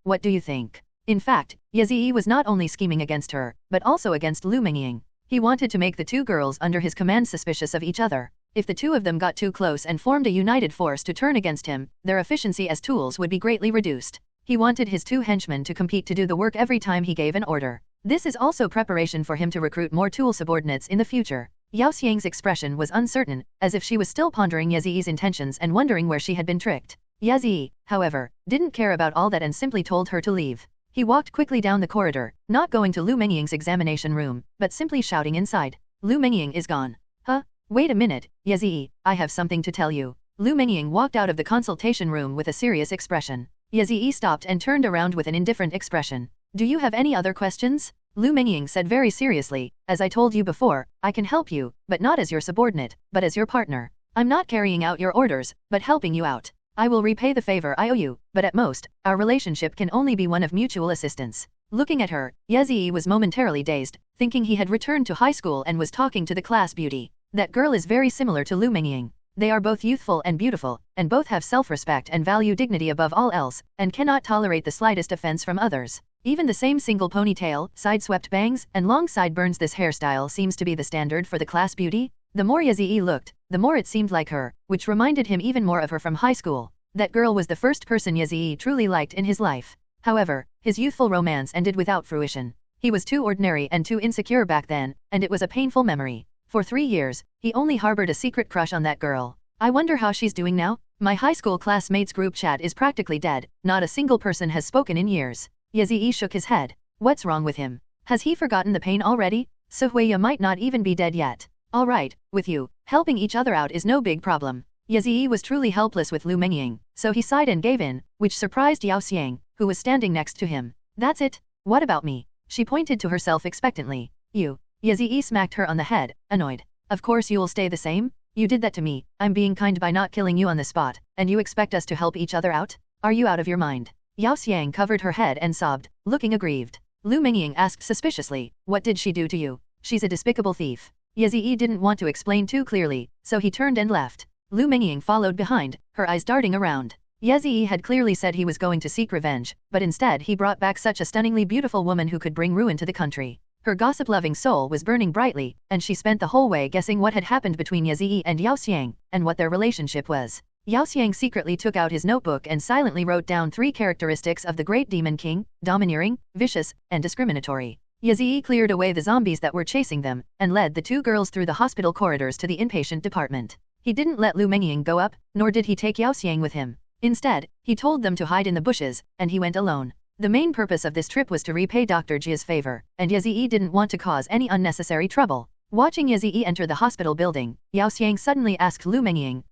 What do you think? In fact, Yaziyi was not only scheming against her, but also against Lu Mengying. He wanted to make the two girls under his command suspicious of each other. If the two of them got too close and formed a united force to turn against him, their efficiency as tools would be greatly reduced. He wanted his two henchmen to compete to do the work every time he gave an order. This is also preparation for him to recruit more tool subordinates in the future. Yao Xiang's expression was uncertain, as if she was still pondering Yezi's intentions and wondering where she had been tricked. Yezi, however, didn't care about all that and simply told her to leave. He walked quickly down the corridor, not going to Lu Mengying's examination room, but simply shouting inside. Lu Mengying is gone. Huh? Wait a minute, Yezi, I have something to tell you. Lu Mengying walked out of the consultation room with a serious expression. Yezi stopped and turned around with an indifferent expression. Do you have any other questions? Lu Mengying said very seriously, as I told you before, I can help you, but not as your subordinate, but as your partner. I'm not carrying out your orders, but helping you out. I will repay the favor I owe you, but at most, our relationship can only be one of mutual assistance. Looking at her, Yezi was momentarily dazed, thinking he had returned to high school and was talking to the class beauty. That girl is very similar to Lu Mengying. They are both youthful and beautiful, and both have self-respect and value dignity above all else, and cannot tolerate the slightest offense from others. Even the same single ponytail, side-swept bangs, and long sideburns, this hairstyle seems to be the standard for the class beauty. The more Yezi looked, the more it seemed like her, which reminded him even more of her from high school. That girl was the first person Yezi truly liked in his life. However, his youthful romance ended without fruition. He was too ordinary and too insecure back then, and it was a painful memory. For 3 years, he only harbored a secret crush on that girl. I wonder how she's doing now? My high school classmates group chat is practically dead, not a single person has spoken in years. Yezi shook his head. What's wrong with him? Has he forgotten the pain already? Suhuya might not even be dead yet. Alright, with you, helping each other out is no big problem. Yezi was truly helpless with Lu Mengying, so he sighed and gave in, which surprised Yao Xiang, who was standing next to him. That's it? What about me? She pointed to herself expectantly. You. Yezi smacked her on the head, annoyed. Of course you'll stay the same? You did that to me, I'm being kind by not killing you on the spot, and you expect us to help each other out? Are you out of your mind? Yao Xiang covered her head and sobbed, looking aggrieved. Lu Mengying asked suspiciously, what did she do to you? She's a despicable thief. Yezi didn't want to explain too clearly, so he turned and left. Lu Mengying followed behind, her eyes darting around. Yezi had clearly said he was going to seek revenge, but instead he brought back such a stunningly beautiful woman who could bring ruin to the country. Her gossip-loving soul was burning brightly, and she spent the whole way guessing what had happened between Yezi and Yao Xiang, and what their relationship was. Yao Xiang secretly took out his notebook and silently wrote down 3 characteristics of the Great Demon King: domineering, vicious, and discriminatory. Yezi cleared away the zombies that were chasing them, and led the 2 girls through the hospital corridors to the inpatient department. He didn't let Lu Mengying go up, nor did he take Yao Xiang with him. Instead, he told them to hide in the bushes, and he went alone. The main purpose of this trip was to repay Dr. Jia's favor, and Yezi didn't want to cause any unnecessary trouble. Watching Yezi enter the hospital building, Yao Xiang suddenly asked Lu Mengying,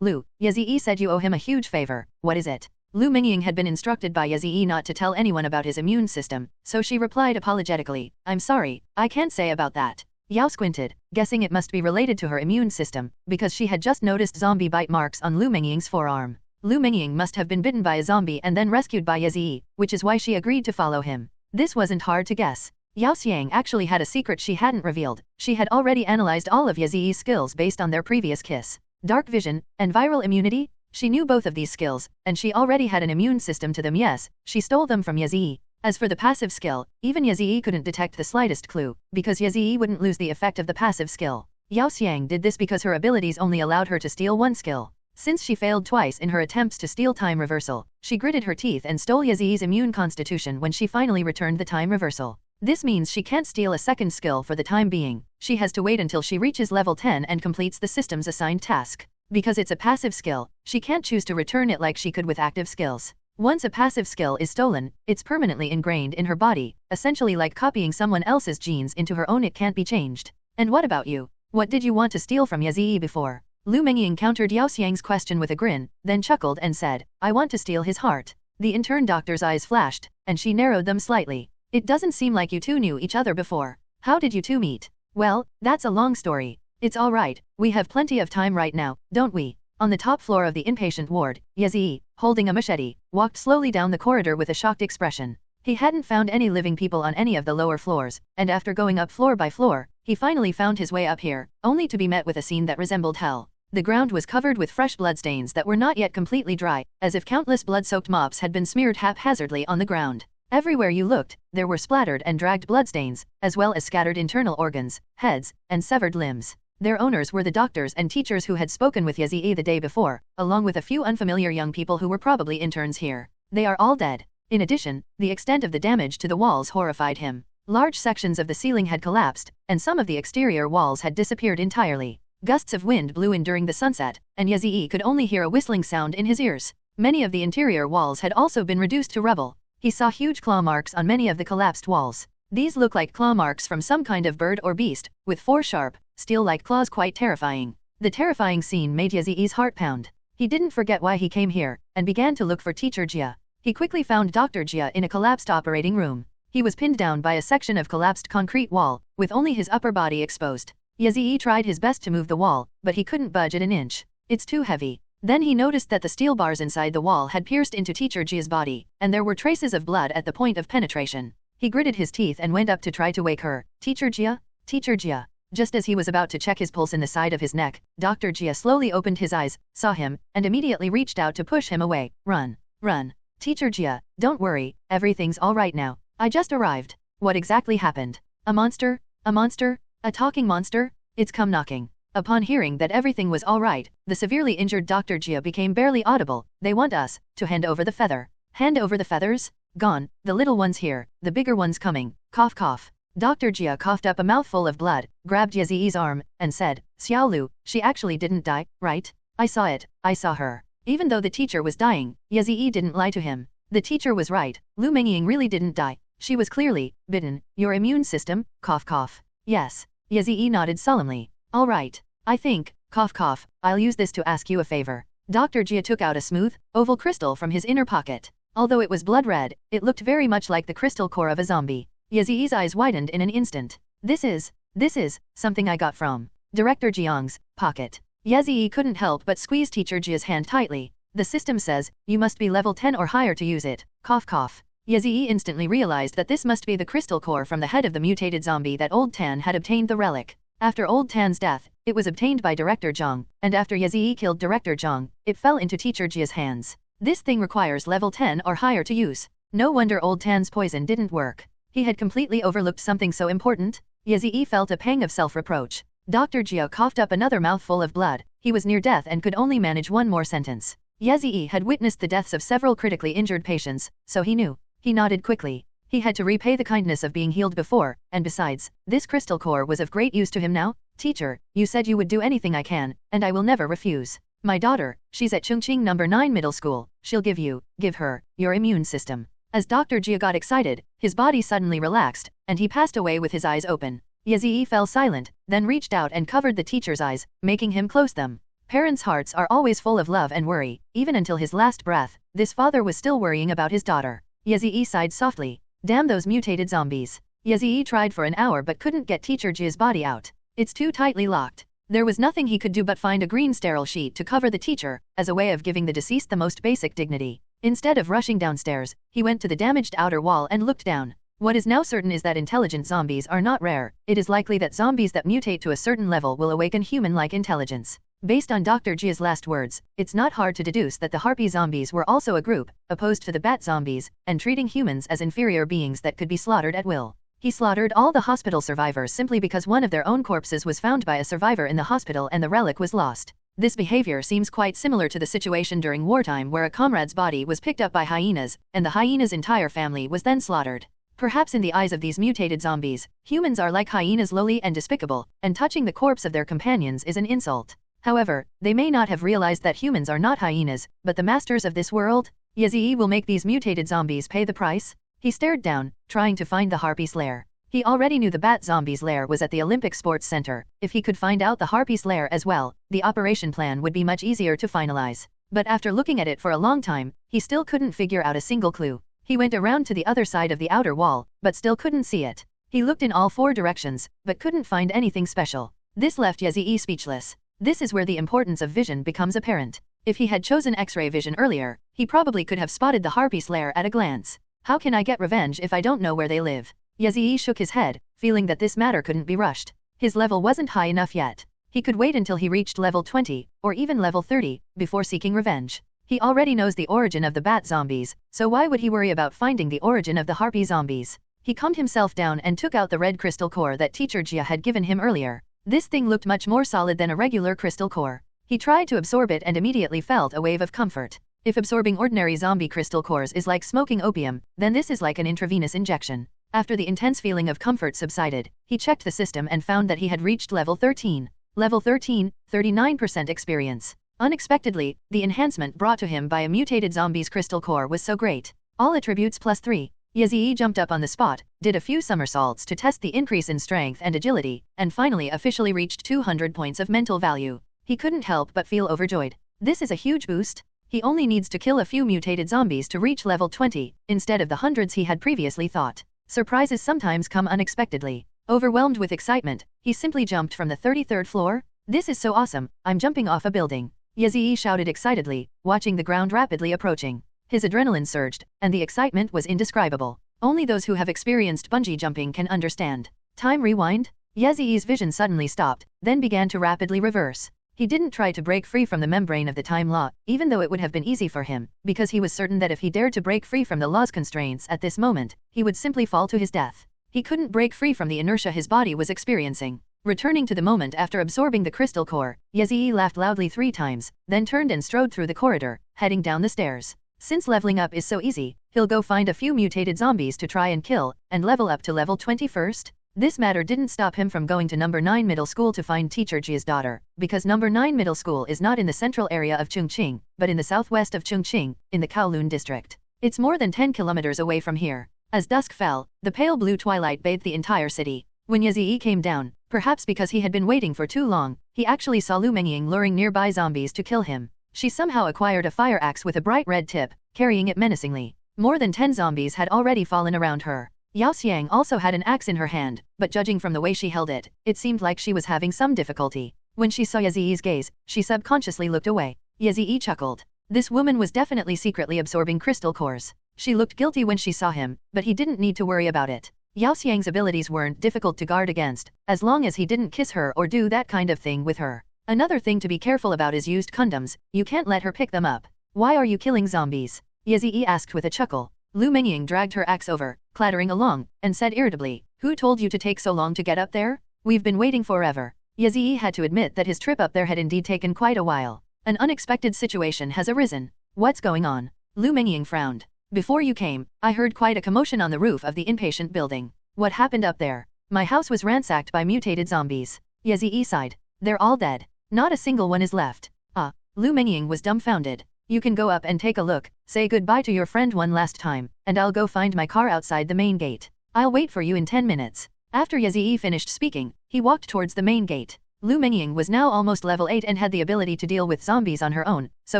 Lu, Yezi said you owe him a huge favor, what is it? Lu Mengying had been instructed by Yezi not to tell anyone about his immune system, so she replied apologetically, I'm sorry, I can't say about that. Yao squinted, guessing it must be related to her immune system, because she had just noticed zombie bite marks on Lu Mengying's forearm. Lu Mengying must have been bitten by a zombie and then rescued by Yezi, which is why she agreed to follow him. This wasn't hard to guess. Yao Xiang actually had a secret she hadn't revealed. She had already analyzed all of Yezi's skills based on their previous kiss. Dark vision, and viral immunity? She knew both of these skills, and she already had an immune system to them. Yes, she stole them from Yezi. As for the passive skill, even Yezi couldn't detect the slightest clue, because Yezi wouldn't lose the effect of the passive skill. Yao Xiang did this because her abilities only allowed her to steal one skill. Since she failed twice in her attempts to steal time reversal, she gritted her teeth and stole Yezi's immune constitution when she finally returned the time reversal. This means she can't steal a second skill for the time being. She has to wait until she reaches level 10 and completes the system's assigned task. Because it's a passive skill, she can't choose to return it like she could with active skills. Once a passive skill is stolen, it's permanently ingrained in her body, essentially like copying someone else's genes into her own. It can't be changed. And what about you? What did you want to steal from Yezi before? Lu Mengying countered Yao Xiang's question with a grin, then chuckled and said, I want to steal his heart. The intern doctor's eyes flashed, and she narrowed them slightly. It doesn't seem like you two knew each other before. How did you two meet? Well, that's a long story. It's all right, we have plenty of time right now, don't we? On the top floor of the inpatient ward, Yezi, holding a machete, walked slowly down the corridor with a shocked expression. He hadn't found any living people on any of the lower floors, and after going up floor by floor, he finally found his way up here, only to be met with a scene that resembled hell. The ground was covered with fresh bloodstains that were not yet completely dry, as if countless blood-soaked mops had been smeared haphazardly on the ground. Everywhere you looked, there were splattered and dragged bloodstains, as well as scattered internal organs, heads, and severed limbs. Their owners were the doctors and teachers who had spoken with Yazii the day before, along with a few unfamiliar young people who were probably interns here. They are all dead. In addition, the extent of the damage to the walls horrified him. Large sections of the ceiling had collapsed, and some of the exterior walls had disappeared entirely. Gusts of wind blew in during the sunset, and Yazii could only hear a whistling sound in his ears. Many of the interior walls had also been reduced to rubble. He saw huge claw marks on many of the collapsed walls. These look like claw marks from some kind of bird or beast, with 4 sharp, steel-like claws, quite terrifying. The terrifying scene made Yazii's heart pound. He didn't forget why he came here, and began to look for Teacher Jia. He quickly found Dr. Jia in a collapsed operating room. He was pinned down by a section of collapsed concrete wall, with only his upper body exposed. Yazii tried his best to move the wall, but he couldn't budge it an inch. It's too heavy. Then he noticed that the steel bars inside the wall had pierced into Teacher Jia's body, and there were traces of blood at the point of penetration. He gritted his teeth and went up to try to wake her. Teacher Jia? Teacher Jia. Just as he was about to check his pulse in the side of his neck, Dr. Jia slowly opened his eyes, saw him, and immediately reached out to push him away. Run. Run. Teacher Jia, don't worry, everything's all right now. I just arrived. What exactly happened? A monster? A monster? A talking monster? It's come knocking. Upon hearing that everything was all right, the severely injured Dr. Jia became barely audible. They want us to hand over the feather. Hand over the feathers? Gone. The little ones here, the bigger ones coming. Cough cough. Dr. Jia coughed up a mouthful of blood, grabbed Yazii's arm, and said, Xiaolu, she actually didn't die, right? I saw it. I saw her. Even though the teacher was dying, Yazii didn't lie to him. The teacher was right. Lu Mengying really didn't die. She was clearly bitten. Your immune system? Cough cough. Yes. Yazii nodded solemnly. All right. I think, cough cough, I'll use this to ask you a favor. Dr. Jia took out a smooth, oval crystal from his inner pocket. Although it was blood red, it looked very much like the crystal core of a zombie. Yazii's eyes widened in an instant. This is something I got from Director Jiang's pocket. Yazii couldn't help but squeeze Teacher Jia's hand tightly. The system says, you must be level 10 or higher to use it. Cough cough. Yazii instantly realized that this must be the crystal core from the head of the mutated zombie that Old Tan had obtained the relic. After Old Tan's death, it was obtained by Director Zhang, and after Yazii killed Director Zhang, it fell into Teacher Jia's hands. This thing requires level 10 or higher to use. No wonder Old Tan's poison didn't work. He had completely overlooked something so important. Yazii felt a pang of self-reproach. Dr. Jia coughed up another mouthful of blood. He was near death and could only manage one more sentence. Yazii had witnessed the deaths of several critically injured patients, so he knew. He nodded quickly. He had to repay the kindness of being healed before, and besides, this crystal core was of great use to him now. Teacher, you said you would do anything I can, and I will never refuse. My daughter, she's at Chongqing No. 9 Middle School, she'll give her, your immune system. As Dr. Jia got excited, his body suddenly relaxed, and he passed away with his eyes open. Yazii fell silent, then reached out and covered the teacher's eyes, making him close them. Parents' hearts are always full of love and worry. Even until his last breath, this father was still worrying about his daughter. Yazii sighed softly. Damn those mutated zombies. Yazii tried for an hour but couldn't get Teacher Jia's body out. It's too tightly locked. There was nothing he could do but find a green sterile sheet to cover the teacher, as a way of giving the deceased the most basic dignity. Instead of rushing downstairs, he went to the damaged outer wall and looked down. What is now certain is that intelligent zombies are not rare. It is likely that zombies that mutate to a certain level will awaken human-like intelligence. Based on Dr. Jia's last words, it's not hard to deduce that the harpy zombies were also a group, opposed to the bat zombies, and treating humans as inferior beings that could be slaughtered at will. He slaughtered all the hospital survivors simply because one of their own corpses was found by a survivor in the hospital and the relic was lost. This behavior seems quite similar to the situation during wartime where a comrade's body was picked up by hyenas, and the hyena's entire family was then slaughtered. Perhaps in the eyes of these mutated zombies, humans are like hyenas, lowly and despicable, and touching the corpse of their companions is an insult. However, they may not have realized that humans are not hyenas, but the masters of this world. Yazii will make these mutated zombies pay the price. He stared down, trying to find the harpy's lair. He already knew the bat zombie's lair was at the Olympic Sports Center. If he could find out the harpy's lair as well, the operation plan would be much easier to finalize. But after looking at it for a long time, he still couldn't figure out a single clue. He went around to the other side of the outer wall, but still couldn't see it. He looked in all 4 directions, but couldn't find anything special. This left Yazii speechless. This is where the importance of vision becomes apparent. If he had chosen X-ray vision earlier, he probably could have spotted the harpy's lair at a glance. How can I get revenge if I don't know where they live? Yazii shook his head, feeling that this matter couldn't be rushed. His level wasn't high enough yet. He could wait until he reached level 20, or even level 30, before seeking revenge. He already knows the origin of the bat zombies, so why would he worry about finding the origin of the harpy zombies? He calmed himself down and took out the red crystal core that teacher Jia had given him earlier. This thing looked much more solid than a regular crystal core. He tried to absorb it and immediately felt a wave of comfort. If absorbing ordinary zombie crystal cores is like smoking opium, then this is like an intravenous injection. After the intense feeling of comfort subsided, he checked the system and found that he had reached level 13. Level 13, 39% experience. Unexpectedly, the enhancement brought to him by a mutated zombie's crystal core was so great. All attributes +3. Yazii jumped up on the spot, did a few somersaults to test the increase in strength and agility, and finally officially reached 200 points of mental value. He couldn't help but feel overjoyed. This is a huge boost. He only needs to kill a few mutated zombies to reach level 20, instead of the hundreds he had previously thought. Surprises sometimes come unexpectedly. Overwhelmed with excitement, he simply jumped from the 33rd floor. This is so awesome, I'm jumping off a building. Yazii shouted excitedly, watching the ground rapidly approaching. His adrenaline surged, and the excitement was indescribable. Only those who have experienced bungee jumping can understand. Time rewind? Yazii's vision suddenly stopped, then began to rapidly reverse. He didn't try to break free from the membrane of the time law, even though it would have been easy for him, because he was certain that if he dared to break free from the law's constraints at this moment, he would simply fall to his death. He couldn't break free from the inertia his body was experiencing. Returning to the moment after absorbing the crystal core, Yazii laughed loudly 3 times, then turned and strode through the corridor, heading down the stairs. Since leveling up is so easy, he'll go find a few mutated zombies to try and kill, and level up to level 20 first. This matter didn't stop him from going to number 9 middle school to find teacher Jia's daughter, because number 9 middle school is not in the central area of Chongqing, but in the southwest of Chongqing, in the Kowloon district. It's more than 10 kilometers away from here. As dusk fell, the pale blue twilight bathed the entire city. When Yazii came down, perhaps because he had been waiting for too long, he actually saw Lu Mengying luring nearby zombies to kill him. She somehow acquired a fire axe with a bright red tip, carrying it menacingly. More than 10 zombies had already fallen around her. Yao Xiang also had an axe in her hand, but judging from the way she held it, it seemed like she was having some difficulty. When she saw Yazii's gaze, she subconsciously looked away. Yazii chuckled. This woman was definitely secretly absorbing crystal cores. She looked guilty when she saw him, but he didn't need to worry about it. Yao Xiang's abilities weren't difficult to guard against, as long as he didn't kiss her or do that kind of thing with her. Another thing to be careful about is used condoms, you can't let her pick them up. Why are you killing zombies? Yazii asked with a chuckle. Lu Mengying dragged her axe over, clattering along, and said irritably, "Who told you to take so long to get up there? We've been waiting forever." Yazii had to admit that his trip up there had indeed taken quite a while. An unexpected situation has arisen. What's going on? Lu Mengying frowned. Before you came, I heard quite a commotion on the roof of the inpatient building. What happened up there? My house was ransacked by mutated zombies. Yazii sighed. They're all dead. Not a single one is left. Ah, Lu Mengying was dumbfounded. You can go up and take a look, say goodbye to your friend one last time, and I'll go find my car outside the main gate. I'll wait for you in 10 minutes. After Yazii finished speaking, he walked towards the main gate. Lu Mengying was now almost level 8 and had the ability to deal with zombies on her own, so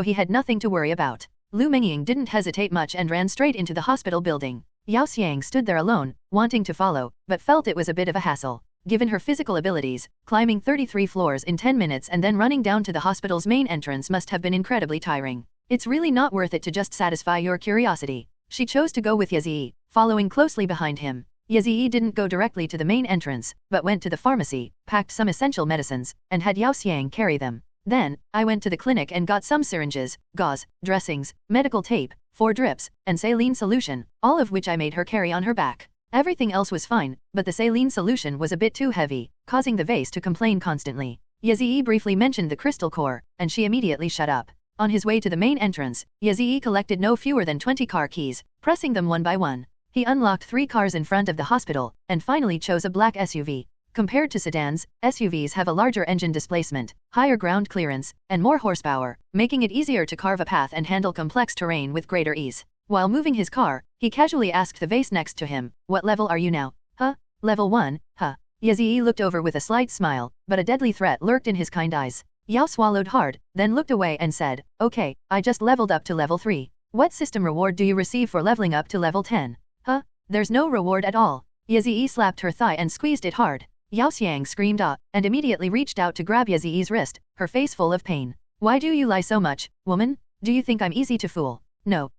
he had nothing to worry about. Lu Mengying didn't hesitate much and ran straight into the hospital building. Yao Xiang stood there alone, wanting to follow, but felt it was a bit of a hassle. Given her physical abilities, climbing 33 floors in 10 minutes and then running down to the hospital's main entrance must have been incredibly tiring. It's really not worth it to just satisfy your curiosity. She chose to go with Yazii, following closely behind him. Yazii didn't go directly to the main entrance, but went to the pharmacy, packed some essential medicines, and had Yao Xiang carry them. Then, I went to the clinic and got some syringes, gauze, dressings, medical tape, 4 drips, and saline solution, all of which I made her carry on her back. Everything else was fine, but the saline solution was a bit too heavy, causing the vase to complain constantly. Yazii briefly mentioned the crystal core, and she immediately shut up. On his way to the main entrance, Yazii collected no fewer than 20 car keys, pressing them one by one. He unlocked 3 cars in front of the hospital, and finally chose a black SUV. Compared to sedans, SUVs have a larger engine displacement, higher ground clearance, and more horsepower, making it easier to carve a path and handle complex terrain with greater ease. While moving his car, he casually asked the vase next to him, "What level are you now?" "Huh? Level 1, huh?" Yazii looked over with a slight smile, but a deadly threat lurked in his kind eyes. Yao swallowed hard, then looked away and said, "Okay, I just leveled up to level 3. What system reward do you receive for leveling up to level 10? Huh? There's no reward at all." Yazii slapped her thigh and squeezed it hard. Yao Xiang screamed ah, and immediately reached out to grab Yazii's wrist, her face full of pain. "Why do you lie so much, woman? Do you think I'm easy to fool?" No,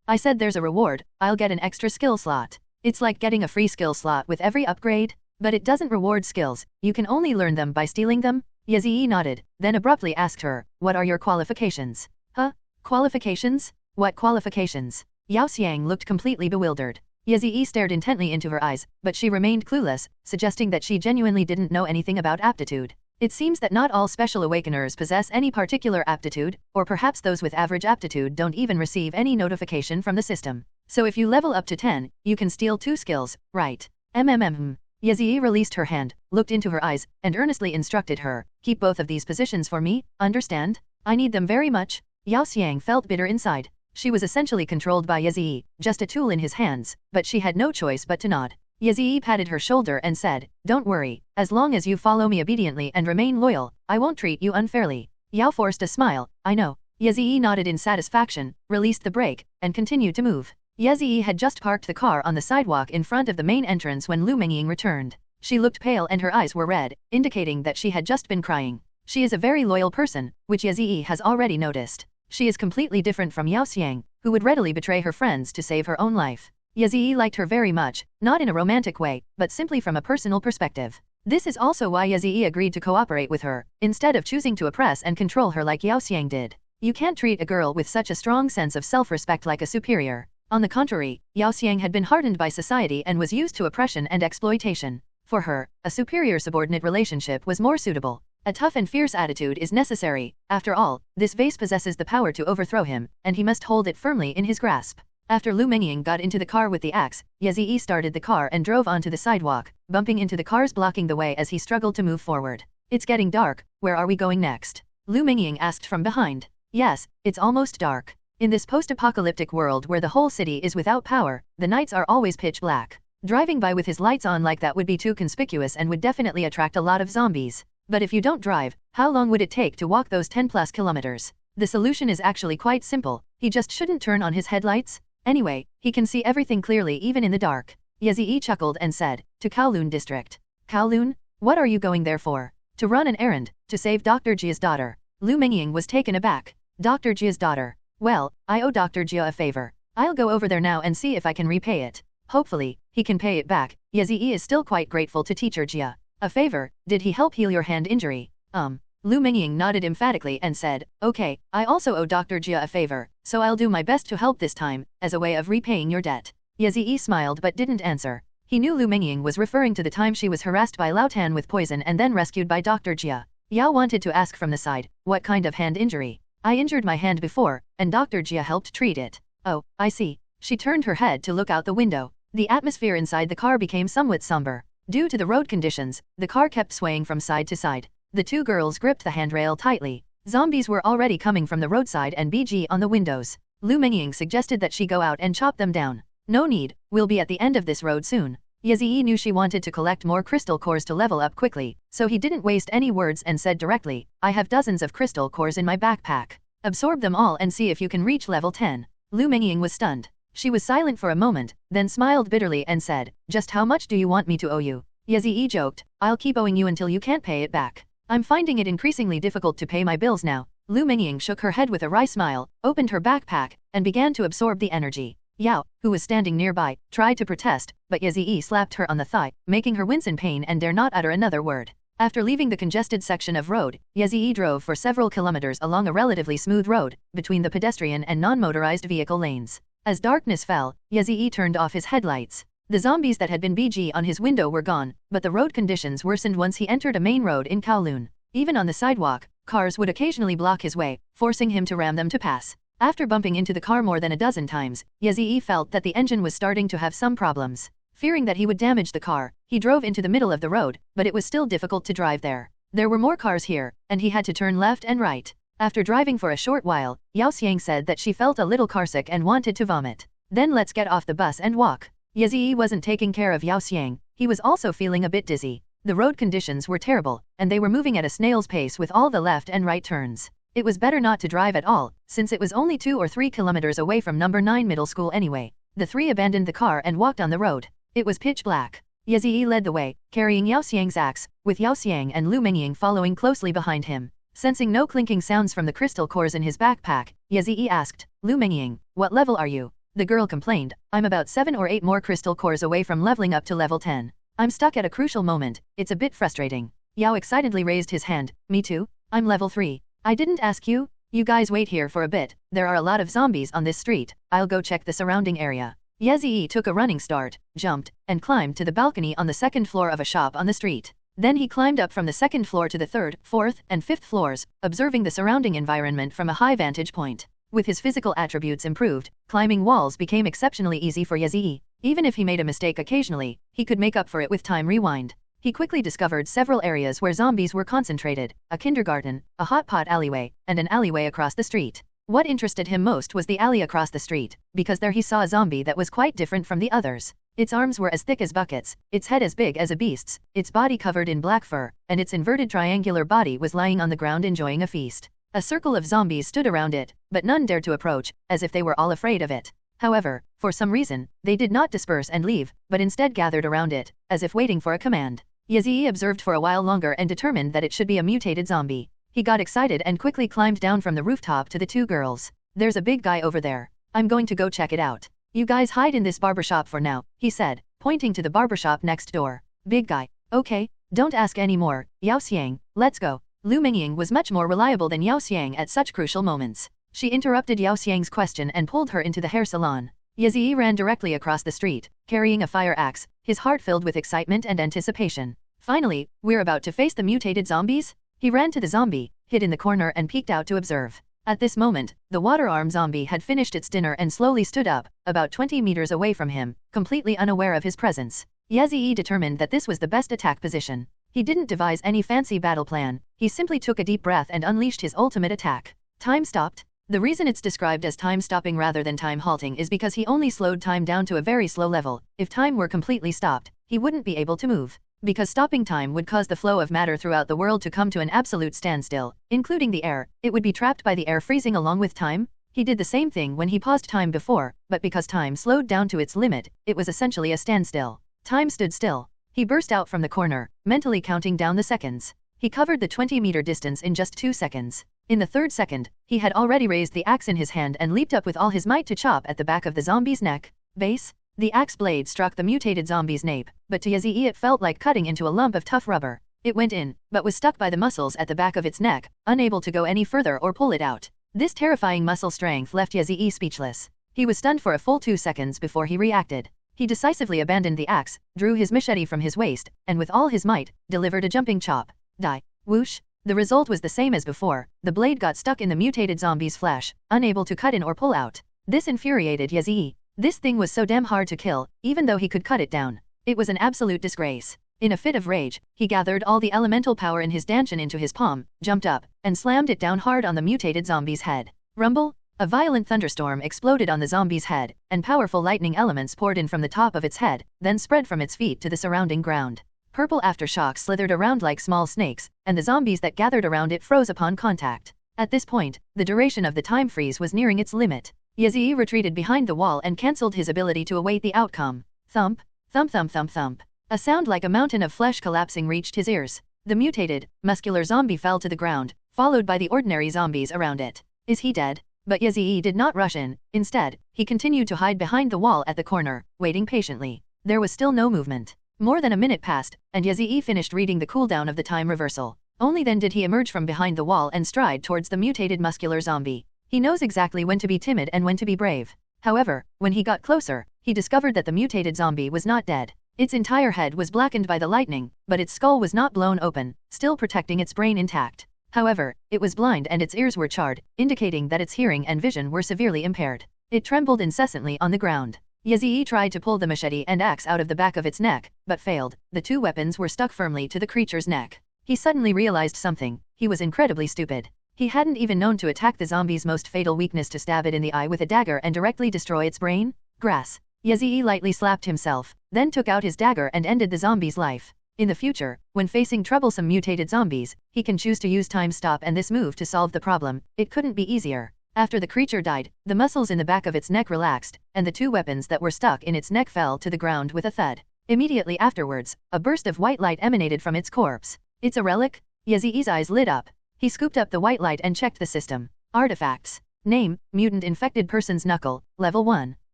I said there's a reward, I'll get an extra skill slot. It's like getting a free skill slot with every upgrade, but it doesn't reward skills, you can only learn them by stealing them." Yazii nodded, then abruptly asked her, "What are your qualifications?" "Huh? Qualifications? What qualifications? Yao Xiang looked completely bewildered. Yazii stared intently into her eyes, but she remained clueless, suggesting that she genuinely didn't know anything about aptitude. It seems that not all special awakeners possess any particular aptitude, or perhaps those with average aptitude don't even receive any notification from the system. So if you level up to 10, you can steal 2 skills, right? Yazii released her hand, looked into her eyes, and earnestly instructed her, keep both of these positions for me, understand? I need them very much. Yao Xiang felt bitter inside. She was essentially controlled by Yazii, just a tool in his hands, but she had no choice but to nod. Yazii patted her shoulder and said, don't worry, as long as you follow me obediently and remain loyal, I won't treat you unfairly. Yao forced a smile, I know. Yazii nodded in satisfaction, released the brake, and continued to move. Yazii had just parked the car on the sidewalk in front of the main entrance when Lu Mengying returned. She looked pale and her eyes were red, indicating that she had just been crying. She is a very loyal person, which Yazii has already noticed. She is completely different from Yao Xiang, who would readily betray her friends to save her own life. Yazii liked her very much, not in a romantic way, but simply from a personal perspective. This is also why Yazii agreed to cooperate with her, instead of choosing to oppress and control her like Yao Xiang did. You can't treat a girl with such a strong sense of self-respect like a superior. On the contrary, Yao Xiang had been hardened by society and was used to oppression and exploitation. For her, a superior-subordinate relationship was more suitable. A tough and fierce attitude is necessary. After all, this vase possesses the power to overthrow him, and he must hold it firmly in his grasp. After Lu Mengying got into the car with the axe, Yazii started the car and drove onto the sidewalk, bumping into the cars blocking the way as he struggled to move forward. It's getting dark, where are we going next? Lu Mengying asked from behind. Yes, it's almost dark. In this post-apocalyptic world where the whole city is without power, the nights are always pitch black. Driving by with his lights on like that would be too conspicuous and would definitely attract a lot of zombies. But if you don't drive, how long would it take to walk those 10+ kilometers? The solution is actually quite simple, he just shouldn't turn on his headlights. Anyway, he can see everything clearly even in the dark. Yazii chuckled and said, to Kowloon district. Kowloon? What are you going there for? To run an errand, to save Dr. Jia's daughter. Lu Mengying was taken aback. Dr. Jia's daughter. Well, I owe Dr. Jia a favor. I'll go over there now and see if I can repay it. Hopefully, he can pay it back. Yazii is still quite grateful to teacher Jia. A favor, did he help heal your hand injury? Lu Mengying nodded emphatically and said, okay, I also owe Dr. Jia a favor, so I'll do my best to help this time, as a way of repaying your debt. Yazii smiled but didn't answer. He knew Lu Mengying was referring to the time she was harassed by Lao Tan with poison and then rescued by Dr. Jia. Yao wanted to ask from the side, what kind of hand injury? I injured my hand before, and Dr. Jia helped treat it. Oh, I see. She turned her head to look out the window. The atmosphere inside the car became somewhat somber. Due to the road conditions, the car kept swaying from side to side. The two girls gripped the handrail tightly. Zombies were already coming from the roadside and BG on the windows. Lu Mengying suggested that she go out and chop them down. No need, we'll be at the end of this road soon. Yazii knew she wanted to collect more crystal cores to level up quickly, so he didn't waste any words and said directly, I have dozens of crystal cores in my backpack. Absorb them all and see if you can reach level 10. Lu Mengying was stunned. She was silent for a moment, then smiled bitterly and said, just how much do you want me to owe you? Yazii joked, I'll keep owing you until you can't pay it back. I'm finding it increasingly difficult to pay my bills now. Lu Mengying shook her head with a wry smile, opened her backpack, and began to absorb the energy. Yao, who was standing nearby, tried to protest, but Yazii slapped her on the thigh, making her wince in pain and dare not utter another word. After leaving the congested section of road, Yazii drove for several kilometers along a relatively smooth road, between the pedestrian and non-motorized vehicle lanes. As darkness fell, Yazii turned off his headlights. The zombies that had been BG on his window were gone, but the road conditions worsened once he entered a main road in Kowloon. Even on the sidewalk, cars would occasionally block his way, forcing him to ram them to pass. After bumping into the car more than a dozen times, Yazii felt that the engine was starting to have some problems. Fearing that he would damage the car, he drove into the middle of the road, but it was still difficult to drive there. There were more cars here, and he had to turn left and right. After driving for a short while, Yao Xiang said that she felt a little carsick and wanted to vomit. Then let's get off the bus and walk. Yazii wasn't taking care of Yao Xiang, he was also feeling a bit dizzy. The road conditions were terrible, and they were moving at a snail's pace with all the left and right turns. It was better not to drive at all, since it was only 2 or 3 kilometers away from number 9 middle school anyway. The three abandoned the car and walked on the road. It was pitch black. Yazii led the way, carrying Yao Xiang's axe, with Yao Xiang and Lu Mengying following closely behind him. Sensing no clinking sounds from the crystal cores in his backpack, Yazii asked, Lu Mengying, what level are you? The girl complained, I'm about 7 or 8 more crystal cores away from leveling up to level 10. I'm stuck at a crucial moment, it's a bit frustrating. Yao excitedly raised his hand, me too, I'm level 3. I didn't ask you? You guys wait here for a bit, there are a lot of zombies on this street, I'll go check the surrounding area. Yezee took a running start, jumped, and climbed to the balcony on the second floor of a shop on the street. Then he climbed up from the second floor to the third, fourth, and fifth floors, observing the surrounding environment from a high vantage point. With his physical attributes improved, climbing walls became exceptionally easy for Yezee. Even if he made a mistake occasionally, he could make up for it with time rewind. He quickly discovered several areas where zombies were concentrated, a kindergarten, a hot pot alleyway, and an alleyway across the street. What interested him most was the alley across the street, because there he saw a zombie that was quite different from the others. Its arms were as thick as buckets, its head as big as a beast's, its body covered in black fur, and its inverted triangular body was lying on the ground enjoying a feast. A circle of zombies stood around it, but none dared to approach, as if they were all afraid of it. However, for some reason, they did not disperse and leave, but instead gathered around it, as if waiting for a command. Yezee observed for a while longer and determined that it should be a mutated zombie. He got excited and quickly climbed down from the rooftop to the two girls. There's a big guy over there. I'm going to go check it out. You guys hide in this barbershop for now, he said, pointing to the barbershop next door. Big guy. Okay, don't ask any more, Yao Xiang, let's go. Lu Mingying was much more reliable than Yao Xiang at such crucial moments. She interrupted Yao Xiang's question and pulled her into the hair salon. Yezee ran directly across the street, carrying a fire axe, his heart filled with excitement and anticipation. Finally, we're about to face the mutated zombies? He ran to the zombie, hid in the corner and peeked out to observe. At this moment, the water arm zombie had finished its dinner and slowly stood up, about 20 meters away from him, completely unaware of his presence. Yezee determined that this was the best attack position. He didn't devise any fancy battle plan, he simply took a deep breath and unleashed his ultimate attack. Time stopped. The reason it's described as time stopping rather than time halting is because he only slowed time down to a very slow level. If time were completely stopped, he wouldn't be able to move. Because stopping time would cause the flow of matter throughout the world to come to an absolute standstill, including the air, it would be trapped by the air freezing along with time. He did the same thing when he paused time before, but because time slowed down to its limit, it was essentially a standstill. Time stood still. He burst out from the corner, mentally counting down the seconds. He covered the 20-meter distance in just 2 seconds. In the third second, he had already raised the axe in his hand and leaped up with all his might to chop at the back of the zombie's neck. Base. The axe blade struck the mutated zombie's nape, but to Yezee it felt like cutting into a lump of tough rubber. It went in, but was stuck by the muscles at the back of its neck, unable to go any further or pull it out. This terrifying muscle strength left Yezee speechless. He was stunned for a full 2 seconds before he reacted. He decisively abandoned the axe, drew his machete from his waist, and with all his might, delivered a jumping chop. Die. Whoosh. The result was the same as before, the blade got stuck in the mutated zombie's flesh, unable to cut in or pull out. This infuriated Yezee. This thing was so damn hard to kill, even though he could cut it down. It was an absolute disgrace. In a fit of rage, he gathered all the elemental power in his danshin into his palm, jumped up, and slammed it down hard on the mutated zombie's head. Rumble! A violent thunderstorm exploded on the zombie's head, and powerful lightning elements poured in from the top of its head, then spread from its feet to the surrounding ground. Purple aftershocks slithered around like small snakes, and the zombies that gathered around it froze upon contact. At this point, the duration of the time freeze was nearing its limit. Yezee retreated behind the wall and cancelled his ability to await the outcome. Thump, thump thump thump thump. A sound like a mountain of flesh collapsing reached his ears. The mutated, muscular zombie fell to the ground, followed by the ordinary zombies around it. Is he dead? But Yezee did not rush in. Instead, he continued to hide behind the wall at the corner, waiting patiently. There was still no movement. More than a minute passed, and Yezee finished reading the cooldown of the time reversal. Only then did he emerge from behind the wall and stride towards the mutated muscular zombie. He knows exactly when to be timid and when to be brave. However, when he got closer, he discovered that the mutated zombie was not dead. Its entire head was blackened by the lightning, but its skull was not blown open, still protecting its brain intact. However, it was blind and its ears were charred, indicating that its hearing and vision were severely impaired. It trembled incessantly on the ground. Yezee tried to pull the machete and axe out of the back of its neck, but failed. The two weapons were stuck firmly to the creature's neck. He suddenly realized something. He was incredibly stupid. He hadn't even known to attack the zombie's most fatal weakness, to stab it in the eye with a dagger and directly destroy its brain. Grass. Yezee lightly slapped himself, then took out his dagger and ended the zombie's life. In the future, when facing troublesome mutated zombies, he can choose to use time stop and this move to solve the problem. It couldn't be easier. After the creature died, the muscles in the back of its neck relaxed, and the two weapons that were stuck in its neck fell to the ground with a thud. Immediately afterwards, a burst of white light emanated from its corpse. It's a relic? Yezee's eyes lit up. He scooped up the white light and checked the system. Artifacts. Name, mutant infected person's knuckle, level 1.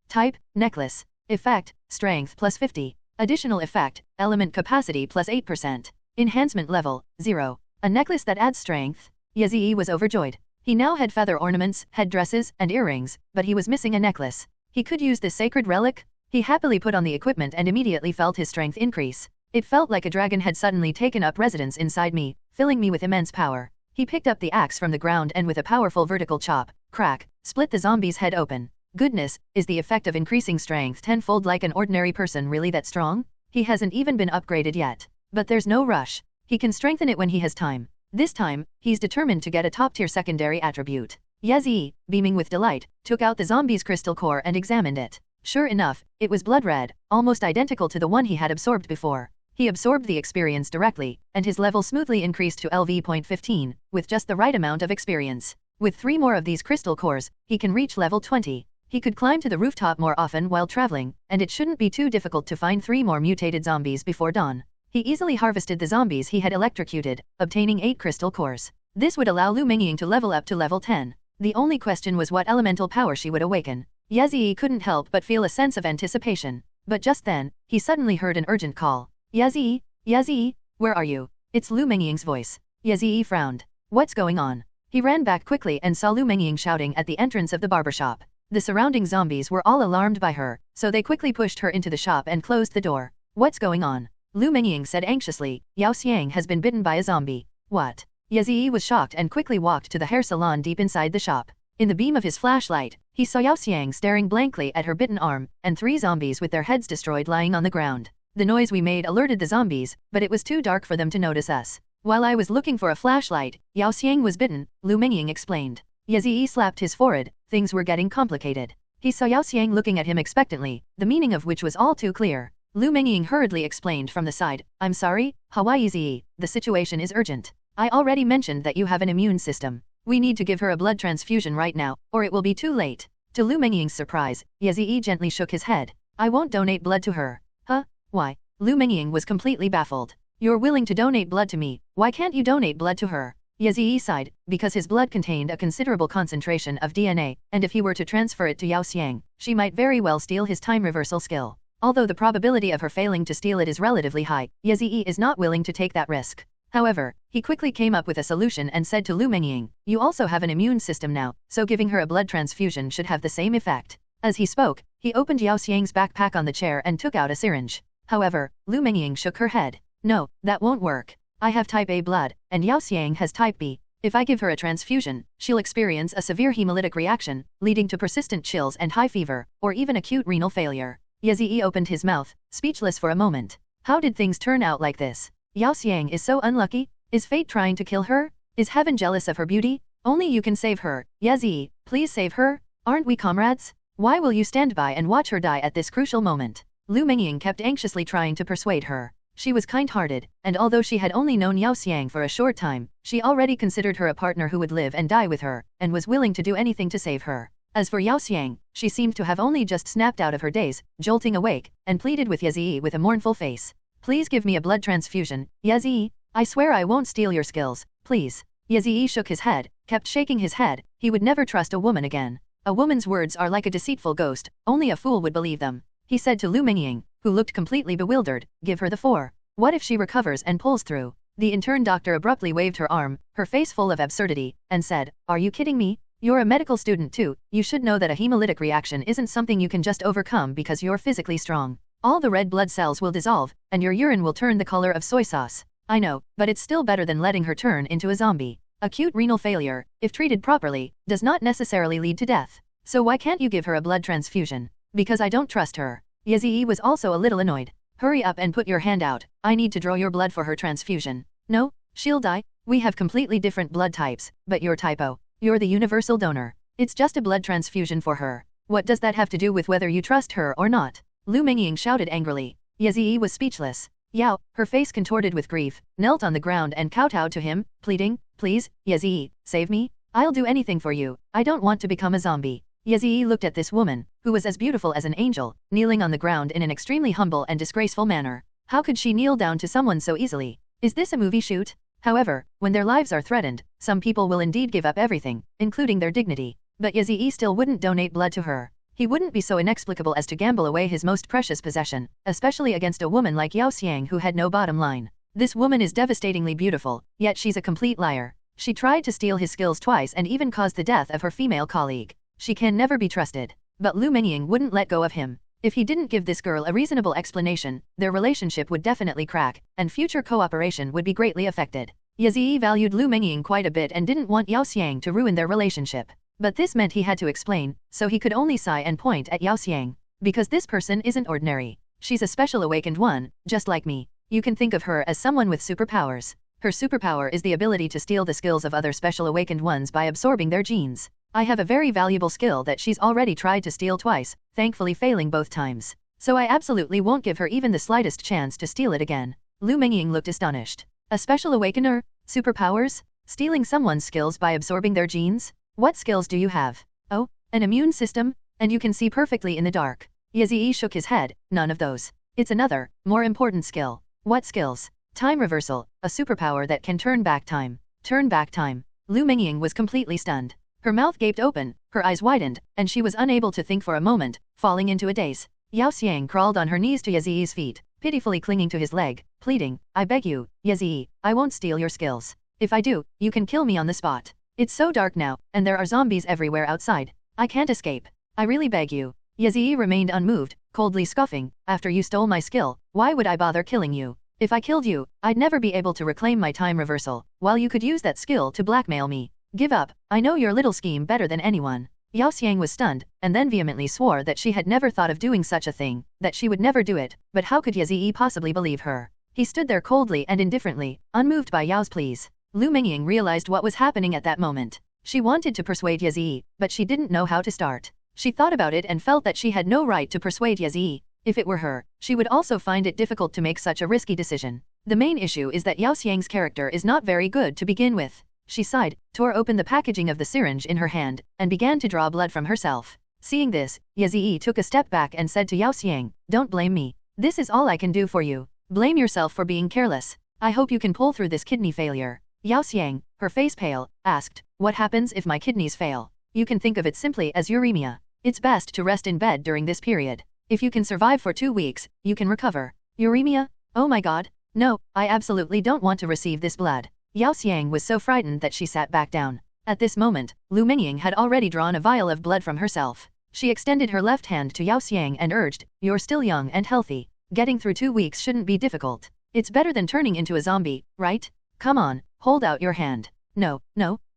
Type, necklace. Effect, strength plus 50. Additional effect, element capacity plus 8%. Enhancement level, 0. A necklace that adds strength? Yezee was overjoyed. He now had feather ornaments, headdresses, and earrings, but he was missing a necklace. He could use this sacred relic? He happily put on the equipment and immediately felt his strength increase. It felt like a dragon had suddenly taken up residence inside me, filling me with immense power. He picked up the axe from the ground and with a powerful vertical chop, crack, split the zombie's head open. Goodness, is the effect of increasing strength tenfold like an ordinary person really that strong? He hasn't even been upgraded yet. But there's no rush. He can strengthen it when he has time. This time, he's determined to get a top-tier secondary attribute. Yazzie, beaming with delight, took out the zombie's crystal core and examined it. Sure enough, it was blood red, almost identical to the one he had absorbed before. He absorbed the experience directly, and his level smoothly increased to LV.15, with just the right amount of experience. With 3 more of these crystal cores, he can reach level 20. He could climb to the rooftop more often while traveling, and it shouldn't be too difficult to find 3 more mutated zombies before dawn. He easily harvested the zombies he had electrocuted, obtaining 8 crystal cores. This would allow Lu Mingying to level up to level 10. The only question was what elemental power she would awaken. Yazzie couldn't help but feel a sense of anticipation. But just then, he suddenly heard an urgent call. Yazzie, Yazzie, where are you? It's Lu Mingying's voice. Yazzie frowned. What's going on? He ran back quickly and saw Lu Mingying shouting at the entrance of the barber shop. The surrounding zombies were all alarmed by her, so they quickly pushed her into the shop and closed the door. What's going on? Lu Mingying said anxiously. Yao Xiang has been bitten by a zombie. What? Yazzie was shocked and quickly walked to the hair salon deep inside the shop. In the beam of his flashlight, he saw Yao Xiang staring blankly at her bitten arm, and 3 zombies with their heads destroyed lying on the ground. The noise we made alerted the zombies, but it was too dark for them to notice us. While I was looking for a flashlight, Yao Xiang was bitten, Lu Mingying explained. Yazzie slapped his forehead. Things were getting complicated. He saw Yao Xiang looking at him expectantly, the meaning of which was all too clear. Lu Mingying hurriedly explained from the side, I'm sorry, Hawaii, the situation is urgent. I already mentioned that you have an immune system. We need to give her a blood transfusion right now, or it will be too late. To Lu Mingying's surprise, Yazzie gently shook his head. I won't donate blood to her. Huh? Why? Lu Mingying was completely baffled. You're willing to donate blood to me, why can't you donate blood to her? Yazzie sighed, because his blood contained a considerable concentration of DNA, and if he were to transfer it to Yao Xiang, she might very well steal his time reversal skill. Although the probability of her failing to steal it is relatively high, Yazzie is not willing to take that risk. However, he quickly came up with a solution and said to Lu Mingying, you also have an immune system now, so giving her a blood transfusion should have the same effect. As he spoke, he opened Yao Xiang's backpack on the chair and took out a syringe. However, Lu Mingying shook her head. No, that won't work. I have type A blood, and Yao Xiang has type B. If I give her a transfusion, she'll experience a severe hemolytic reaction, leading to persistent chills and high fever, or even acute renal failure. Yazzie opened his mouth, speechless for a moment. How did things turn out like this? Yao Xiang is so unlucky? Is fate trying to kill her? Is heaven jealous of her beauty? Only you can save her. Yazzie, please save her. Aren't we comrades? Why will you stand by and watch her die at this crucial moment? Lu Mingying kept anxiously trying to persuade her. She was kind-hearted, and although she had only known Yao Xiang for a short time, she already considered her a partner who would live and die with her, and was willing to do anything to save her. As for Yao Xiang, she seemed to have only just snapped out of her daze, jolting awake, and pleaded with Yazzie with a mournful face. Please give me a blood transfusion, Yazzie. I swear I won't steal your skills, please. Yazzie shook his head, kept shaking his head. He would never trust a woman again. A woman's words are like a deceitful ghost, only a fool would believe them. He said to Lu Mingying, who looked completely bewildered, give her the 4. What if she recovers and pulls through? The intern doctor abruptly waved her arm, her face full of absurdity, and said, are you kidding me? You're a medical student too, you should know that a hemolytic reaction isn't something you can just overcome because you're physically strong. All the red blood cells will dissolve, and your urine will turn the color of soy sauce. I know, but it's still better than letting her turn into a zombie. Acute renal failure, if treated properly, does not necessarily lead to death. So why can't you give her a blood transfusion? Because I don't trust her. Yazzie was also a little annoyed. Hurry up and put your hand out, I need to draw your blood for her transfusion. No, she'll die. We have completely different blood types, but you're type O. You're the universal donor. It's just a blood transfusion for her. What does that have to do with whether you trust her or not? Lu Mingying shouted angrily. Yazzie was speechless. Yao, her face contorted with grief, knelt on the ground and kowtowed to him, pleading, please, Yazzie, save me. I'll do anything for you. I don't want to become a zombie. Yazzie looked at this woman, who was as beautiful as an angel, kneeling on the ground in an extremely humble and disgraceful manner. How could she kneel down to someone so easily? Is this a movie shoot? However, when their lives are threatened, some people will indeed give up everything, including their dignity. But Yazzie still wouldn't donate blood to her. He wouldn't be so inexplicable as to gamble away his most precious possession, especially against a woman like Yao Xiang who had no bottom line. This woman is devastatingly beautiful, yet she's a complete liar. She tried to steal his skills twice and even caused the death of her female colleague. She can never be trusted. But Lu Mengying wouldn't let go of him. If he didn't give this girl a reasonable explanation, their relationship would definitely crack, and future cooperation would be greatly affected. Ye Ziyi valued Lu Mengying quite a bit and didn't want Yao Xiang to ruin their relationship. But this meant he had to explain, so he could only sigh and point at Yao Xiang. Because this person isn't ordinary. She's a special awakened one, just like me. You can think of her as someone with superpowers. Her superpower is the ability to steal the skills of other special awakened ones by absorbing their genes. I have a very valuable skill that she's already tried to steal twice, thankfully failing both times. So I absolutely won't give her even the slightest chance to steal it again. Lu Mengying looked astonished. A special awakener? Superpowers? Stealing someone's skills by absorbing their genes? What skills do you have? Oh, an immune system? And you can see perfectly in the dark. Ye Ziyi shook his head, none of those. It's another, more important skill. What skills? Time reversal, a superpower that can turn back time. Turn back time. Lu Mengying was completely stunned. Her mouth gaped open, her eyes widened, and she was unable to think for a moment, falling into a daze. Yao Xiang crawled on her knees to Ye Ziyi's feet, pitifully clinging to his leg, pleading, I beg you, Ye Ziyi, I won't steal your skills. If I do, you can kill me on the spot. It's so dark now, and there are zombies everywhere outside. I can't escape. I really beg you. Ye Ziyi remained unmoved, coldly scoffing, after you stole my skill, why would I bother killing you? If I killed you, I'd never be able to reclaim my time reversal, while you could use that skill to blackmail me. Give up, I know your little scheme better than anyone. Yao Xiang was stunned, and then vehemently swore that she had never thought of doing such a thing, that she would never do it, but how could Ye Ziyi possibly believe her? He stood there coldly and indifferently, unmoved by Yao's pleas. Lu Mengying realized what was happening at that moment. She wanted to persuade Ye Ziyi, but she didn't know how to start. She thought about it and felt that she had no right to persuade Ye Ziyi. If it were her, she would also find it difficult to make such a risky decision. The main issue is that Yao Xiang's character is not very good to begin with. She sighed, tore open the packaging of the syringe in her hand, and began to draw blood from herself. Seeing this, Ye Ziyi took a step back and said to Yao Xiang, don't blame me. This is all I can do for you. Blame yourself for being careless. I hope you can pull through this kidney failure. Yao Xiang, her face pale, asked, what happens if my kidneys fail? You can think of it simply as uremia. It's best to rest in bed during this period. If you can survive for 2 weeks, you can recover. Uremia? Oh my god. No, I absolutely don't want to receive this blood. Yao Xiang was so frightened that she sat back down. At this moment, Lu Mengying had already drawn a vial of blood from herself. She extended her left hand to Yao Xiang and urged, you're still young and healthy. Getting through 2 weeks shouldn't be difficult. It's better than turning into a zombie, right? Come on, hold out your hand. No,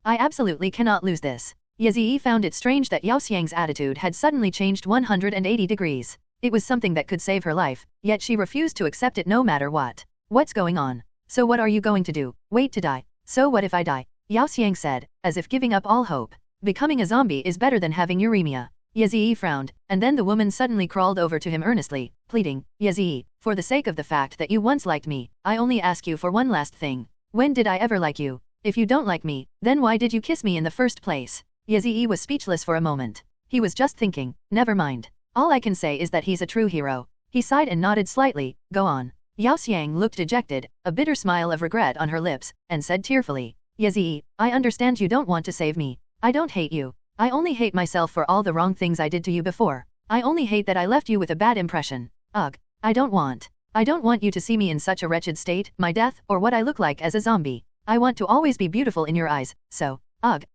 I absolutely cannot lose this. Ye Ziyi found it strange that Yao Xiang's attitude had suddenly changed 180 degrees. It was something that could save her life, yet she refused to accept it no matter what. What's going on? So what are you going to do? Wait to die? So what if I die? Yao Xiang said, as if giving up all hope. Becoming a zombie is better than having uremia. Ye Ziyi frowned, and then the woman suddenly crawled over to him earnestly, pleading, Ye Ziyi, for the sake of the fact that you once liked me, I only ask you for one last thing. When did I ever like you? If you don't like me, then why did you kiss me in the first place? Ye Ziyi was speechless for a moment. He was just thinking, never mind. All I can say is that he's a true hero. He sighed and nodded slightly, go on. Yao Xiang looked dejected, a bitter smile of regret on her lips, and said tearfully, Ye Ziyi, I understand you don't want to save me. I don't hate you. I only hate myself for all the wrong things I did to you before. I only hate that I left you with a bad impression. Ugh. I don't want you to see me in such a wretched state, my death, or what I look like as a zombie. I want to always be beautiful in your eyes, so, ugh.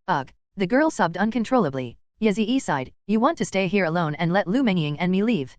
The girl sobbed uncontrollably. Ye Ziyi sighed, you want to stay here alone and let Lu Mengying and me leave.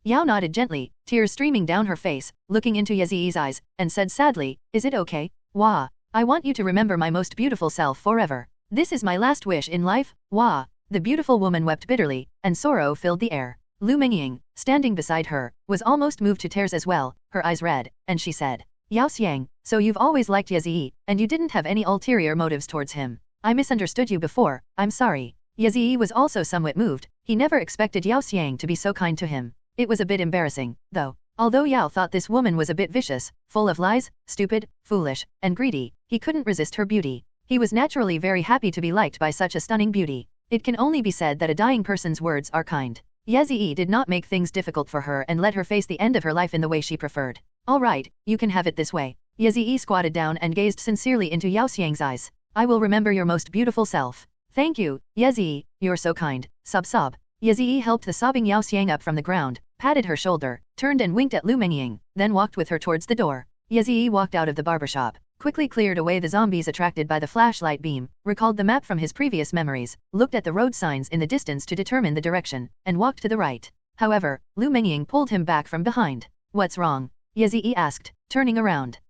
Yao nodded gently, tears streaming down her face, looking into Ye Ziyi's eyes, and said sadly, is it okay? Wah. I want you to remember my most beautiful self forever. This is my last wish in life, wah. The beautiful woman wept bitterly, and sorrow filled the air. Lu Mengying, standing beside her, was almost moved to tears as well, her eyes red, and she said, Yao Xiang, so you've always liked Ye Ziyi, and you didn't have any ulterior motives towards him. I misunderstood you before, I'm sorry. Ye Ziyi was also somewhat moved, he never expected Yao Xiang to be so kind to him. It was a bit embarrassing, though. Although Yao thought this woman was a bit vicious, full of lies, stupid, foolish, and greedy, he couldn't resist her beauty. He was naturally very happy to be liked by such a stunning beauty. It can only be said that a dying person's words are kind. Ye Ziyi did not make things difficult for her and let her face the end of her life in the way she preferred. All right, you can have it this way. Ye Ziyi squatted down and gazed sincerely into Yao Xiang's eyes. I will remember your most beautiful self. Thank you, Ye Ziyi, you're so kind. Sob. Ye Ziyi helped the sobbing Yao Xiang up from the ground, patted her shoulder, turned and winked at Lu Mengying, then walked with her towards the door. Ye Ziyi walked out of the barber shop, quickly cleared away the zombies attracted by the flashlight beam, recalled the map from his previous memories, looked at the road signs in the distance to determine the direction, and walked to the right. However, Lu Mengying pulled him back from behind. What's wrong? Ye Ziyi asked, turning around.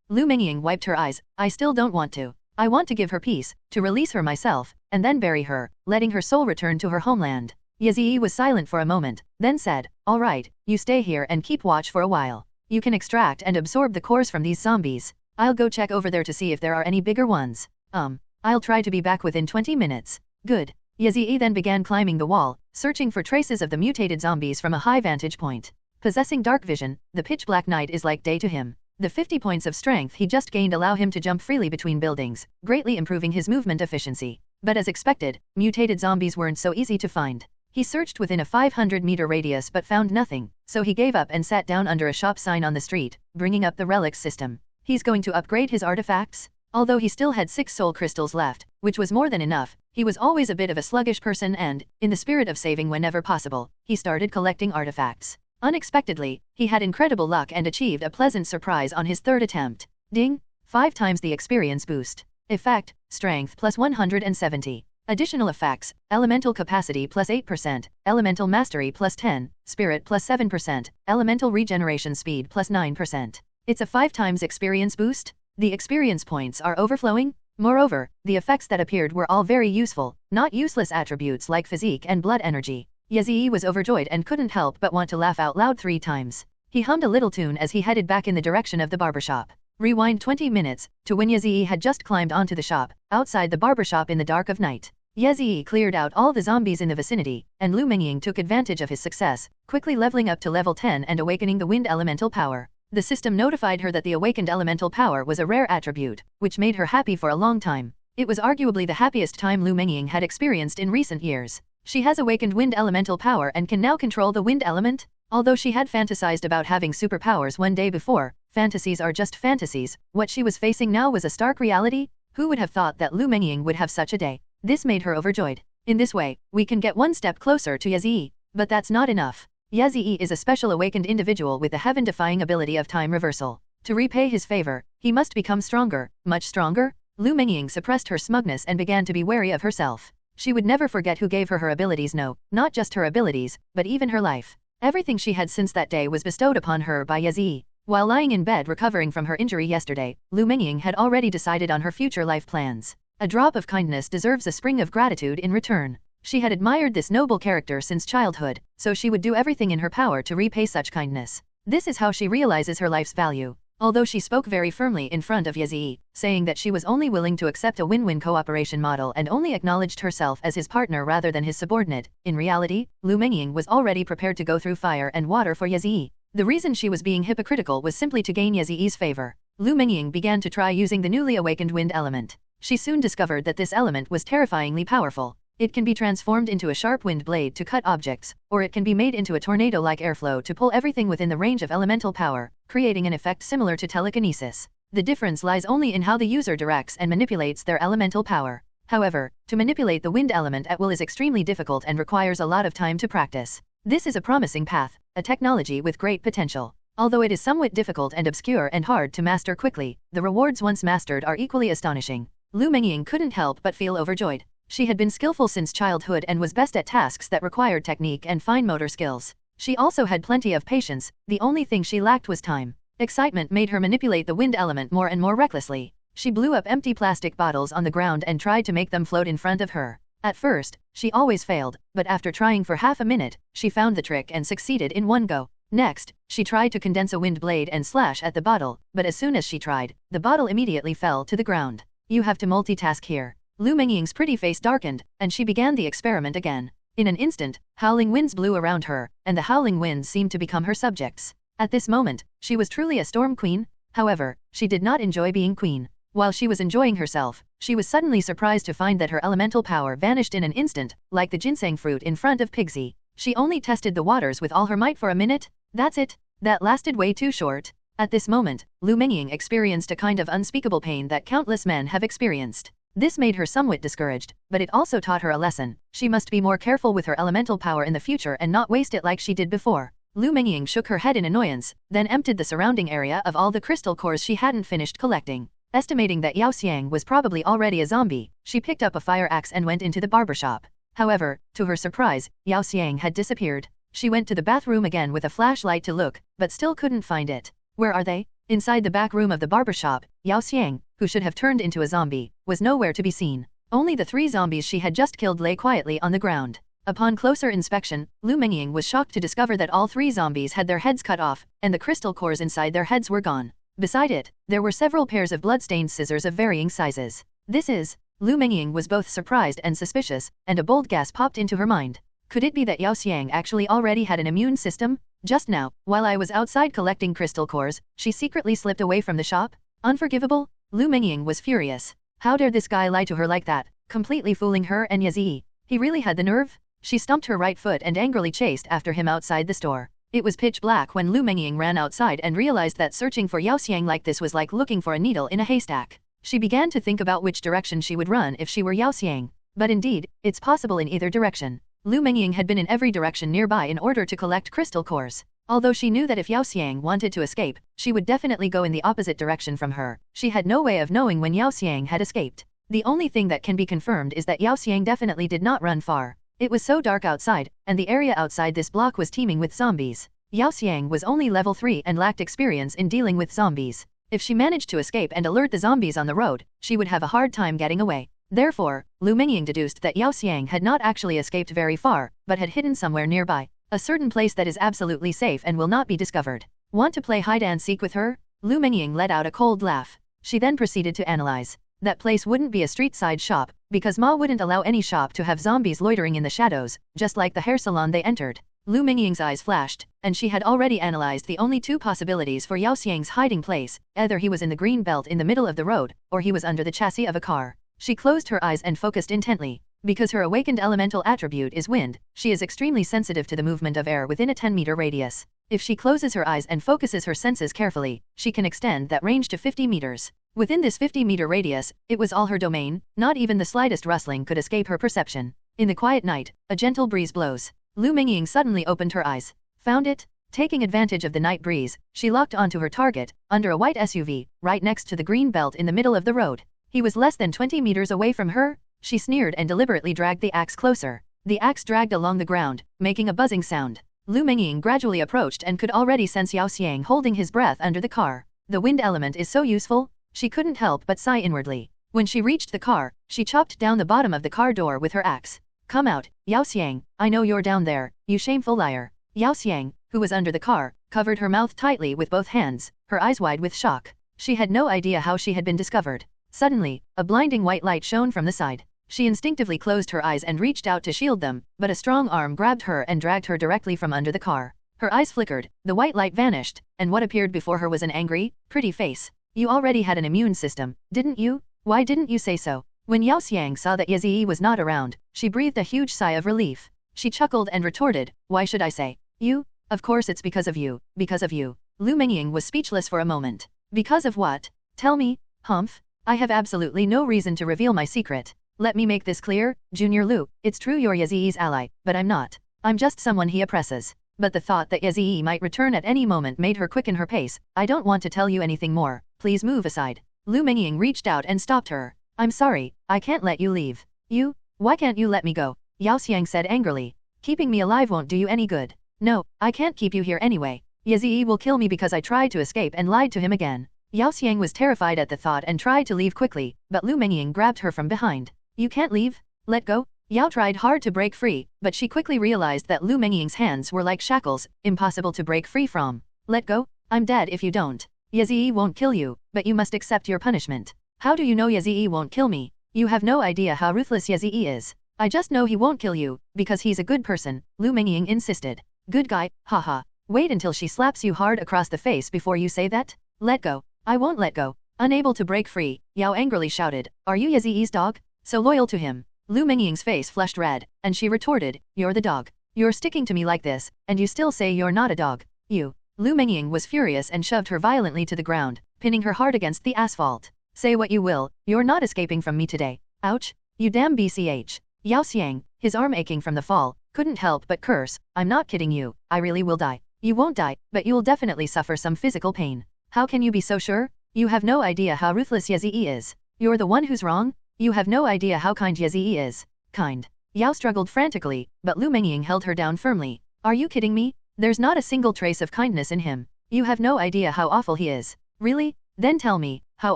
Lu Mengying wiped her eyes. I still don't want to. I want to give her peace, to release her myself, and then bury her, letting her soul return to her homeland. Ye Ziyi was silent for a moment, then said, all right, you stay here and keep watch for a while. You can extract and absorb the cores from these zombies. I'll go check over there to see if there are any bigger ones. I'll try to be back within 20 minutes. Good. Ye Ziyi then began climbing the wall, searching for traces of the mutated zombies from a high vantage point. Possessing dark vision, the pitch-black night is like day to him. The 50 points of strength he just gained allow him to jump freely between buildings, greatly improving his movement efficiency. But as expected, mutated zombies weren't so easy to find. He searched within a 500-meter radius but found nothing, so he gave up and sat down under a shop sign on the street, bringing up the relics system. He's going to upgrade his artifacts? Although he still had 6 soul crystals left, which was more than enough, he was always a bit of a sluggish person and, in the spirit of saving whenever possible, he started collecting artifacts. Unexpectedly, he had incredible luck and achieved a pleasant surprise on his 3rd attempt. Ding! 5 times the experience boost. Effect, strength plus 170. Additional effects, elemental capacity plus 8%, elemental mastery plus 10, spirit plus 7%, elemental regeneration speed plus 9%. It's a 5 times experience boost? The experience points are overflowing? Moreover, the effects that appeared were all very useful, not useless attributes like physique and blood energy. Ye Ziyi was overjoyed and couldn't help but want to laugh out loud 3 times. He hummed a little tune as he headed back in the direction of the barbershop. Rewind 20 minutes, to when Ye Ziyi had just climbed onto the shop, outside the barbershop in the dark of night. Ye Ziyi cleared out all the zombies in the vicinity, and Lu Mengying took advantage of his success, quickly leveling up to level 10 and awakening the wind elemental power. The system notified her that the awakened elemental power was a rare attribute, which made her happy for a long time. It was arguably the happiest time Lu Mengying had experienced in recent years. She has awakened wind elemental power and can now control the wind element. Although she had fantasized about having superpowers one day before, fantasies are just fantasies, what she was facing now was a stark reality. Who would have thought that Lu Mengying would have such a day? This made her overjoyed. In this way, we can get one step closer to Ye Ziyi. But that's not enough. Ye Ziyi is a special awakened individual with the heaven-defying ability of time reversal. To repay his favor, he must become stronger, much stronger. Lu Mengying suppressed her smugness and began to be wary of herself. She would never forget who gave her her abilities, no, not just her abilities, but even her life. Everything she had since that day was bestowed upon her by Ye Ziyi. While lying in bed recovering from her injury yesterday, Lu Mengying had already decided on her future life plans. A drop of kindness deserves a spring of gratitude in return. She had admired this noble character since childhood, so she would do everything in her power to repay such kindness. This is how she realizes her life's value. Although she spoke very firmly in front of Ye Ziyi, saying that she was only willing to accept a win-win cooperation model and only acknowledged herself as his partner rather than his subordinate, in reality, Lu Mengying was already prepared to go through fire and water for Ye Ziyi. The reason she was being hypocritical was simply to gain Ye Ziyi's favor. Lu Mengying began to try using the newly awakened wind element. She soon discovered that this element was terrifyingly powerful. It can be transformed into a sharp wind blade to cut objects, or it can be made into a tornado-like airflow to pull everything within the range of elemental power, creating an effect similar to telekinesis. The difference lies only in how the user directs and manipulates their elemental power. However, to manipulate the wind element at will is extremely difficult and requires a lot of time to practice. This is a promising path, a technology with great potential. Although it is somewhat difficult and obscure and hard to master quickly, the rewards once mastered are equally astonishing. Lu Mengying couldn't help but feel overjoyed. She had been skillful since childhood and was best at tasks that required technique and fine motor skills. She also had plenty of patience, the only thing she lacked was time. Excitement made her manipulate the wind element more and more recklessly. She blew up empty plastic bottles on the ground and tried to make them float in front of her. At first, she always failed, but after trying for half a minute, she found the trick and succeeded in one go. Next, she tried to condense a wind blade and slash at the bottle, but as soon as she tried, the bottle immediately fell to the ground. You have to multitask here. Lu Mengying's pretty face darkened, and she began the experiment again. In an instant, howling winds blew around her, and the howling winds seemed to become her subjects. At this moment, she was truly a storm queen. However, she did not enjoy being queen. While she was enjoying herself, she was suddenly surprised to find that her elemental power vanished in an instant, like the ginseng fruit in front of Pigsy. She only tested the waters with all her might for a minute. That's it. That lasted way too short. At this moment, Lu Mengying experienced a kind of unspeakable pain that countless men have experienced. This made her somewhat discouraged, but it also taught her a lesson. She must be more careful with her elemental power in the future and not waste it like she did before. Lu Mengying shook her head in annoyance, then emptied the surrounding area of all the crystal cores she hadn't finished collecting. Estimating that Yao Xiang was probably already a zombie, she picked up a fire axe and went into the barbershop. However, to her surprise, Yao Xiang had disappeared. She went to the bathroom again with a flashlight to look, but still couldn't find it. Where are they? Inside the back room of the barbershop, Yao Xiang, who should have turned into a zombie, was nowhere to be seen. Only the 3 zombies she had just killed lay quietly on the ground. Upon closer inspection, Lu Mengying was shocked to discover that all 3 zombies had their heads cut off, and the crystal cores inside their heads were gone. Beside it, there were several pairs of blood-stained scissors of varying sizes. Lu Mengying was both surprised and suspicious, and a bold guess popped into her mind. Could it be that Yao Xiang actually already had an immune system? Just now, while I was outside collecting crystal cores, she secretly slipped away from the shop? Unforgivable? Lu Mengying was furious. How dare this guy lie to her like that, completely fooling her and Yazii? He really had the nerve? She stumped her right foot and angrily chased after him outside the store. It was pitch black when Lu Mengying ran outside and realized that searching for Yao Xiang like this was like looking for a needle in a haystack. She began to think about which direction she would run if she were Yao Xiang. But indeed, it's possible in either direction. Lu Mengying had been in every direction nearby in order to collect crystal cores. Although she knew that if Yao Xiang wanted to escape, she would definitely go in the opposite direction from her, she had no way of knowing when Yao Xiang had escaped. The only thing that can be confirmed is that Yao Xiang definitely did not run far. It was so dark outside, and the area outside this block was teeming with zombies. Yao Xiang was only level 3 and lacked experience in dealing with zombies. If she managed to escape and alert the zombies on the road, she would have a hard time getting away. Therefore, Lu Mengying deduced that Yao Xiang had not actually escaped very far, but had hidden somewhere nearby. A certain place that is absolutely safe and will not be discovered. Want to play hide-and-seek with her? Lu Mengying let out a cold laugh. She then proceeded to analyze. That place wouldn't be a street-side shop, because Ma wouldn't allow any shop to have zombies loitering in the shadows, just like the hair salon they entered. Lu Mengying's eyes flashed, and she had already analyzed the only 2 possibilities for Yao Xiang's hiding place. Either he was in the green belt in the middle of the road, or he was under the chassis of a car. She closed her eyes and focused intently. Because her awakened elemental attribute is wind, she is extremely sensitive to the movement of air within a 10-meter radius. If she closes her eyes and focuses her senses carefully, she can extend that range to 50 meters. Within this 50-meter radius, it was all her domain, not even the slightest rustling could escape her perception. In the quiet night, a gentle breeze blows. Lu Mengying suddenly opened her eyes. Found it? Taking advantage of the night breeze, she locked onto her target, under a white SUV, right next to the green belt in the middle of the road. He was less than 20 meters away from her. She sneered and deliberately dragged the axe closer. The axe dragged along the ground, making a buzzing sound. Lu Mengying gradually approached and could already sense Yao Xiang holding his breath under the car. The wind element is so useful. She couldn't help but sigh inwardly. When she reached the car, she chopped down the bottom of the car door with her axe. Come out, Yao Xiang, I know you're down there, you shameful liar. Yao Xiang, who was under the car, covered her mouth tightly with both hands, her eyes wide with shock. She had no idea how she had been discovered. Suddenly, a blinding white light shone from the side. She instinctively closed her eyes and reached out to shield them, but a strong arm grabbed her and dragged her directly from under the car. Her eyes flickered, the white light vanished, and what appeared before her was an angry, pretty face. You already had an immune system, didn't you? Why didn't you say so? When Yao Xiang saw that Yazii was not around, she breathed a huge sigh of relief. She chuckled and retorted, why should I say? You? Of course it's because of you, because of you. Lu Mengying was speechless for a moment. Because of what? Tell me, Humph. I have absolutely no reason to reveal my secret. Let me make this clear, Junior Lu, it's true you're Yazii's ally, but I'm not. I'm just someone he oppresses. But the thought that Yazii might return at any moment made her quicken her pace. I don't want to tell you anything more, please move aside. Lu Mengying reached out and stopped her. I'm sorry, I can't let you leave. You? Why can't you let me go? Yao Xiang said angrily. Keeping me alive won't do you any good. No, I can't keep you here anyway. Yazii will kill me because I tried to escape and lied to him again. Yao Xiang was terrified at the thought and tried to leave quickly, but Lu Mengying grabbed her from behind. You can't leave? Let go? Yao tried hard to break free, but she quickly realized that Lu Mengying's hands were like shackles, impossible to break free from. Let go? I'm dead if you don't. Yazii won't kill you, but you must accept your punishment. How do you know Yazii won't kill me? You have no idea how ruthless Yazii is. I just know he won't kill you, because he's a good person, Lu Mengying insisted. Good guy, haha. Wait until she slaps you hard across the face before you say that? Let go. I won't let go. Unable to break free, Yao angrily shouted, are you Yazii's dog? So loyal to him. Lu Mengying's face flushed red, and she retorted, you're the dog. You're sticking to me like this, and you still say you're not a dog. You. Lu Mengying was furious and shoved her violently to the ground, pinning her hard against the asphalt. Say what you will, you're not escaping from me today. Ouch. You damn BCH. Yao Xiang, his arm aching from the fall, couldn't help but curse, I'm not kidding you, I really will die. You won't die, but you'll definitely suffer some physical pain. How can you be so sure? You have no idea how ruthless Yezee is. You're the one who's wrong? You have no idea how kind Yezee is. Kind. Yao struggled frantically, but Lu Mengying held her down firmly. Are you kidding me? There's not a single trace of kindness in him. You have no idea how awful he is. Really? Then tell me, how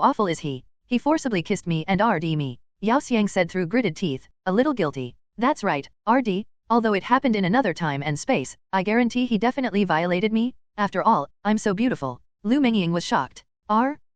awful is he? He forcibly kissed me and RD me. Yao Xiang said through gritted teeth, a little guilty. That's right, RD. Although it happened in another time and space, I guarantee he definitely violated me. After all, I'm so beautiful. Lu Mengying was shocked.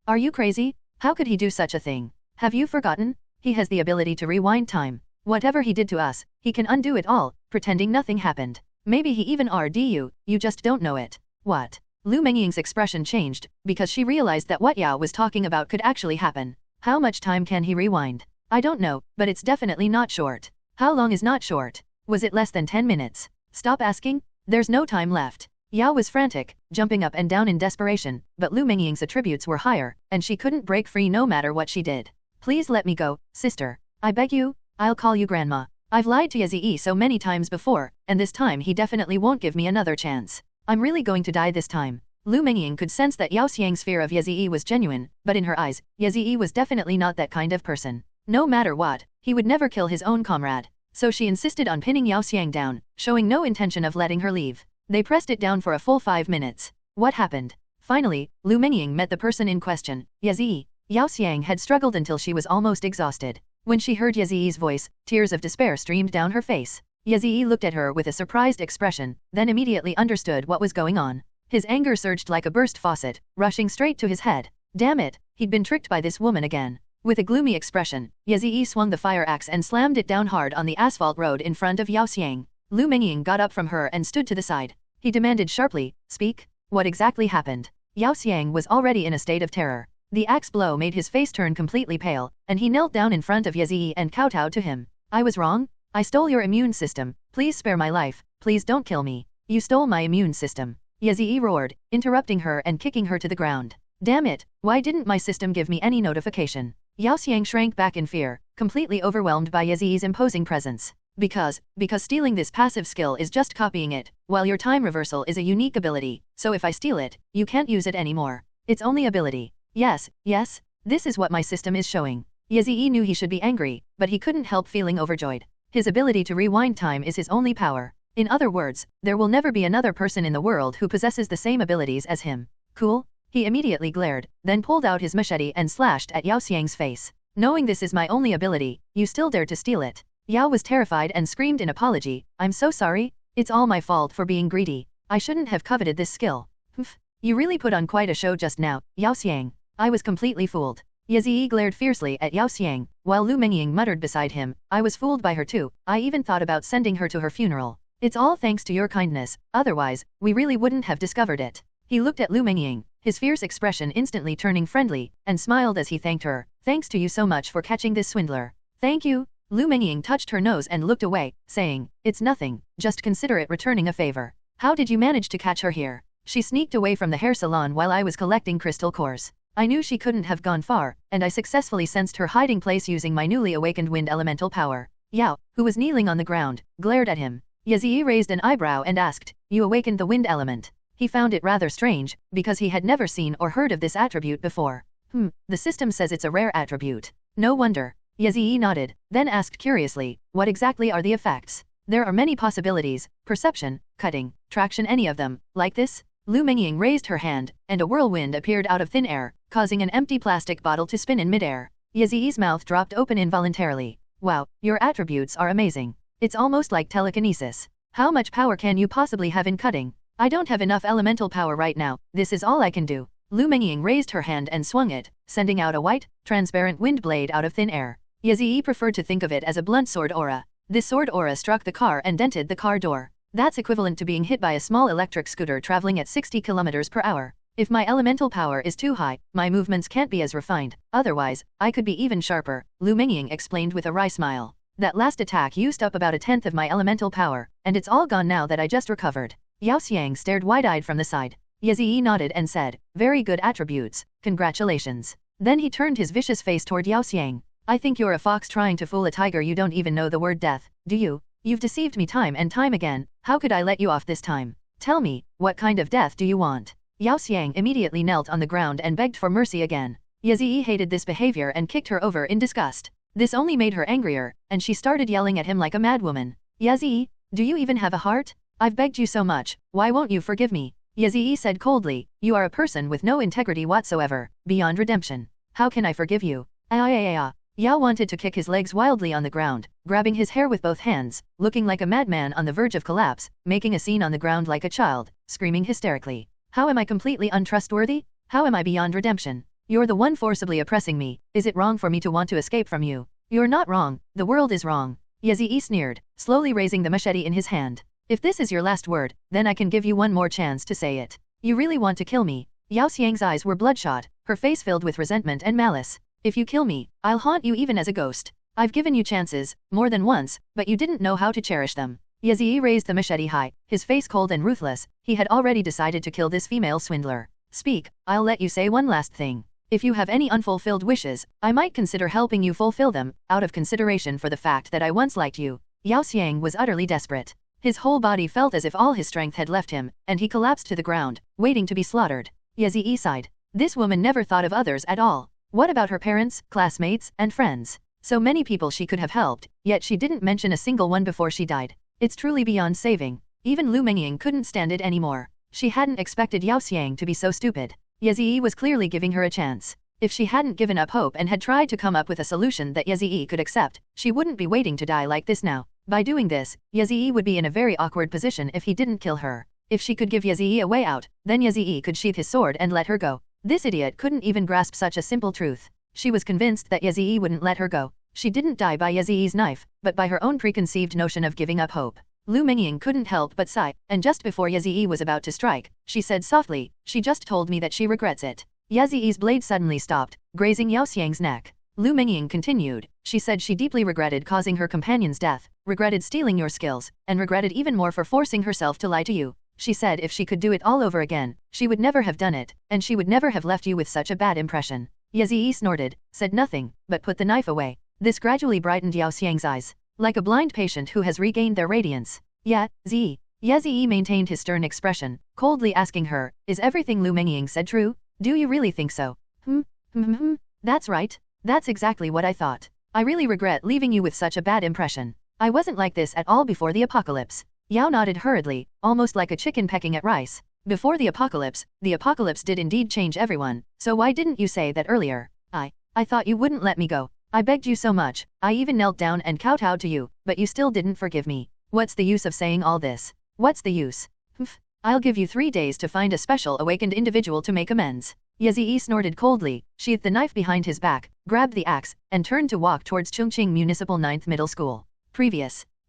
Are you crazy? How could he do such a thing? Have you forgotten? He has the ability to rewind time. Whatever he did to us, he can undo it all, pretending nothing happened. Maybe he even RD you just don't know it. What? Lu Mengying's expression changed, because she realized that what Yao was talking about could actually happen. How much time can he rewind? I don't know, but it's definitely not short. How long is not short? Was it less than 10 minutes? Stop asking. There's no time left. Yao was frantic, jumping up and down in desperation, but Lu Mengying's attributes were higher, and she couldn't break free no matter what she did. Please let me go, sister. I beg you. I'll call you grandma. I've lied to Yezee so many times before, and this time he definitely won't give me another chance. I'm really going to die this time. Lu Mengying could sense that Yao Xiang's fear of Yezee was genuine, but in her eyes, Yezee was definitely not that kind of person. No matter what, he would never kill his own comrade. So she insisted on pinning Yao Xiang down, showing no intention of letting her leave. They pressed it down for a full 5 minutes. What happened? Finally, Lu Mengying met the person in question, Yezee. Yao Xiang had struggled until she was almost exhausted. When she heard Yezee's voice, tears of despair streamed down her face. Yezee looked at her with a surprised expression, then immediately understood what was going on. His anger surged like a burst faucet, rushing straight to his head. Damn it, he'd been tricked by this woman again. With a gloomy expression, Yezee swung the fire axe and slammed it down hard on the asphalt road in front of Yao Xiang. Lu Mengying got up from her and stood to the side. He demanded sharply, speak. What exactly happened? Yao Xiang was already in a state of terror. The axe blow made his face turn completely pale, and he knelt down in front of Yezee and kowtowed to him. I was wrong. I stole your immune system. Please spare my life. Please don't kill me. You stole my immune system. Yezee roared, interrupting her and kicking her to the ground. Damn it, why didn't my system give me any notification? Yao Xiang shrank back in fear, completely overwhelmed by Yezee's imposing presence. Because stealing this passive skill is just copying it, while your time reversal is a unique ability, so if I steal it, you can't use it anymore. It's only ability. Yes, this is what my system is showing. Yezee knew he should be angry, but he couldn't help feeling overjoyed. His ability to rewind time is his only power. In other words, there will never be another person in the world who possesses the same abilities as him. Cool? He immediately glared, then pulled out his machete and slashed at Yao Xiang's face. Knowing this is my only ability, you still dare to steal it. Yao was terrified and screamed in apology, I'm so sorry. It's all my fault for being greedy. I shouldn't have coveted this skill. Humph. You really put on quite a show just now, Yao Xiang. I was completely fooled. Yezee glared fiercely at Yao Xiang, while Lu Mengying muttered beside him, I was fooled by her too. I even thought about sending her to her funeral. It's all thanks to your kindness, otherwise, we really wouldn't have discovered it. He looked at Lu Mengying, his fierce expression instantly turning friendly, and smiled as he thanked her. Thanks to you so much for catching this swindler. Thank you. Lu Mengying touched her nose and looked away, saying, it's nothing, just consider it returning a favor. How did you manage to catch her here? She sneaked away from the hair salon while I was collecting crystal cores. I knew she couldn't have gone far, and I successfully sensed her hiding place using my newly awakened wind elemental power. Yao, who was kneeling on the ground, glared at him. Yezee raised an eyebrow and asked, you awakened the wind element. He found it rather strange, because he had never seen or heard of this attribute before. The system says it's a rare attribute. No wonder. Yezee nodded, then asked curiously, what exactly are the effects? There are many possibilities, perception, cutting, traction, any of them, like this? Lu Mengying raised her hand, and a whirlwind appeared out of thin air, causing an empty plastic bottle to spin in midair. Yezee's mouth dropped open involuntarily. Wow, your attributes are amazing. It's almost like telekinesis. How much power can you possibly have in cutting? I don't have enough elemental power right now, this is all I can do. Lu Mengying raised her hand and swung it, sending out a white, transparent wind blade out of thin air. Yezee preferred to think of it as a blunt sword aura. This sword aura struck the car and dented the car door. That's equivalent to being hit by a small electric scooter traveling at 60 km per hour. If my elemental power is too high, my movements can't be as refined, otherwise, I could be even sharper, Lu Mengying explained with a wry smile. That last attack used up about a tenth of my elemental power, and it's all gone now that I just recovered. Yao Xiang stared wide-eyed from the side. Yezee nodded and said, very good attributes, congratulations. Then he turned his vicious face toward Yao Xiang. I think you're a fox trying to fool a tiger. You don't even know the word death, do you? You've deceived me time and time again, how could I let you off this time? Tell me, what kind of death do you want? Yao Xiang immediately knelt on the ground and begged for mercy again. Yazii hated this behavior and kicked her over in disgust. This only made her angrier, and she started yelling at him like a madwoman. Yazii, do you even have a heart? I've begged you so much, why won't you forgive me? Yazii said coldly, you are a person with no integrity whatsoever, beyond redemption. How can I forgive you? Yao wanted to kick his legs wildly on the ground, grabbing his hair with both hands, looking like a madman on the verge of collapse, making a scene on the ground like a child, screaming hysterically. How am I completely untrustworthy? How am I beyond redemption? You're the one forcibly oppressing me, is it wrong for me to want to escape from you? You're not wrong, the world is wrong. Yazii sneered, slowly raising the machete in his hand. If this is your last word, then I can give you one more chance to say it. You really want to kill me? Yao Xiang's eyes were bloodshot, her face filled with resentment and malice. If you kill me, I'll haunt you even as a ghost. I've given you chances, more than once, but you didn't know how to cherish them. Yazii raised the machete high, his face cold and ruthless. He had already decided to kill this female swindler. Speak, I'll let you say one last thing. If you have any unfulfilled wishes, I might consider helping you fulfill them, out of consideration for the fact that I once liked you. Yao Xiang was utterly desperate. His whole body felt as if all his strength had left him, and he collapsed to the ground, waiting to be slaughtered. Yazii sighed. This woman never thought of others at all. What about her parents, classmates, and friends? So many people she could have helped, yet she didn't mention a single one before she died. It's truly beyond saving. Even Lu Mengying couldn't stand it anymore. She hadn't expected Yao Xiang to be so stupid. Yazii was clearly giving her a chance. If she hadn't given up hope and had tried to come up with a solution that Yazii could accept, she wouldn't be waiting to die like this now. By doing this, Yazii would be in a very awkward position if he didn't kill her. If she could give Yazii a way out, then Yazii could sheath his sword and let her go. This idiot couldn't even grasp such a simple truth. She was convinced that Yazii wouldn't let her go. She didn't die by Yazii's knife, but by her own preconceived notion of giving up hope. Lu Mengying couldn't help but sigh, and just before Yazii was about to strike, she said softly, she just told me that she regrets it. Yazii's blade suddenly stopped, grazing Yao Xiang's neck. Lu Mengying continued, she said she deeply regretted causing her companion's death, regretted stealing your skills, and regretted even more for forcing herself to lie to you. She said if she could do it all over again, she would never have done it, and she would never have left you with such a bad impression. Yazii snorted, said nothing, but put the knife away. This gradually brightened Yao Xiang's eyes, like a blind patient who has regained their radiance. Yeah, Zi. Yazii maintained his stern expression, coldly asking her, is everything Lu Mengying said true? Do you really think so? That's right. That's exactly what I thought. I really regret leaving you with such a bad impression. I wasn't like this at all before the apocalypse. Yao nodded hurriedly, almost like a chicken pecking at rice. Before the apocalypse did indeed change everyone, so why didn't you say that earlier? I thought you wouldn't let me go. I begged you so much, I even knelt down and kowtowed to you, but you still didn't forgive me. What's the use of saying all this? What's the use? I'll give you 3 days to find a special awakened individual to make amends. Yazii snorted coldly, sheathed the knife behind his back, grabbed the axe, and turned to walk towards Chongqing Municipal 9th Middle School.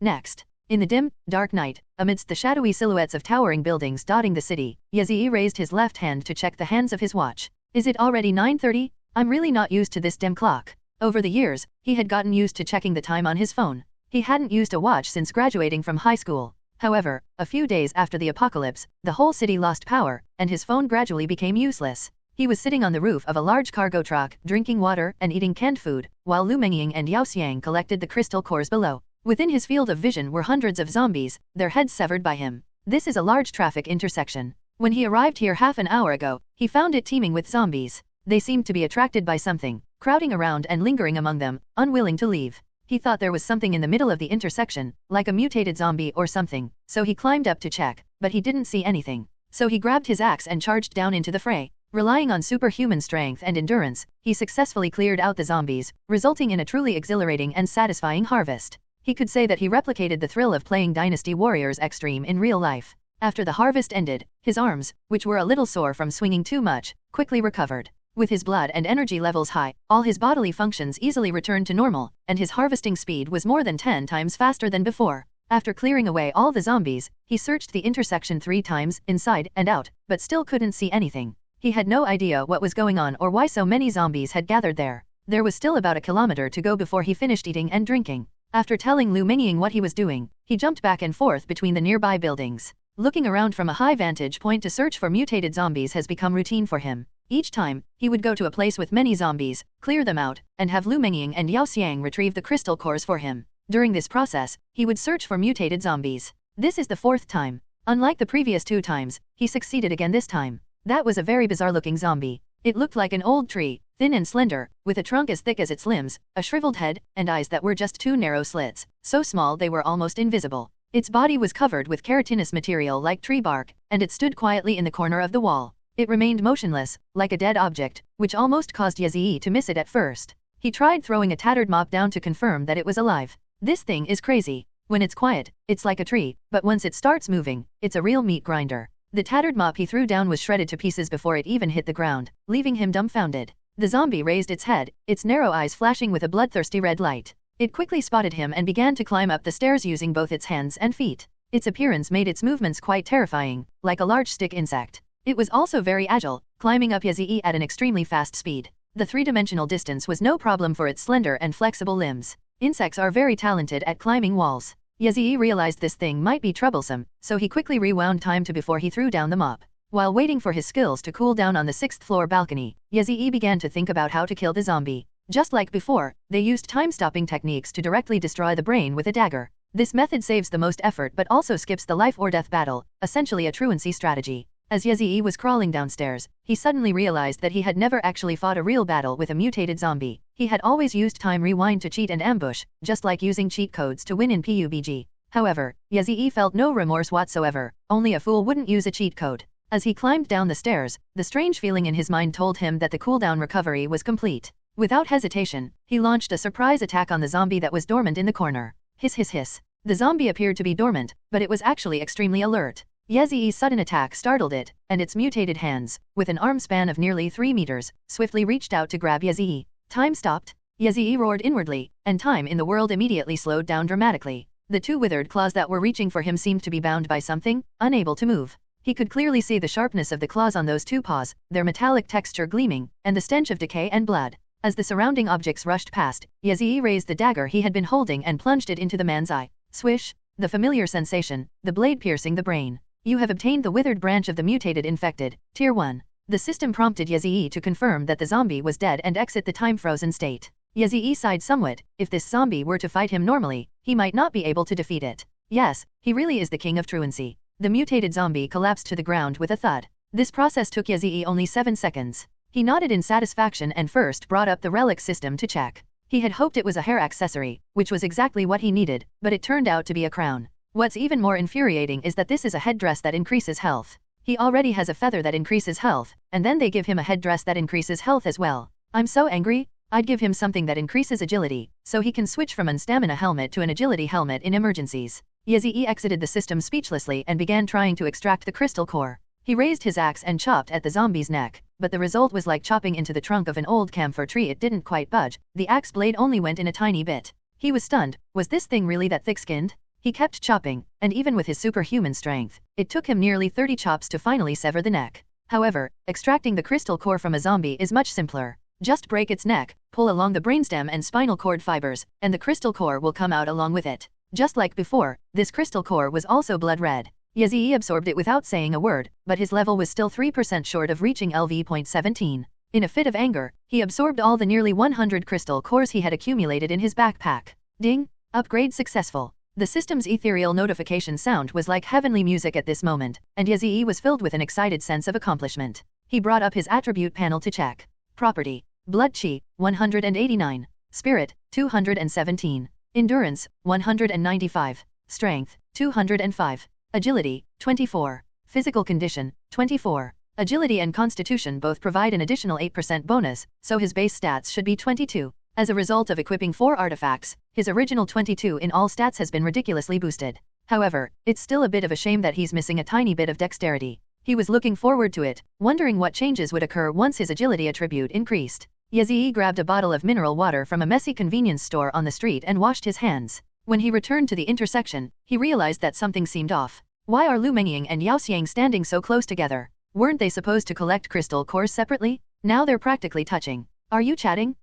Next. In the dim, dark night, amidst the shadowy silhouettes of towering buildings dotting the city, Yazii raised his left hand to check the hands of his watch. Is it already 9:30? I'm really not used to this dim clock. Over the years, he had gotten used to checking the time on his phone. He hadn't used a watch since graduating from high school. However, a few days after the apocalypse, the whole city lost power, and his phone gradually became useless. He was sitting on the roof of a large cargo truck, drinking water and eating canned food, while Lu Mengying and Yao Xiang collected the crystal cores below. Within his field of vision were hundreds of zombies, their heads severed by him. This is a large traffic intersection. When he arrived here half an hour ago, he found it teeming with zombies. They seemed to be attracted by something, crowding around and lingering among them, unwilling to leave. He thought there was something in the middle of the intersection, like a mutated zombie or something, so he climbed up to check, but he didn't see anything. So he grabbed his axe and charged down into the fray. Relying on superhuman strength and endurance, he successfully cleared out the zombies, resulting in a truly exhilarating and satisfying harvest. He could say that he replicated the thrill of playing Dynasty Warriors Extreme in real life. After the harvest ended, his arms, which were a little sore from swinging too much, quickly recovered. With his blood and energy levels high, all his bodily functions easily returned to normal, and his harvesting speed was more than 10 times faster than before. After clearing away all the zombies, he searched the intersection 3 times, inside and out, but still couldn't see anything. He had no idea what was going on or why so many zombies had gathered there. There was still about a kilometer to go before he finished eating and drinking. After telling Lu Mengying what he was doing, he jumped back and forth between the nearby buildings. Looking around from a high vantage point to search for mutated zombies has become routine for him. Each time, he would go to a place with many zombies, clear them out, and have Lu Mengying and Yao Xiang retrieve the crystal cores for him. During this process, he would search for mutated zombies. This is the 4th time. Unlike the previous 2 times, he succeeded again this time. That was a very bizarre-looking zombie. It looked like an old tree, thin and slender, with a trunk as thick as its limbs, a shriveled head, and eyes that were just two narrow slits, so small they were almost invisible. Its body was covered with keratinous material like tree bark, and it stood quietly in the corner of the wall. It remained motionless, like a dead object, which almost caused Yazii to miss it at first. He tried throwing a tattered mop down to confirm that it was alive. This thing is crazy. When it's quiet, it's like a tree, but once it starts moving, it's a real meat grinder. The tattered mop he threw down was shredded to pieces before it even hit the ground, leaving him dumbfounded. The zombie raised its head, its narrow eyes flashing with a bloodthirsty red light. It quickly spotted him and began to climb up the stairs using both its hands and feet. Its appearance made its movements quite terrifying, like a large stick insect. It was also very agile, climbing up Yazii at an extremely fast speed. The three-dimensional distance was no problem for its slender and flexible limbs. Insects are very talented at climbing walls. Yazii realized this thing might be troublesome, so he quickly rewound time to before he threw down the mop. While waiting for his skills to cool down on the 6th floor balcony, Yazii began to think about how to kill the zombie. Just like before, they used time-stopping techniques to directly destroy the brain with a dagger. This method saves the most effort but also skips the life or death battle, essentially a truancy strategy. As Yazii was crawling downstairs, he suddenly realized that he had never actually fought a real battle with a mutated zombie. He had always used time rewind to cheat and ambush, just like using cheat codes to win in PUBG. However, Yazii felt no remorse whatsoever, only a fool wouldn't use a cheat code. As he climbed down the stairs, the strange feeling in his mind told him that the cooldown recovery was complete. Without hesitation, he launched a surprise attack on the zombie that was dormant in the corner. Hiss hiss hiss. The zombie appeared to be dormant, but it was actually extremely alert. Yazii's sudden attack startled it, and its mutated hands, with an arm span of nearly 3 meters, swiftly reached out to grab Yazii. Time stopped. Yazii roared inwardly, and time in the world immediately slowed down dramatically. The two withered claws that were reaching for him seemed to be bound by something, unable to move. He could clearly see the sharpness of the claws on those two paws, their metallic texture gleaming, and the stench of decay and blood. As the surrounding objects rushed past, Yazii raised the dagger he had been holding and plunged it into the man's eye. Swish! The familiar sensation, the blade piercing the brain. You have obtained the withered branch of the mutated infected, Tier 1. The system prompted Yazii to confirm that the zombie was dead and exit the time-frozen state. Yazii sighed somewhat. If this zombie were to fight him normally, he might not be able to defeat it. Yes, he really is the king of truancy. The mutated zombie collapsed to the ground with a thud. This process took Yazii only 7 seconds. He nodded in satisfaction and first brought up the relic system to check. He had hoped it was a hair accessory, which was exactly what he needed, but it turned out to be a crown. What's even more infuriating is that this is a headdress that increases health. He already has a feather that increases health, and then they give him a headdress that increases health as well. I'm so angry. I'd give him something that increases agility, so he can switch from an stamina helmet to an agility helmet in emergencies. Yazii exited the system speechlessly and began trying to extract the crystal core. He raised his axe and chopped at the zombie's neck, but the result was like chopping into the trunk of an old camphor tree. It didn't quite budge, the axe blade only went in a tiny bit. He was stunned. Was this thing really that thick-skinned? He kept chopping, and even with his superhuman strength, it took him nearly 30 chops to finally sever the neck. However, extracting the crystal core from a zombie is much simpler. Just break its neck, pull along the brainstem and spinal cord fibers, and the crystal core will come out along with it. Just like before, this crystal core was also blood red. Yazii absorbed it without saying a word, but his level was still 3% short of reaching LV.17. In a fit of anger, he absorbed all the nearly 100 crystal cores he had accumulated in his backpack. Ding! Upgrade successful. The system's ethereal notification sound was like heavenly music at this moment, and Yazii was filled with an excited sense of accomplishment. He brought up his attribute panel to check. Property. Blood Chi, 189. Spirit, 217. Endurance, 195. Strength, 205. Agility, 24. Physical condition, 24. Agility and Constitution both provide an additional 8% bonus, so his base stats should be 22. As a result of equipping 4 artifacts, his original 22 in all stats has been ridiculously boosted. However, it's still a bit of a shame that he's missing a tiny bit of dexterity. He was looking forward to it, wondering what changes would occur once his agility attribute increased. Yazii grabbed a bottle of mineral water from a messy convenience store on the street and washed his hands. When he returned to the intersection, he realized that something seemed off. Why are Lu Mengying and Yao Xiang standing so close together? Weren't they supposed to collect crystal cores separately? Now they're practically touching. Are you chatting?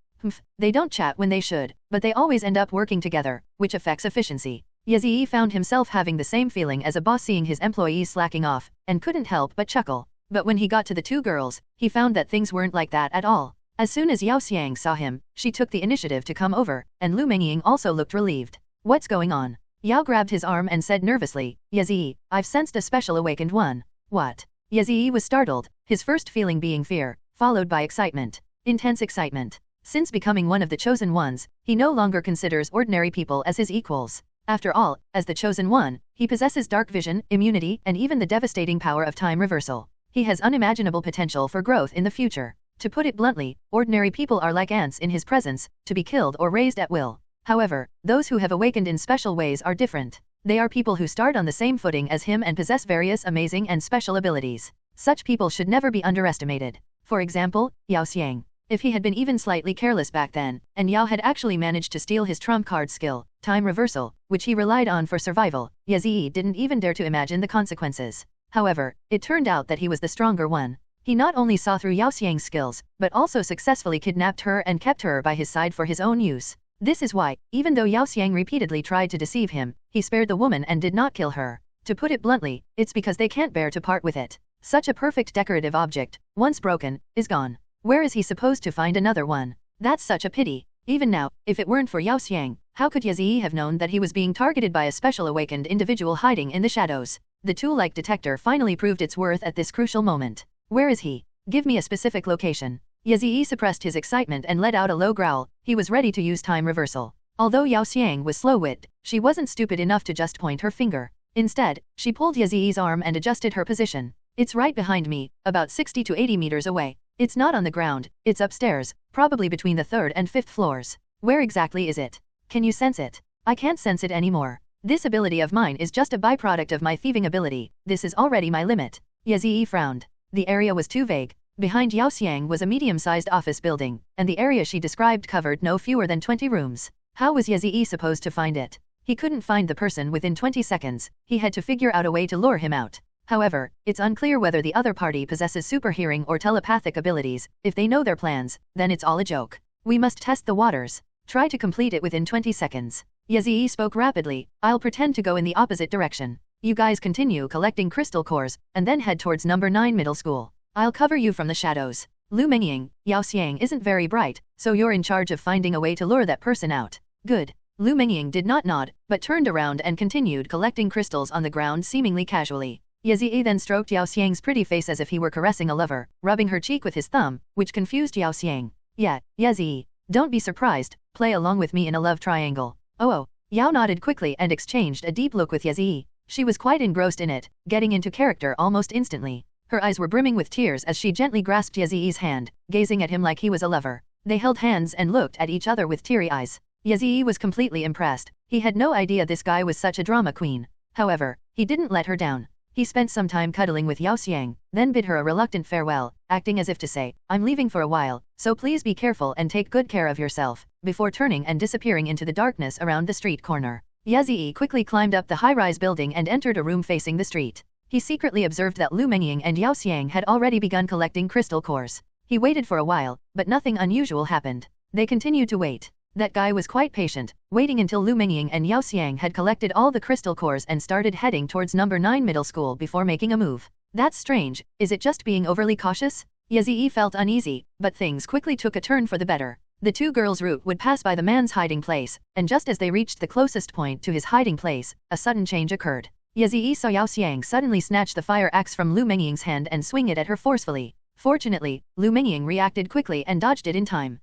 They don't chat when they should, but they always end up working together, which affects efficiency. Yazii found himself having the same feeling as a boss seeing his employees slacking off, and couldn't help but chuckle. But when he got to the two girls, he found that things weren't like that at all. As soon as Yao Xiang saw him, she took the initiative to come over, and Lu Mengying also looked relieved. What's going on? Yao grabbed his arm and said nervously, Yazii, I've sensed a special awakened one. What? Ye Ziyi was startled, his first feeling being fear, followed by excitement. Intense excitement. Since becoming one of the chosen ones, he no longer considers ordinary people as his equals. After all, as the chosen one, he possesses dark vision, immunity, and even the devastating power of time reversal. He has unimaginable potential for growth in the future. To put it bluntly, ordinary people are like ants in his presence, to be killed or raised at will. However, those who have awakened in special ways are different. They are people who start on the same footing as him and possess various amazing and special abilities. Such people should never be underestimated. For example, Yao Xiang. If he had been even slightly careless back then, and Yao had actually managed to steal his trump card skill, time reversal, which he relied on for survival, Ye Ziyi didn't even dare to imagine the consequences. However, it turned out that he was the stronger one. He not only saw through Yao Xiang's skills, but also successfully kidnapped her and kept her by his side for his own use. This is why, even though Yao Xiang repeatedly tried to deceive him, he spared the woman and did not kill her. To put it bluntly, it's because they can't bear to part with it. Such a perfect decorative object, once broken, is gone. Where is he supposed to find another one? That's such a pity. Even now, if it weren't for Yao Xiang, how could Ye Ziyi have known that he was being targeted by a special awakened individual hiding in the shadows? The tool-like detector finally proved its worth at this crucial moment. Where is he? Give me a specific location. Ye Ziyi suppressed his excitement and let out a low growl. He was ready to use time reversal. Although Yao Xiang was slow-witted, she wasn't stupid enough to just point her finger. Instead, she pulled Ye Ziyi's arm and adjusted her position. It's right behind me, about 60 to 80 meters away. It's not on the ground, it's upstairs, probably between the 3rd and 5th floors. Where exactly is it? Can you sense it? I can't sense it anymore. This ability of mine is just a byproduct of my thieving ability. This is already my limit. Ye Ziyi frowned. The area was too vague. Behind Yao Xiang was a medium-sized office building, and the area she described covered no fewer than 20 rooms. How was Ye Ziyi supposed to find it? He couldn't find the person within 20 seconds. He had to figure out a way to lure him out. However, it's unclear whether the other party possesses super hearing or telepathic abilities. If they know their plans, then it's all a joke. We must test the waters. Try to complete it within 20 seconds. Ye Ziyi spoke rapidly. I'll pretend to go in the opposite direction. You guys continue collecting crystal cores, and then head towards number 9 middle school. I'll cover you from the shadows. Lu Mengying, Yao Xiang isn't very bright, so you're in charge of finding a way to lure that person out. Good. Lu Mengying did not nod, but turned around and continued collecting crystals on the ground seemingly casually. Ye Ziyi then stroked Yao Xiang's pretty face as if he were caressing a lover, rubbing her cheek with his thumb, which confused Yao Xiang. Yeah, Ye Ziyi. Don't be surprised, play along with me in a love triangle. Oh. Yao nodded quickly and exchanged a deep look with Ye Ziyi. She was quite engrossed in it, getting into character almost instantly. Her eyes were brimming with tears as she gently grasped Ye Ziyi's hand, gazing at him like he was a lover. They held hands and looked at each other with teary eyes. Ye Ziyi was completely impressed. He had no idea this guy was such a drama queen. However, he didn't let her down. He spent some time cuddling with Yao Xiang, then bid her a reluctant farewell, acting as if to say, I'm leaving for a while, so please be careful and take good care of yourself, before turning and disappearing into the darkness around the street corner. Ye Ziyi quickly climbed up the high-rise building and entered a room facing the street. He secretly observed that Lu Mengying and Yao Xiang had already begun collecting crystal cores. He waited for a while, but nothing unusual happened. They continued to wait. That guy was quite patient, waiting until Lu Mengying and Yao Xiang had collected all the crystal cores and started heading towards number 9 middle school before making a move. That's strange, is it just being overly cautious? Ye Ziyi felt uneasy, but things quickly took a turn for the better. The two girls' route would pass by the man's hiding place, and just as they reached the closest point to his hiding place, a sudden change occurred. Ye Ziyi saw Yao Xiang suddenly snatch the fire axe from Lu Mengying's hand and swing it at her forcefully. Fortunately, Lu Mengying reacted quickly and dodged it in time.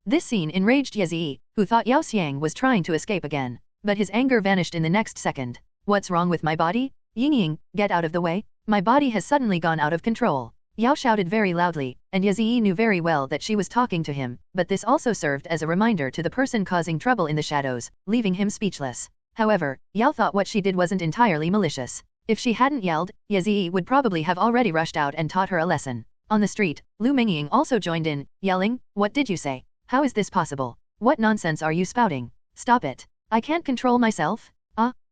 This scene enraged Ye Ziyi, who thought Yao Xiang was trying to escape again. But his anger vanished in the next second. What's wrong with my body? Yingying, get out of the way. My body has suddenly gone out of control. Yao shouted very loudly, and Ye Ziyi knew very well that she was talking to him, but this also served as a reminder to the person causing trouble in the shadows, leaving him speechless. However, Yao thought what she did wasn't entirely malicious. If she hadn't yelled, Ye Ziyi would probably have already rushed out and taught her a lesson. On the street, Lu Mengying also joined in, yelling, "What did you say? How is this possible? What nonsense are you spouting? Stop it. I can't control myself?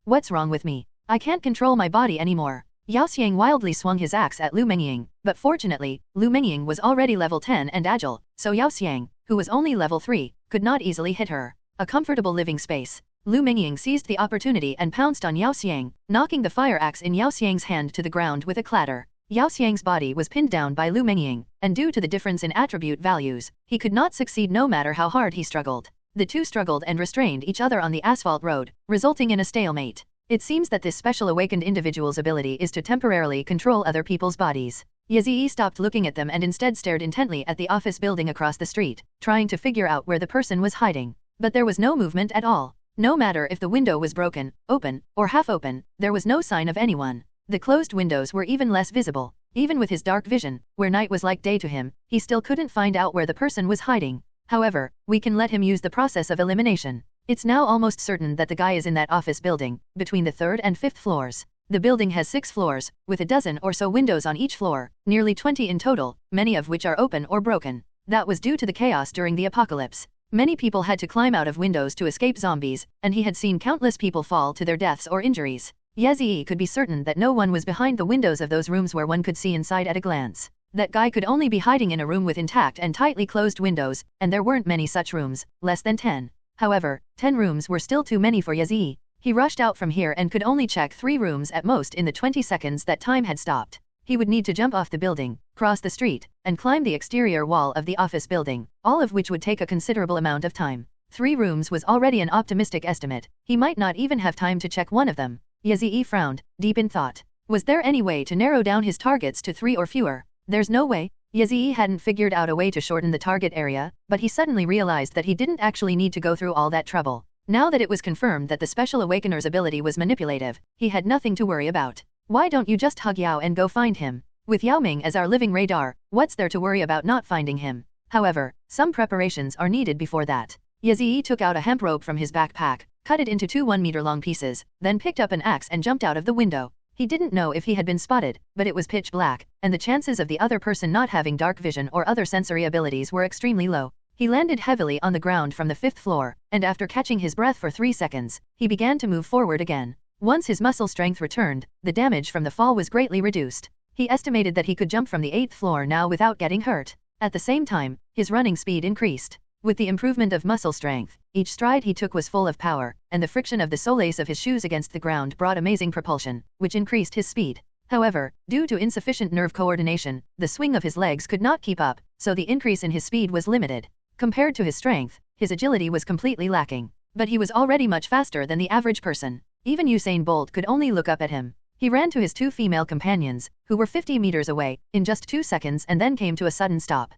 What's wrong with me? I can't control my body anymore." Yao Xiang wildly swung his axe at Lu Mengying, but fortunately, Lu Mengying was already level 10 and agile, so Yao Xiang, who was only level 3, could not easily hit her. A comfortable living space. Lu Mengying seized the opportunity and pounced on Yao Xiang, knocking the fire axe in Yao Xiang's hand to the ground with a clatter. Yao Xiang's body was pinned down by Lu Mengying, and due to the difference in attribute values, he could not succeed no matter how hard he struggled. The two struggled and restrained each other on the asphalt road, resulting in a stalemate. It seems that this special awakened individual's ability is to temporarily control other people's bodies. Yazii stopped looking at them and instead stared intently at the office building across the street, trying to figure out where the person was hiding. But there was no movement at all. No matter if the window was broken, open, or half open, there was no sign of anyone. The closed windows were even less visible. Even with his dark vision, where night was like day to him, he still couldn't find out where the person was hiding. However, we can let him use the process of elimination. It's now almost certain that the guy is in that office building, between the 3rd and 5th floors. The building has 6 floors, with a dozen or so windows on each floor, nearly 20 in total, many of which are open or broken. That was due to the chaos during the apocalypse. Many people had to climb out of windows to escape zombies, and he had seen countless people fall to their deaths or injuries. Yazii could be certain that no one was behind the windows of those rooms where one could see inside at a glance. That guy could only be hiding in a room with intact and tightly closed windows, and there weren't many such rooms, less than 10. However, 10 rooms were still too many for Yazii. He rushed out from here and could only check 3 rooms at most in the 20 seconds that time had stopped. He would need to jump off the building, cross the street, and climb the exterior wall of the office building, all of which would take a considerable amount of time. 3 rooms was already an optimistic estimate. He might not even have time to check one of them. Yazii frowned, deep in thought. Was there any way to narrow down his targets to 3 or fewer? There's no way. Yazii hadn't figured out a way to shorten the target area, but he suddenly realized that he didn't actually need to go through all that trouble. Now that it was confirmed that the Special Awakener's ability was manipulative, he had nothing to worry about. Why don't you just hug Yao and go find him? With Yao Ming as our living radar, what's there to worry about not finding him? However, some preparations are needed before that. Yazii took out a hemp rope from his backpack, cut it into 2 1-meter-long pieces, then picked up an axe and jumped out of the window. He didn't know if he had been spotted, but it was pitch black, and the chances of the other person not having dark vision or other sensory abilities were extremely low. He landed heavily on the ground from the 5th floor, and after catching his breath for 3 seconds, he began to move forward again. Once his muscle strength returned, the damage from the fall was greatly reduced. He estimated that he could jump from the 8th floor now without getting hurt. At the same time, his running speed increased. With the improvement of muscle strength, each stride he took was full of power, and the friction of the soles of his shoes against the ground brought amazing propulsion, which increased his speed. However, due to insufficient nerve coordination, the swing of his legs could not keep up, so the increase in his speed was limited. Compared to his strength, his agility was completely lacking. But he was already much faster than the average person. Even Usain Bolt could only look up at him. He ran to his 2 female companions, who were 50 meters away, in just 2 seconds and then came to a sudden stop.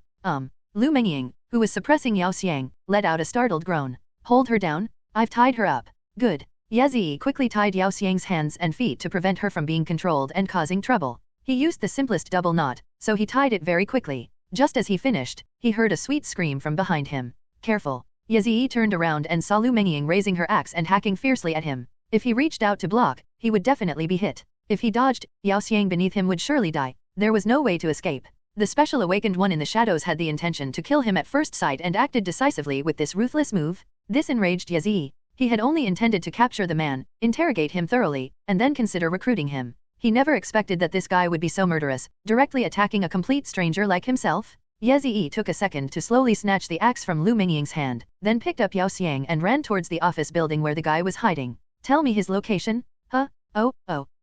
Lu Mengying, who was suppressing Yao Xiang, let out a startled groan. Hold her down? I've tied her up. Good. Yazii quickly tied Yao Xiang's hands and feet to prevent her from being controlled and causing trouble. He used the simplest double knot, so he tied it very quickly. Just as he finished, he heard a sweet scream from behind him. Careful. Yazii turned around and saw Lu Mengying raising her axe and hacking fiercely at him. If he reached out to block, he would definitely be hit. If he dodged, Yao Xiang beneath him would surely die. There was no way to escape. The special awakened one in the shadows had the intention to kill him at first sight and acted decisively with this ruthless move. This enraged Yazii. He had only intended to capture the man, interrogate him thoroughly, and then consider recruiting him. He never expected that this guy would be so murderous, directly attacking a complete stranger like himself. Yazii took a second to slowly snatch the axe from Lu Mengying's hand, then picked up Yao Xiang and ran towards the office building where the guy was hiding. Tell me his location? Huh? Oh.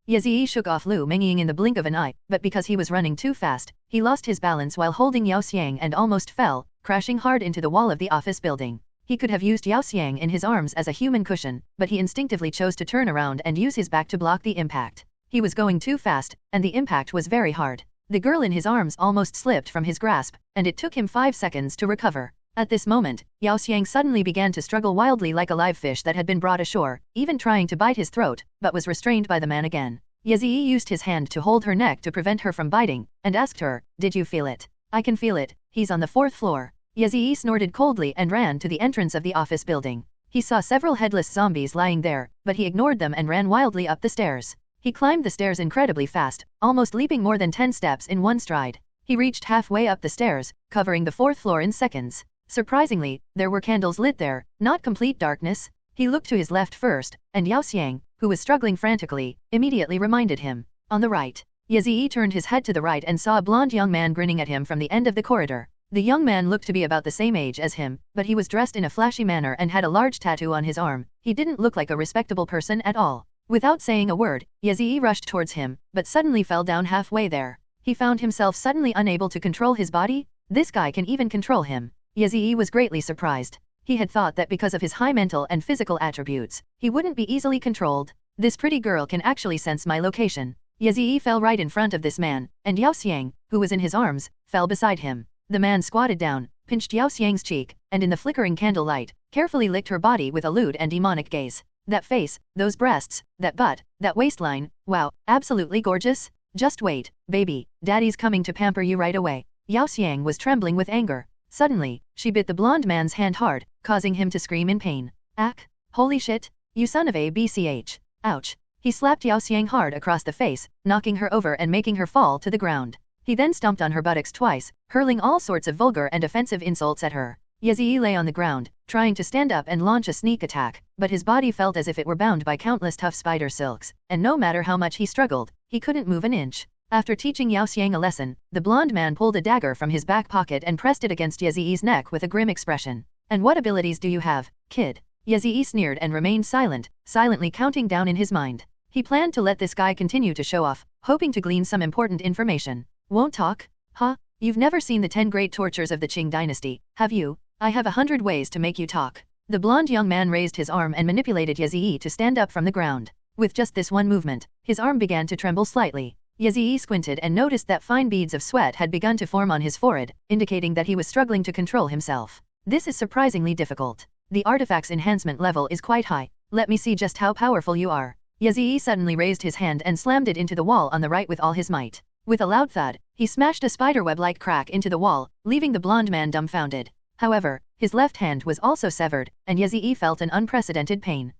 Yazii shook off Lu Mengying in the blink of an eye, but because he was running too fast, he lost his balance while holding Yao Xiang and almost fell, crashing hard into the wall of the office building. He could have used Yao Xiang in his arms as a human cushion, but he instinctively chose to turn around and use his back to block the impact. He was going too fast, and the impact was very hard. The girl in his arms almost slipped from his grasp, and it took him 5 seconds to recover. At this moment, Yao Xiang suddenly began to struggle wildly like a live fish that had been brought ashore, even trying to bite his throat, but was restrained by the man again. Yazii used his hand to hold her neck to prevent her from biting, and asked her, "Did you feel it?" "I can feel it. He's on the 4th floor." Yazii snorted coldly and ran to the entrance of the office building. He saw several headless zombies lying there, but he ignored them and ran wildly up the stairs. He climbed the stairs incredibly fast, almost leaping more than 10 steps in one stride. He reached halfway up the stairs, covering the 4th floor in seconds. Surprisingly, there were candles lit there, not complete darkness. He looked to his left first, and Yao Xiang, who was struggling frantically, immediately reminded him. On the right. Yazii turned his head to the right and saw a blonde young man grinning at him from the end of the corridor. The young man looked to be about the same age as him, but he was dressed in a flashy manner and had a large tattoo on his arm. He didn't look like a respectable person at all. Without saying a word, Yazii rushed towards him, but suddenly fell down halfway there. He found himself suddenly unable to control his body. This guy can even control him. Yazii was greatly surprised. He had thought that because of his high mental and physical attributes, he wouldn't be easily controlled. This pretty girl can actually sense my location. Yazii fell right in front of this man, and Yao Xiang, who was in his arms, fell beside him. The man squatted down, pinched Yao Xiang's cheek, and in the flickering candlelight, carefully licked her body with a lewd and demonic gaze. That face, those breasts, that butt, that waistline, wow, absolutely gorgeous. Just wait, baby, daddy's coming to pamper you right away. Yao Xiang was trembling with anger. Suddenly, she bit the blonde man's hand hard, causing him to scream in pain. Ack! Holy shit! You son of a BCH! Ouch! He slapped Yao Xiang hard across the face, knocking her over and making her fall to the ground. He then stomped on her buttocks twice, hurling all sorts of vulgar and offensive insults at her. Yazii lay on the ground, trying to stand up and launch a sneak attack, but his body felt as if it were bound by countless tough spider silks, and no matter how much he struggled, he couldn't move an inch. After teaching Yao Xiang a lesson, the blonde man pulled a dagger from his back pocket and pressed it against Yazii's neck with a grim expression. And what abilities do you have, kid? Yazii sneered and remained silent, silently counting down in his mind. He planned to let this guy continue to show off, hoping to glean some important information. Won't talk? Huh? You've never seen the 10 great tortures of the Qing dynasty, have you? I have 100 ways to make you talk. The blonde young man raised his arm and manipulated Yazii to stand up from the ground. With just this one movement, his arm began to tremble slightly. Yazii squinted and noticed that fine beads of sweat had begun to form on his forehead, indicating that he was struggling to control himself. This is surprisingly difficult. The artifact's enhancement level is quite high. Let me see just how powerful you are. Yazii suddenly raised his hand and slammed it into the wall on the right with all his might. With a loud thud, he smashed a spiderweb-like crack into the wall, leaving the blonde man dumbfounded. However, his left hand was also severed, and Yazii felt an unprecedented pain.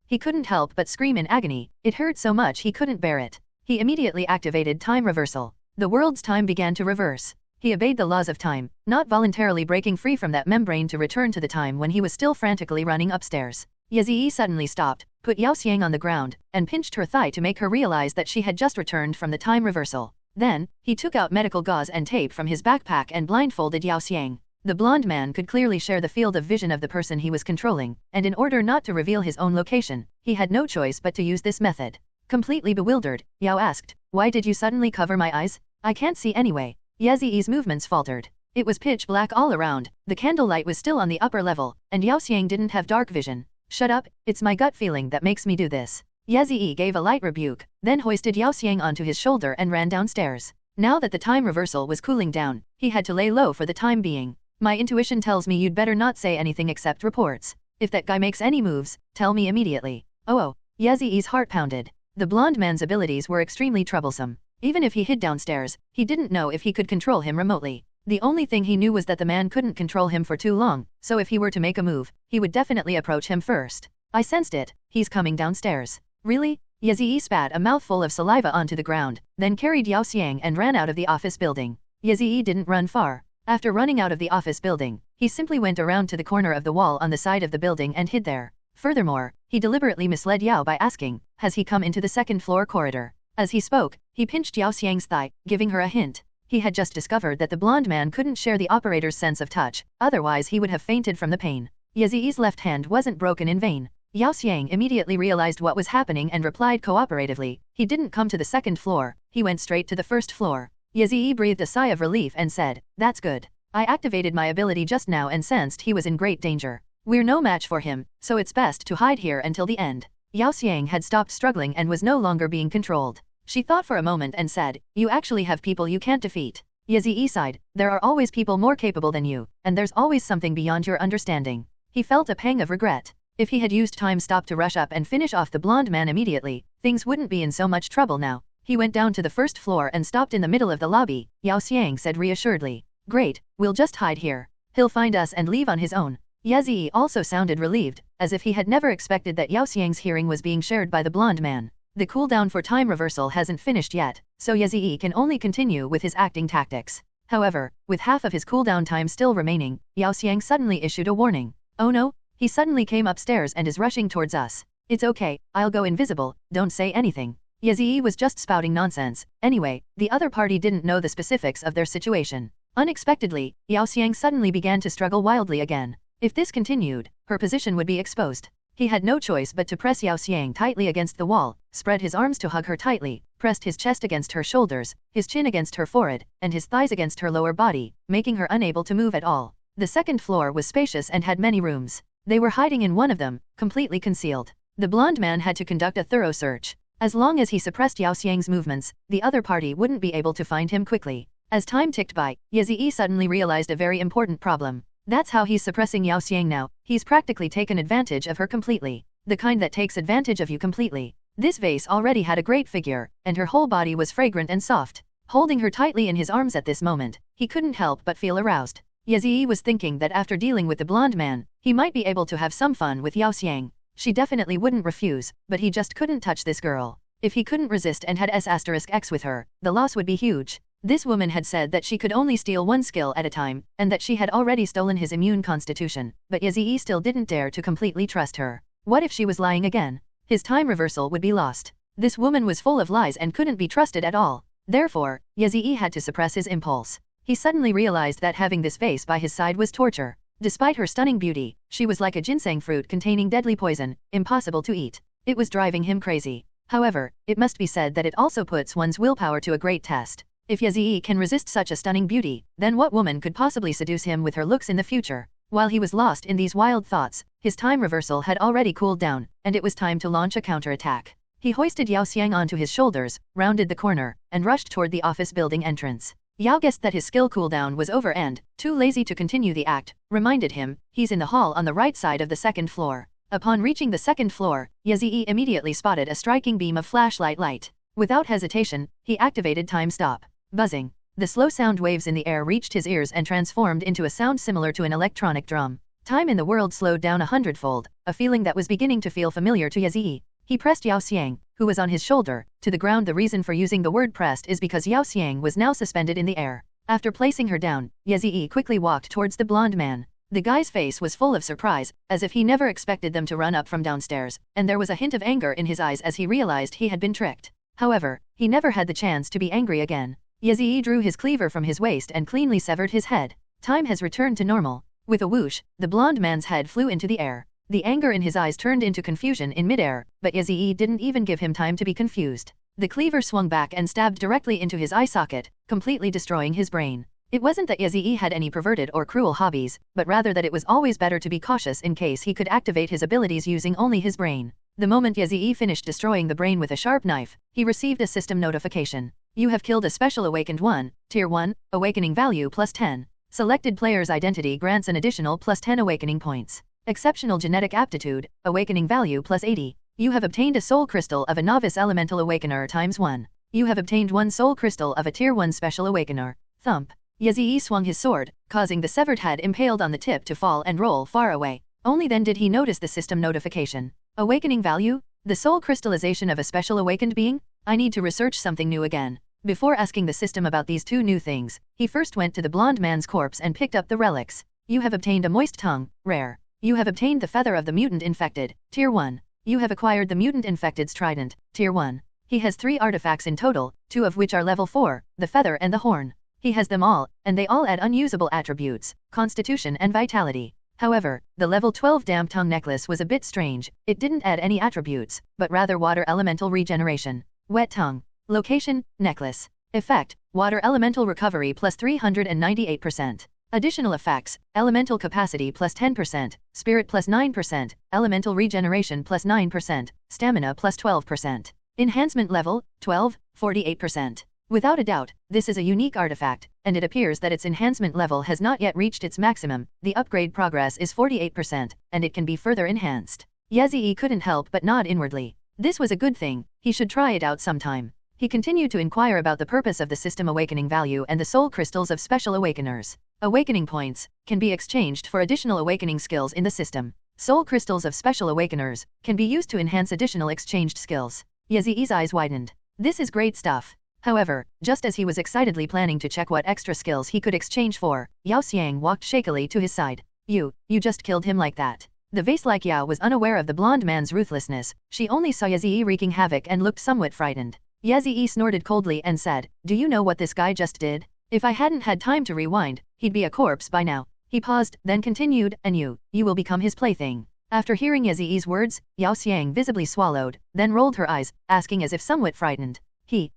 He couldn't help but scream in agony. It hurt so much he couldn't bear it. He immediately activated time reversal. The world's time began to reverse. He obeyed the laws of time, not voluntarily breaking free from that membrane to return to the time when he was still frantically running upstairs. Yazii suddenly stopped, put Yao Xiang on the ground, and pinched her thigh to make her realize that she had just returned from the time reversal. Then, he took out medical gauze and tape from his backpack and blindfolded Yao Xiang. The blonde man could clearly share the field of vision of the person he was controlling, and in order not to reveal his own location, he had no choice but to use this method. Completely bewildered, Yao asked, "Why did you suddenly cover my eyes? I can't see anyway." Yazii's movements faltered. It was pitch black all around, the candlelight was still on the upper level, and Yao Xiang didn't have dark vision. "Shut up, it's my gut feeling that makes me do this." Yazii gave a light rebuke, then hoisted Yao Xiang onto his shoulder and ran downstairs. Now that the time reversal was cooling down, he had to lay low for the time being. "My intuition tells me you'd better not say anything except reports. If that guy makes any moves, tell me immediately." Oh, Yazii's heart pounded. The blonde man's abilities were extremely troublesome. Even if he hid downstairs, he didn't know if he could control him remotely. The only thing he knew was that the man couldn't control him for too long, so if he were to make a move, he would definitely approach him first. "I sensed it, he's coming downstairs." "Really?" Yazii spat a mouthful of saliva onto the ground, then carried Yao Xiang and ran out of the office building. Yazii didn't run far. After running out of the office building, he simply went around to the corner of the wall on the side of the building and hid there. Furthermore, he deliberately misled Yao by asking, "Has he come into the second-floor corridor?" As he spoke, he pinched Yao Xiang's thigh, giving her a hint. He had just discovered that the blonde man couldn't share the operator's sense of touch, otherwise he would have fainted from the pain. Yazii's left hand wasn't broken in vain. Yao Xiang immediately realized what was happening and replied cooperatively, "He didn't come to the second floor, he went straight to the first floor." Yazii breathed a sigh of relief and said, "That's good. I activated my ability just now and sensed he was in great danger. We're no match for him, so it's best to hide here until the end." Yao Xiang had stopped struggling and was no longer being controlled. She thought for a moment and said, "You actually have people you can't defeat." Yazii sighed, "There are always people more capable than you, and there's always something beyond your understanding." He felt a pang of regret. If he had used time stop to rush up and finish off the blonde man immediately, things wouldn't be in so much trouble now. He went down to the first floor and stopped in the middle of the lobby. Yao Xiang said reassuredly, "Great, we'll just hide here. He'll find us and leave on his own." Yazii also sounded relieved, as if he had never expected that Yao Xiang's hearing was being shared by the blonde man. The cooldown for time reversal hasn't finished yet, so Yazii can only continue with his acting tactics. However, with half of his cooldown time still remaining, Yao Xiang suddenly issued a warning. "Oh no, he suddenly came upstairs and is rushing towards us. It's okay, I'll go invisible, don't say anything." Yazii was just spouting nonsense. Anyway, the other party didn't know the specifics of their situation. Unexpectedly, Yao Xiang suddenly began to struggle wildly again. If this continued, her position would be exposed. He had no choice but to press Yao Xiang tightly against the wall, spread his arms to hug her tightly, pressed his chest against her shoulders, his chin against her forehead, and his thighs against her lower body, making her unable to move at all. The second floor was spacious and had many rooms. They were hiding in one of them, completely concealed. The blonde man had to conduct a thorough search. As long as he suppressed Yao Xiang's movements, the other party wouldn't be able to find him quickly. As time ticked by, Yaziyi suddenly realized a very important problem. That's how he's suppressing Yao Xiang now. He's practically taken advantage of her completely. The kind that takes advantage of you completely. This vase already had a great figure, and her whole body was fragrant and soft. Holding her tightly in his arms at this moment, he couldn't help but feel aroused. Yaziyi was thinking that after dealing with the blonde man, he might be able to have some fun with Yao Xiang. She definitely wouldn't refuse, but he just couldn't touch this girl. If he couldn't resist and had S*X with her, the loss would be huge. This woman had said that she could only steal one skill at a time, and that she had already stolen his immune constitution, but Yaziyi still didn't dare to completely trust her. What if she was lying again? His time reversal would be lost. This woman was full of lies and couldn't be trusted at all. Therefore, Yaziyi had to suppress his impulse. He suddenly realized that having this vase by his side was torture. Despite her stunning beauty, she was like a ginseng fruit containing deadly poison, impossible to eat. It was driving him crazy. However, it must be said that it also puts one's willpower to a great test. If Yaziyi can resist such a stunning beauty, then what woman could possibly seduce him with her looks in the future? While he was lost in these wild thoughts, his time reversal had already cooled down, and it was time to launch a counterattack. He hoisted Yao Xiang onto his shoulders, rounded the corner, and rushed toward the office building entrance. Yao guessed that his skill cooldown was over and, too lazy to continue the act, reminded him, he's in the hall on the right side of the second floor. Upon reaching the second floor, Yaziyi immediately spotted a striking beam of flashlight light. Without hesitation, he activated time stop. Buzzing. The slow sound waves in the air reached his ears and transformed into a sound similar to an electronic drum. Time in the world slowed down 100-fold, a feeling that was beginning to feel familiar to Yaziyi. He pressed Yao Xiang, who was on his shoulder, to the ground. The reason for using the word pressed is because Yao Xiang was now suspended in the air. After placing her down, Yaziyi quickly walked towards the blonde man. The guy's face was full of surprise, as if he never expected them to run up from downstairs, and there was a hint of anger in his eyes as he realized he had been tricked. However, he never had the chance to be angry again. Yaziyi drew his cleaver from his waist and cleanly severed his head. Time has returned to normal. With a whoosh, the blonde man's head flew into the air. The anger in his eyes turned into confusion in midair, but Yaziyi didn't even give him time to be confused. The cleaver swung back and stabbed directly into his eye socket, completely destroying his brain. It wasn't that Yaziyi had any perverted or cruel hobbies, but rather that it was always better to be cautious in case he could activate his abilities using only his brain. The moment Yaziyi finished destroying the brain with a sharp knife, he received a system notification. You have killed a special awakened 1, Tier 1, awakening value plus 10. Selected player's identity grants an additional plus 10 awakening points. Exceptional genetic aptitude, awakening value plus 80. You have obtained a soul crystal of a novice elemental awakener times 1. You have obtained 1 soul crystal of a Tier 1 special awakener. Thump. Yaziyi swung his sword, causing the severed head impaled on the tip to fall and roll far away. Only then did he notice the system notification. Awakening value? The soul crystallization of a special awakened being? I need to research something new again. Before asking the system about these two new things, he first went to the blonde man's corpse and picked up the relics. You have obtained a moist tongue, rare. You have obtained the feather of the mutant infected, Tier 1. You have acquired the mutant infected's trident, Tier 1. He has 3 artifacts in total, 2 of which are level 4, the feather and the horn. He has them all, and they all add unusable attributes, constitution and vitality. However, the level 12 damp tongue necklace was a bit strange. It didn't add any attributes, but rather water elemental regeneration. Wet tongue. Location, necklace. Effect, water elemental recovery plus 398%. Additional effects, elemental capacity plus 10%, spirit plus 9%, elemental regeneration plus 9%, stamina plus 12%. Enhancement level, 12, 48%. Without a doubt, this is a unique artifact, and it appears that its enhancement level has not yet reached its maximum. The upgrade progress is 48%, and it can be further enhanced. Yaziyi couldn't help but nod inwardly. This was a good thing, he should try it out sometime. He continued to inquire about the purpose of the system awakening value and the soul crystals of special awakeners. Awakening points can be exchanged for additional awakening skills in the system. Soul crystals of special awakeners can be used to enhance additional exchanged skills. Yaziyi's eyes widened. This is great stuff. However, just as he was excitedly planning to check what extra skills he could exchange for, Yao Xiang walked shakily to his side. You just killed him like that. The vase-like Yao was unaware of the blonde man's ruthlessness. She only saw Yaziyi wreaking havoc and looked somewhat frightened. Yaziyi snorted coldly and said, Do you know what this guy just did? If I hadn't had time to rewind, he'd be a corpse by now. He paused, then continued, and you will become his plaything. After hearing Yaziyi's words, Yao Xiang visibly swallowed, then rolled her eyes, asking as if somewhat frightened.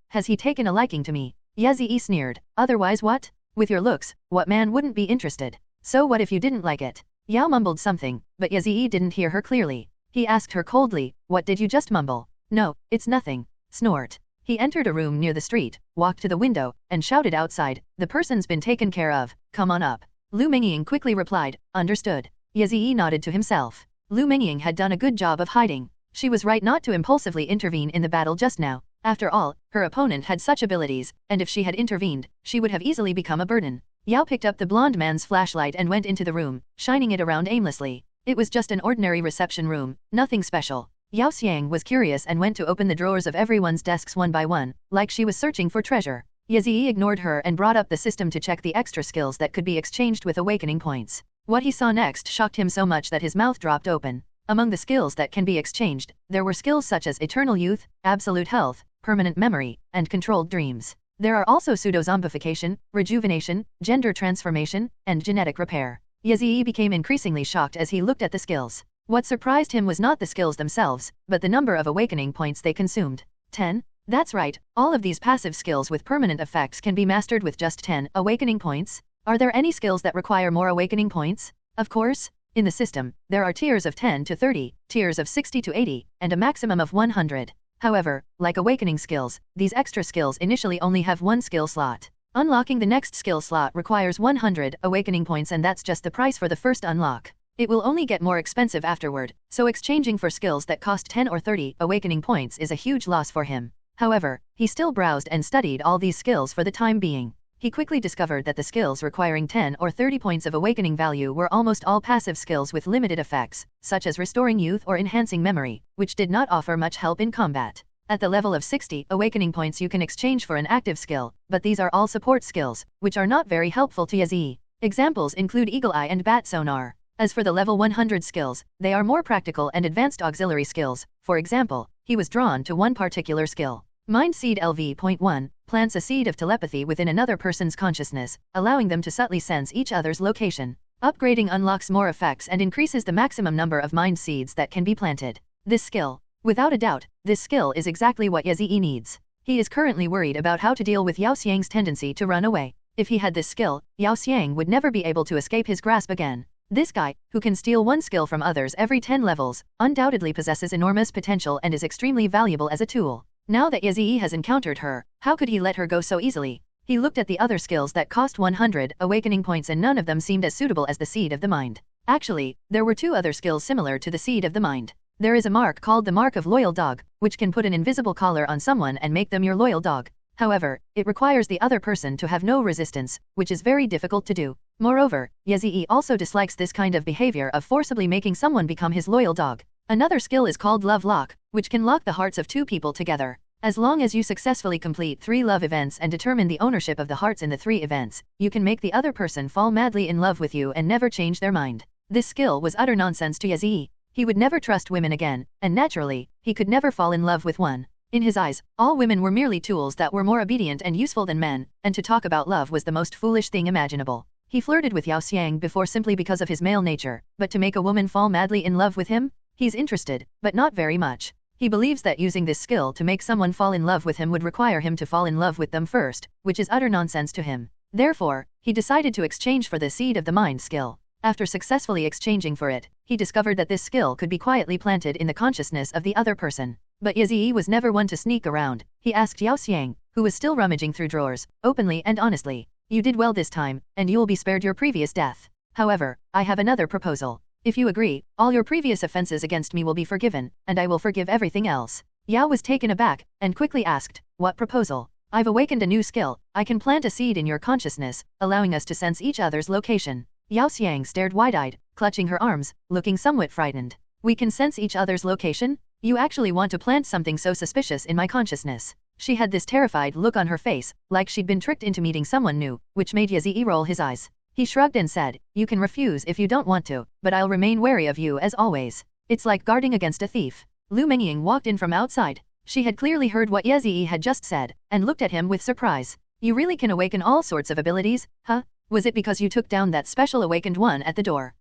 Has he taken a liking to me? Yaziyi sneered. Otherwise what? With your looks, what man wouldn't be interested? So what if you didn't like it? Yao mumbled something, but Yaziyi didn't hear her clearly. He asked her coldly, "What did you just mumble?" "No, it's nothing." Snort. He entered a room near the street, walked to the window, and shouted outside, "The person's been taken care of, come on up." Lu Mengying quickly replied, "Understood." Yazii nodded to himself. Lu Mengying had done a good job of hiding. She was right not to impulsively intervene in the battle just now. After all, her opponent had such abilities, and if she had intervened, she would have easily become a burden. Yao picked up the blonde man's flashlight and went into the room, shining it around aimlessly. It was just an ordinary reception room, nothing special. Yao Xiang was curious and went to open the drawers of everyone's desks one by one, like she was searching for treasure. Yazii ignored her and brought up the system to check the extra skills that could be exchanged with awakening points. What he saw next shocked him so much that his mouth dropped open. Among the skills that can be exchanged, there were skills such as eternal youth, absolute health, permanent memory, and controlled dreams. There are also pseudo-zombification, rejuvenation, gender transformation, and genetic repair. Yazii became increasingly shocked as he looked at the skills. What surprised him was not the skills themselves, but the number of awakening points they consumed. 10? That's right, all of these passive skills with permanent effects can be mastered with just 10 awakening points. Are there any skills that require more awakening points? Of course. In the system, there are tiers of 10 to 30, tiers of 60 to 80, and a maximum of 100. However, like awakening skills, these extra skills initially only have one skill slot. Unlocking the next skill slot requires 100 awakening points, and that's just the price for the first unlock. It will only get more expensive afterward, so exchanging for skills that cost 10 or 30 awakening points is a huge loss for him. However, he still browsed and studied all these skills for the time being. He quickly discovered that the skills requiring 10 or 30 points of awakening value were almost all passive skills with limited effects, such as restoring youth or enhancing memory, which did not offer much help in combat. At the level of 60 awakening points you can exchange for an active skill, but these are all support skills, which are not very helpful to Yazii. Examples include Eagle Eye and Bat Sonar. As for the level 100 skills, they are more practical and advanced auxiliary skills. For example, he was drawn to one particular skill. Mind Seed LV.1 plants a seed of telepathy within another person's consciousness, allowing them to subtly sense each other's location. Upgrading unlocks more effects and increases the maximum number of mind seeds that can be planted. This skill. Without a doubt, this skill is exactly what Yazii needs. He is currently worried about how to deal with Yao Xiang's tendency to run away. If he had this skill, Yao Xiang would never be able to escape his grasp again. This guy, who can steal one skill from others every 10 levels, undoubtedly possesses enormous potential and is extremely valuable as a tool. Now that Yazii has encountered her, how could he let her go so easily? He looked at the other skills that cost 100 awakening points and none of them seemed as suitable as the Seed of the Mind. Actually, there were two other skills similar to the Seed of the Mind. There is a mark called the Mark of Loyal Dog, which can put an invisible collar on someone and make them your loyal dog. However, it requires the other person to have no resistance, which is very difficult to do. Moreover, Yazii also dislikes this kind of behavior of forcibly making someone become his loyal dog. Another skill is called Love Lock, which can lock the hearts of two people together. As long as you successfully complete 3 love events and determine the ownership of the hearts in the 3 events, you can make the other person fall madly in love with you and never change their mind. This skill was utter nonsense to Yazii. He would never trust women again, and naturally, he could never fall in love with one. In his eyes, all women were merely tools that were more obedient and useful than men, and to talk about love was the most foolish thing imaginable. He flirted with Yao Xiang before simply because of his male nature, but to make a woman fall madly in love with him? He's interested, but not very much. He believes that using this skill to make someone fall in love with him would require him to fall in love with them first, which is utter nonsense to him. Therefore, he decided to exchange for the Seed of the Mind skill. After successfully exchanging for it, he discovered that this skill could be quietly planted in the consciousness of the other person. But Yazii was never one to sneak around. He asked Yao Xiang, who was still rummaging through drawers, openly and honestly. You did well this time, and you will be spared your previous death. However, I have another proposal. If you agree, all your previous offenses against me will be forgiven, and I will forgive everything else. Yao was taken aback, and quickly asked, what proposal? I've awakened a new skill. I can plant a seed in your consciousness, allowing us to sense each other's location. Yao Xiang stared wide-eyed, clutching her arms, looking somewhat frightened. We can sense each other's location? You actually want to plant something so suspicious in my consciousness? She had this terrified look on her face, like she'd been tricked into meeting someone new, which made Yazii roll his eyes. He shrugged and said, you can refuse if you don't want to, but I'll remain wary of you as always. It's like guarding against a thief. Lu Mengying walked in from outside. She had clearly heard what Yazii had just said, and looked at him with surprise. You really can awaken all sorts of abilities, huh? Was it because you took down that special awakened one at the door?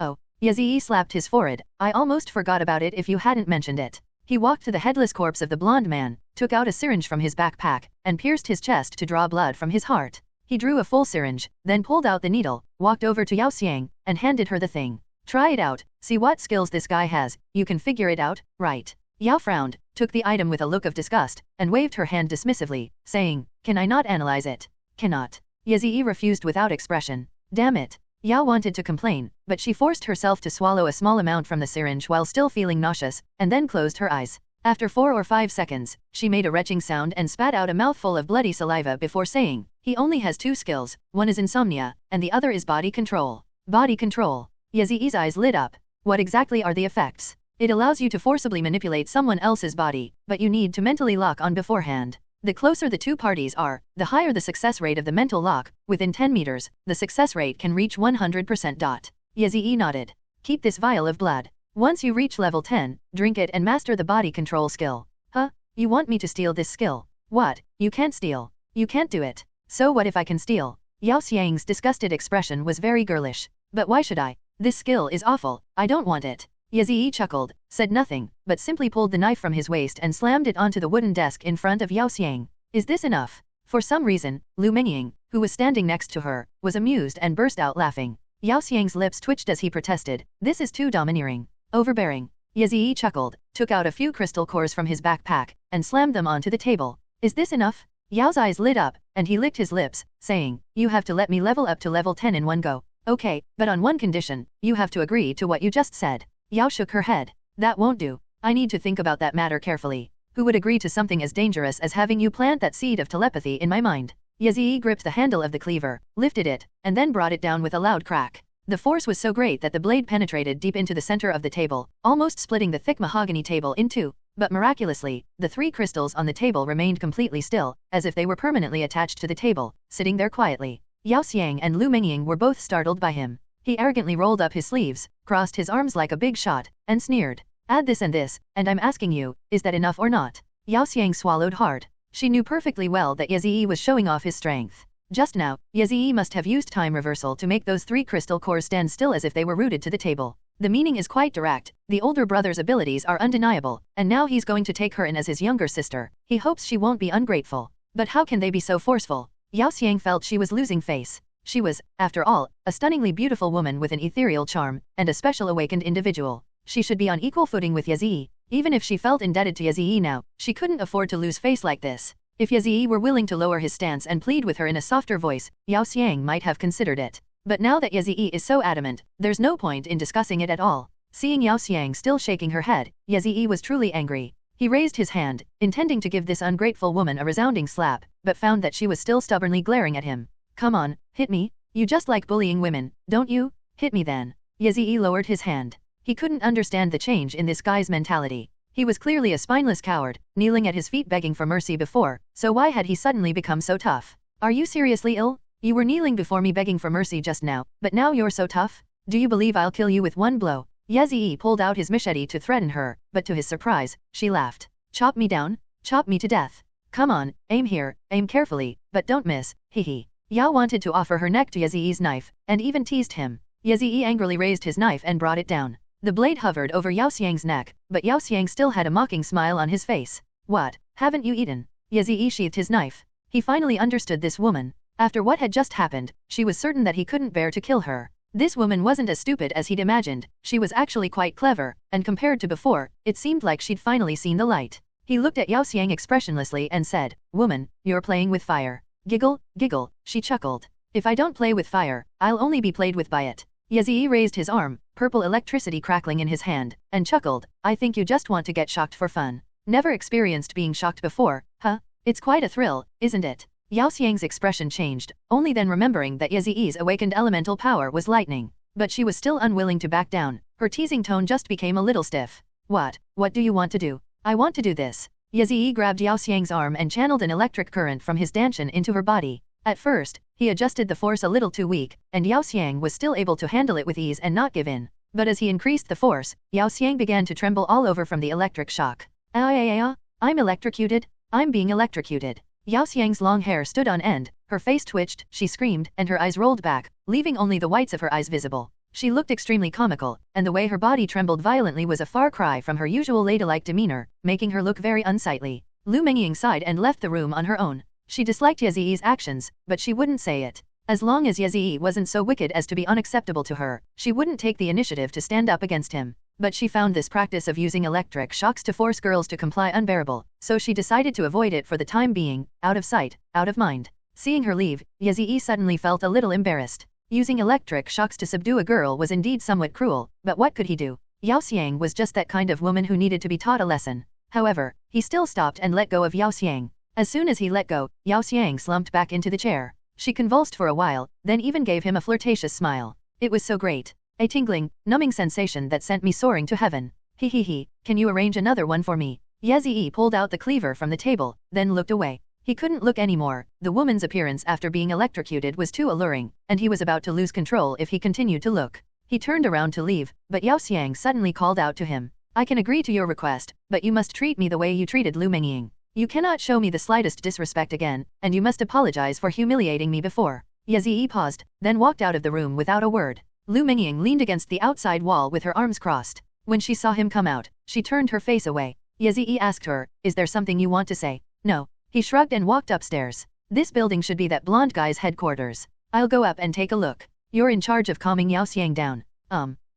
Oh. Yazii slapped his forehead. I almost forgot about it if you hadn't mentioned it. He walked to the headless corpse of the blonde man, took out a syringe from his backpack, and pierced his chest to draw blood from his heart. He drew a full syringe, then pulled out the needle, walked over to Yao Xiang, and handed her the thing. Try it out, see what skills this guy has, you can figure it out, right? Yao frowned, took the item with a look of disgust, and waved her hand dismissively, saying, can I not analyze it? Cannot. Yazii refused without expression. Damn it. Yao wanted to complain, but she forced herself to swallow a small amount from the syringe while still feeling nauseous, and then closed her eyes. After 4 or 5 seconds, she made a retching sound and spat out a mouthful of bloody saliva before saying, he only has 2 skills, one is insomnia, and the other is body control. Body control. Yazii's eyes lit up. What exactly are the effects? It allows you to forcibly manipulate someone else's body, but you need to mentally lock on beforehand. The closer the two parties are, the higher the success rate of the mental lock. Within 10 meters, the success rate can reach 100%. Yazii nodded. Keep this vial of blood. Once you reach level 10, drink it and master the body control skill. Huh? You want me to steal this skill? What? You can't steal. You can't do it. So what if I can steal? Yao Xiang's disgusted expression was very girlish. But why should I? This skill is awful. I don't want it. Yazii chuckled, said nothing, but simply pulled the knife from his waist and slammed it onto the wooden desk in front of Yao Xiang. Is this enough? For some reason, Lu Mengying, who was standing next to her, was amused and burst out laughing. Yao Xiang's lips twitched as he protested, this is too domineering. Overbearing. Yazii chuckled, took out a few crystal cores from his backpack, and slammed them onto the table. Is this enough? Yao's eyes lit up, and he licked his lips, saying, you have to let me level up to level 10 in one go. Okay, but on one condition, you have to agree to what you just said. Yao shook her head. That won't do. I need to think about that matter carefully. Who would agree to something as dangerous as having you plant that seed of telepathy in my mind? Yazii gripped the handle of the cleaver, lifted it, and then brought it down with a loud crack. The force was so great that the blade penetrated deep into the center of the table, almost splitting the thick mahogany table in two. But miraculously, the 3 crystals on the table remained completely still, as if they were permanently attached to the table, sitting there quietly. Yao Xiang and Lu Mengying were both startled by him. He arrogantly rolled up his sleeves, crossed his arms like a big shot, and sneered. Add this, and I'm asking you, is that enough or not? Yao Xiang swallowed hard. She knew perfectly well that Yazii was showing off his strength. Just now, Yazii must have used time reversal to make those 3 crystal cores stand still as if they were rooted to the table. The meaning is quite direct. The older brother's abilities are undeniable, and now he's going to take her in as his younger sister. He hopes she won't be ungrateful. But how can they be so forceful? Yao Xiang felt she was losing face. She was, after all, a stunningly beautiful woman with an ethereal charm, and a special awakened individual. She should be on equal footing with Yazii. Even if she felt indebted to Yazii now, she couldn't afford to lose face like this. If Yazii were willing to lower his stance and plead with her in a softer voice, Yao Xiang might have considered it. But now that Yazii is so adamant, there's no point in discussing it at all. Seeing Yao Xiang still shaking her head, Yazii was truly angry. He raised his hand, intending to give this ungrateful woman a resounding slap, but found that she was still stubbornly glaring at him. Come on, hit me. You just like bullying women, don't you? Hit me then. Yazii lowered his hand. He couldn't understand the change in this guy's mentality. He was clearly a spineless coward, kneeling at his feet begging for mercy before, so why had he suddenly become so tough? Are you seriously ill? You were kneeling before me begging for mercy just now, but now you're so tough? Do you believe I'll kill you with one blow? Yazii pulled out his machete to threaten her, but to his surprise, she laughed. Chop me down? Chop me to death. Come on, aim here, aim carefully, but don't miss, hee. Yao wanted to offer her neck to Yazii's knife, and even teased him. Yazii angrily raised his knife and brought it down. The blade hovered over Yao Xiang's neck, but Yao Xiang still had a mocking smile on his face. What, haven't you eaten? Yazii sheathed his knife. He finally understood this woman. After what had just happened, she was certain that he couldn't bear to kill her. This woman wasn't as stupid as he'd imagined, she was actually quite clever, and compared to before, it seemed like she'd finally seen the light. He looked at Yao Xiang expressionlessly and said, Woman, you're playing with fire. Giggle, giggle, she chuckled. If I don't play with fire, I'll only be played with by it. Yazii raised his arm, purple electricity crackling in his hand, and chuckled. I think you just want to get shocked for fun. Never experienced being shocked before, huh? It's quite a thrill, isn't it? Yao Xiang's expression changed, only then remembering that Yazii's awakened elemental power was lightning. But she was still unwilling to back down. Her teasing tone just became a little stiff. What do you want to do? I want to do this. Yazii grabbed Yao Xiang's arm and channeled an electric current from his danshan into her body. At first, he adjusted the force a little too weak, and Yao Xiang was still able to handle it with ease and not give in. But as he increased the force, Yao Xiang began to tremble all over from the electric shock. I'm electrocuted. I'm being electrocuted. Yao Xiang's long hair stood on end, her face twitched, she screamed, and her eyes rolled back, leaving only the whites of her eyes visible. She looked extremely comical, and the way her body trembled violently was a far cry from her usual ladylike demeanor, making her look very unsightly. Lu Mengying sighed and left the room on her own. She disliked Yazii's actions, but she wouldn't say it. As long as Yezhi wasn't so wicked as to be unacceptable to her, she wouldn't take the initiative to stand up against him. But she found this practice of using electric shocks to force girls to comply unbearable, so she decided to avoid it for the time being, out of sight, out of mind. Seeing her leave, Yezhi suddenly felt a little embarrassed. Using electric shocks to subdue a girl was indeed somewhat cruel, but what could he do? Yao Xiang was just that kind of woman who needed to be taught a lesson. However, he still stopped and let go of Yao Xiang. As soon as he let go, Yao Xiang slumped back into the chair. She convulsed for a while, then even gave him a flirtatious smile. It was so great. A tingling, numbing sensation that sent me soaring to heaven. He, can you arrange another one for me? Yezhi pulled out the cleaver from the table, then looked away. He couldn't look anymore. The woman's appearance after being electrocuted was too alluring, and he was about to lose control if he continued to look. He turned around to leave, but Yao Xiang suddenly called out to him. I can agree to your request, but you must treat me the way you treated Lu Mengying. You cannot show me the slightest disrespect again, and you must apologize for humiliating me before. Yezhi paused, then walked out of the room without a word. Lu Mengying leaned against the outside wall with her arms crossed. When she saw him come out, she turned her face away. Yezhi asked her, is there something you want to say? No. He shrugged and walked upstairs. This building should be that blonde guy's headquarters. I'll go up and take a look. You're in charge of calming Yao Xiang down.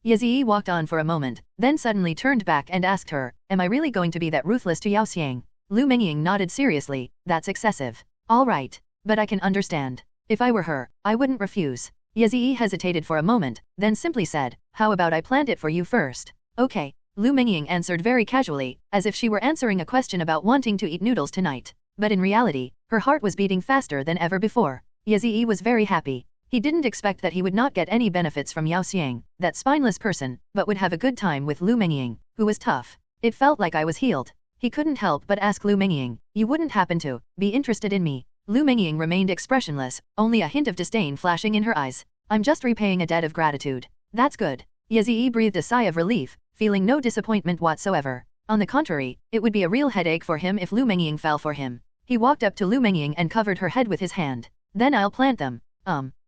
Yezhi walked on for a moment, then suddenly turned back and asked her, am I really going to be that ruthless to Yao Xiang? Lu Mengying nodded seriously, that's excessive. All right, but I can understand. If I were her, I wouldn't refuse. Yezhi hesitated for a moment, then simply said, how about I plant it for you first? Okay. Lu Mengying answered very casually, as if she were answering a question about wanting to eat noodles tonight. But in reality, her heart was beating faster than ever before. Yezhi was very happy. He didn't expect that he would not get any benefits from Yao Xiang, that spineless person, but would have a good time with Lu Mengying, who was tough. It felt like I was healed. He couldn't help but ask Lu Mengying, you wouldn't happen to be interested in me? Lu Mengying remained expressionless, only a hint of disdain flashing in her eyes. I'm just repaying a debt of gratitude. That's good. Yezhi breathed a sigh of relief, feeling no disappointment whatsoever. On the contrary, it would be a real headache for him if Lu Mengying fell for him. He walked up to Lu Mengying and covered her head with his hand. Then I'll plant them.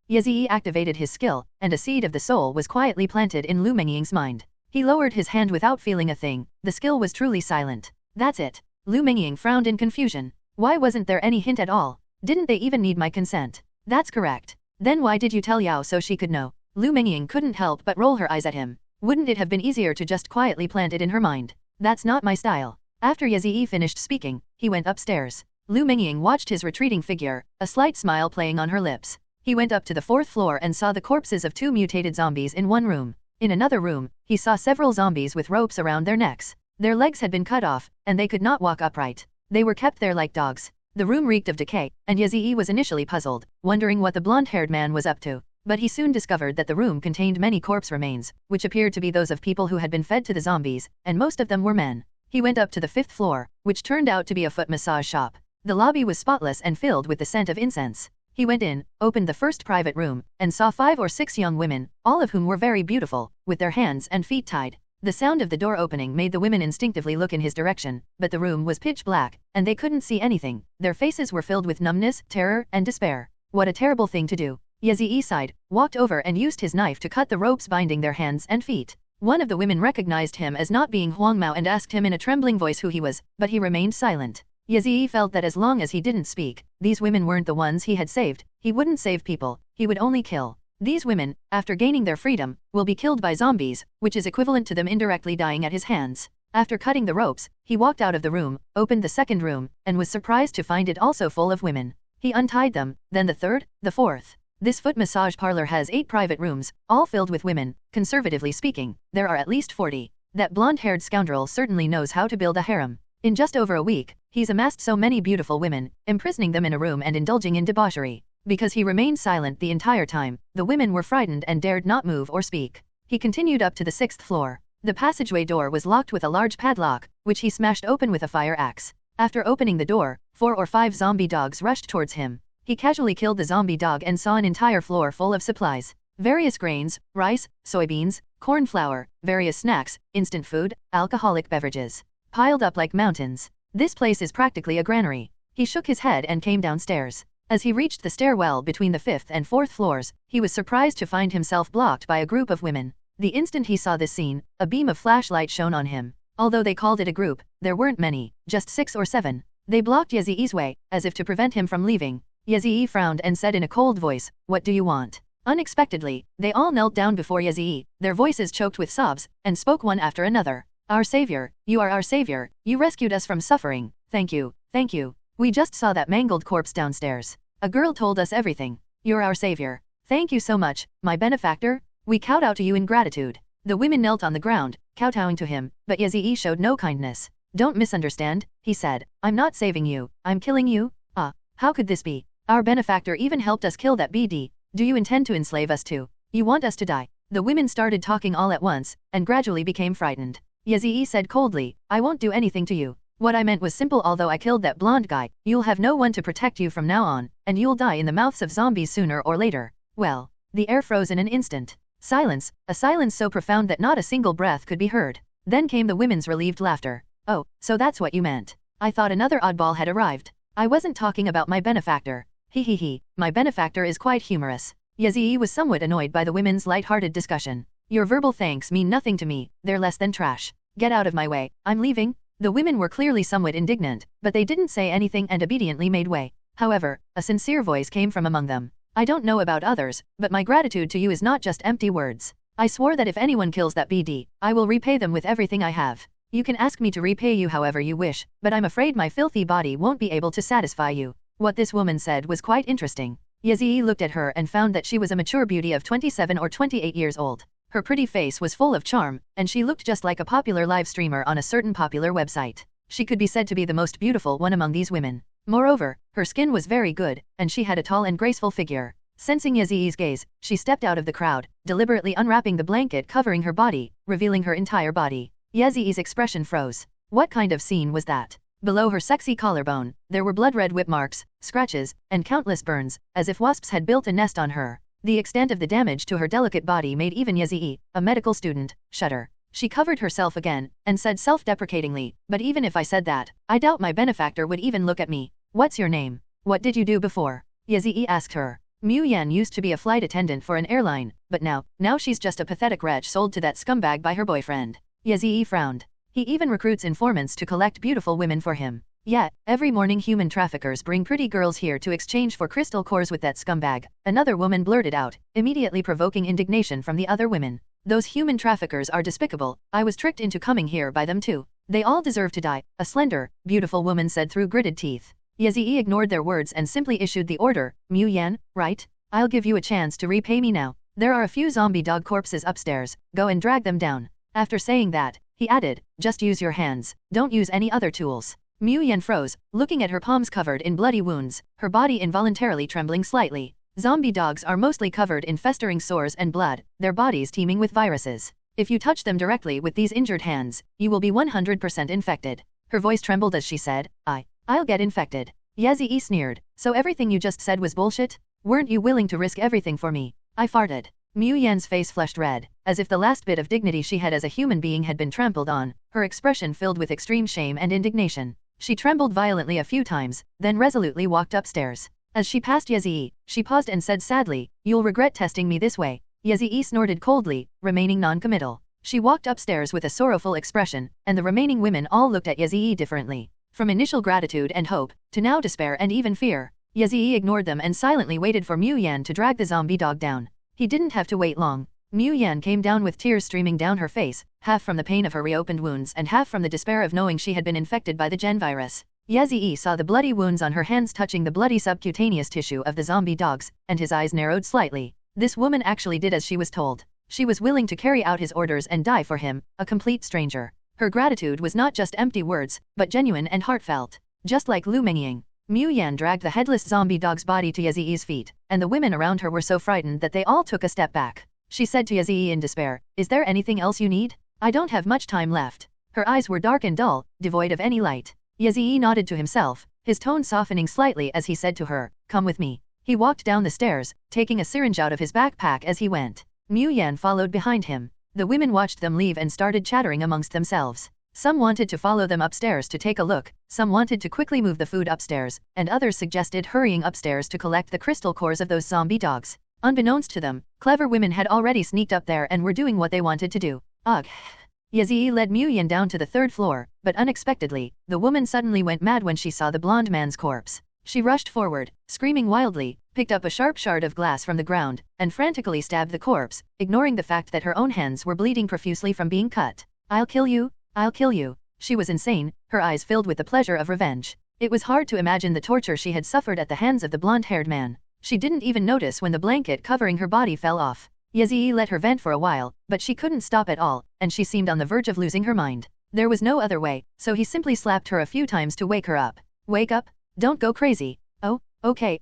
Yezhi activated his skill, and a seed of the soul was quietly planted in Lu Mengying's mind. He lowered his hand without feeling a thing. The skill was truly silent. That's it. Lu Mengying frowned in confusion. Why wasn't there any hint at all? Didn't they even need my consent? That's correct. Then why did you tell Yao so she could know? Lu Mengying couldn't help but roll her eyes at him. Wouldn't it have been easier to just quietly plant it in her mind? That's not my style. After Yezhi finished speaking, he went upstairs. Lu Mengying watched his retreating figure, a slight smile playing on her lips. He went up to the 4th floor and saw the corpses of 2 mutated zombies in one room. In another room, he saw several zombies with ropes around their necks. Their legs had been cut off, and they could not walk upright. They were kept there like dogs. The room reeked of decay, and Yezhi was initially puzzled, wondering what the blonde-haired man was up to. But he soon discovered that the room contained many corpse remains, which appeared to be those of people who had been fed to the zombies, and most of them were men. He went up to the 5th floor, which turned out to be a foot massage shop. The lobby was spotless and filled with the scent of incense. He went in, opened the first private room, and saw 5 or 6 young women, all of whom were very beautiful, with their hands and feet tied. The sound of the door opening made the women instinctively look in his direction, but the room was pitch black, and they couldn't see anything. Their faces were filled with numbness, terror, and despair. What a terrible thing to do. Yezhi sighed, walked over and used his knife to cut the ropes binding their hands and feet. One of the women recognized him as not being Huang Mao and asked him in a trembling voice who he was, but he remained silent. Yezhi felt that as long as he didn't speak, these women weren't the ones he had saved. He wouldn't save people, he would only kill. These women, after gaining their freedom, will be killed by zombies, which is equivalent to them indirectly dying at his hands. After cutting the ropes, he walked out of the room, opened the second room, and was surprised to find it also full of women. He untied them, then the third, the fourth. This foot massage parlor has 8 private rooms, all filled with women. Conservatively speaking, there are at least 40. That blonde-haired scoundrel certainly knows how to build a harem. In just over a week, he's amassed so many beautiful women, imprisoning them in a room and indulging in debauchery. Because he remained silent the entire time, the women were frightened and dared not move or speak. He continued up to the 6th floor. The passageway door was locked with a large padlock, which he smashed open with a fire axe. After opening the door, 4 or 5 zombie dogs rushed towards him. He casually killed the zombie dog and saw an entire floor full of supplies. Various grains, rice, soybeans, corn flour, various snacks, instant food, alcoholic beverages. Piled up like mountains. This place is practically a granary. He shook his head and came downstairs. As he reached the stairwell between the 5th and 4th floors, he was surprised to find himself blocked by a group of women. The instant he saw this scene, a beam of flashlight shone on him. Although they called it a group, there weren't many, just 6 or 7. They blocked Yezhi's way, as if to prevent him from leaving. Yazii frowned and said in a cold voice, "What do you want?" Unexpectedly, they all knelt down before Yazii, their voices choked with sobs, and spoke one after another. "Our savior, you are our savior, you rescued us from suffering, thank you, thank you. We just saw that mangled corpse downstairs. A girl told us everything. You're our savior. Thank you so much, my benefactor. We kowtow to you in gratitude." The women knelt on the ground, kowtowing to him, but Yazii showed no kindness. "Don't misunderstand," he said. "I'm not saving you, I'm killing you." "Ah, how could this be? Our benefactor even helped us kill that BD. Do you intend to enslave us too? You want us to die?" The women started talking all at once, and gradually became frightened. Yazii said coldly, "I won't do anything to you. What I meant was simple. Although I killed that blonde guy, you'll have no one to protect you from now on, and you'll die in the mouths of zombies sooner or later." Well, the air froze in an instant. Silence, a silence so profound that not a single breath could be heard. Then came the women's relieved laughter. "Oh, so that's what you meant. I thought another oddball had arrived. I wasn't talking about my benefactor. He, my benefactor is quite humorous." Yazii was somewhat annoyed by the women's light-hearted discussion. "Your verbal thanks mean nothing to me, they're less than trash. Get out of my way, I'm leaving." The women were clearly somewhat indignant, but they didn't say anything and obediently made way. However, a sincere voice came from among them. "I don't know about others, but my gratitude to you is not just empty words. I swore that if anyone kills that BD, I will repay them with everything I have. You can ask me to repay you however you wish, but I'm afraid my filthy body won't be able to satisfy you." What this woman said was quite interesting. Yazii looked at her and found that she was a mature beauty of 27 or 28 years old. Her pretty face was full of charm, and she looked just like a popular live streamer on a certain popular website. She could be said to be the most beautiful one among these women. Moreover, her skin was very good, and she had a tall and graceful figure. Sensing Yazii's gaze, she stepped out of the crowd, deliberately unwrapping the blanket covering her body, revealing her entire body. Yazii's expression froze. What kind of scene was that? Below her sexy collarbone, there were blood-red whip marks, scratches, and countless burns, as if wasps had built a nest on her. The extent of the damage to her delicate body made even Yazii, a medical student, shudder. She covered herself again, and said self-deprecatingly, "But even if I said that, I doubt my benefactor would even look at me." "What's your name? What did you do before?" Yazii asked her. Mu Yan used to be a flight attendant for an airline, but now she's just a pathetic wretch sold to that scumbag by her boyfriend. Yazii frowned. He even recruits informants to collect beautiful women for him. Yet, every morning human traffickers bring pretty girls here to exchange for crystal cores with that scumbag, another woman blurted out, immediately provoking indignation from the other women. "Those human traffickers are despicable, I was tricked into coming here by them too. They all deserve to die," a slender, beautiful woman said through gritted teeth. Yazii ignored their words and simply issued the order, "Mu Yan, right? I'll give you a chance to repay me now. There are a few zombie dog corpses upstairs, go and drag them down." After saying that, he added, "Just use your hands, don't use any other tools." Mu Yan froze, looking at her palms covered in bloody wounds, her body involuntarily trembling slightly. Zombie dogs are mostly covered in festering sores and blood, their bodies teeming with viruses. If you touch them directly with these injured hands, you will be 100% infected. Her voice trembled as she said, I'll get infected." Yazii sneered, "So everything you just said was bullshit? Weren't you willing to risk everything for me?" I farted. Mu Yan's face flushed red, as if the last bit of dignity she had as a human being had been trampled on, her expression filled with extreme shame and indignation. She trembled violently a few times, then resolutely walked upstairs. As she passed Yazii, she paused and said sadly, "You'll regret testing me this way." Yazii snorted coldly, remaining non-committal. She walked upstairs with a sorrowful expression, and the remaining women all looked at Yazii differently. From initial gratitude and hope, to now despair and even fear. Yazii ignored them and silently waited for Mu Yan to drag the zombie dog down. He didn't have to wait long. Mu Yan came down with tears streaming down her face, half from the pain of her reopened wounds and half from the despair of knowing she had been infected by the gen virus. Yazii saw the bloody wounds on her hands touching the bloody subcutaneous tissue of the zombie dogs, and his eyes narrowed slightly. This woman actually did as she was told. She was willing to carry out his orders and die for him, a complete stranger. Her gratitude was not just empty words, but genuine and heartfelt. Just like Lu Mengying. Mu Yan dragged the headless zombie dog's body to Yazii's feet, and the women around her were so frightened that they all took a step back. She said to Yazii in despair, "Is there anything else you need? I don't have much time left." Her eyes were dark and dull, devoid of any light. Yazii nodded to himself, his tone softening slightly as he said to her, "Come with me." He walked down the stairs, taking a syringe out of his backpack as he went. Mu Yan followed behind him. The women watched them leave and started chattering amongst themselves. Some wanted to follow them upstairs to take a look, some wanted to quickly move the food upstairs, and others suggested hurrying upstairs to collect the crystal cores of those zombie dogs. Unbeknownst to them, clever women had already sneaked up there and were doing what they wanted to do. Ugh. Yazii led Mu Yan down to the third floor, but unexpectedly, the woman suddenly went mad when she saw the blonde man's corpse. She rushed forward, screaming wildly, picked up a sharp shard of glass from the ground, and frantically stabbed the corpse, ignoring the fact that her own hands were bleeding profusely from being cut. I'll kill you, I'll kill you. She was insane, her eyes filled with the pleasure of revenge. It was hard to imagine the torture she had suffered at the hands of the blonde-haired man. She didn't even notice when the blanket covering her body fell off. Yazii let her vent for a while, but she couldn't stop at all, and she seemed on the verge of losing her mind. There was no other way, so he simply slapped her a few times to wake her up. Wake up? Don't go crazy. Oh, okay,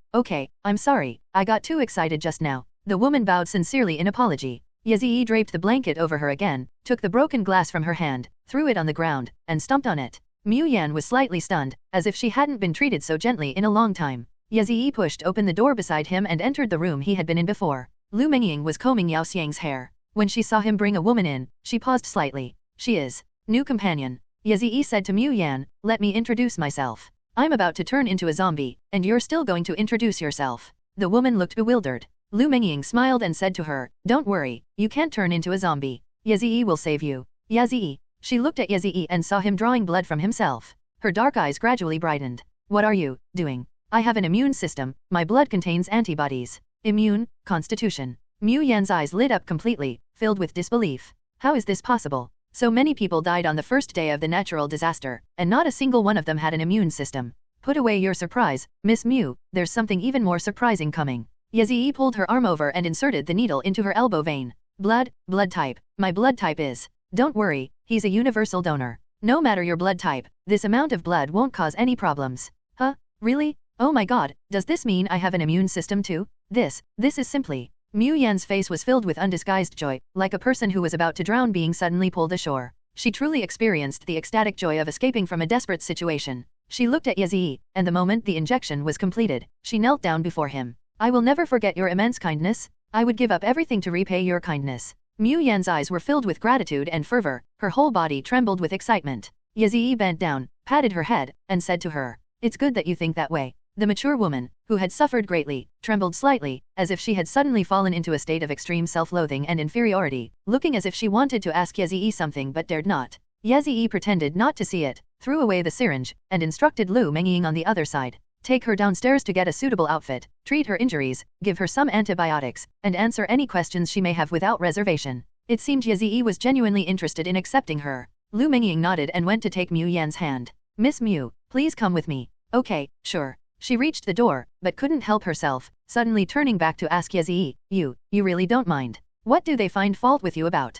I'm sorry, I got too excited just now. The woman bowed sincerely in apology. Yazii draped the blanket over her again, took the broken glass from her hand, threw it on the ground, and stomped on it. Mu Yan was slightly stunned, as if she hadn't been treated so gently in a long time. Yazii pushed open the door beside him and entered the room he had been in before. Lu Mengying was combing Yao Xiang's hair. When she saw him bring a woman in, she paused slightly. She is new companion. Yazii said to Mu Yan, let me introduce myself. I'm about to turn into a zombie, and you're still going to introduce yourself. The woman looked bewildered. Lu Mengying smiled and said to her, don't worry, you can't turn into a zombie. Yazii will save you. Yazii. She looked at Yazii and saw him drawing blood from himself. Her dark eyes gradually brightened. What are you doing? I have an immune system, my blood contains antibodies. Immune, constitution. Mu Yan's eyes lit up completely, filled with disbelief. How is this possible? So many people died on the first day of the natural disaster, and not a single one of them had an immune system. Put away your surprise, Miss Mu, there's something even more surprising coming. Yazii pulled her arm over and inserted the needle into her elbow vein. Blood type. My blood type is. Don't worry, he's a universal donor. No matter your blood type, this amount of blood won't cause any problems. Huh? Really? Oh my god, does this mean I have an immune system too? This is simply. Mu Yan's face was filled with undisguised joy, like a person who was about to drown being suddenly pulled ashore. She truly experienced the ecstatic joy of escaping from a desperate situation. She looked at Yazii, and the moment the injection was completed, she knelt down before him. I will never forget your immense kindness. I would give up everything to repay your kindness. Mu Yan's eyes were filled with gratitude and fervor, her whole body trembled with excitement. Yazii bent down, patted her head, and said to her, it's good that you think that way. The mature woman, who had suffered greatly, trembled slightly, as if she had suddenly fallen into a state of extreme self-loathing and inferiority, looking as if she wanted to ask Yazii something but dared not. Yazii pretended not to see it, threw away the syringe, and instructed Lu Mengying on the other side. Take her downstairs to get a suitable outfit, treat her injuries, give her some antibiotics, and answer any questions she may have without reservation. It seemed Yazii was genuinely interested in accepting her. Lu Mengying nodded and went to take Mu Yan's hand. Miss Mu, please come with me. Okay, sure. She reached the door, but couldn't help herself, suddenly turning back to ask Yazii, you really don't mind? What do they find fault with you about?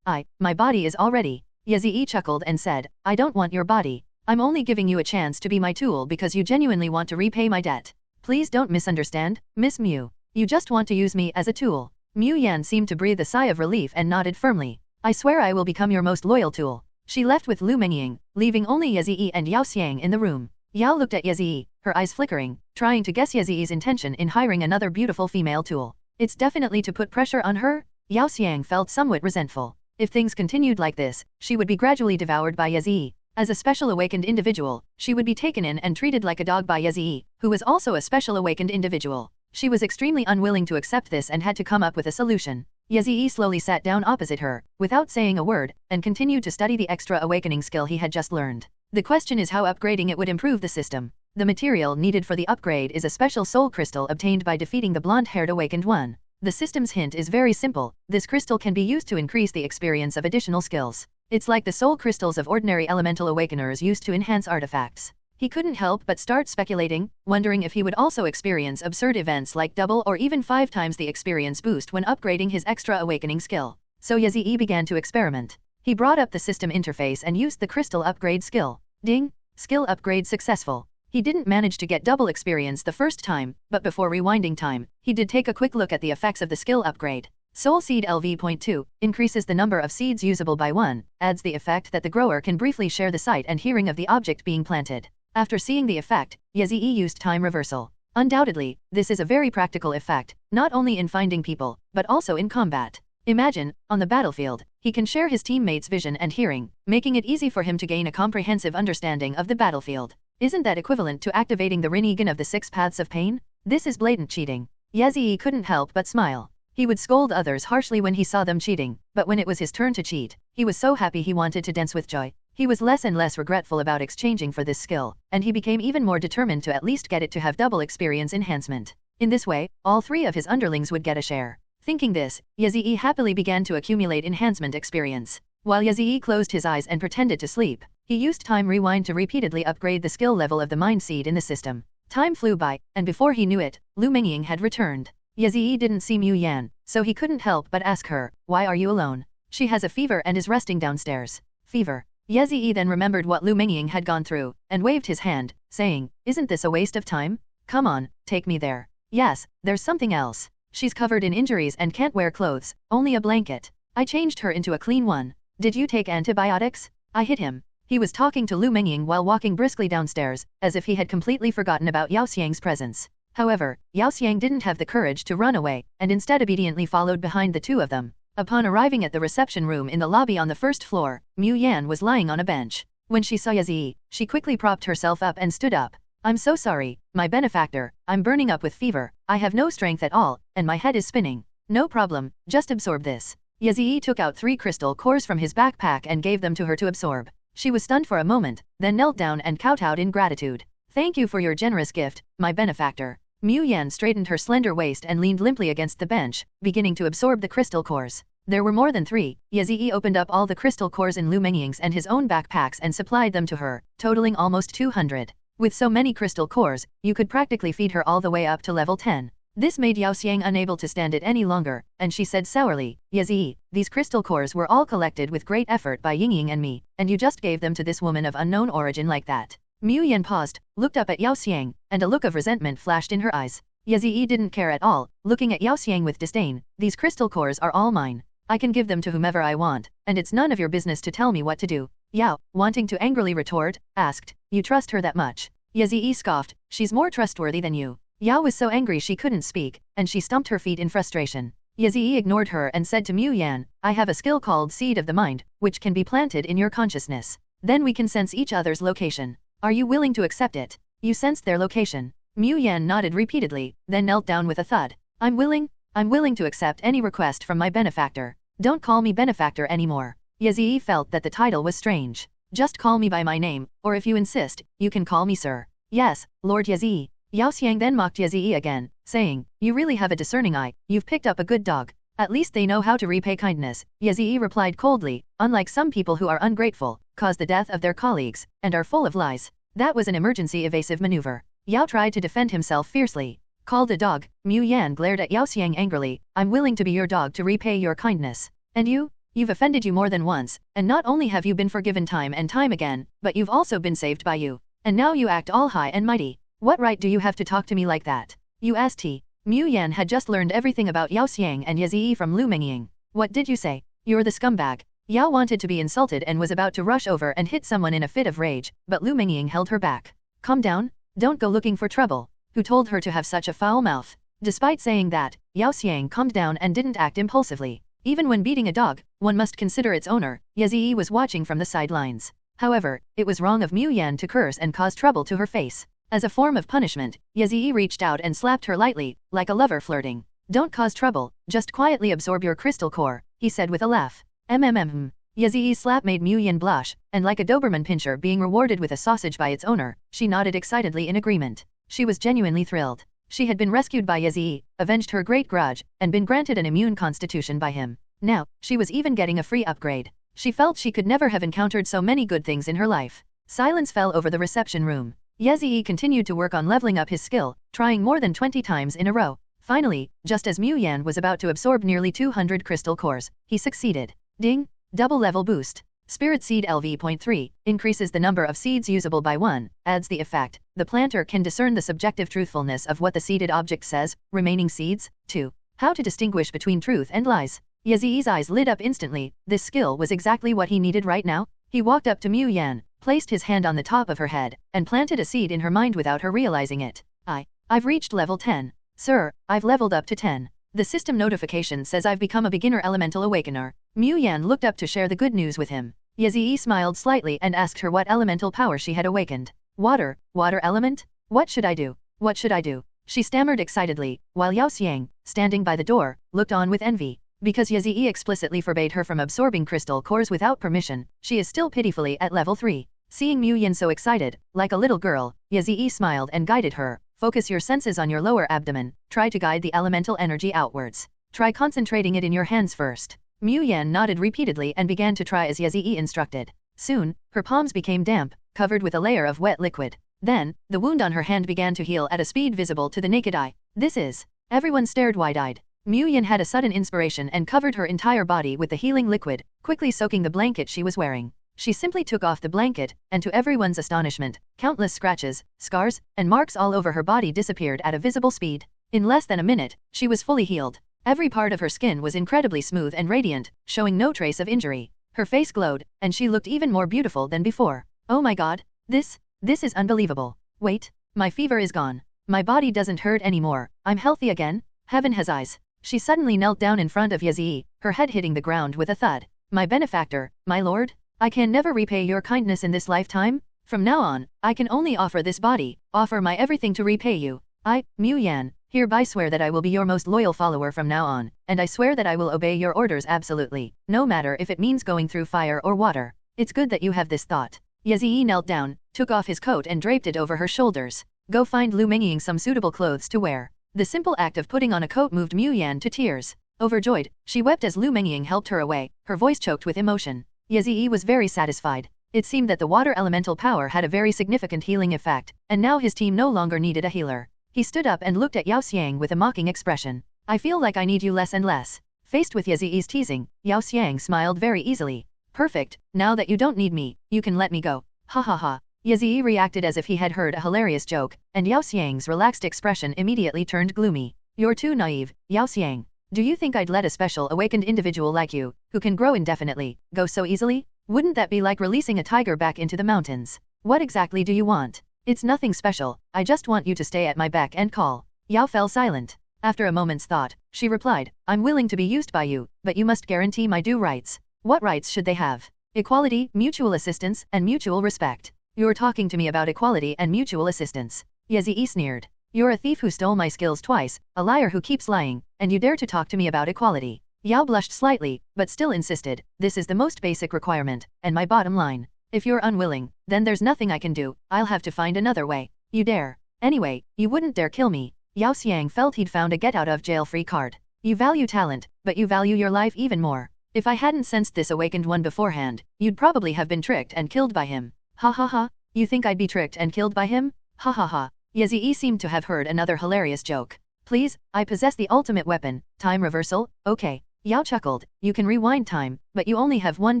My body is all ready. Yazii chuckled and said, I don't want your body. I'm only giving you a chance to be my tool because you genuinely want to repay my debt. Please don't misunderstand, Miss Mu. You just want to use me as a tool. Mu Yan seemed to breathe a sigh of relief and nodded firmly. I swear I will become your most loyal tool. She left with Lu Mengying, leaving only Yazii and Yao Xiang in the room. Yao looked at Yazii, her eyes flickering, trying to guess Yazii's intention in hiring another beautiful female tool. It's definitely to put pressure on her? Yao Xiang felt somewhat resentful. If things continued like this, she would be gradually devoured by Yazii. As a special awakened individual, she would be taken in and treated like a dog by Yazii, who was also a special awakened individual. She was extremely unwilling to accept this and had to come up with a solution. Yazii slowly sat down opposite her, without saying a word, and continued to study the extra awakening skill he had just learned. The question is how upgrading it would improve the system. The material needed for the upgrade is a special soul crystal obtained by defeating the blonde-haired awakened one. The system's hint is very simple. This crystal can be used to increase the experience of additional skills. It's like the soul crystals of ordinary elemental awakeners used to enhance artifacts. He couldn't help but start speculating, wondering if he would also experience absurd events like double or even 5 times the experience boost when upgrading his extra awakening skill. So Yazii began to experiment. He brought up the system interface and used the crystal upgrade skill. Ding! Skill upgrade successful. He didn't manage to get double experience the first time, but before rewinding time, he did take a quick look at the effects of the skill upgrade. Soul Seed LV.2 increases the number of seeds usable by 1, adds the effect that the grower can briefly share the sight and hearing of the object being planted. After seeing the effect, Yazii used time reversal. Undoubtedly, this is a very practical effect, not only in finding people, but also in combat. Imagine, on the battlefield, he can share his teammates' vision and hearing, making it easy for him to gain a comprehensive understanding of the battlefield. Isn't that equivalent to activating the Rinnegan of the 6 Paths of Pain? This is blatant cheating. Yazii couldn't help but smile. He would scold others harshly when he saw them cheating, but when it was his turn to cheat, he was so happy he wanted to dance with joy. He was less and less regretful about exchanging for this skill, and he became even more determined to at least get it to have double experience enhancement. In this way, all 3 of his underlings would get a share. Thinking this, Yazii happily began to accumulate enhancement experience. While Yazii closed his eyes and pretended to sleep, he used time rewind to repeatedly upgrade the skill level of the mind seed in the system. Time flew by, and before he knew it, Lu Mengying had returned. Yazii didn't see Mu Yan, so he couldn't help but ask her, "Why are you alone?" "She has a fever and is resting downstairs." Fever. Yazii then remembered what Lu Mengying had gone through, and waved his hand, saying, "Isn't this a waste of time? Come on, take me there." "Yes, there's something else. She's covered in injuries and can't wear clothes, only a blanket. I changed her into a clean one. Did you take antibiotics?" I hit him. He was talking to Lu Mengying while walking briskly downstairs, as if he had completely forgotten about Yao Xiang's presence. However, Yao Xiang didn't have the courage to run away, and instead obediently followed behind the 2 of them. Upon arriving at the reception room in the lobby on the 1st floor, Mu Yan was lying on a bench. When she saw Yazii, she quickly propped herself up and stood up. "I'm so sorry, my benefactor, I'm burning up with fever, I have no strength at all, and my head is spinning." "No problem, just absorb this." Yazii took out 3 crystal cores from his backpack and gave them to her to absorb. She was stunned for a moment, then knelt down and kowtowed in gratitude. "Thank you for your generous gift, my benefactor." Mu Yan straightened her slender waist and leaned limply against the bench, beginning to absorb the crystal cores. There were more than 3. Yazii opened up all the crystal cores in Lu Mengying's and his own backpacks and supplied them to her, totaling almost 200. With so many crystal cores, you could practically feed her all the way up to level 10. This made Yao Xiang unable to stand it any longer, and she said sourly, "Yazii, these crystal cores were all collected with great effort by Yingying and me, and you just gave them to this woman of unknown origin like that." Mu Yan paused, looked up at Yao Xiang, and a look of resentment flashed in her eyes. Yazii didn't care at all, looking at Yao Xiang with disdain. "These crystal cores are all mine. I can give them to whomever I want, and it's none of your business to tell me what to do." Yao, wanting to angrily retort, asked, "You trust her that much?" Yazii scoffed, "She's more trustworthy than you." Yao was so angry she couldn't speak, and she stomped her feet in frustration. Yazii ignored her and said to Mu Yan, "I have a skill called Seed of the Mind, which can be planted in your consciousness. Then we can sense each other's location. Are you willing to accept it?" "You sensed their location?" Mu Yan nodded repeatedly, then knelt down with a thud. I'm willing to accept any request from my benefactor. Don't call me benefactor anymore." Yazii felt that the title was strange. "Just call me by my name, or if you insist, you can call me sir." "Yes, Lord Yazii." Yao Xiang then mocked Yazii again, saying, "You really have a discerning eye, you've picked up a good dog. At least they know how to repay kindness." Yazii replied coldly, "Unlike some people who are ungrateful, cause the death of their colleagues, and are full of lies." That was an emergency evasive maneuver. Yao tried to defend himself fiercely. Called a dog, Mu Yan glared at Yao Xiang angrily, "I'm willing to be your dog to repay your kindness. And you? You've offended you more than once, and not only have you been forgiven time and time again, but you've also been saved by you. And now you act all high and mighty. What right do you have to talk to me like that?" "You asked he." Mu Yan had just learned everything about Yao Xiang and Yazii from Lu Mengying. "What did you say? You're the scumbag." Yao wanted to be insulted and was about to rush over and hit someone in a fit of rage, but Lu Mengying held her back. "Calm down, don't go looking for trouble." Who told her to have such a foul mouth? Despite saying that, Yao Xiang calmed down and didn't act impulsively. Even when beating a dog, one must consider its owner. Yazii was watching from the sidelines. However, it was wrong of Mu Yan to curse and cause trouble to her face. As a form of punishment, Yazii reached out and slapped her lightly, like a lover flirting. "Don't cause trouble, just quietly absorb your crystal core," he said with a laugh. Yazii's slap made Mu Yan blush, and like a Doberman pinscher being rewarded with a sausage by its owner, she nodded excitedly in agreement. She was genuinely thrilled. She had been rescued by Yazii, avenged her great grudge, and been granted an immune constitution by him. Now, she was even getting a free upgrade. She felt she could never have encountered so many good things in her life. Silence fell over the reception room. Yazii continued to work on leveling up his skill, trying more than 20 times in a row. Finally, just as Mu Yan was about to absorb nearly 200 crystal cores, he succeeded. Ding! Double level boost. Spirit Seed LV.3 increases the number of seeds usable by 1, adds the effect. The planter can discern the subjective truthfulness of what the seeded object says. Remaining seeds. 2. How to distinguish between truth and lies. Yazii's eyes lit up instantly. This skill was exactly what he needed right now. He walked up to Mu Yan, placed his hand on the top of her head, and planted a seed in her mind without her realizing it. I've reached level 10. Sir, I've leveled up to 10. The system notification says I've become a beginner elemental awakener. Mu Yan looked up to share the good news with him. Yazii smiled slightly and asked her what elemental power she had awakened. Water element? What should I do? What should I do? She stammered excitedly, while Yao Xiang, standing by the door, looked on with envy. Because Yazii explicitly forbade her from absorbing crystal cores without permission, she is still pitifully at level 3. Seeing Mu Yan so excited, like a little girl, Yazii smiled and guided her. Focus your senses on your lower abdomen, try to guide the elemental energy outwards. Try concentrating it in your hands first. Mu Yan nodded repeatedly and began to try as Yazii instructed. Soon, her palms became damp, covered with a layer of wet liquid. Then, the wound on her hand began to heal at a speed visible to the naked eye. This is... Everyone stared wide-eyed. Mu Yan had a sudden inspiration and covered her entire body with the healing liquid, quickly soaking the blanket she was wearing. She simply took off the blanket, and to everyone's astonishment, countless scratches, scars, and marks all over her body disappeared at a visible speed. In less than a minute, she was fully healed. Every part of her skin was incredibly smooth and radiant, showing no trace of injury. Her face glowed, and she looked even more beautiful than before. Oh my god, this is unbelievable. Wait, my fever is gone. My body doesn't hurt anymore, I'm healthy again? Heaven has eyes. She suddenly knelt down in front of Yazii, her head hitting the ground with a thud. My benefactor, my lord? I can never repay your kindness in this lifetime? From now on, I can only offer this body, offer my everything to repay you. I, Mu Yan, hereby swear that I will be your most loyal follower from now on, and I swear that I will obey your orders absolutely, no matter if it means going through fire or water. It's good that you have this thought. Yazii knelt down, took off his coat and draped it over her shoulders. Go find Lu Mengying some suitable clothes to wear. The simple act of putting on a coat moved Mu Yan to tears. Overjoyed, she wept as Lu Mengying helped her away, her voice choked with emotion. Yazii was very satisfied. It seemed that the water elemental power had a very significant healing effect, and now his team no longer needed a healer. He stood up and looked at Yao Xiang with a mocking expression. I feel like I need you less and less. Faced with Yazii's teasing, Yao Xiang smiled very easily. Perfect, now that you don't need me, you can let me go. Ha ha ha. Yazii reacted as if he had heard a hilarious joke, and Yao Xiang's relaxed expression immediately turned gloomy. You're too naive, Yao Xiang. Do you think I'd let a special awakened individual like you, who can grow indefinitely, go so easily? Wouldn't that be like releasing a tiger back into the mountains? What exactly do you want? It's nothing special, I just want you to stay at my beck and call. Yao fell silent. After a moment's thought, she replied, I'm willing to be used by you, but you must guarantee my due rights. What rights should they have? Equality, mutual assistance, and mutual respect. You're talking to me about equality and mutual assistance. Yazii sneered. You're a thief who stole my skills twice, a liar who keeps lying, and you dare to talk to me about equality. Yao blushed slightly, but still insisted, this is the most basic requirement, and my bottom line. If you're unwilling, then there's nothing I can do, I'll have to find another way. You dare. Anyway, you wouldn't dare kill me. Yao Xiang felt he'd found a get-out-of-jail-free card. You value talent, but you value your life even more. If I hadn't sensed this awakened one beforehand, you'd probably have been tricked and killed by him. Ha ha ha, you think I'd be tricked and killed by him? Ha ha ha. Yazii seemed to have heard another hilarious joke. Please, I possess the ultimate weapon, time reversal, okay. Yao chuckled, you can rewind time, but you only have one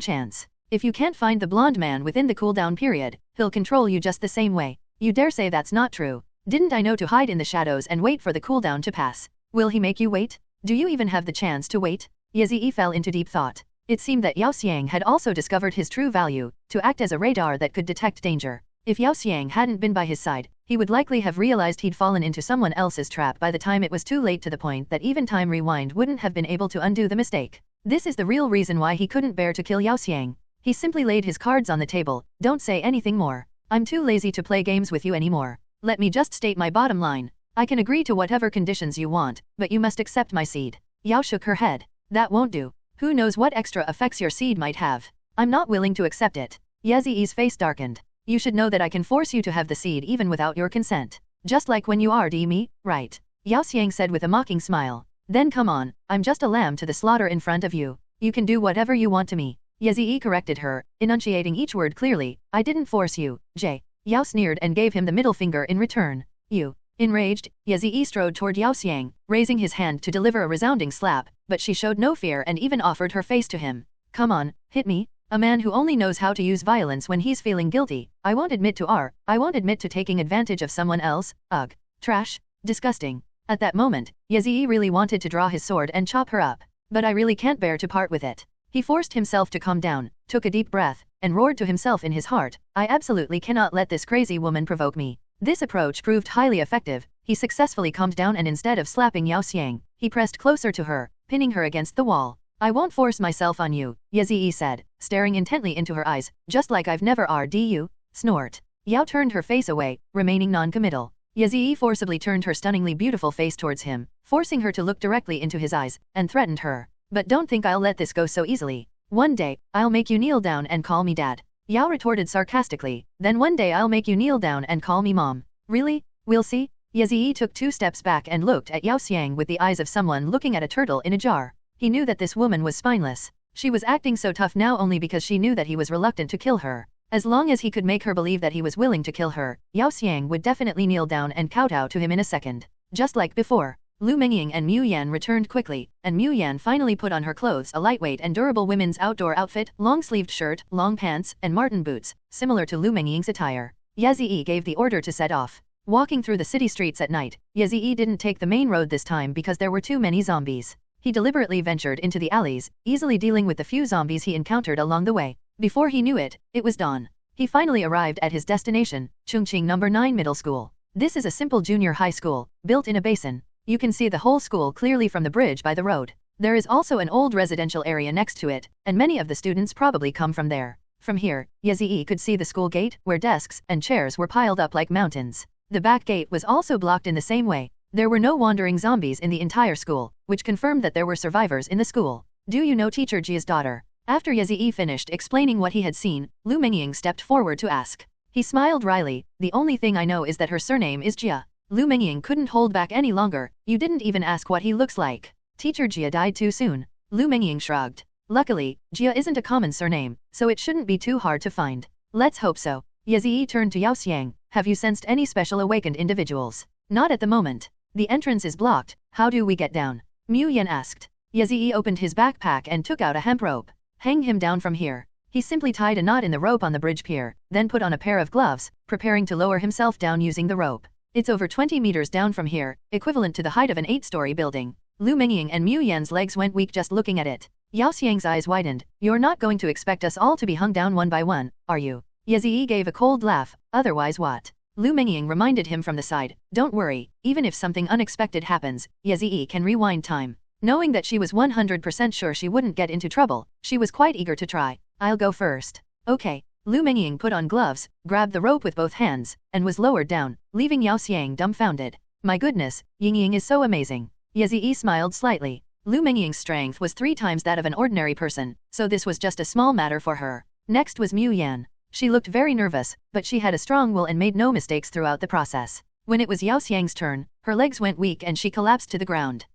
chance. If you can't find the blonde man within the cooldown period, he'll control you just the same way. You dare say that's not true. Didn't I know to hide in the shadows and wait for the cooldown to pass? Will he make you wait? Do you even have the chance to wait? Yazii fell into deep thought. It seemed that Yao Xiang had also discovered his true value, to act as a radar that could detect danger. If Yao Xiang hadn't been by his side, he would likely have realized he'd fallen into someone else's trap by the time it was too late, to the point that even time rewind wouldn't have been able to undo the mistake. This is the real reason why he couldn't bear to kill Yao Xiang. He simply laid his cards on the table, don't say anything more. I'm too lazy to play games with you anymore. Let me just state my bottom line. I can agree to whatever conditions you want, but you must accept my seed. Yao shook her head. That won't do. Who knows what extra effects your seed might have. I'm not willing to accept it. Yazii's face darkened. You should know that I can force you to have the seed even without your consent. Just like when you RD me, right? Yao Xiang said with a mocking smile. Then come on, I'm just a lamb to the slaughter in front of you. You can do whatever you want to me. Yazii corrected her, enunciating each word clearly. I didn't force you, Jay. Yao sneered and gave him the middle finger in return. You. Enraged, Yazii strode toward Yao Xiang, raising his hand to deliver a resounding slap, but she showed no fear and even offered her face to him. Come on, hit me. A man who only knows how to use violence when he's feeling guilty. I won't admit to taking advantage of someone else. Ugh. Trash. Disgusting. At that moment, Yazii really wanted to draw his sword and chop her up. But I really can't bear to part with it. He forced himself to calm down, took a deep breath, and roared to himself in his heart, I absolutely cannot let this crazy woman provoke me. This approach proved highly effective. He successfully calmed down and instead of slapping Yao Xiang, he pressed closer to her, pinning her against the wall. I won't force myself on you, Yazii said, staring intently into her eyes, just like I've never RD you. Snort. Yao turned her face away, remaining non-committal. Yazii forcibly turned her stunningly beautiful face towards him, forcing her to look directly into his eyes, and threatened her. But don't think I'll let this go so easily. One day, I'll make you kneel down and call me dad. Yao retorted sarcastically, then one day I'll make you kneel down and call me mom. Really? We'll see? Yazii took 2 steps back and looked at Yao Xiang with the eyes of someone looking at a turtle in a jar. He knew that this woman was spineless. She was acting so tough now only because she knew that he was reluctant to kill her. As long as he could make her believe that he was willing to kill her, Yao Xiang would definitely kneel down and kowtow to him in a second. Just like before. Lu Mengying and Mu Yan returned quickly, and Mu Yan finally put on her clothes, a lightweight and durable women's outdoor outfit, long-sleeved shirt, long pants, and marten boots, similar to Lu Mengying's attire. Yazii gave the order to set off. Walking through the city streets at night, Yazii didn't take the main road this time because there were too many zombies. He deliberately ventured into the alleys, easily dealing with the few zombies he encountered along the way. Before he knew it, it was dawn. He finally arrived at his destination, Chongqing No. 9 Middle School. This is a simple junior high school, built in a basin. You can see the whole school clearly from the bridge by the road. There is also an old residential area next to it, and many of the students probably come from there. From here, Yazii could see the school gate, where desks and chairs were piled up like mountains. The back gate was also blocked in the same way. There were no wandering zombies in the entire school, which confirmed that there were survivors in the school. Do you know Teacher Jia's daughter? After Yazii finished explaining what he had seen, Lu Mengying stepped forward to ask. He smiled wryly, the only thing I know is that her surname is Jia. Lu Mengying couldn't hold back any longer, you didn't even ask what he looks like. Teacher Jia died too soon. Lu Mengying shrugged. Luckily, Jia isn't a common surname, so it shouldn't be too hard to find. Let's hope so. Yazii turned to Yao Xiang, have you sensed any special awakened individuals? Not at the moment. The entrance is blocked, how do we get down? Mu Yan asked. Yazii opened his backpack and took out a hemp rope. Hang him down from here. He simply tied a knot in the rope on the bridge pier, then put on a pair of gloves, preparing to lower himself down using the rope. It's over 20 meters down from here, equivalent to the height of an 8-story building. Lu Mengying and Mu Yan's legs went weak just looking at it. Yao Xiang's eyes widened. You're not going to expect us all to be hung down one by one, are you? Yazii gave a cold laugh, otherwise what? Lu Mengying reminded him from the side, don't worry, even if something unexpected happens, Yazii can rewind time. Knowing that she was 100% sure she wouldn't get into trouble, she was quite eager to try. I'll go first. Okay. Lu Mengying put on gloves, grabbed the rope with both hands, and was lowered down, leaving Yao Xiang dumbfounded. My goodness, Yingying is so amazing. Yazii smiled slightly. Lu Mengying's strength was 3 times that of an ordinary person, so this was just a small matter for her. Next was Mu Yan. She looked very nervous, but she had a strong will and made no mistakes throughout the process. When it was Yao Xiang's turn, her legs went weak and she collapsed to the ground.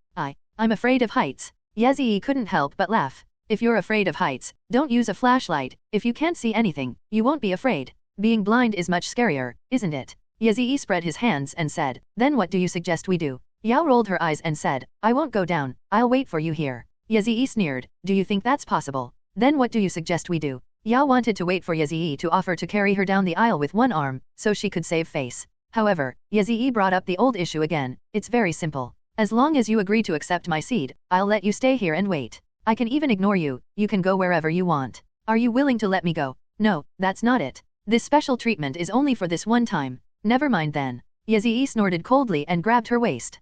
I'm afraid of heights. Yazii couldn't help but laugh. If you're afraid of heights, don't use a flashlight. If you can't see anything, you won't be afraid. Being blind is much scarier, isn't it? Yazii spread his hands and said, then what do you suggest we do? Yao rolled her eyes and said, I won't go down, I'll wait for you here. Yazii sneered, do you think that's possible? Then what do you suggest we do? Yao wanted to wait for Yazii to offer to carry her down the aisle with one arm, so she could save face. However, Yazii brought up the old issue again, it's very simple. As long as you agree to accept my seed, I'll let you stay here and wait. I can even ignore you, you can go wherever you want. Are you willing to let me go? No, that's not it. This special treatment is only for this one time. Never mind then. Yazii snorted coldly and grabbed her waist.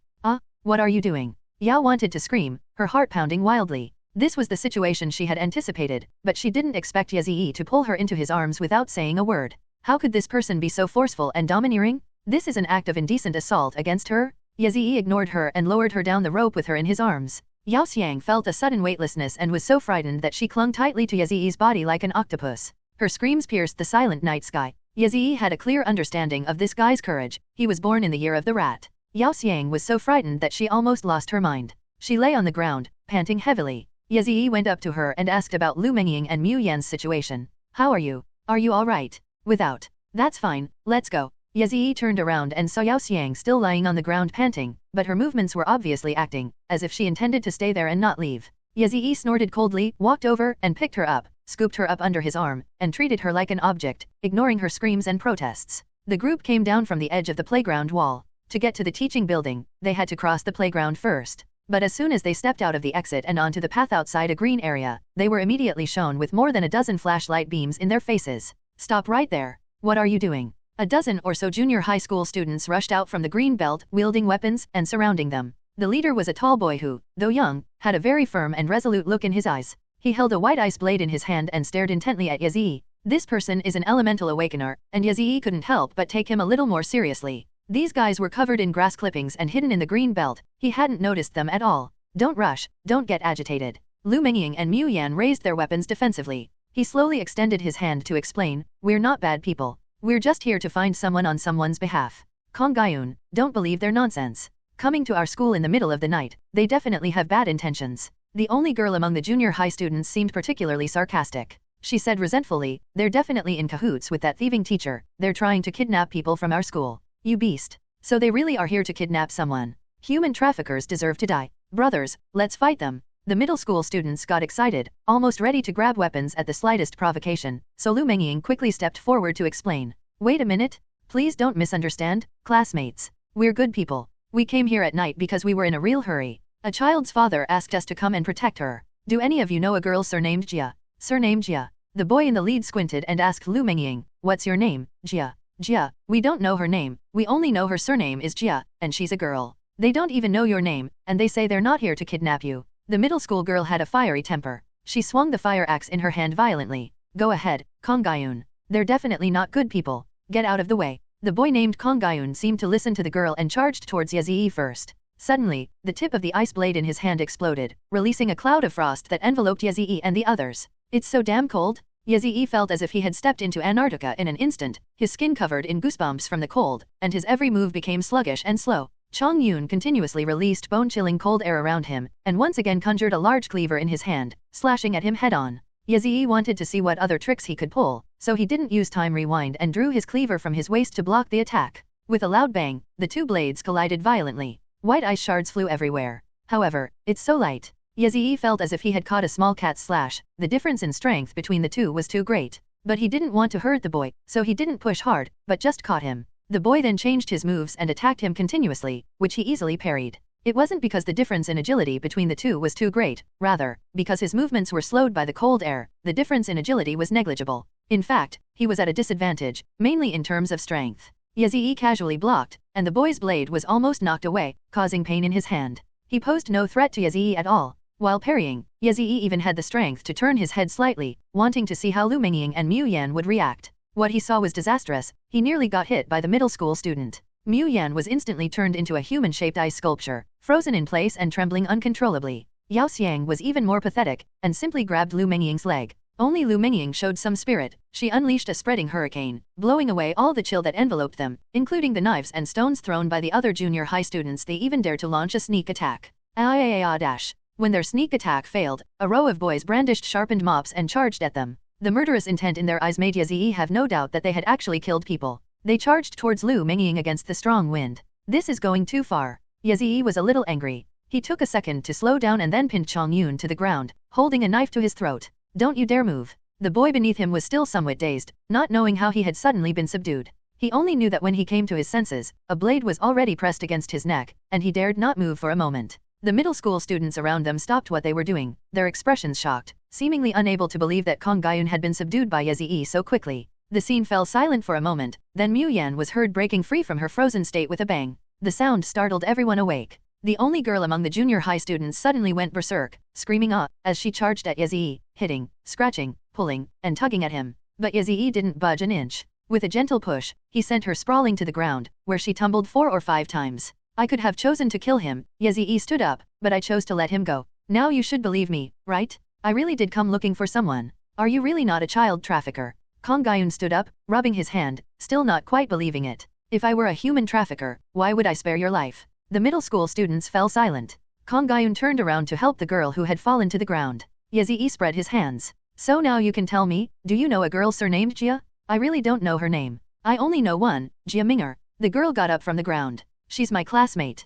What are you doing? Yao wanted to scream, her heart pounding wildly. This was the situation she had anticipated, but she didn't expect Yazii to pull her into his arms without saying a word. How could this person be so forceful and domineering? This is an act of indecent assault against her? Yazii ignored her and lowered her down the rope with her in his arms. Yao Xiang felt a sudden weightlessness and was so frightened that she clung tightly to Yazii's body like an octopus. Her screams pierced the silent night sky. Yazii had a clear understanding of this guy's courage. He was born in the year of the rat. Yao Xiang was so frightened that she almost lost her mind. She lay on the ground, panting heavily. Yazii went up to her and asked about Lu Mengying and Mu Yan's situation. How are you? Are you alright? Without. That's fine, let's go. Yazii turned around and saw Yao Xiang still lying on the ground panting, but her movements were obviously acting, as if she intended to stay there and not leave. Yazii snorted coldly, walked over and picked her up, scooped her up under his arm, and treated her like an object, ignoring her screams and protests. The group came down from the edge of the playground wall. To get to the teaching building, they had to cross the playground first. But as soon as they stepped out of the exit and onto the path outside a green area, they were immediately shown with more than a dozen flashlight beams in their faces. Stop right there. What are you doing? A dozen or so junior high school students rushed out from the green belt, wielding weapons and surrounding them. The leader was a tall boy who, though young, had a very firm and resolute look in his eyes. He held a white ice blade in his hand and stared intently at Yazii. This person is an elemental awakener, and Yazii couldn't help but take him a little more seriously. These guys were covered in grass clippings and hidden in the green belt. He hadn't noticed them at all. Don't rush, don't get agitated. Lu Mengying and Mu Yan raised their weapons defensively. He slowly extended his hand to explain, "We're not bad people. We're just here to find someone on someone's behalf. Kong Gayun, don't believe their nonsense. Coming to our school in the middle of the night, they definitely have bad intentions." The only girl among the junior high students seemed particularly sarcastic. She said resentfully, "They're definitely in cahoots with that thieving teacher. They're trying to kidnap people from our school. You beast. So they really are here to kidnap someone. Human traffickers deserve to die. Brothers, let's fight them." The middle school students got excited, almost ready to grab weapons at the slightest provocation, so Lu Mengying quickly stepped forward to explain. "Wait a minute. Please don't misunderstand, classmates. We're good people. We came here at night because we were in a real hurry. A child's father asked us to come and protect her. Do any of you know a girl surnamed Jia?" "Surname Jia?" The boy in the lead squinted and asked Lu Mengying, "What's your name, Jia?" "Jia, we don't know her name, we only know her surname is Jia, and she's a girl. They don't even know your name, and they say they're not here to kidnap you." The middle school girl had a fiery temper. She swung the fire axe in her hand violently. "Go ahead, Kong Gayun. They're definitely not good people. Get out of the way." The boy named Kong Gayun seemed to listen to the girl and charged towards Yazii first. Suddenly, the tip of the ice blade in his hand exploded, releasing a cloud of frost that enveloped Yazii and the others. "It's so damn cold." Yazii felt as if he had stepped into Antarctica in an instant, his skin covered in goosebumps from the cold, and his every move became sluggish and slow. Chong Yun continuously released bone-chilling cold air around him, and once again conjured a large cleaver in his hand, slashing at him head-on. Yazii wanted to see what other tricks he could pull, so he didn't use time rewind and drew his cleaver from his waist to block the attack. With a loud bang, the two blades collided violently. White ice shards flew everywhere. However, it's so light. Yazii felt as if he had caught a small cat slash. The difference in strength between the two was too great. But he didn't want to hurt the boy, so he didn't push hard, but just caught him. The boy then changed his moves and attacked him continuously, which he easily parried. It wasn't because the difference in agility between the two was too great, rather, because his movements were slowed by the cold air, the difference in agility was negligible. In fact, he was at a disadvantage, mainly in terms of strength. Yazii casually blocked, and the boy's blade was almost knocked away, causing pain in his hand. He posed no threat to Yazii at all. While parrying, Yazii even had the strength to turn his head slightly, wanting to see how Lu Mengying and Mu Yan would react. What he saw was disastrous. He nearly got hit by the middle school student. Mu Yan was instantly turned into a human-shaped ice sculpture, frozen in place and trembling uncontrollably. Yao Xiang was even more pathetic, and simply grabbed Lu Mengying's leg. Only Lu Mengying showed some spirit. She unleashed a spreading hurricane, blowing away all the chill that enveloped them, including the knives and stones thrown by the other junior high students. They even dared to launch a sneak attack. Dash. When their sneak attack failed, a row of boys brandished sharpened mops and charged at them. The murderous intent in their eyes made Yazii have no doubt that they had actually killed people. They charged towards Lu Mengying against the strong wind. "This is going too far." Yazii was a little angry. He took a second to slow down and then pinned Chong Yun to the ground, holding a knife to his throat. "Don't you dare move." The boy beneath him was still somewhat dazed, not knowing how he had suddenly been subdued. He only knew that when he came to his senses, a blade was already pressed against his neck, and he dared not move for a moment. The middle school students around them stopped what they were doing, their expressions shocked, seemingly unable to believe that Kong Gayun had been subdued by Yazii so quickly. The scene fell silent for a moment, then Mu Yan was heard breaking free from her frozen state with a bang. The sound startled everyone awake. The only girl among the junior high students suddenly went berserk, screaming "ah" as she charged at Yazii, hitting, scratching, pulling, and tugging at him. But Yazii didn't budge an inch. With a gentle push, he sent her sprawling to the ground, where she tumbled 4 or 5 times. "I could have chosen to kill him." Yazii stood up, "but I chose to let him go. Now you should believe me, right? I really did come looking for someone. Are you really not a child trafficker?" Kong Gayun stood up, rubbing his hand, still not quite believing it. "If I were a human trafficker, why would I spare your life?" The middle school students fell silent. Kong Gayun turned around to help the girl who had fallen to the ground. Yazii spread his hands. "So now you can tell me, do you know a girl surnamed Jia?" "I really don't know her name. I only know one, Jia Minger." The girl got up from the ground. "She's my classmate.